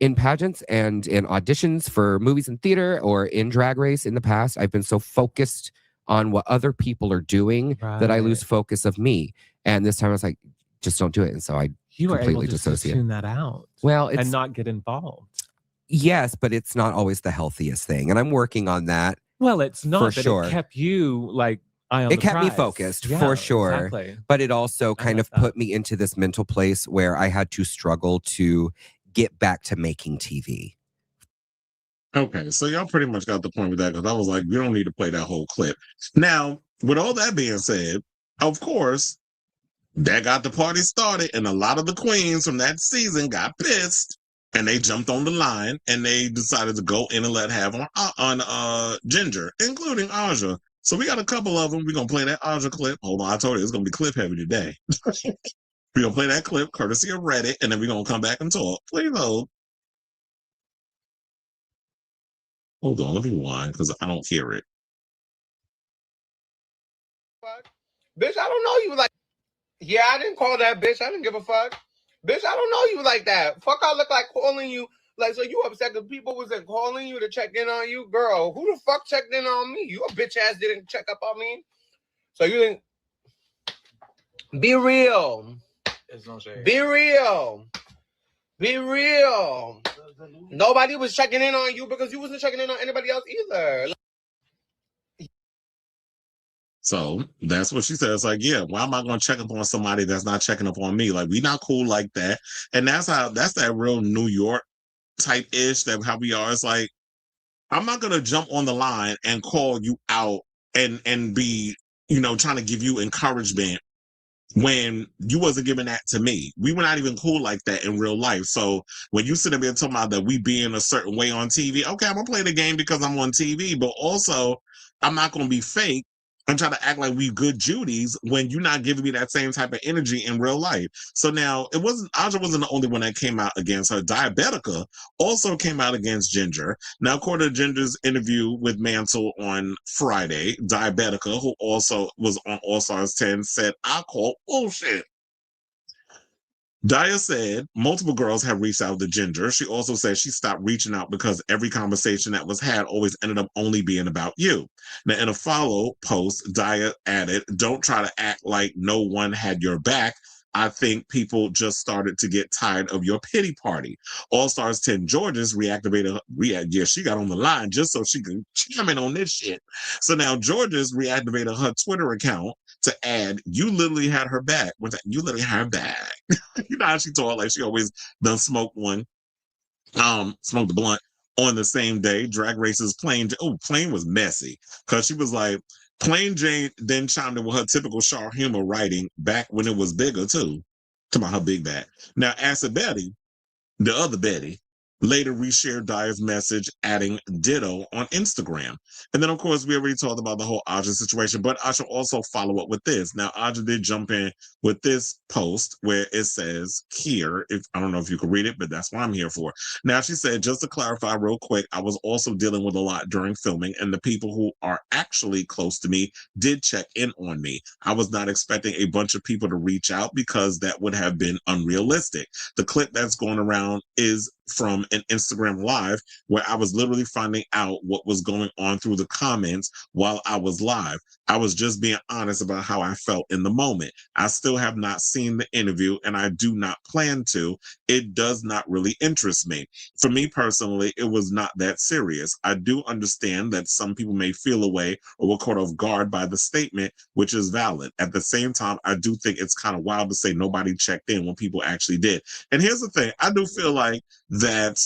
in pageants and in auditions for movies and theater or in Drag Race in the past, I've been so focused on what other people are doing that I lose focus of me. And this time I was like, just don't do it. And so I completely dissociate. Tune that out. Well, and not get involved. Yes, but it's not always the healthiest thing, and I'm working on that. Well, it's not, for but sure. It kept you like eye on it the kept me prize. focused Yeah, for sure. Exactly. But it also kind of put me into this mental place where I had to struggle to get back to making TV. Okay, so y'all pretty much got the point with that, because I was like, you don't need to play that whole clip. Now, with all that being said, of course, that got the party started, and a lot of the queens from that season got pissed, and they jumped on the line, and they decided to go in and let have on Ginger, including Aja. So we got a couple of them. We're going to play that Aja clip. Hold on, I told you it's going to be clip heavy today. We're going to play that clip, courtesy of Reddit, and then we're going to come back and talk. Please hold. Hold on, let me rewind, because I don't hear it. Bitch, I don't know you like. Yeah, I didn't call that bitch. I didn't give a fuck. Bitch, I don't know you like that. Fuck, I look like calling you. Like, so you upset because people wasn't calling you to check in on you? Girl, who the fuck checked in on me? You a bitch ass didn't check up on me? So you didn't. Be real. Be real. Be real. Nobody was checking in on you because you wasn't checking in on anybody else either. So that's what she said. It's like, yeah, why am I going to check up on somebody that's not checking up on me? Like, we not cool like that. And that's that real New York type ish, that how we are. It's like, I'm not going to jump on the line and call you out and be, trying to give you encouragement when you wasn't giving that to me. We were not even cool like that in real life. So when you sit there and talking about that we being a certain way on TV, okay, I'm going to play the game because I'm on TV, but also I'm not going to be fake and try to act like we good Judies when you're not giving me that same type of energy in real life. So now Aja wasn't the only one that came out against her. Diabetica also came out against Ginger. Now, according to Ginger's interview with Mantle on Friday, Diabetica, who also was on All Stars 10, said, I call bullshit. Daya said multiple girls have reached out to Ginger. She also said she stopped reaching out because every conversation that was had always ended up only being about you. Now, in a follow post, Daya added, don't try to act like no one had your back. I think people just started to get tired of your pity party. All Stars 10 Georges she got on the line just so she could chime in on this shit. So now Georges reactivated her Twitter account to add, you literally had her back. You literally had her back. You know how she talked like she always done smoked the blunt on the same day. Drag Race's Plain was messy, because she was like, Plain Jane then chimed in with her typical sharp humor writing back when it was bigger too. Talking about her big back. Now, Acid Betty, the other Betty, later reshared Daya's message, adding ditto on Instagram. And then, of course, we already talked about the whole Aja situation, but I should also follow up with this. Now, Aja did jump in with this post where it says here, I don't know if you can read it, but that's what I'm here for. Now, she said, just to clarify real quick, I was also dealing with a lot during filming, and the people who are actually close to me did check in on me. I was not expecting a bunch of people to reach out because that would have been unrealistic. The clip that's going around is from an Instagram live where I was literally finding out what was going on through the comments while I was live. I was just being honest about how I felt in the moment. I still have not seen the interview and I do not plan to. It does not really interest me. For me personally, it was not that serious. I do understand that some people may feel away or were caught off guard by the statement, which is valid. At the same time, I do think it's kind of wild to say nobody checked in when people actually did. And here's the thing, I do feel like that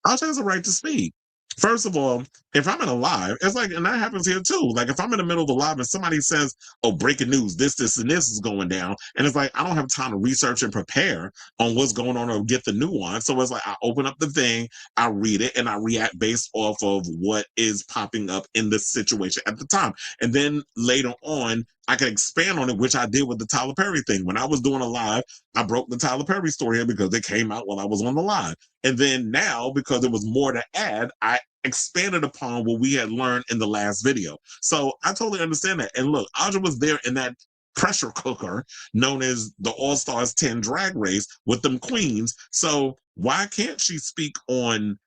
Alja has a right to speak. First of all, if I'm in a live, it's like, and that happens here too. Like if I'm in the middle of a live and somebody says, oh, breaking news, this, and this is going down. And it's like, I don't have time to research and prepare on what's going on or get the nuance. So it's like, I open up the thing, I read it, and I react based off of what is popping up in the situation at the time. And then later on, I can expand on it, which I did with the Tyler Perry thing. When I was doing a live, I broke the Tyler Perry story here because it came out while I was on the live. And then now, because there was more to add, I expanded upon what we had learned in the last video. So I totally understand that. And look, Audra was there in that pressure cooker known as the All-Stars 10 drag race with them queens. So why can't she speak on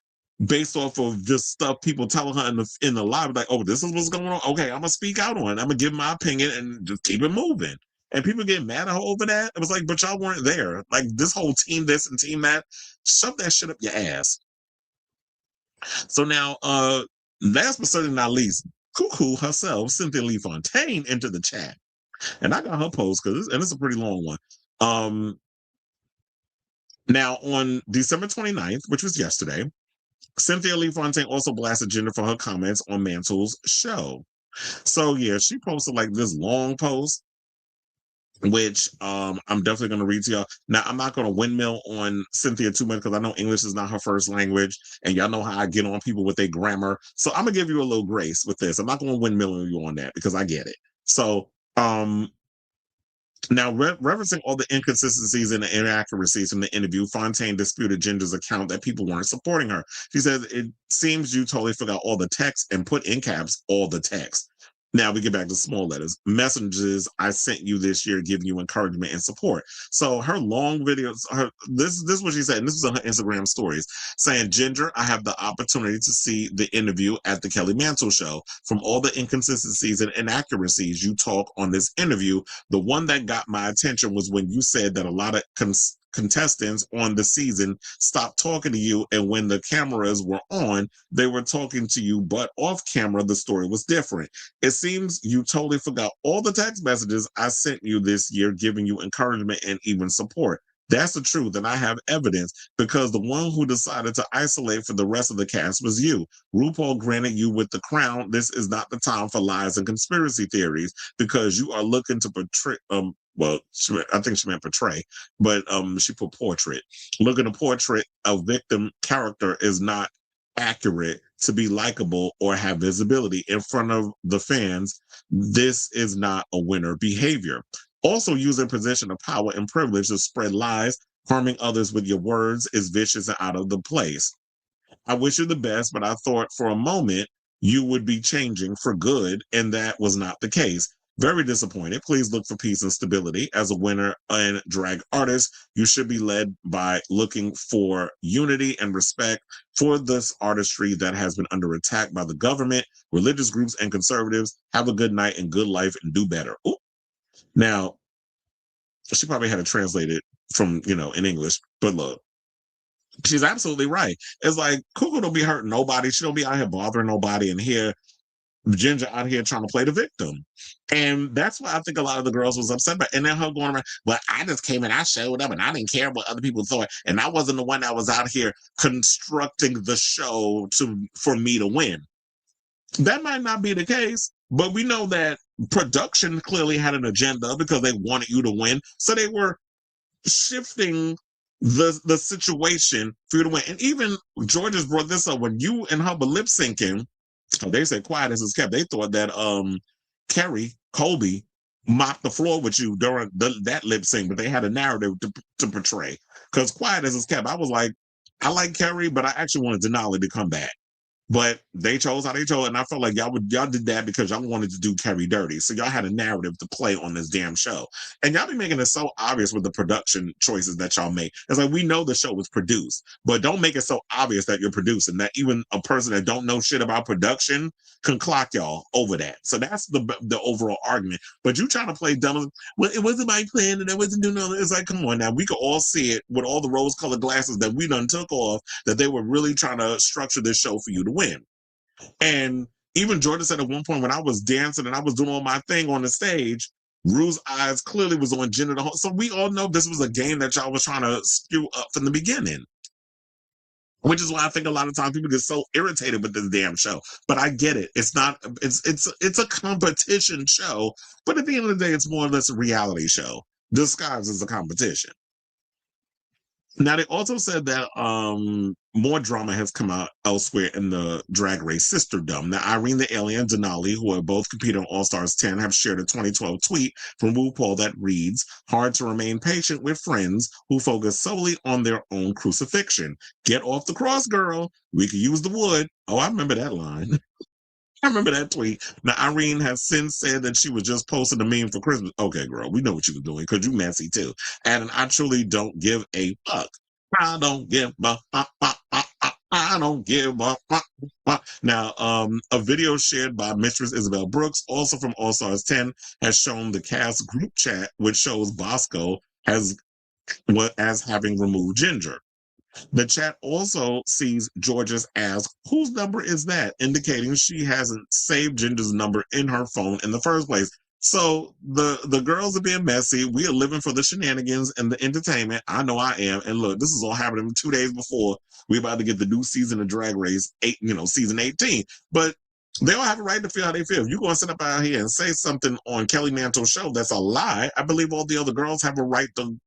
based off of just stuff people telling her in the live, like, oh, this is what's going on. Okay, I'm gonna speak out on it. I'm gonna give my opinion and just keep it moving. And people get mad at her over that. It was like, but y'all weren't there. Like this whole team this and team that, shove that shit up your ass. So now, last but certainly not least, Cuckoo herself, Cynthia Lee Fontaine, entered the chat. And I got her post because it's a pretty long one. Now on December 29th, which was yesterday, Cynthia Lee Fontaine also blasted Jinder for her comments on Mantle's show. So yeah, she posted like this long post, which I'm definitely going to read to y'all. Now, I'm not going to windmill on Cynthia too much because I know English is not her first language, and y'all know how I get on people with their grammar. So I'm going to give you a little grace with this. I'm not going to windmill you on that because I get it. So now, referencing all the inconsistencies and the inaccuracies from the interview, Fontaine disputed Jinder's account that people weren't supporting her. She said, it seems you totally forgot all the text and put in caps all the text. Now we get back to small letters. Messages I sent you this year giving you encouragement and support. So her long videos, this is what she said, and this was on her Instagram stories, saying, Jinder, I have the opportunity to see the interview at the Kelly Mantle show. From all the inconsistencies and inaccuracies you talk on this interview, the one that got my attention was when you said that a lot of contestants on the season stopped talking to you, and when the cameras were on, they were talking to you, but off camera, the story was different. It seems you totally forgot all the text messages I sent you this year giving you encouragement and even support. That's the truth, and I have evidence because the one who decided to isolate for the rest of the cast was you. RuPaul granted you with the crown. This is not the time for lies and conspiracy theories because you are looking to portray, well, I think she meant portray, but she put portrait. Looking to portrait a victim character is not accurate to be likable or have visibility in front of the fans. This is not a winner behavior. Also, using position of power and privilege to spread lies, harming others with your words is vicious and out of the place. I wish you the best, but I thought for a moment you would be changing for good, and that was not the case. Very disappointed. Please look for peace and stability. As a winner and drag artist, you should be led by looking for unity and respect for this artistry that has been under attack by the government, religious groups, and conservatives. Have a good night and good life and do better. Ooh. Now, she probably had to translate it from, in English, but look, she's absolutely right. It's like, Cuckoo don't be hurting nobody. She don't be out here bothering nobody, and here, Ginger out here trying to play the victim. And that's why I think a lot of the girls was upset about. And then her going around, well, I just came and I showed up and I didn't care what other people thought. And I wasn't the one that was out here constructing the show for me to win. That might not be the case, but we know that production clearly had an agenda because they wanted you to win. So they were shifting the situation for you to win. And even George has brought this up when you and her were lip syncing. They said quiet as it's kept. They thought that Kerry Colby mopped the floor with you during that lip sync, but they had a narrative to portray. Because quiet as it's kept, I was like, I like Kerry, but I actually wanted Denali to come back But they chose how they chose, and I felt like y'all did that because y'all wanted to do Kerry dirty. So y'all had a narrative to play on this damn show. And y'all be making it so obvious with the production choices that y'all make. It's like, we know the show was produced, but don't make it so obvious that you're producing that even a person that don't know shit about production can clock y'all over that. So that's the overall argument. But you trying to play dumb, well, it wasn't my plan and I wasn't doing all that. It's like, come on now, we could all see it with all the rose-colored glasses that we done took off, that they were really trying to structure this show for you to win. And even Jordan said at one point when I was dancing and I was doing all my thing on the stage, Rue's eyes clearly was on Jinder the whole. So we all know this was a game that y'all was trying to skew up from the beginning. Which is why I think a lot of times people get so irritated with this damn show. But I get it. It's not. It's a competition show. But at the end of the day, it's more or less a reality show disguised as a competition. Now, they also said that more drama has come out elsewhere in the Drag Race sisterdom. Now, Irene the Alien and Denali, who have both competed on All Stars 10, have shared a 2012 tweet from RuPaul that reads, "Hard to remain patient with friends who focus solely on their own crucifixion. Get off the cross, girl. We could use the wood." Oh, I remember that line. I remember that tweet. Now, Irene has since said that she was just posting a meme for Christmas. Okay, girl, we know what you were doing because you messy too. And I truly don't give a fuck. I don't give a fuck. I don't give a fuck. Now, a video shared by Mistress Isabel Brooks, also from All Stars 10, has shown the cast group chat, which shows Bosco as having removed Ginger. The chat also sees Georges as, whose number is that? Indicating she hasn't saved Ginger's number in her phone in the first place. So the girls are being messy. We are living for the shenanigans and the entertainment. I know I am. And look, this is all happening 2 days before we're about to get the new season of Drag Race, season 18. But they all have a right to feel how they feel. If you're going to sit up out here and say something on Kelly Mantle's show that's a lie, I believe all the other girls have a right to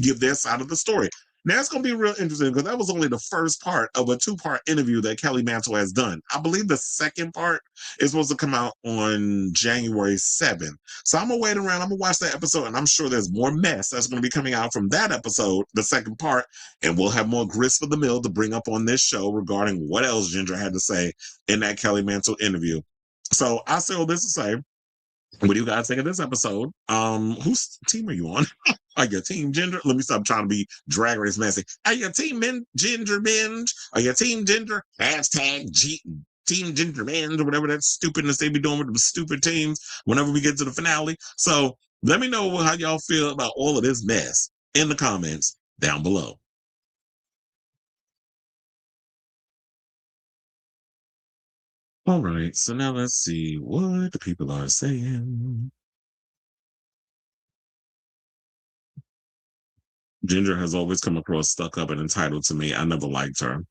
give their side of the story. Now, it's going to be real interesting because that was only the first part of a 2-part interview that Kelly Mantle has done. I believe the second part is supposed to come out on January 7th. So I'm going to wait around. I'm going to watch that episode, and I'm sure there's more mess that's going to be coming out from that episode, the second part, and we'll have more grist for the mill to bring up on this show regarding what else Ginger had to say in that Kelly Mantle interview. So I say all this to say, what do you guys think of this episode? Whose team are you on? Are you team Ginger? Let me stop trying to be Drag Race messy. Are you team Ginger Minj? Are you team Ginger? Hashtag Team Ginger Minj or whatever that stupidness they be doing with the stupid teams whenever we get to the finale. So let me know how y'all feel about all of this mess in the comments down below. All right, so now let's see what the people are saying. Ginger has always come across stuck up and entitled to me. I never liked her.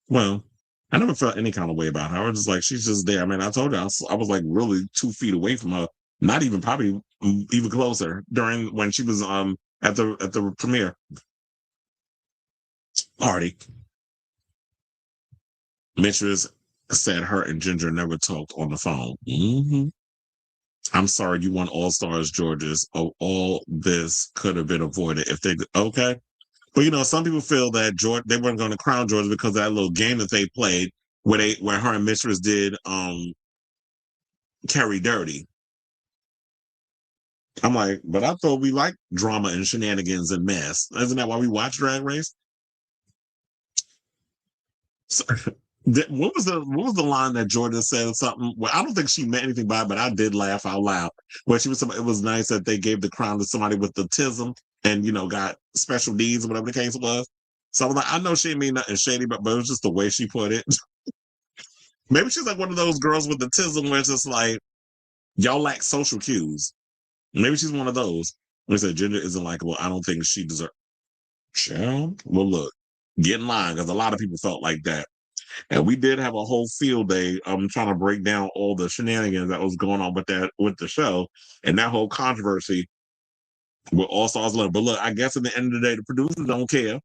Well, I never felt any kind of way about her. I was just like, she's just there. I mean, I told you, I was like really 2 feet away from her. Not even, probably even closer during when she was at the premiere party. Mistress said her and Ginger never talked on the phone. I'm sorry you won All Stars, Georges. Oh, all this could have been avoided if they okay. But some people feel that they weren't going to crown George because of that little game that they played where her and Mistress did Carry Dirty. I'm like, but I thought we liked drama and shenanigans and mess. Isn't that why we watch Drag Race? So, what was the line that Jordan said something? Well, I don't think she meant anything by it, but I did laugh out loud. Where she was, it was nice that they gave the crown to somebody with autism and got special needs or whatever the case was. So I was like, I know she didn't mean nothing shady, but it was just the way she put it. Maybe she's like one of those girls with autism where it's just like, y'all lack social cues. Maybe she's one of those. When said Ginger isn't likable, I don't think she deserves. Well, look, get in line because a lot of people felt like that. And we did have a whole field day trying to break down all the shenanigans that was going on with the show and that whole controversy with All Stars 11. But look, I guess at the end of the day, the producers don't care.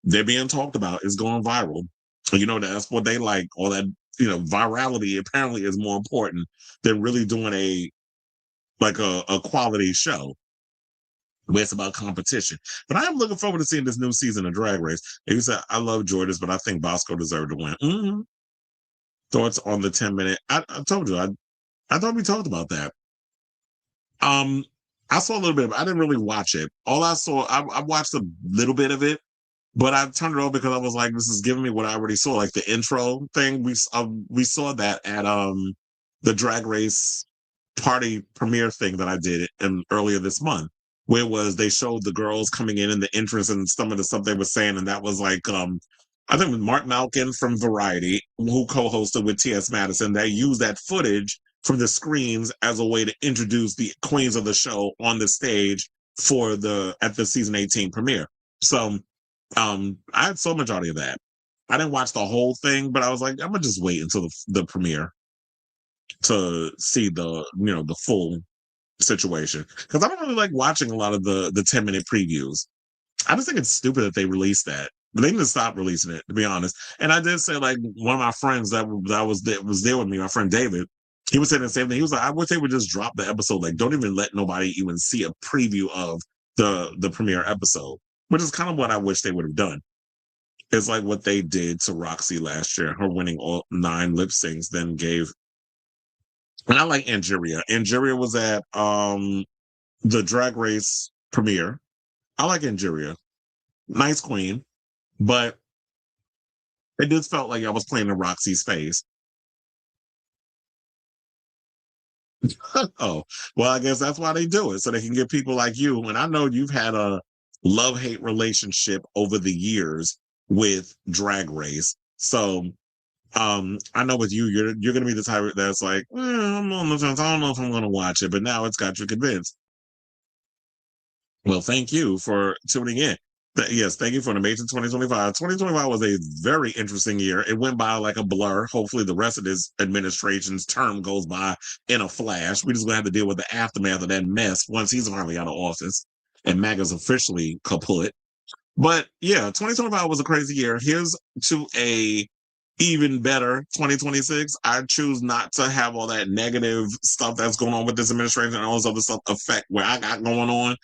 They're being talked about. It's going viral. That's what they like. All that, virality apparently is more important than really doing a quality show where it's about competition. But I am looking forward to seeing this new season of Drag Race. And you said, I love Georges, but I think Bosco deserved to win. thoughts on the 10-minute. I told you, I thought we talked about that. I saw a little bit of it. I didn't really watch it. All I saw, I watched a little bit of it, but I turned it off because I was like, this is giving me what I already saw, like the intro thing. We saw that at the Drag Race party premiere thing that I did earlier this month, where they showed the girls coming in the entrance and some of the stuff they were saying, and that was like I think it was Mark Malkin from Variety, who co-hosted with T.S. Madison. They used that footage from the screens as a way to introduce the queens of the show on the stage at the season 18 premiere. So I had so much audio of that. I didn't watch the whole thing, but I was like, I'm gonna just wait until the premiere to see the full situation, because I don't really like watching a lot of the 10-minute previews. I just think it's stupid that they released that. But they need to stop releasing it, to be honest. And I did say, like, one of my friends that was there with me, my friend David, he was saying the same thing. He was like, I wish they would just drop the episode. Like, don't even let nobody even see a preview of the premiere episode, which is kind of what I wish they would have done. It's like what they did to Roxy last year, her winning all 9 lip syncs, then gave. And I like Angeria. Angeria was at the Drag Race premiere. I like Angeria. Nice queen. But it just felt like I was playing in Roxy's face. Oh, well, I guess that's why they do it, so they can get people like you. And I know you've had a love-hate relationship over the years with Drag Race. So I know with you, you're going to be the type that's like, I'm on the fence. I don't know if I'm going to watch it, but now it's got you convinced. Well, thank you for tuning in. Yes, thank you for an amazing 2025. 2025 was a very interesting year. It went by like a blur. Hopefully the rest of this administration's term goes by in a flash. We're just going to have to deal with the aftermath of that mess once he's finally out of office and MAGA's officially kaput. But yeah, 2025 was a crazy year. Here's to a even better 2026. I choose not to have all that negative stuff that's going on with this administration and all this other stuff affect what I got going on.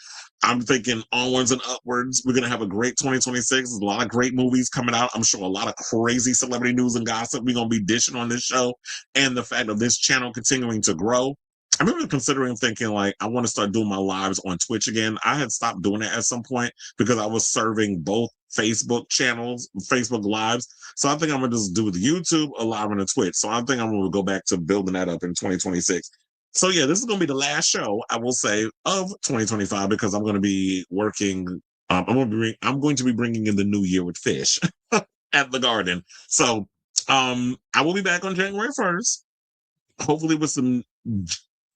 I'm thinking onwards and upwards. We're going to have a great 2026. There's a lot of great movies coming out. I'm sure a lot of crazy celebrity news and gossip we're going to be dishing on this show. And the fact of this channel continuing to grow. I'm even considering thinking like, I want to start doing my lives on Twitch again. I had stopped doing it at some point because I was serving both Facebook channels, Facebook lives. So I think I'm going to just do the YouTube, a live, and a Twitch. So I think I'm going to go back to building that up in 2026. So yeah, this is going to be the last show, I will say, of 2025 because I'm going to be working. I'm going to be bringing in the new year with Fish at the Garden. So I will be back on January 1st, hopefully with some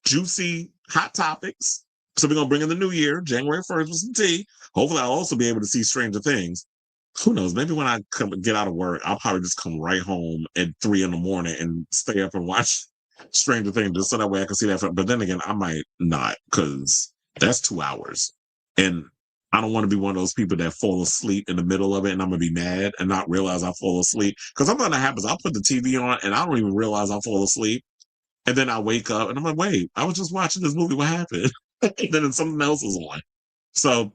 juicy hot topics. So we're going to bring in the new year, January 1st with some tea. Hopefully I'll also be able to see Stranger Things. Who knows? Maybe when I get out of work, I'll probably just come right home at 3 a.m. and stay up and watch Stranger Things just so that way I can see that. But then again, I might not because that's 2 hours. And I don't want to be one of those people that fall asleep in the middle of it and I'm going to be mad and not realize I fall asleep. Because something that happens, I'll put the TV on and I don't even realize I fall asleep. And then I wake up and I'm like, wait, I was just watching this movie. What happened? And then something else is on. So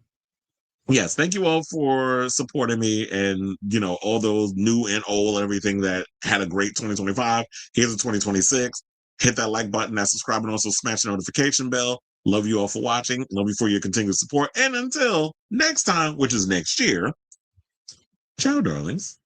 yes, thank you all for supporting me and, all those new and old, everything that had a great 2025. Here's a 2026. Hit that like button, that subscribe, and also smash the notification bell. Love you all for watching. Love you for your continued support. And until next time, which is next year, ciao, darlings.